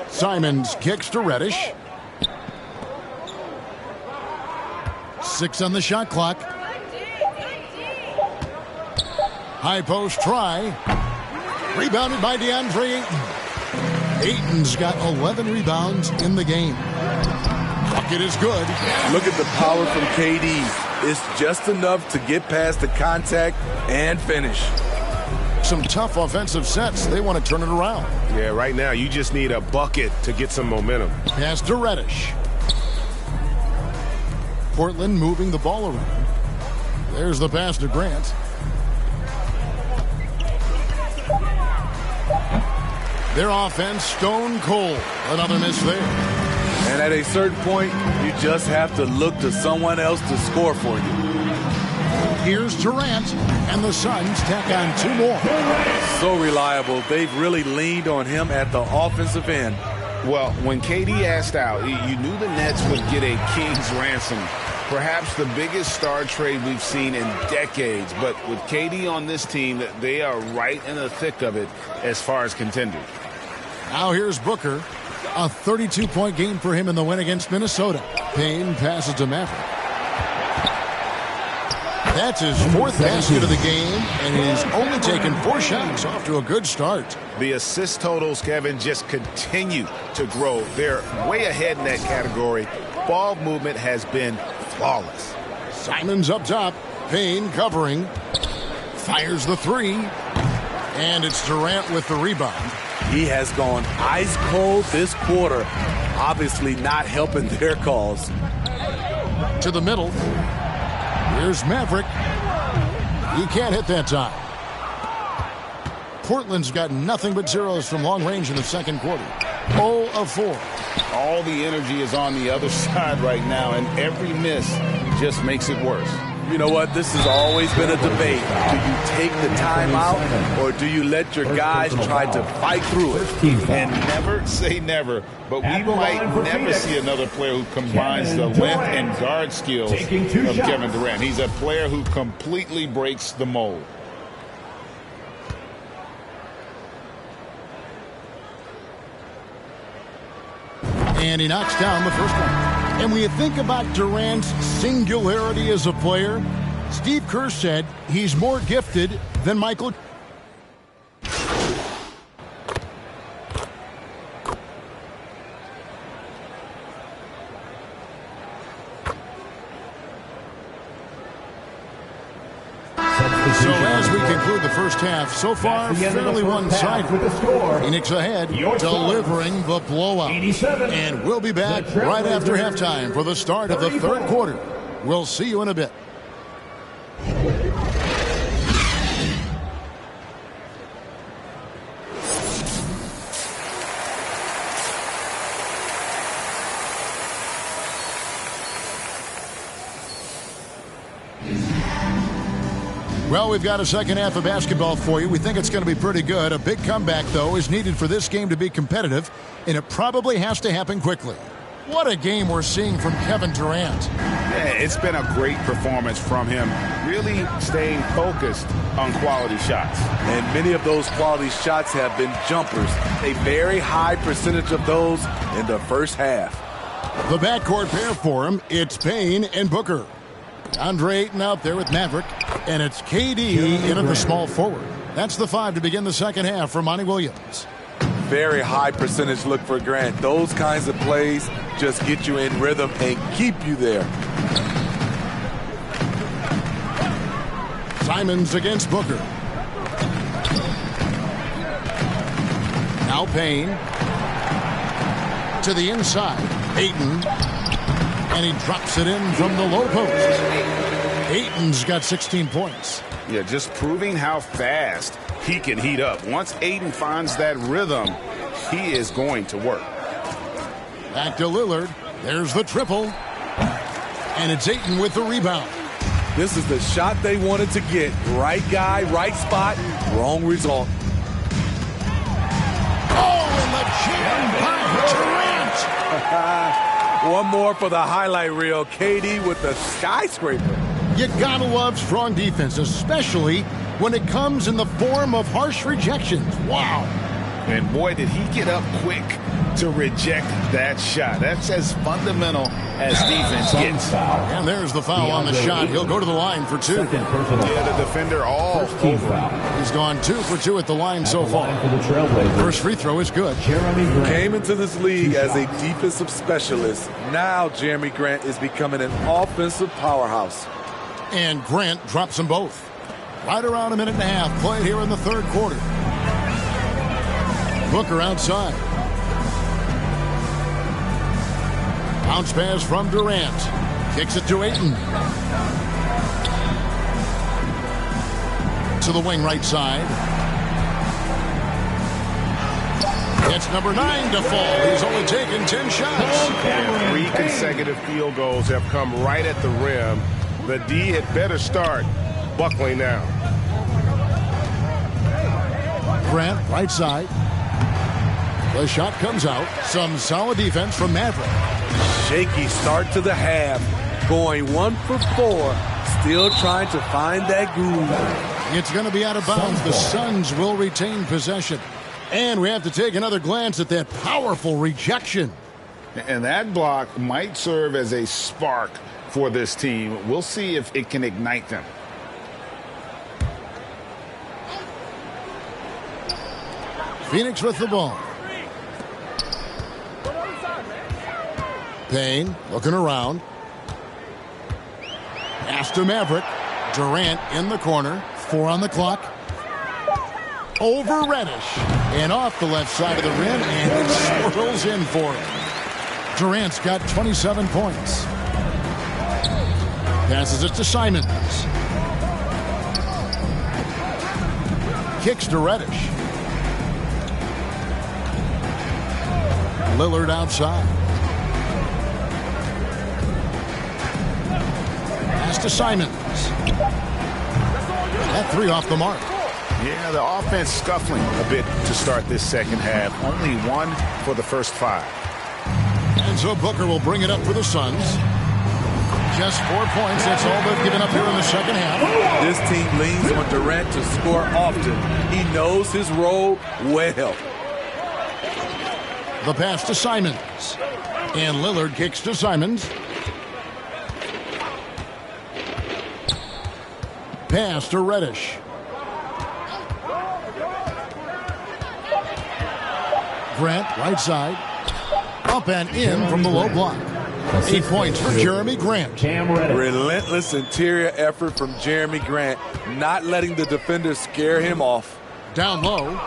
[SPEAKER 1] Simons kicks to Reddish. 6 on the shot clock. High post try. Rebounded by DeAndre Ayton. Ayton's got 11 rebounds in the game. Bucket is good.
[SPEAKER 19] Look at the power from KD. It's just enough to get past the contact and finish.
[SPEAKER 1] Some tough offensive sets. They want to turn it around.
[SPEAKER 11] Yeah, right now you just need a bucket to get some momentum.
[SPEAKER 1] Pass to Reddish. Portland moving the ball around. There's the pass to Grant. Their offense stone cold. Another miss there.
[SPEAKER 19] And at a certain point, you just have to look to someone else to score for you.
[SPEAKER 1] Here's Durant, and the Suns tack on 2 more.
[SPEAKER 19] So reliable. They've really leaned on him at the offensive end.
[SPEAKER 15] Well, when KD asked out, you knew the Nets would get a king's ransom. Perhaps the biggest star trade we've seen in decades. But with KD on this team, they are right in the thick of it as far as contenders.
[SPEAKER 1] Now here's Booker. A 32-point game for him in the win against Minnesota. Payne passes to Maverick. That's his 4th basket of the game, and he's only taken 4 shots. Off to a good start.
[SPEAKER 15] The assist totals, Kevin, just continue to grow. They're way ahead in that category. Ball movement has been flawless.
[SPEAKER 1] Simons up top. Payne covering. Fires the 3. And it's Durant with the rebound.
[SPEAKER 19] He has gone ice cold this quarter. Obviously not helping their cause.
[SPEAKER 1] To the middle. Here's Maverick. He can't hit that time. Portland's got nothing but zeros from long range in the second quarter. 0 of 4.
[SPEAKER 15] All the energy is on the other side right now, and every miss just makes it worse.
[SPEAKER 19] You know what? This has always been a debate. Do you take the time out, or do you let your guys try to fight through it?
[SPEAKER 15] And never say never, but we might never see another player who combines the length and guard skills of Kevin Durant. He's a player who completely breaks the mold.
[SPEAKER 1] And he knocks down the first one. And when you think about Durant's singularity as a player, Steve Kerr said he's more gifted than Michael. So as we conclude the first half, so far fairly one-sided. Phoenix ahead, delivering the blowout. And we'll be back right after halftime for the start of the third quarter. We'll see you in a bit. Well, we've got a second half of basketball for you. We think it's going to be pretty good. A big comeback, though, is needed for this game to be competitive, and it probably has to happen quickly. What a game we're seeing from Kevin Durant.
[SPEAKER 15] Yeah, it's been a great performance from him, really staying focused on quality shots.
[SPEAKER 19] And many of those quality shots have been jumpers. A very high percentage of those in the first half.
[SPEAKER 1] The backcourt pair for him, it's Payne and Booker. Andre Ayton out there with Maverick. And it's KD in at the small forward. That's the 5 to begin the second half for Monty Williams.
[SPEAKER 19] Very high percentage look for Grant. Those kinds of plays just get you in rhythm and keep you there.
[SPEAKER 1] Simons against Booker. Now Payne. To the inside. Ayton. And he drops it in from the low post. Ayton's got 16 points.
[SPEAKER 15] Yeah, just proving how fast he can heat up. Once Ayton finds that rhythm, he is going to work.
[SPEAKER 1] Back to Lillard. There's the triple. And it's Ayton with the rebound.
[SPEAKER 19] This is the shot they wanted to get. Right guy, right spot, wrong result.
[SPEAKER 1] Oh, and the jam by Durant.
[SPEAKER 19] One more for the highlight reel. KD with the skyscraper.
[SPEAKER 1] You gotta love strong defense, especially when it comes in the form of harsh rejections. Wow.
[SPEAKER 15] And boy, did he get up quick to reject that shot. That's as fundamental as defense gets.
[SPEAKER 1] And there's the foul on the shot. He'll go to the line for 2.
[SPEAKER 15] Yeah, the defender all over.
[SPEAKER 1] He's gone 2 for 2 at the line so far. First free throw is good.
[SPEAKER 19] Came into this league as a defensive specialist. Now Jeremy Grant is becoming an offensive powerhouse.
[SPEAKER 1] And Grant drops them both. Right around a minute and a half played here in the third quarter. Booker outside. Bounce pass from Durant. Kicks it to Ayton. To the wing right side. It's number 9 to fall. He's only taken 10 shots.
[SPEAKER 11] And 3 consecutive field goals have come right at the rim. The D had better start buckling now.
[SPEAKER 1] Grant, right side. The shot comes out. Some solid defense from Maverick.
[SPEAKER 19] Shaky start to the half. Going 1 for 4. Still trying to find that groove.
[SPEAKER 1] It's going to be out of bounds. The Suns will retain possession. And we have to take another glance at that powerful rejection.
[SPEAKER 15] And that block might serve as a spark for this team. We'll see if it can ignite them.
[SPEAKER 1] Phoenix with the ball. Payne looking around. Pass to Maverick. Durant in the corner. 4 on the clock. Over Reddish. And off the left side of the rim. And it swirls in for him. Durant's got 27 points. Passes it to Simons. Kicks to Reddish. Lillard outside. Pass to Simons. That 3 off the mark.
[SPEAKER 15] Yeah, the offense scuffling a bit to start this second half. Only 1 for the first 5.
[SPEAKER 1] And so Booker will bring it up for the Suns. Just 4 points. That's all they've given up here in the second half.
[SPEAKER 19] This team leans on Durant to score often. He knows his role well.
[SPEAKER 1] The pass to Simons. And Lillard kicks to Simons. Pass to Reddish. Grant, right side. Up and in from the low block. 8 points for Jeremy Grant.
[SPEAKER 19] Relentless interior effort from Jeremy Grant, not letting the defenders scare him off.
[SPEAKER 1] Down low.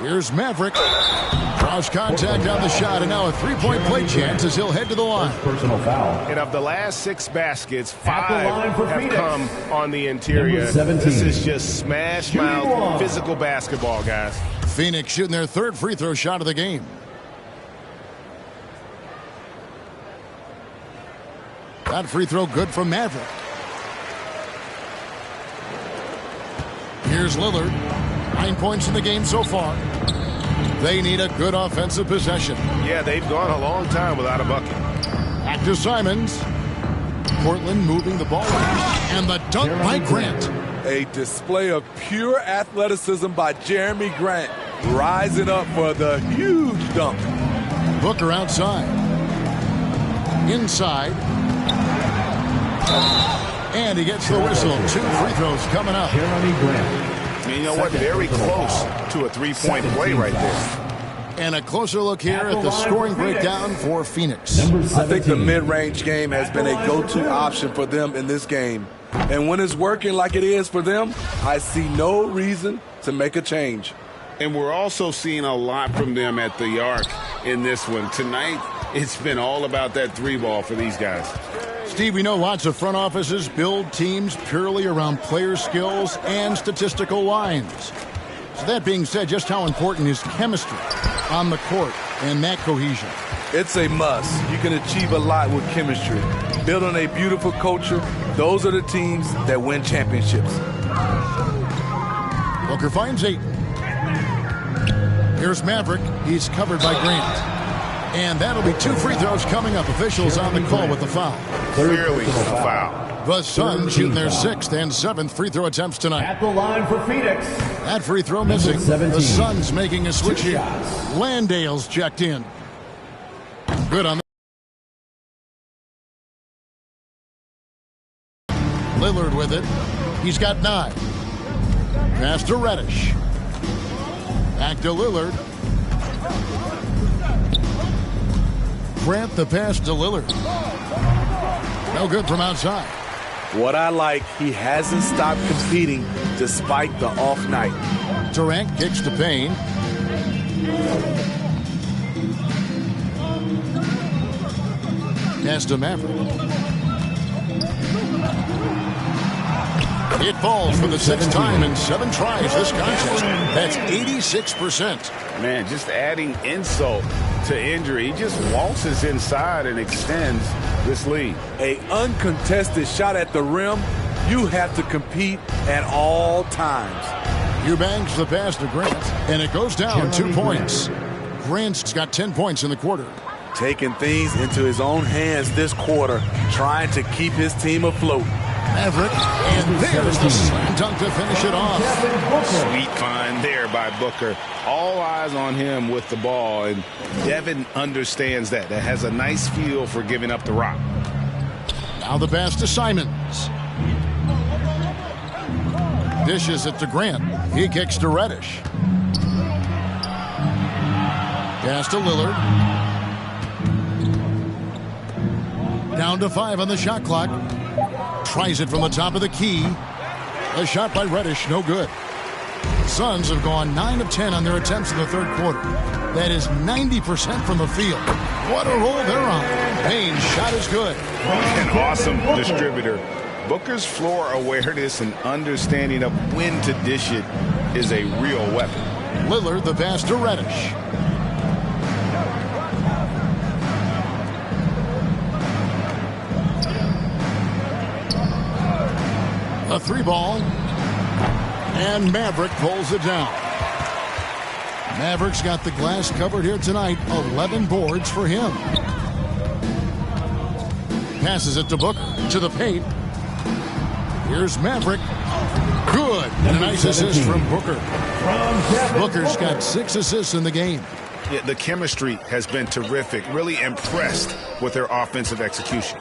[SPEAKER 1] Here's Maverick. Cross contact on the shot, and now a 3-point play chance as he'll head to the line.
[SPEAKER 11] Personal foul. And of the last 6 baskets, 5 have come on the interior. This is just smash mouth physical basketball, guys.
[SPEAKER 1] Phoenix shooting their 3rd free throw shot of the game. That free throw good from Maverick. Here's Lillard. 9 points in the game so far. They need a good offensive possession.
[SPEAKER 11] Yeah, they've gone a long time without a bucket.
[SPEAKER 1] Back to Simons. Portland moving the ball. And the dunk by Grant.
[SPEAKER 19] A display of pure athleticism by Jeremy Grant. Rising up for the huge dunk.
[SPEAKER 1] Booker outside. Inside. And he gets the whistle. 2 free throws coming up.
[SPEAKER 15] You know what? Very close to a three-point play right there.
[SPEAKER 1] And a closer look here at the scoring breakdown for Phoenix.
[SPEAKER 19] I think the mid-range game has been a go-to option for them in this game. And when it's working like it is for them, I see no reason to make a change.
[SPEAKER 15] And we're also seeing a lot from them at the arc in this one. Tonight, it's been all about that 3-ball for these guys.
[SPEAKER 1] Steve, we know lots of front offices build teams purely around player skills and statistical lines. So that being said, just how important is chemistry on the court and that cohesion?
[SPEAKER 19] It's a must. You can achieve a lot with chemistry. Building a beautiful culture, those are the teams that win championships.
[SPEAKER 1] Booker finds 8. Here's Maverick. He's covered by Grant. And that'll be 2 free throws coming up. Officials on the call with the foul.
[SPEAKER 15] Clearly a foul.
[SPEAKER 1] The Suns shooting their 6th and 7th free throw attempts tonight.
[SPEAKER 16] At the line for Phoenix.
[SPEAKER 1] That free throw missing. The Suns making a switch here. Landale's checked in. Good on Lillard with it. He's got 9. Pass to Reddish. Back to Lillard. Grant the pass to Lillard. No good from outside.
[SPEAKER 19] What I like, he hasn't stopped competing despite the off night.
[SPEAKER 1] Durant kicks to Payne. Pass to Maverick. It falls for the 6th time in 7 tries this contest. That's 86%.
[SPEAKER 15] Man, just adding insult to injury. He just waltzes inside and extends this lead.
[SPEAKER 19] A uncontested shot at the rim, you have to compete at all times.
[SPEAKER 1] Eubanks the pass to Grant, and it goes down 2 points. Grant's got 10 points in the quarter.
[SPEAKER 19] Taking things into his own hands this quarter, trying to keep his team afloat.
[SPEAKER 1] Maverick, and there's the slam dunk to finish it off.
[SPEAKER 15] Sweet find there by Booker. All eyes on him with the ball, and Devin understands that. That has a nice feel for giving up the rock.
[SPEAKER 1] Now the pass to Simons. Dishes it to Grant. He kicks to Reddish. Pass to Lillard. Down to 5 on the shot clock. Tries it from the top of the key. A shot by Reddish, no good. Suns have gone 9 of 10 on their attempts in the 3rd quarter. That is 90% from the field. What a roll they're on. Payne's shot is good.
[SPEAKER 15] An awesome distributor. Booker's floor awareness and understanding of when to dish it is a real weapon.
[SPEAKER 1] Lillard the pass to Reddish. A 3-ball. And Maverick pulls it down. Maverick's got the glass covered here tonight. 11 boards for him. Passes it to Booker. To the paint. Here's Maverick. Good. And a nice assist from Booker. Booker's got 6 assists in the game.
[SPEAKER 15] Yeah, the chemistry has been terrific. Really impressed with their offensive execution.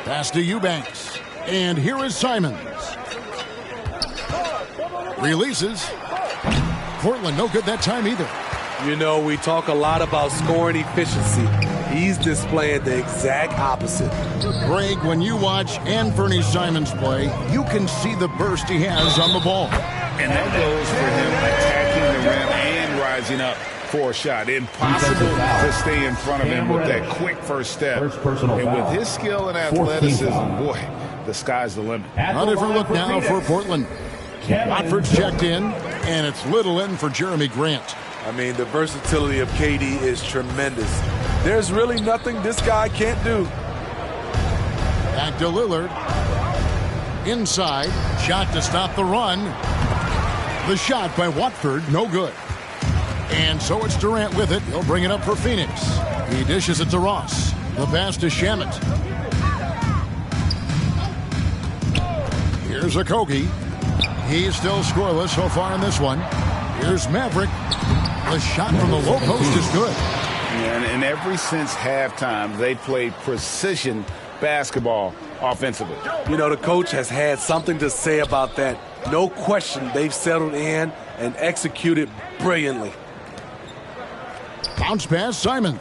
[SPEAKER 1] Pass to Eubanks. And here is Simons. Releases. Portland no good that time either.
[SPEAKER 19] You know, we talk a lot about scoring efficiency. He's displaying the exact opposite.
[SPEAKER 1] Greg, when you watch Anthony Simons play, you can see the burst he has on the ball.
[SPEAKER 15] And that goes for him attacking the rim and rising up for a shot. Impossible to stay in front of him with that quick first step. And with his skill and athleticism, boy, the sky's the limit.
[SPEAKER 1] A different look now for Portland. Watford's checked in, and it's little in for Jeremy Grant.
[SPEAKER 19] I mean, the versatility of KD is tremendous. There's really nothing this guy can't do.
[SPEAKER 1] Back to Lillard. Inside. Shot to stop the run. The shot by Watford, no good. And so it's Durant with it. He'll bring it up for Phoenix. He dishes it to Ross. The pass to Shamet. Here's Okogie. He's still scoreless so far in this one. Here's Maverick. The shot from the low post is good.
[SPEAKER 15] And ever since halftime, they played precision basketball offensively.
[SPEAKER 19] You know, the coach has had something to say about that. No question, they've settled in and executed brilliantly.
[SPEAKER 1] Bounce pass, Simons.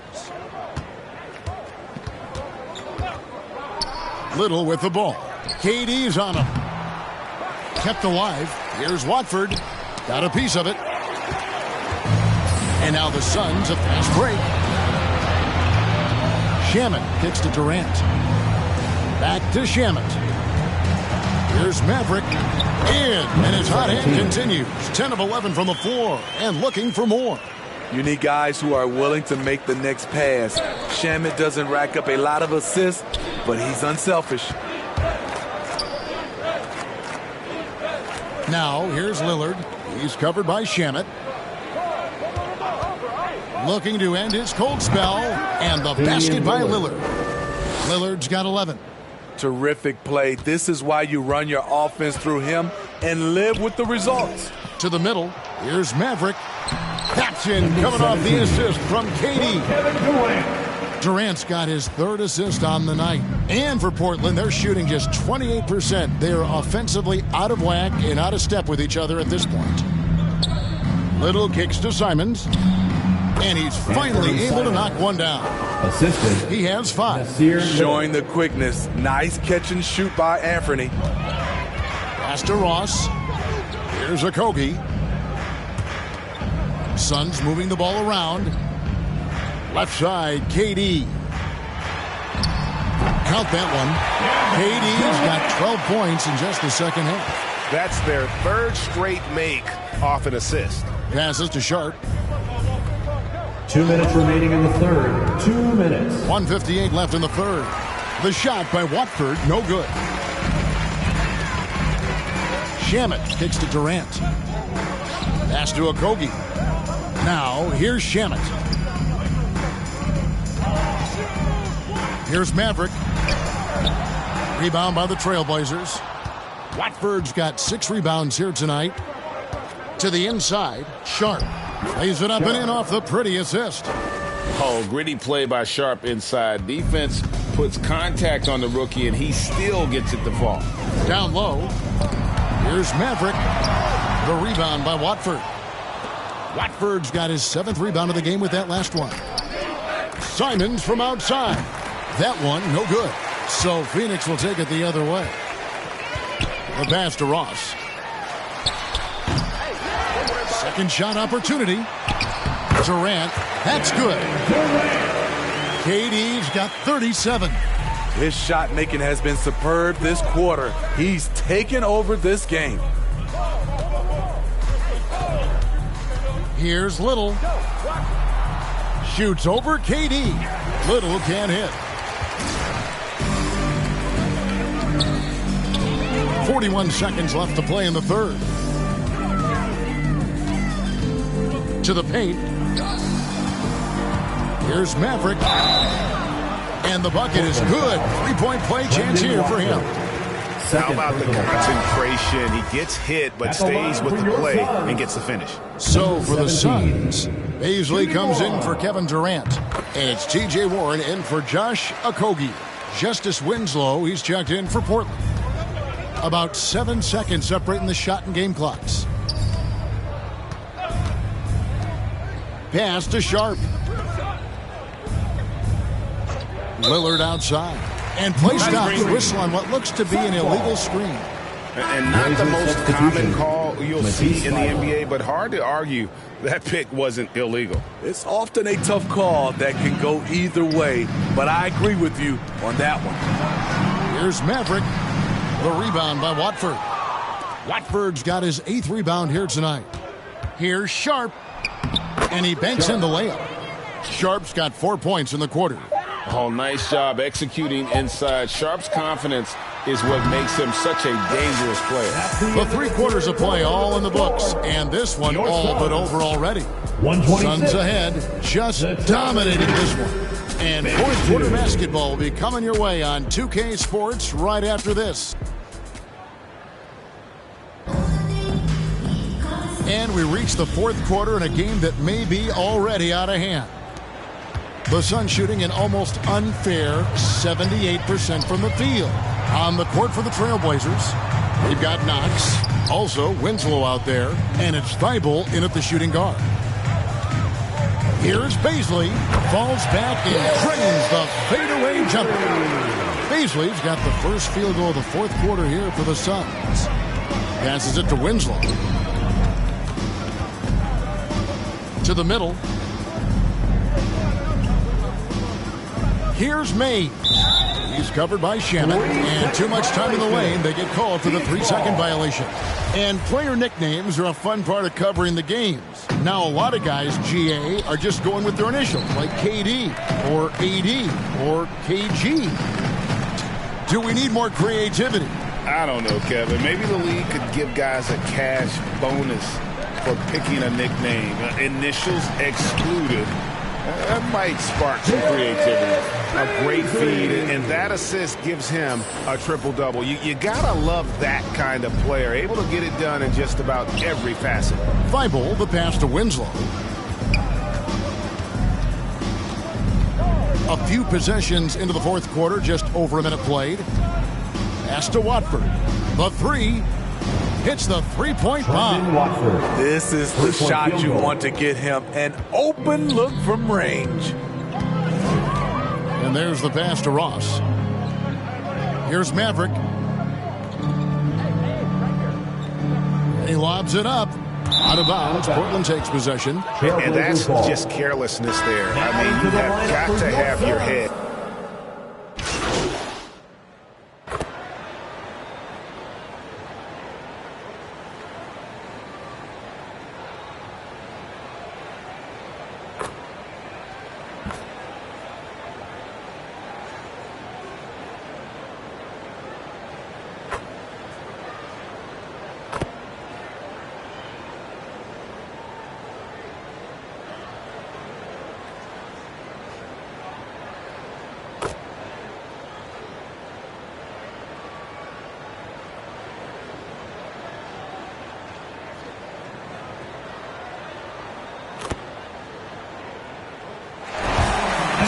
[SPEAKER 1] Little with the ball. KD's on him. Kept alive. Here's Watford. Got a piece of it. And now the Suns, a fast break. Shamet kicks to Durant. Back to Shamet. Here's Maverick. In. And his hot hand continues. 10 of 11 from the floor. And looking for more.
[SPEAKER 19] You need guys who are willing to make the next pass. Shamet doesn't rack up a lot of assists, but he's unselfish.
[SPEAKER 1] Now, here's Lillard. He's covered by Shamet. Looking to end his cold spell. And the basket by Lillard. Lillard's got 11.
[SPEAKER 19] Terrific play. This is why you run your offense through him and live with the results.
[SPEAKER 1] To the middle. Here's Maverick. That's in, coming off the assist from KD. Durant's got his third assist on the night. And for Portland, they're shooting just 28%. They're offensively out of whack and out of step with each other at this point. Little kicks to Simons. And he's finally able to knock one down.
[SPEAKER 16] Assisted.
[SPEAKER 1] He has 5.
[SPEAKER 19] Showing the quickness. Nice catch and shoot by Anthony.
[SPEAKER 1] Pass to Ross. Here's Okogie. Suns moving the ball around. Left side, KD. Count that one. KD's got 12 points in just the second half.
[SPEAKER 11] That's their third straight make off an assist.
[SPEAKER 1] Passes to Sharp.
[SPEAKER 16] 2 minutes remaining in the third. 2 minutes.
[SPEAKER 1] 1:58 left in the third. The shot by Watford, no good. Shamet kicks to Durant. Pass to Okogie. Now, here's Shamet. Here's Maverick. Rebound by the Trailblazers. Watford's got 6 rebounds here tonight. To the inside, Sharp. Lays it up and in off the pretty assist.
[SPEAKER 15] Oh, gritty play by Sharp inside. Defense puts contact on the rookie, and he still gets it to fall.
[SPEAKER 1] Down low. Here's Maverick. The rebound by Watford. Watford's got his 7th rebound of the game with that last one. Simons from outside. That one, no good. So Phoenix will take it the other way. The pass to Ross. Second shot opportunity. Durant. That's good. KD's got 37.
[SPEAKER 19] His shot making has been superb this quarter. He's taken over this game.
[SPEAKER 1] Here's Little. Shoots over KD. Little can't hit. 41 seconds left to play in the third. To the paint. Here's Maverick. And the bucket is good. 3-point play chance here for him.
[SPEAKER 15] How about the concentration? He gets hit, but stays with the play and gets the finish.
[SPEAKER 1] So for the Suns, Baisley comes in for Kevin Durant. And it's T.J. Warren in for Josh Okogie. Justice Winslow, he's checked in for Portland. About 7 seconds separating the shot and game clocks. Pass to Sharp. Lillard outside. And play stops. Whistle on what looks to be an illegal screen.
[SPEAKER 15] And not the most common call you'll see in the NBA, but hard to argue that pick wasn't illegal.
[SPEAKER 19] It's often a tough call that can go either way, but I agree with you on that one.
[SPEAKER 1] Here's Maverick. The rebound by Watford. Watford's got his 8th rebound here tonight. Here's Sharp. And he banks in the layup. Sharp's got 4 points in the quarter.
[SPEAKER 15] Oh, nice job executing inside. Sharp's confidence is what makes him such a dangerous player.
[SPEAKER 1] The 3 quarters of play all in the books. And this one all but over already. Suns ahead, just dominating this one. And fourth quarter basketball will be coming your way on 2K Sports right after this. And we reach the fourth quarter in a game that may be already out of hand. The Suns shooting an almost unfair 78% from the field. On the court for the Trailblazers, they've got Knox, also Winslow out there, and it's Thibault in at the shooting guard. Here's Baisley, falls back and drains the fadeaway jumper. Baisley's got the first field goal of the fourth quarter here for the Suns. Passes it to Winslow. To the middle. Here's May. He's covered by Shannon, and too much time in the lane. They get called for the 3-second violation. And player nicknames are a fun part of covering the games. Now, a lot of guys, GA, are just going with their initials, like KD, or AD, or KG. Do we need more creativity?
[SPEAKER 15] I don't know, Kevin. Maybe the league could give guys a cash bonus for picking a nickname. Initials excluded. That might spark some creativity. A great feed, and that assist gives him a triple-double. You gotta love that kind of player, able to get it done in just about every facet.
[SPEAKER 1] Thibault, the pass to Winslow. A few possessions into the fourth quarter, just over a minute played. Pass to Watford. The three. Hits the three-point bomb.
[SPEAKER 19] This is the shot you want to get him. An open look from range.
[SPEAKER 1] And there's the pass to Ross. Here's Maverick. He lobs it up. Out of bounds. Portland takes possession.
[SPEAKER 15] And that's just carelessness there. I mean, you have got to have your head.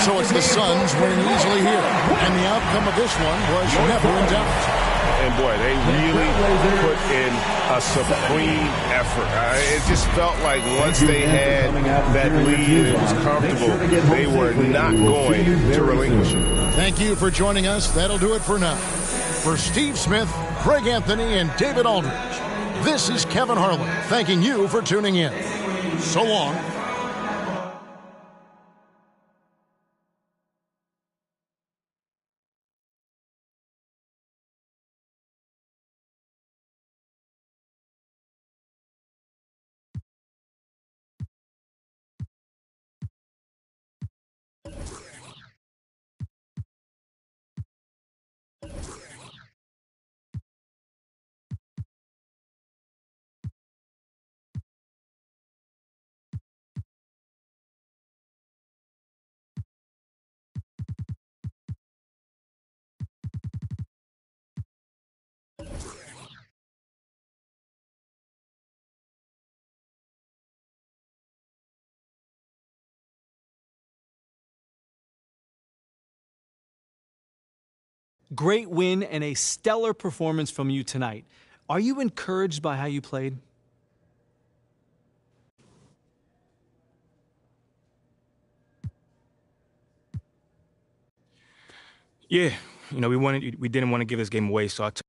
[SPEAKER 1] So it's the Suns winning easily here. And the outcome of this one was never in doubt.
[SPEAKER 15] And boy, they really put in a supreme effort. It just felt like once they had that lead and it was comfortable, they were not going to relinquish it.
[SPEAKER 1] Thank you for joining us. That'll do it for now. For Steve Smith, Craig Anthony, and David Aldridge, this is Kevin Harlan thanking you for tuning in. So long.
[SPEAKER 6] Great win and a stellar performance from you tonight. Are you encouraged by how you played?
[SPEAKER 7] Yeah, we didn't want to give this game away, so I took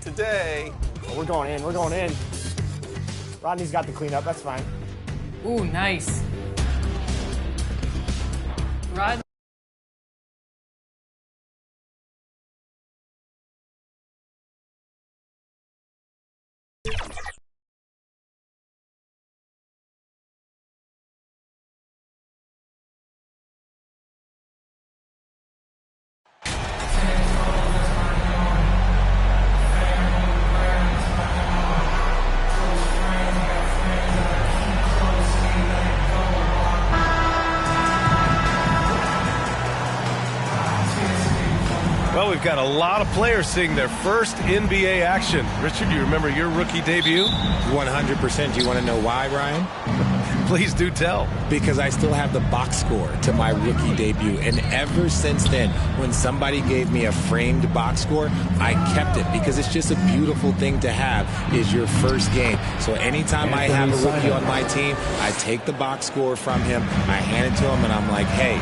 [SPEAKER 23] today.
[SPEAKER 20] We're going in. We're going in. Rodney's got the cleanup. That's fine.
[SPEAKER 10] Ooh, nice. Rod.
[SPEAKER 5] Well, we've got a lot of players seeing their first NBA action. Richard, you remember your rookie debut?
[SPEAKER 13] 100%. Do you want to know why, Ryan?
[SPEAKER 5] Please do tell.
[SPEAKER 13] Because I still have the box score to my rookie debut. And ever since then, when somebody gave me a framed box score, I kept it because it's just a beautiful thing to have is your first game. So anytime I have a rookie on my team, I take the box score from him, I hand it to him, and I'm like, hey,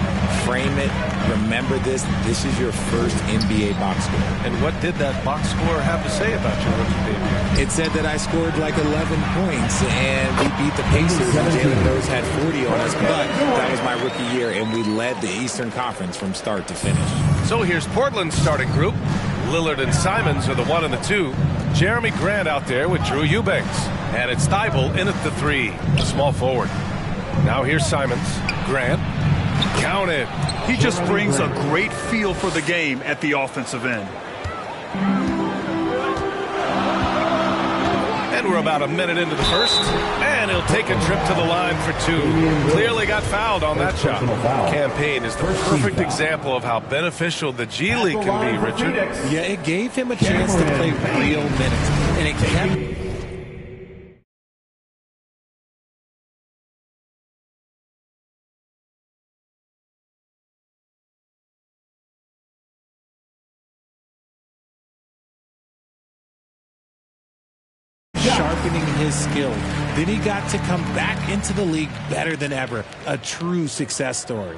[SPEAKER 13] frame it. Remember this. This is your first NBA box score.
[SPEAKER 5] And what did that box score have to say about your rookie debut?
[SPEAKER 13] It said that I scored like 11 points, and we beat the Pacers, and Jalen Rose had 40 on us, but that was my rookie year, and we led the Eastern Conference from start to finish.
[SPEAKER 5] So here's Portland's starting group. Lillard and Simons are the 1 and the 2. Jeremy Grant out there with Drew Eubanks. And it's Thibault in at the 3, the small forward. Now here's Simons. Grant. Counted.
[SPEAKER 2] He just brings a great feel for the game at the offensive end.
[SPEAKER 5] And we're about a minute into the first. And he'll take a trip to the line for 2. Clearly got fouled on that shot. Campaign is the perfect example of how beneficial the G League can be, Richard.
[SPEAKER 13] Yeah, it gave him a chance to play real minutes. And it kept... sharpening his skill. Then he got to come back into the league better than ever. A true success story.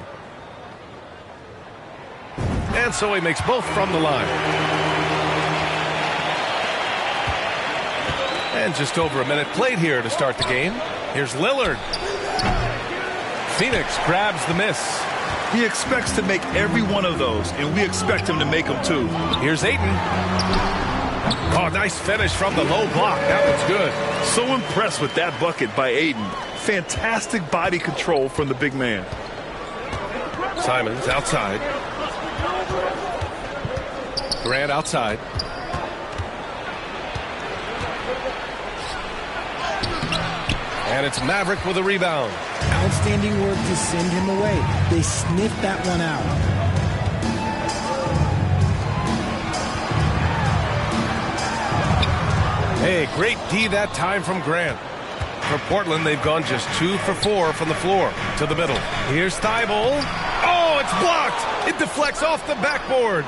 [SPEAKER 5] And so he makes both from the line. And just over a minute played here to start the game. Here's Lillard. Phoenix grabs the miss.
[SPEAKER 2] He expects to make every one of those, and we expect him to make them too.
[SPEAKER 5] Here's Ayton. Oh, nice finish from the low block. That one's good.
[SPEAKER 2] So impressed with that bucket by Ayton. Fantastic body control from the big man.
[SPEAKER 5] Simons outside. Grant outside. And it's Maverick with a rebound.
[SPEAKER 13] Outstanding work to send him away. They sniffed that one out.
[SPEAKER 5] Hey, great D that time from Grant. For Portland, they've gone just 2 for 4 from the floor to the middle. Here's Thibault. Oh, it's blocked. It deflects off the backboard.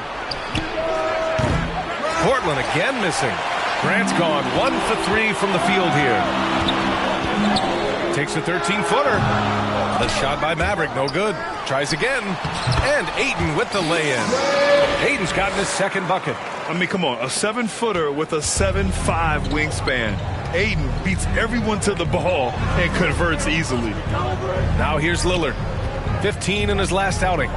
[SPEAKER 5] Portland again missing. Grant's gone 1 for 3 from the field here. Takes a 13-footer. The shot by Maverick, no good. Tries again. And Ayton with the lay-in. Ayton's gotten his second bucket.
[SPEAKER 2] I mean, come on, a 7-footer with a 7'5" wingspan. Ayton beats everyone to the ball and converts easily.
[SPEAKER 5] Now here's Lillard. 15 in his last outing.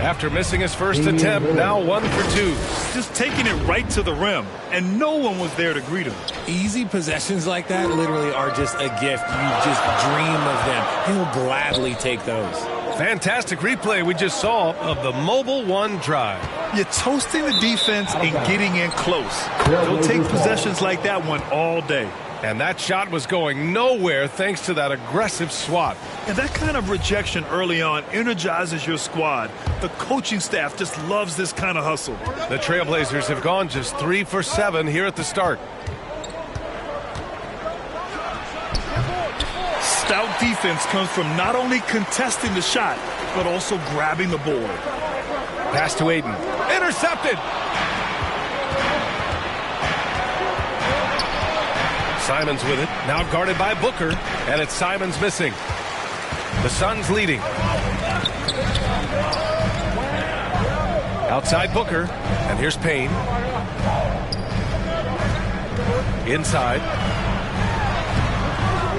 [SPEAKER 5] After missing his first attempt, now 1 for 2.
[SPEAKER 2] Just taking it right to the rim, and no one was there to greet him.
[SPEAKER 13] Easy possessions like that literally are just a gift. You just dream of them. He'll gladly take those.
[SPEAKER 5] Fantastic replay we just saw of the Mobile One drive.
[SPEAKER 2] You're toasting the defense and getting in close. They'll take possessions like that one all day.
[SPEAKER 5] And that shot was going nowhere thanks to that aggressive swat.
[SPEAKER 2] And that kind of rejection early on energizes your squad. The coaching staff just loves this kind of hustle.
[SPEAKER 5] The Trailblazers have gone just 3 for 7 here at the start.
[SPEAKER 2] Stout defense comes from not only contesting the shot, but also grabbing the board.
[SPEAKER 5] Pass to Ayton. Intercepted! Simons with it, now guarded by Booker, and it's Simons missing. The Suns leading. Outside Booker, and here's Payne. Inside.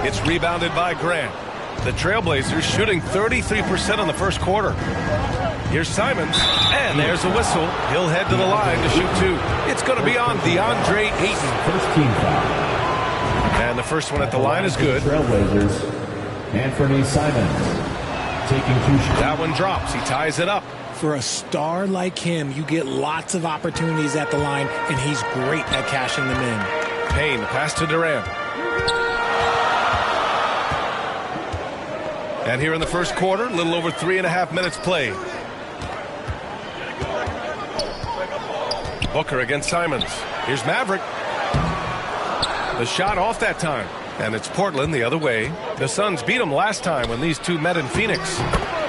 [SPEAKER 5] It's rebounded by Grant. The Trailblazers shooting 33% in the first quarter. Here's Simons, and there's a whistle. He'll head to the line to shoot two. It's going to be on DeAndre Ayton.
[SPEAKER 16] First team foul.
[SPEAKER 5] And the first one at the line is good.
[SPEAKER 16] Trailblazers, Anthony Simons, taking 2 shots.
[SPEAKER 5] That one drops. He ties it up.
[SPEAKER 13] For a star like him, you get lots of opportunities at the line, and he's great at cashing them in.
[SPEAKER 5] Payne, the pass to Durant. And here in the first quarter, a little over 3.5 minutes played. Booker against Simons. Here's Maverick. The shot off that time. And it's Portland the other way. The Suns beat them last time when these two met in Phoenix.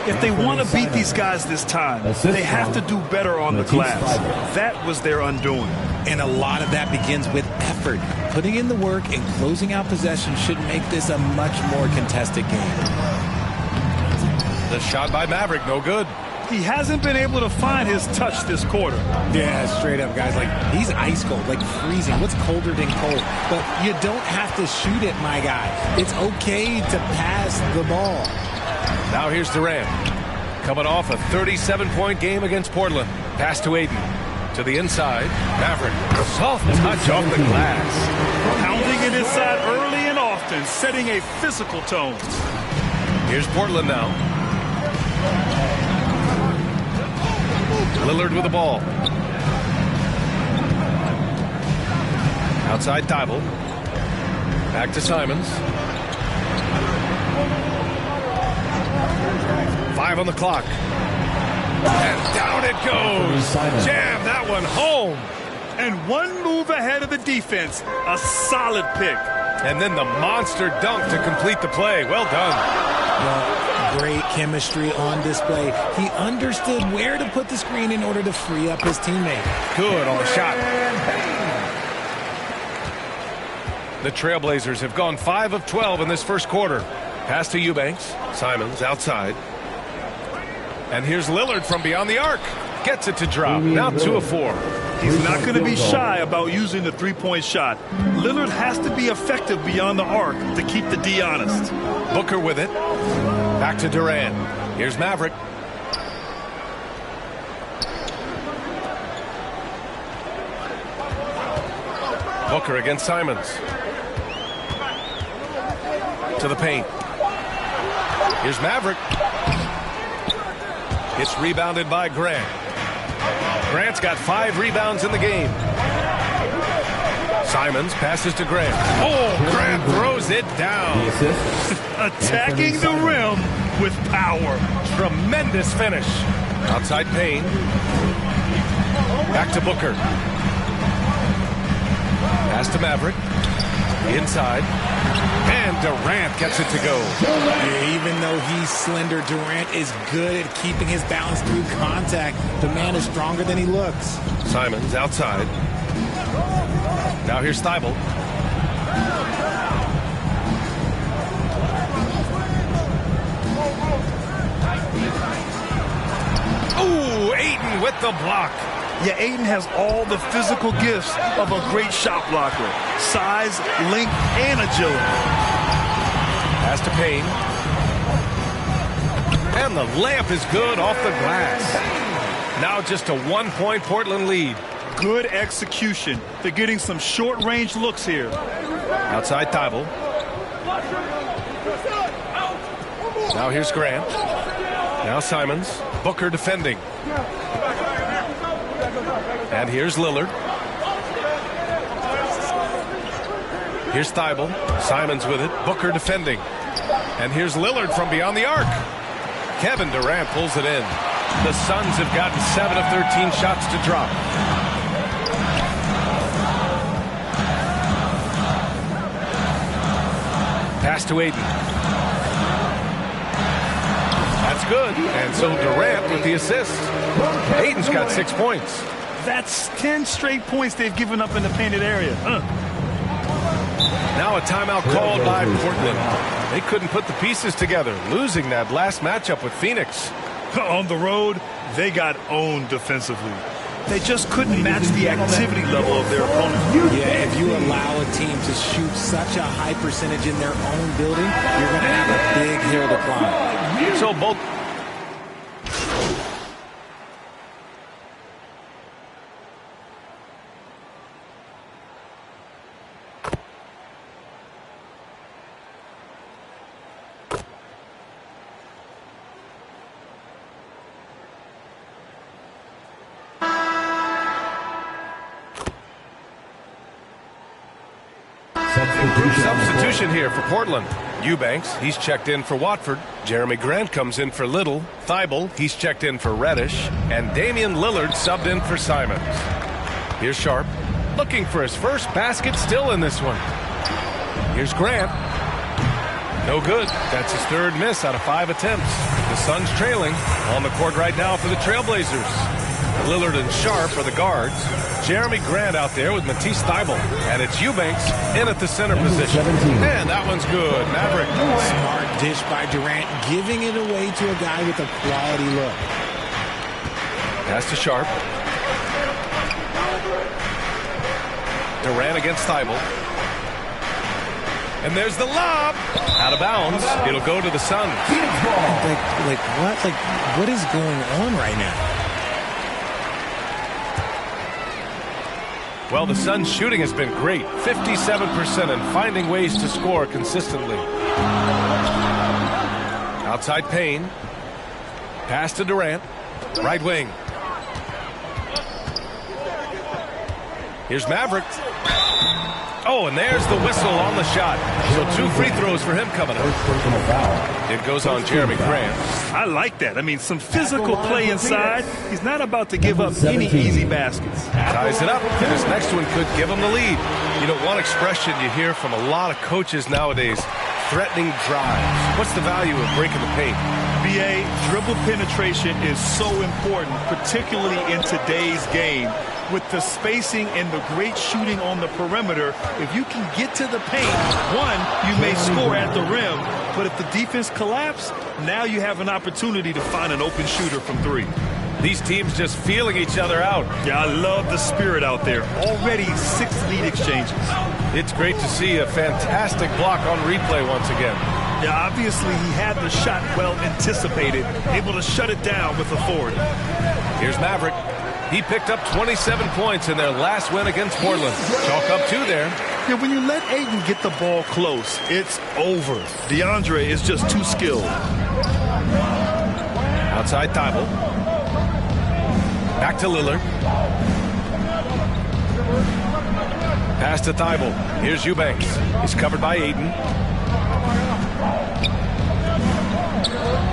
[SPEAKER 2] If they want to beat these guys this time, they have to do better on the glass. That was their undoing.
[SPEAKER 13] And a lot of that begins with effort. Putting in the work and closing out possession should make this a much more contested game.
[SPEAKER 5] The shot by Maverick, no good.
[SPEAKER 2] He hasn't been able to find his touch this quarter.
[SPEAKER 13] Yeah, straight up, guys. Like, he's ice cold, like freezing. What's colder than cold? But you don't have to shoot it, my guy. It's okay to pass the ball.
[SPEAKER 5] Now here's Durant. Coming off a 37-point game against Portland. Pass to Ayton. To the inside. Maverick. Soft touch off the glass.
[SPEAKER 2] Pounding it inside early and often, setting a physical tone.
[SPEAKER 5] Here's Portland now. Lillard with the ball. Outside Thibault. Back to Simons. 5 on the clock. And down it goes. Jam that one home.
[SPEAKER 2] And one move ahead of the defense. A solid pick.
[SPEAKER 5] And then the monster dunk to complete the play. Well done.
[SPEAKER 13] Well, great chemistry on display. He understood where to put the screen in order to free up his teammate.
[SPEAKER 5] Good on the shot. The Trailblazers have gone 5 of 12 in this first quarter. Pass to Eubanks. Simons outside. And here's Lillard from beyond the arc. Gets it to drop. Now 2 of 4.
[SPEAKER 2] He's not going to be shy about using the three-point shot. Lillard has to be effective beyond the arc to keep the D honest.
[SPEAKER 5] Booker with it. Back to Durant. Here's Maverick. Booker against Simons. To the paint. Here's Maverick. It's rebounded by Grant. Grant's got 5 rebounds in the game. Simons passes to Grant. Oh, Grant throws it down.
[SPEAKER 2] Attacking the rim with power.
[SPEAKER 5] Tremendous finish. Outside Payne. Back to Booker. Pass to Maverick. Inside. And Durant gets it to go.
[SPEAKER 13] Yeah, even though he's slender, Durant is good at keeping his balance through contact. The man is stronger than he looks.
[SPEAKER 5] Simons outside. Now here's Thibault. Ooh, Ayton with the block.
[SPEAKER 2] Yeah, Ayton has all the physical gifts of a great shot blocker. Size, length, and agility.
[SPEAKER 5] Pass to Payne. And the layup is good off the glass. Now just a 1-point Portland lead.
[SPEAKER 2] Good execution. They're getting some short-range looks here.
[SPEAKER 5] Outside Thibault. Now here's Grant. Now Simons. Booker defending. And here's Lillard. Here's Thibault. Simons with it. Booker defending. And here's Lillard from beyond the arc. Kevin Durant pulls it in. The Suns have gotten 7 of 13 shots to drop. Pass to Ayton. That's good. And so Durant with the assist. Ayton's got 6 points.
[SPEAKER 2] That's 10 straight points they've given up in the painted area.
[SPEAKER 5] Now a timeout called by Portland. They couldn't put the pieces together, losing that last matchup with Phoenix.
[SPEAKER 2] On the road, they got owned defensively. They just couldn't match the activity level of their opponent.
[SPEAKER 13] Yeah, if you allow a team to shoot such a high percentage in their own building, you're going to have a big hill to climb.
[SPEAKER 5] So both... Substitution here for Portland. Eubanks, he's checked in for Watford. Jeremy Grant comes in for Little. Thibault, he's checked in for Reddish. And Damian Lillard subbed in for Simons. Here's Sharp, looking for his first basket, still in this one. Here's Grant. No good. That's his third miss out of 5 attempts. The Suns trailing. On the court right now for the Trailblazers. Lillard and Sharp are the guards. Jeremy Grant out there with Matisse Thybulle. And it's Eubanks in at the center position. And that one's good. Maverick.
[SPEAKER 13] Smart dish by Durant, giving it away to a guy with a quality look.
[SPEAKER 5] Pass to Sharp. Durant against Thybulle. And there's the lob. Out of bounds. It'll go to the Suns.
[SPEAKER 13] What is going on right now?
[SPEAKER 5] Well, the Suns' shooting has been great. 57% and finding ways to score consistently. Outside Payne. Pass to Durant. Right wing. Here's Maverick. Oh, and there's the whistle on the shot. So 2 free throws for him coming up. It goes on Jeremy Grant.
[SPEAKER 2] I like that. I mean, some physical play inside. He's not about to give up any easy baskets.
[SPEAKER 5] Ties it up, and his next one could give him the lead. You know, one expression you hear from a lot of coaches nowadays, threatening drives. What's the value of breaking the paint?
[SPEAKER 2] BA, dribble penetration is so important, particularly in today's game. With the spacing and the great shooting on the perimeter, if you can get to the paint, one, you may score at the rim, but if the defense collapses, now you have an opportunity to find an open shooter from 3.
[SPEAKER 5] These teams just feeling each other out.
[SPEAKER 2] Yeah, I love the spirit out there. Already 6 lead exchanges.
[SPEAKER 5] It's great to see a fantastic block on replay once again.
[SPEAKER 2] Yeah, obviously he had the shot well anticipated, able to shut it down with authority.
[SPEAKER 5] Here's Maverick. He picked up 27 points in their last win against Portland. Chalk up 2 there.
[SPEAKER 2] Yeah, when you let Ayton get the ball close, it's over. DeAndre is just too skilled.
[SPEAKER 5] Outside Thybulle. Back to Lillard. Pass to Thybulle. Here's Eubanks. He's covered by Ayton.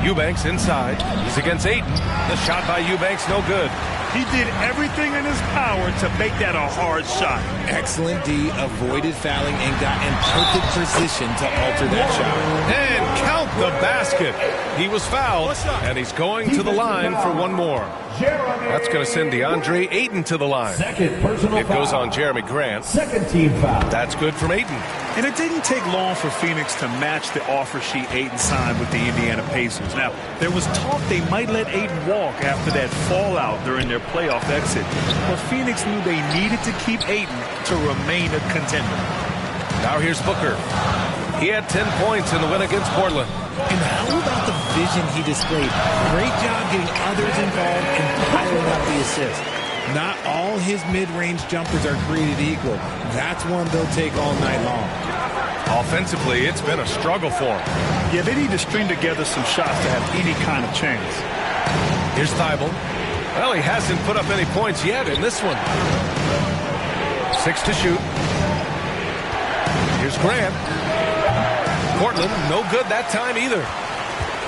[SPEAKER 5] Eubanks inside. He's against Ayton. The shot by Eubanks, no good.
[SPEAKER 2] He did everything in his power to make that a hard shot.
[SPEAKER 13] Excellent D, avoided fouling and got in perfect position to alter that shot.
[SPEAKER 5] And count the basket. He was fouled, and he's going to the line for one more. That's going to send DeAndre Ayton to the line.
[SPEAKER 16] Second personal
[SPEAKER 5] It goes on Jeremy Grant.
[SPEAKER 16] Second team foul.
[SPEAKER 5] That's good from Ayton.
[SPEAKER 2] And it didn't take long for Phoenix to match the offer sheet Ayton signed with the Indiana Pacers. Now, there was talk they might let Ayton walk after that fallout during their playoff exit. But Phoenix knew they needed to keep Ayton to remain a contender.
[SPEAKER 5] Now here's Booker. He had 10 points in the win against Portland.
[SPEAKER 13] And how about the vision he displayed? Great job getting others involved and piling up the assists. Not all his mid-range jumpers are created equal. That's one they'll take all night long.
[SPEAKER 5] Offensively, it's been a struggle for him.
[SPEAKER 2] Yeah, they need to string together some shots to have any kind of chance.
[SPEAKER 5] Here's Thybulle. Well, he hasn't put up any points yet in this one. 6 to shoot. Here's Grant. Portland, no good that time either.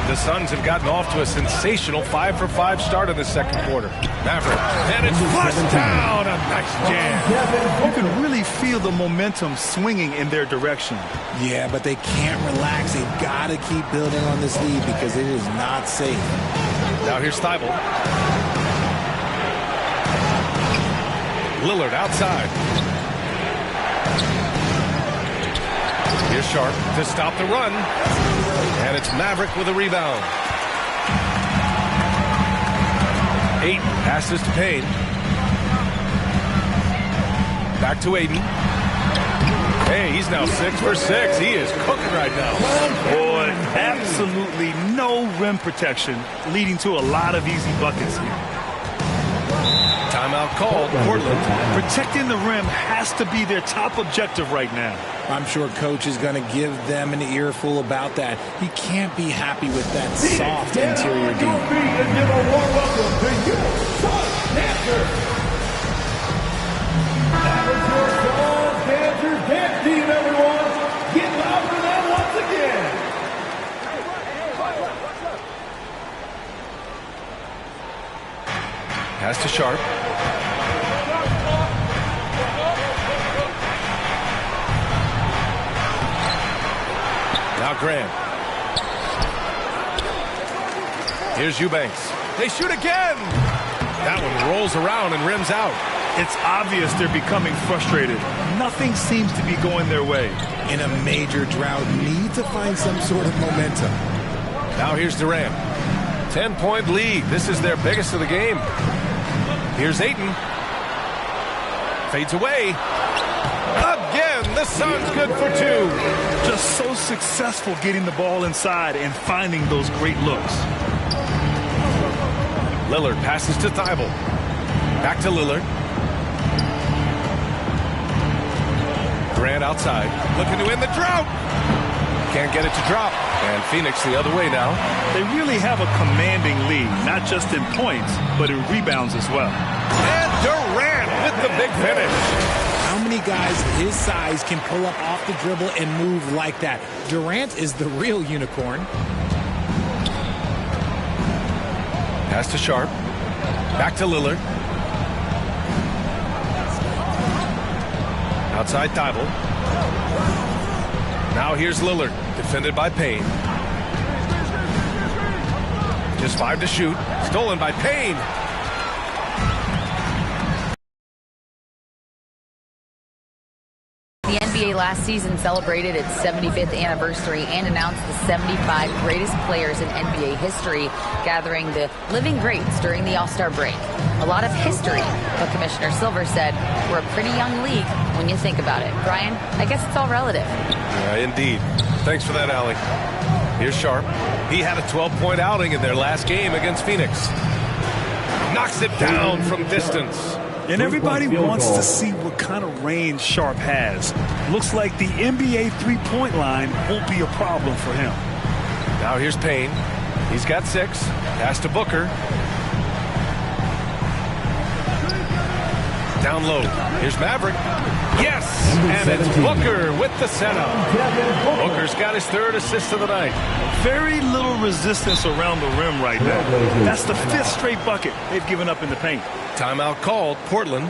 [SPEAKER 5] The Suns have gotten off to a sensational 5-for-5 start in the second quarter. Maverick, and it's flushed down. A nice jam.
[SPEAKER 2] You can really feel the momentum swinging in their direction.
[SPEAKER 13] Yeah, but they can't relax. They've got to keep building on this lead because it is not safe.
[SPEAKER 5] Now here's Thybulle. Lillard outside. Here's Sharp to stop the run. And it's Maverick with a rebound. Aiden passes to Payne. Back to Aiden. Hey, he's now 6 for 6. He is cooking right now.
[SPEAKER 2] Boy, absolutely no rim protection, leading to a lot of easy buckets here.
[SPEAKER 5] Timeout called. Portland.
[SPEAKER 2] Protecting the rim has to be their top objective right now.
[SPEAKER 13] I'm sure coach is going to give them an earful about that. He can't be happy with that soft interior D.
[SPEAKER 16] Dance team, everyone! Get loud for them once again!
[SPEAKER 5] Pass to Sharp. Now Graham. Here's Eubanks. They shoot again! That one rolls around and rims out.
[SPEAKER 2] It's obvious they're becoming frustrated. Nothing seems to be going their way.
[SPEAKER 13] In a major drought, need to find some sort of momentum.
[SPEAKER 5] Now here's Durant. 10-point lead. This is their biggest of the game. Here's Ayton. Fades away. Again, the Suns good for 2.
[SPEAKER 2] Just so successful getting the ball inside and finding those great looks.
[SPEAKER 5] Lillard passes to Thibault. Back to Lillard. Durant outside, looking to end the drought. Can't get it to drop. And Phoenix the other way now.
[SPEAKER 2] They really have a commanding lead, not just in points, but in rebounds as well.
[SPEAKER 5] And Durant with the big finish.
[SPEAKER 13] How many guys his size can pull up off the dribble and move like that? Durant is the real unicorn.
[SPEAKER 5] Pass to Sharp. Back to Lillard. Outside Thibault. Now here's Lillard, defended by Payne. Just 5 to shoot. Stolen by Payne.
[SPEAKER 8] The NBA last season celebrated its 75th anniversary and announced the 75 greatest players in NBA history, gathering the living greats during the All-Star break. A lot of history, but Commissioner Silver said, we're a pretty young league when you think about it. Brian, I guess it's all relative.
[SPEAKER 5] Indeed. Thanks for that, Allie. Here's Sharp. He had a 12-point outing in their last game against Phoenix. Knocks it down from distance.
[SPEAKER 2] And everybody wants to see what kind of range Sharp has. Looks like the NBA three-point line won't be a problem for him.
[SPEAKER 5] Now here's Payne. He's got 6. Pass to Booker. Down low. Here's Maverick. Yes! And it's Booker with the setup. Booker's got his 3rd assist of the night.
[SPEAKER 2] Very little resistance around the rim right now. That's the 5th straight bucket they've given up in the paint.
[SPEAKER 5] Timeout called, Portland.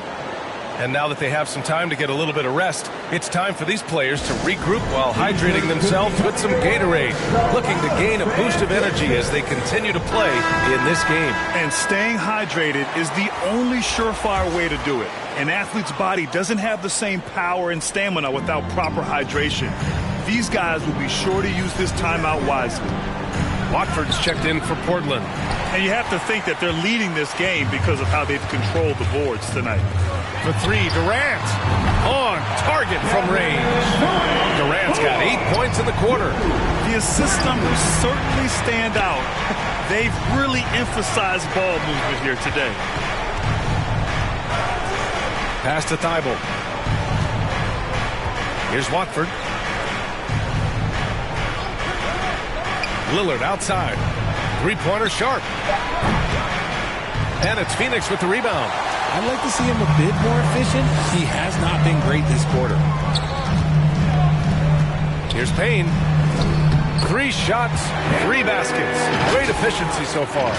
[SPEAKER 5] And now that they have some time to get a little bit of rest, it's time for these players to regroup while hydrating themselves with some Gatorade, looking to gain a boost of energy as they continue to play in this game.
[SPEAKER 2] And staying hydrated is the only surefire way to do it. An athlete's body doesn't have the same power and stamina without proper hydration. These guys will be sure to use this timeout wisely.
[SPEAKER 5] Watford's checked in for Portland.
[SPEAKER 2] And you have to think that they're leading this game because of how they've controlled the boards tonight.
[SPEAKER 5] For 3, Durant on target from range. Durant's got 8 points in the quarter.
[SPEAKER 2] The assist numbers certainly stand out. They've really emphasized ball movement here today.
[SPEAKER 5] Pass to Thibault. Here's Watford. Lillard outside. 3-pointer Sharp. And it's Phoenix with the rebound.
[SPEAKER 13] I'd like to see him a bit more efficient. He has not been great this quarter.
[SPEAKER 5] Here's Payne. 3 shots, 3 baskets. Great efficiency so far.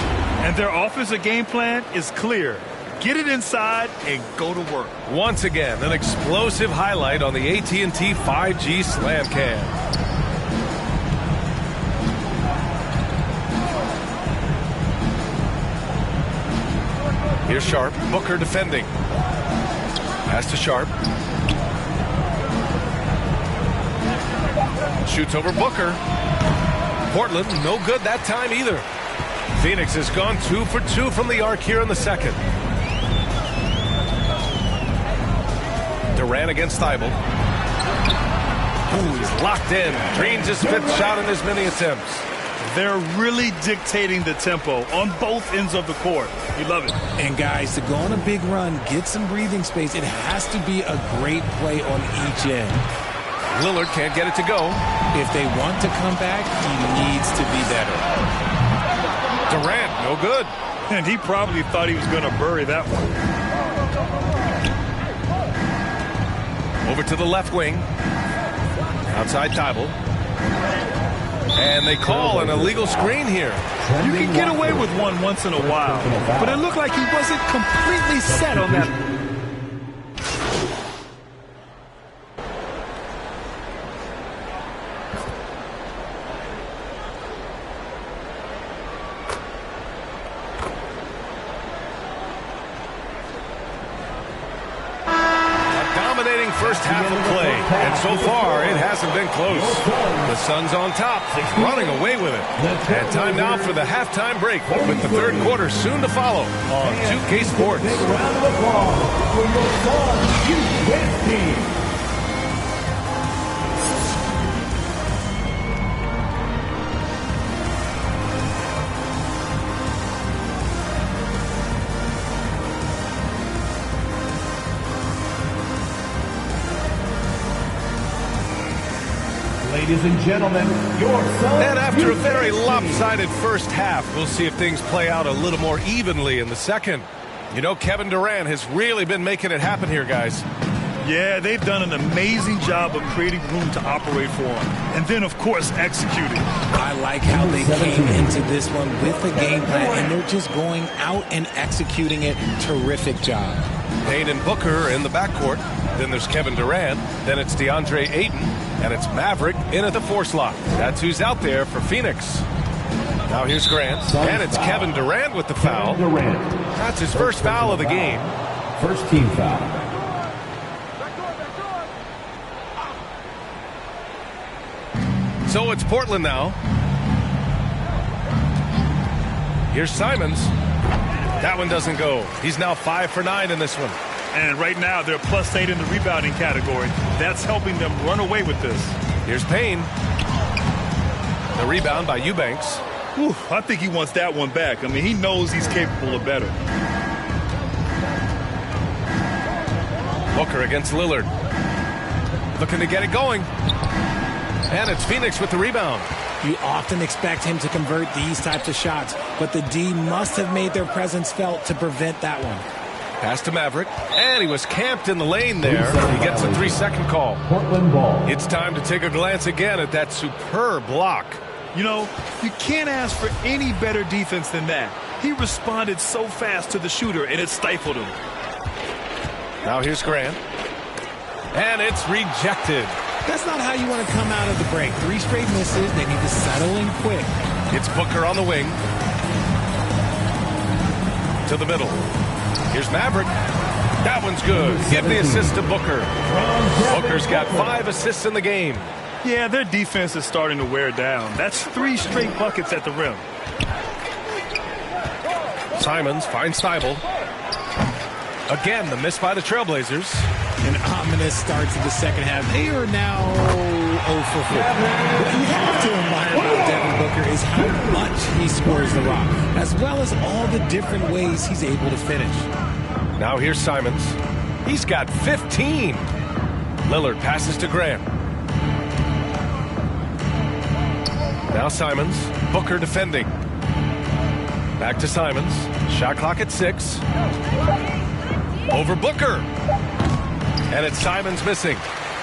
[SPEAKER 2] And their offensive game plan is clear. Get it inside and go to work.
[SPEAKER 5] Once again, an explosive highlight on the AT&T 5G Slam Cam. Here's Sharp. Booker defending. Pass to Sharp. Shoots over Booker. Portland, no good that time either. Phoenix has gone 2 for 2 from the arc here in the second. Durant against Thibault. Ooh, he's locked in. Dreams his 5th shot in as many attempts.
[SPEAKER 2] They're really dictating the tempo on both ends of the court. You love it.
[SPEAKER 13] And guys, to go on a big run, get some breathing space, it has to be a great play on each end.
[SPEAKER 5] Lillard can't get it to go.
[SPEAKER 13] If they want to come back, he needs to be better.
[SPEAKER 5] Durant, no good.
[SPEAKER 2] And he probably thought he was going to bury that one.
[SPEAKER 5] Over to the left wing. Outside Thibault. And they call an illegal screen here.
[SPEAKER 2] You can get away with one once in a while, but it looked like he wasn't completely set on that.
[SPEAKER 5] First half of play, and so far it hasn't been close. The Suns on top, running away with it. And time now for the halftime break, with the third quarter soon to follow on 2K Sports.
[SPEAKER 16] Big round of applause for your Suns youth team. Ladies and gentlemen, your Suns.
[SPEAKER 5] And after a very lopsided first half, we'll see if things play out a little more evenly in the second. You know, Kevin Durant has really been making it happen here, guys.
[SPEAKER 2] Yeah, they've done an amazing job of creating room to operate for him. And then, of course, executing.
[SPEAKER 13] I like how they came into this one with a game plan, and they're just going out and executing it. Terrific job.
[SPEAKER 5] Payne and Booker in the backcourt. Then there's Kevin Durant. Then it's DeAndre Ayton. And it's Maverick in at the 4 slot. That's who's out there for Phoenix. Now here's Grant. And it's Kevin Durant with the foul. That's his first foul of the game.
[SPEAKER 16] First team foul.
[SPEAKER 5] So it's Portland now. Here's Simons. That one doesn't go. He's now 5 for 9 in this one.
[SPEAKER 2] And right now, they're +8 in the rebounding category. That's helping them run away with this.
[SPEAKER 5] Here's Payne. The rebound by Eubanks.
[SPEAKER 2] Whew, I think he wants that one back. I mean, he knows he's capable of better.
[SPEAKER 5] Booker against Lillard. Looking to get it going. And it's Phoenix with the rebound.
[SPEAKER 13] You often expect him to convert these types of shots, but the D must have made their presence felt to prevent that one.
[SPEAKER 5] Pass to Maverick, and he was camped in the lane there. He gets a 3-second call.
[SPEAKER 16] Portland ball.
[SPEAKER 5] It's time to take a glance again at that superb block.
[SPEAKER 2] You know, you can't ask for any better defense than that. He responded so fast to the shooter, and it stifled him.
[SPEAKER 5] Now here's Grant. And it's rejected.
[SPEAKER 13] That's not how you want to come out of the break. 3 straight misses. They need to settle in quick.
[SPEAKER 5] It's Booker on the wing. To the middle. Here's Maverick. That one's good. Give the assist to Booker. Booker's got 5 assists in the game.
[SPEAKER 2] Yeah, their defense is starting to wear down. That's 3 straight buckets at the rim.
[SPEAKER 5] Simons finds Thibault. Again, the miss by the Trailblazers.
[SPEAKER 13] An ominous start to the second half. They are now 0 for 4. What you have to admire about Devin Booker is how much he scores the rock, as well as all the different ways he's able to finish.
[SPEAKER 5] Now here's Simons. He's got 15. Lillard passes to Grant. Now Simons. Booker defending. Back to Simons. Shot clock at 6. Over Booker. And it's Simons missing.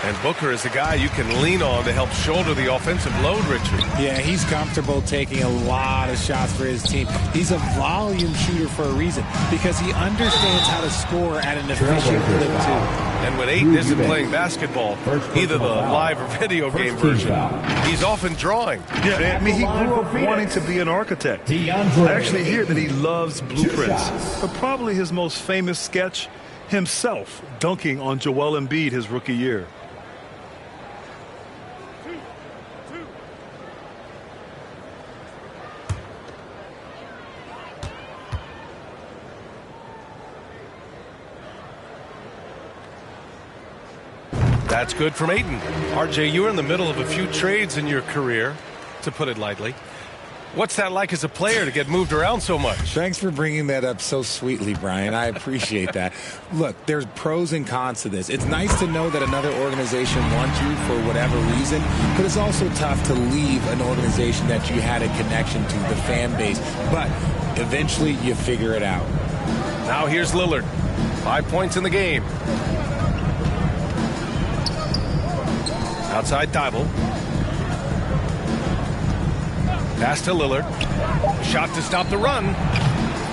[SPEAKER 5] And Booker is the guy you can lean on to help shoulder the offensive load, Richard.
[SPEAKER 13] Yeah, he's comfortable taking a lot of shots for his team. He's a volume shooter for a reason, because he understands how to score at an efficient clip, too.
[SPEAKER 5] And when Ayton isn't playing basketball, either the live or video game version, he's often drawing.
[SPEAKER 2] Yeah, I mean, he grew up wanting to be an architect. I actually hear that he loves blueprints. But probably his most famous sketch, himself dunking on Joel Embiid his rookie year.
[SPEAKER 5] That's good from Ayton. RJ, you were in the middle of a few trades in your career, to put it lightly. What's that like as a player to get moved around so much?
[SPEAKER 13] Thanks for bringing that up so sweetly, Brian. I appreciate that. Look, there's pros and cons to this. It's nice to know that another organization wants you for whatever reason, but it's also tough to leave an organization that you had a connection to, the fan base. But eventually you figure it out.
[SPEAKER 5] Now here's Lillard. 5 points in the game. Outside Thibault. Pass to Lillard. Shot to stop the run.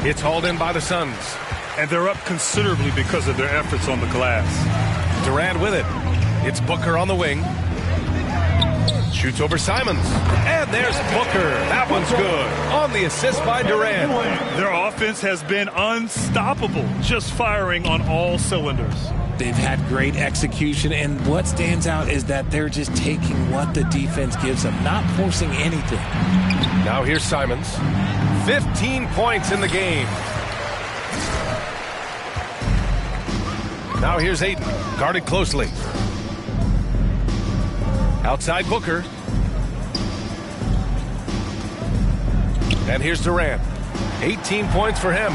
[SPEAKER 5] It's hauled in by the Suns.
[SPEAKER 2] And they're up considerably because of their efforts on the glass.
[SPEAKER 5] Durant with it. It's Booker on the wing. Shoots over Simons. And there's Booker. That one's good. On the assist by Durant.
[SPEAKER 2] Their offense has been unstoppable, just firing on all cylinders.
[SPEAKER 13] They've had great execution, and what stands out is that they're just taking what the defense gives them, not forcing anything.
[SPEAKER 5] Now here's Simons. 15 points in the game. Now here's Ayton, guarded closely. Outside Booker. And here's Durant. 18 points for him.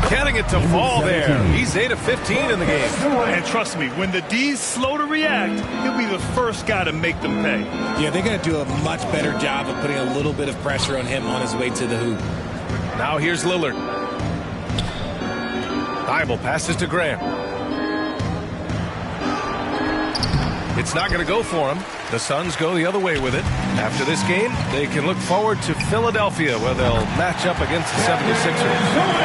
[SPEAKER 5] Getting it to fall there. He's 8 of 15 in the game.
[SPEAKER 2] And trust me, when the D's slow to react, he'll be the first guy to make them pay.
[SPEAKER 13] Yeah, they're going to do a much better job of putting a little bit of pressure on him on his way to the hoop.
[SPEAKER 5] Now here's Lillard. Thibault passes to Graham. It's not going to go for him. The Suns go the other way with it. After this game, they can look forward to Philadelphia, where they'll match up against the 76ers.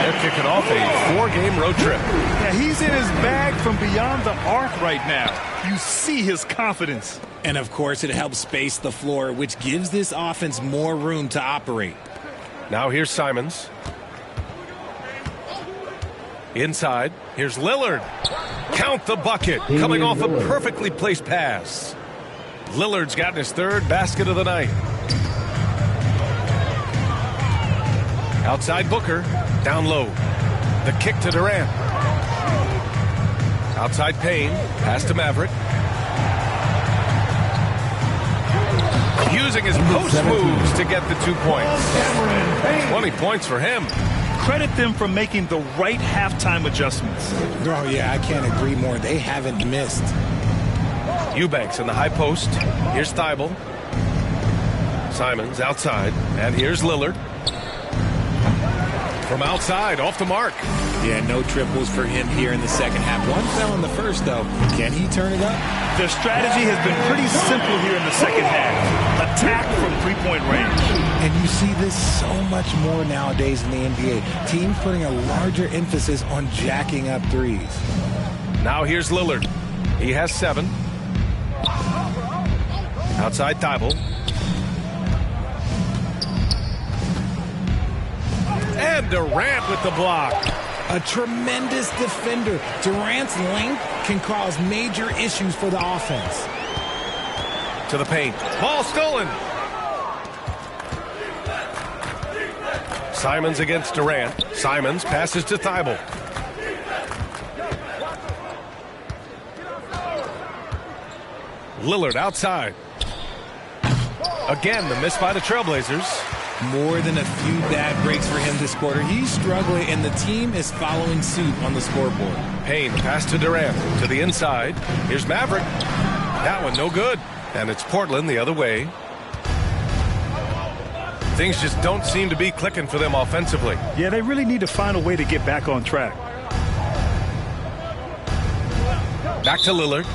[SPEAKER 5] They're kicking off a 4-game road trip.
[SPEAKER 2] Yeah, he's in his bag from beyond the arc right now. You see his confidence.
[SPEAKER 13] And, of course, it helps space the floor, which gives this offense more room to operate.
[SPEAKER 5] Now here's Simons. Inside, here's Lillard. Count the bucket, coming off a perfectly placed pass. Lillard's gotten his 3rd basket of the night. Outside Booker, down low. The kick to Durant. Outside Payne, pass to Maverick. Using his post moves to get the 2 points. 20 points for him.
[SPEAKER 2] Credit them for making the right halftime adjustments.
[SPEAKER 13] Oh, yeah, I can't agree more. They haven't missed.
[SPEAKER 5] Eubanks in the high post. Here's Thibault. Simons outside. And here's Lillard. From outside, off the mark.
[SPEAKER 13] Yeah, no triples for him here in the second half. One fell in the first, though. Can he turn it up?
[SPEAKER 2] Their strategy has been pretty simple here in the second half. Attack from three-point range.
[SPEAKER 13] And you see this so much more nowadays in the NBA. Teams putting a larger emphasis on jacking up threes.
[SPEAKER 5] Now here's Lillard. He has 7. Outside Thibault. And Durant with the block.
[SPEAKER 13] A tremendous defender. Durant's length can cause major issues for the offense.
[SPEAKER 5] To the paint. Ball stolen. Simons against Durant. Simons passes to Thibault. Lillard outside. Again, the miss by the Trailblazers.
[SPEAKER 13] More than a few bad breaks for him this quarter. He's struggling, and the team is following suit on the scoreboard.
[SPEAKER 5] Payne pass to Durant. To the inside. Here's Maverick. That one no good. And it's Portland the other way. Things just don't seem to be clicking for them offensively.
[SPEAKER 2] Yeah, they really need to find a way to get back on track.
[SPEAKER 5] Back to Lillard.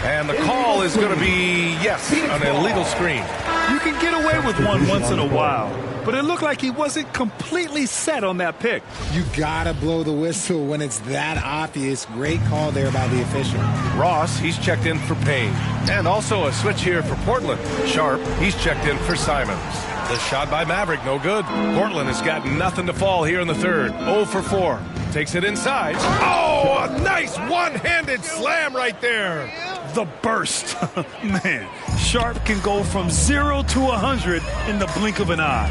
[SPEAKER 5] And the call is going to be, yes, an illegal screen.
[SPEAKER 2] You can get away with one once in a while, but it looked like he wasn't completely set on that pick.
[SPEAKER 13] You gotta blow the whistle when it's that obvious. Great call there by the official.
[SPEAKER 5] Ross, he's checked in for Payne. And also a switch here for Portland. Sharp, he's checked in for Simons. The shot by Maverick, no good. Portland has got nothing to fall here in the third. 0 for 4. Takes it inside. Oh, a nice one-handed slam right there.
[SPEAKER 2] The burst. Man, Sharp can go from 0 to 100 in the blink of an eye.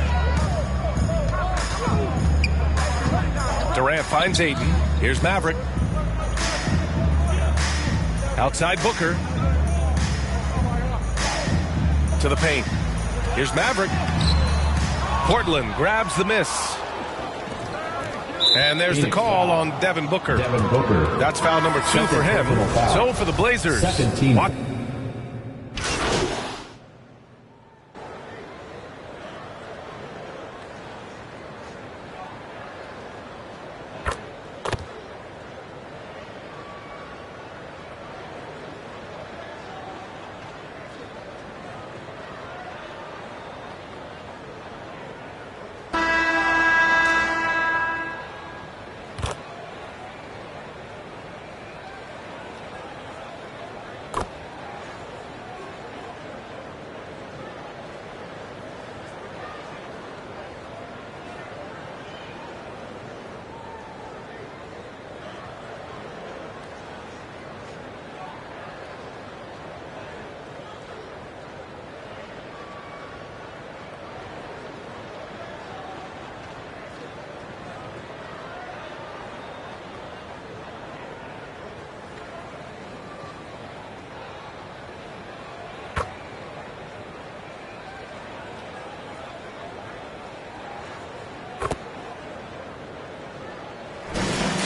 [SPEAKER 5] Durant finds Ayton. Here's Maverick. Outside Booker. To the paint. Here's Maverick. Portland grabs the miss. And there's the call on Devin Booker. That's foul number 2 for him. So for the Blazers.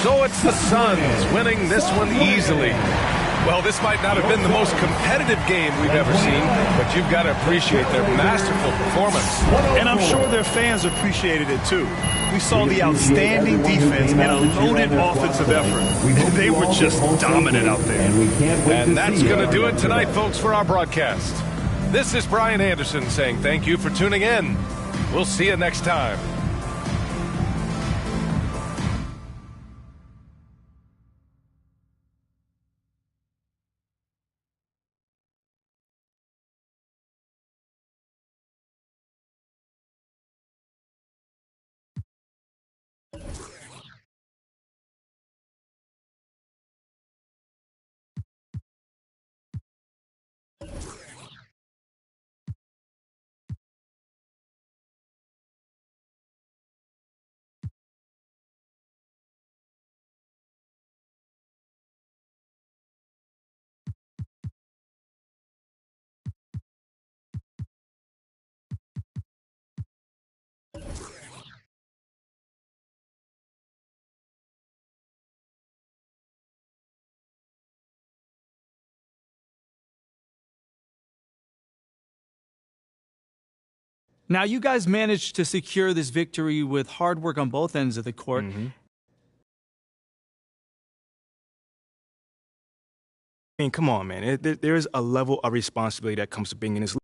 [SPEAKER 5] So it's the Suns winning this one easily. Well, this might not have been the most competitive game we've ever seen, but you've got to appreciate their masterful performance.
[SPEAKER 2] And I'm sure their fans appreciated it too. We saw the outstanding defense and a loaded offensive effort. They were just dominant out there.
[SPEAKER 5] And that's going to do it tonight, folks, for our broadcast. This is Brian Anderson saying thank you for tuning in. We'll see you next time.
[SPEAKER 6] Now, you guys managed to secure this victory with hard work on both ends of the court.
[SPEAKER 7] I mean, come on, man. There is a level of responsibility that comes to being in this league.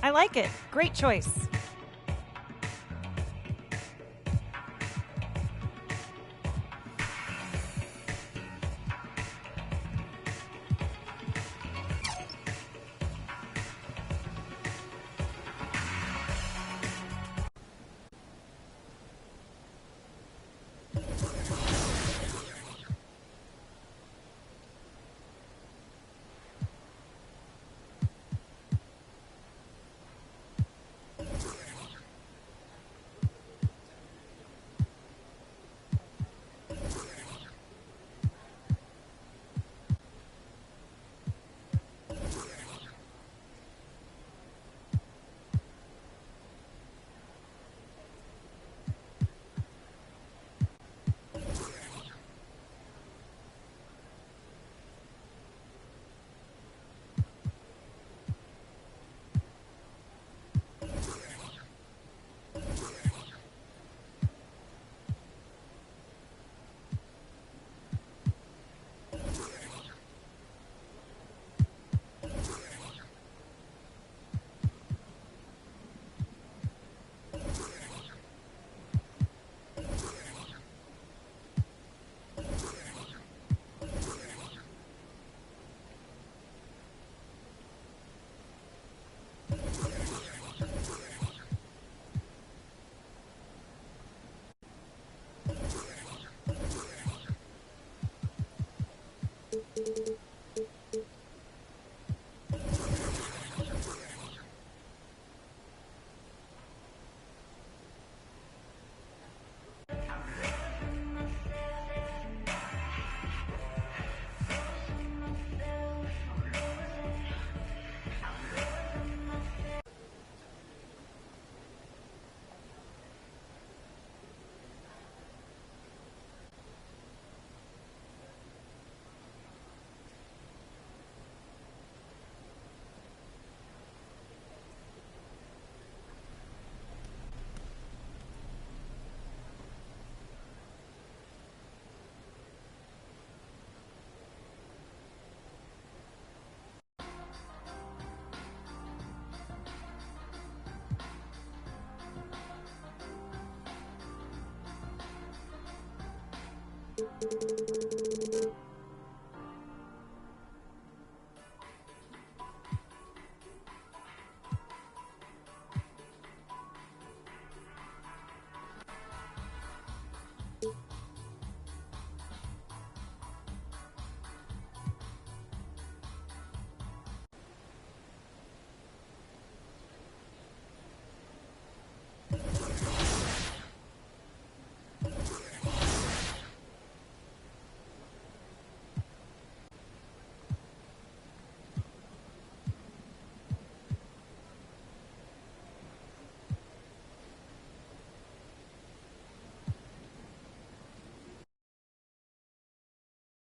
[SPEAKER 12] I like it. Great choice.
[SPEAKER 8] it.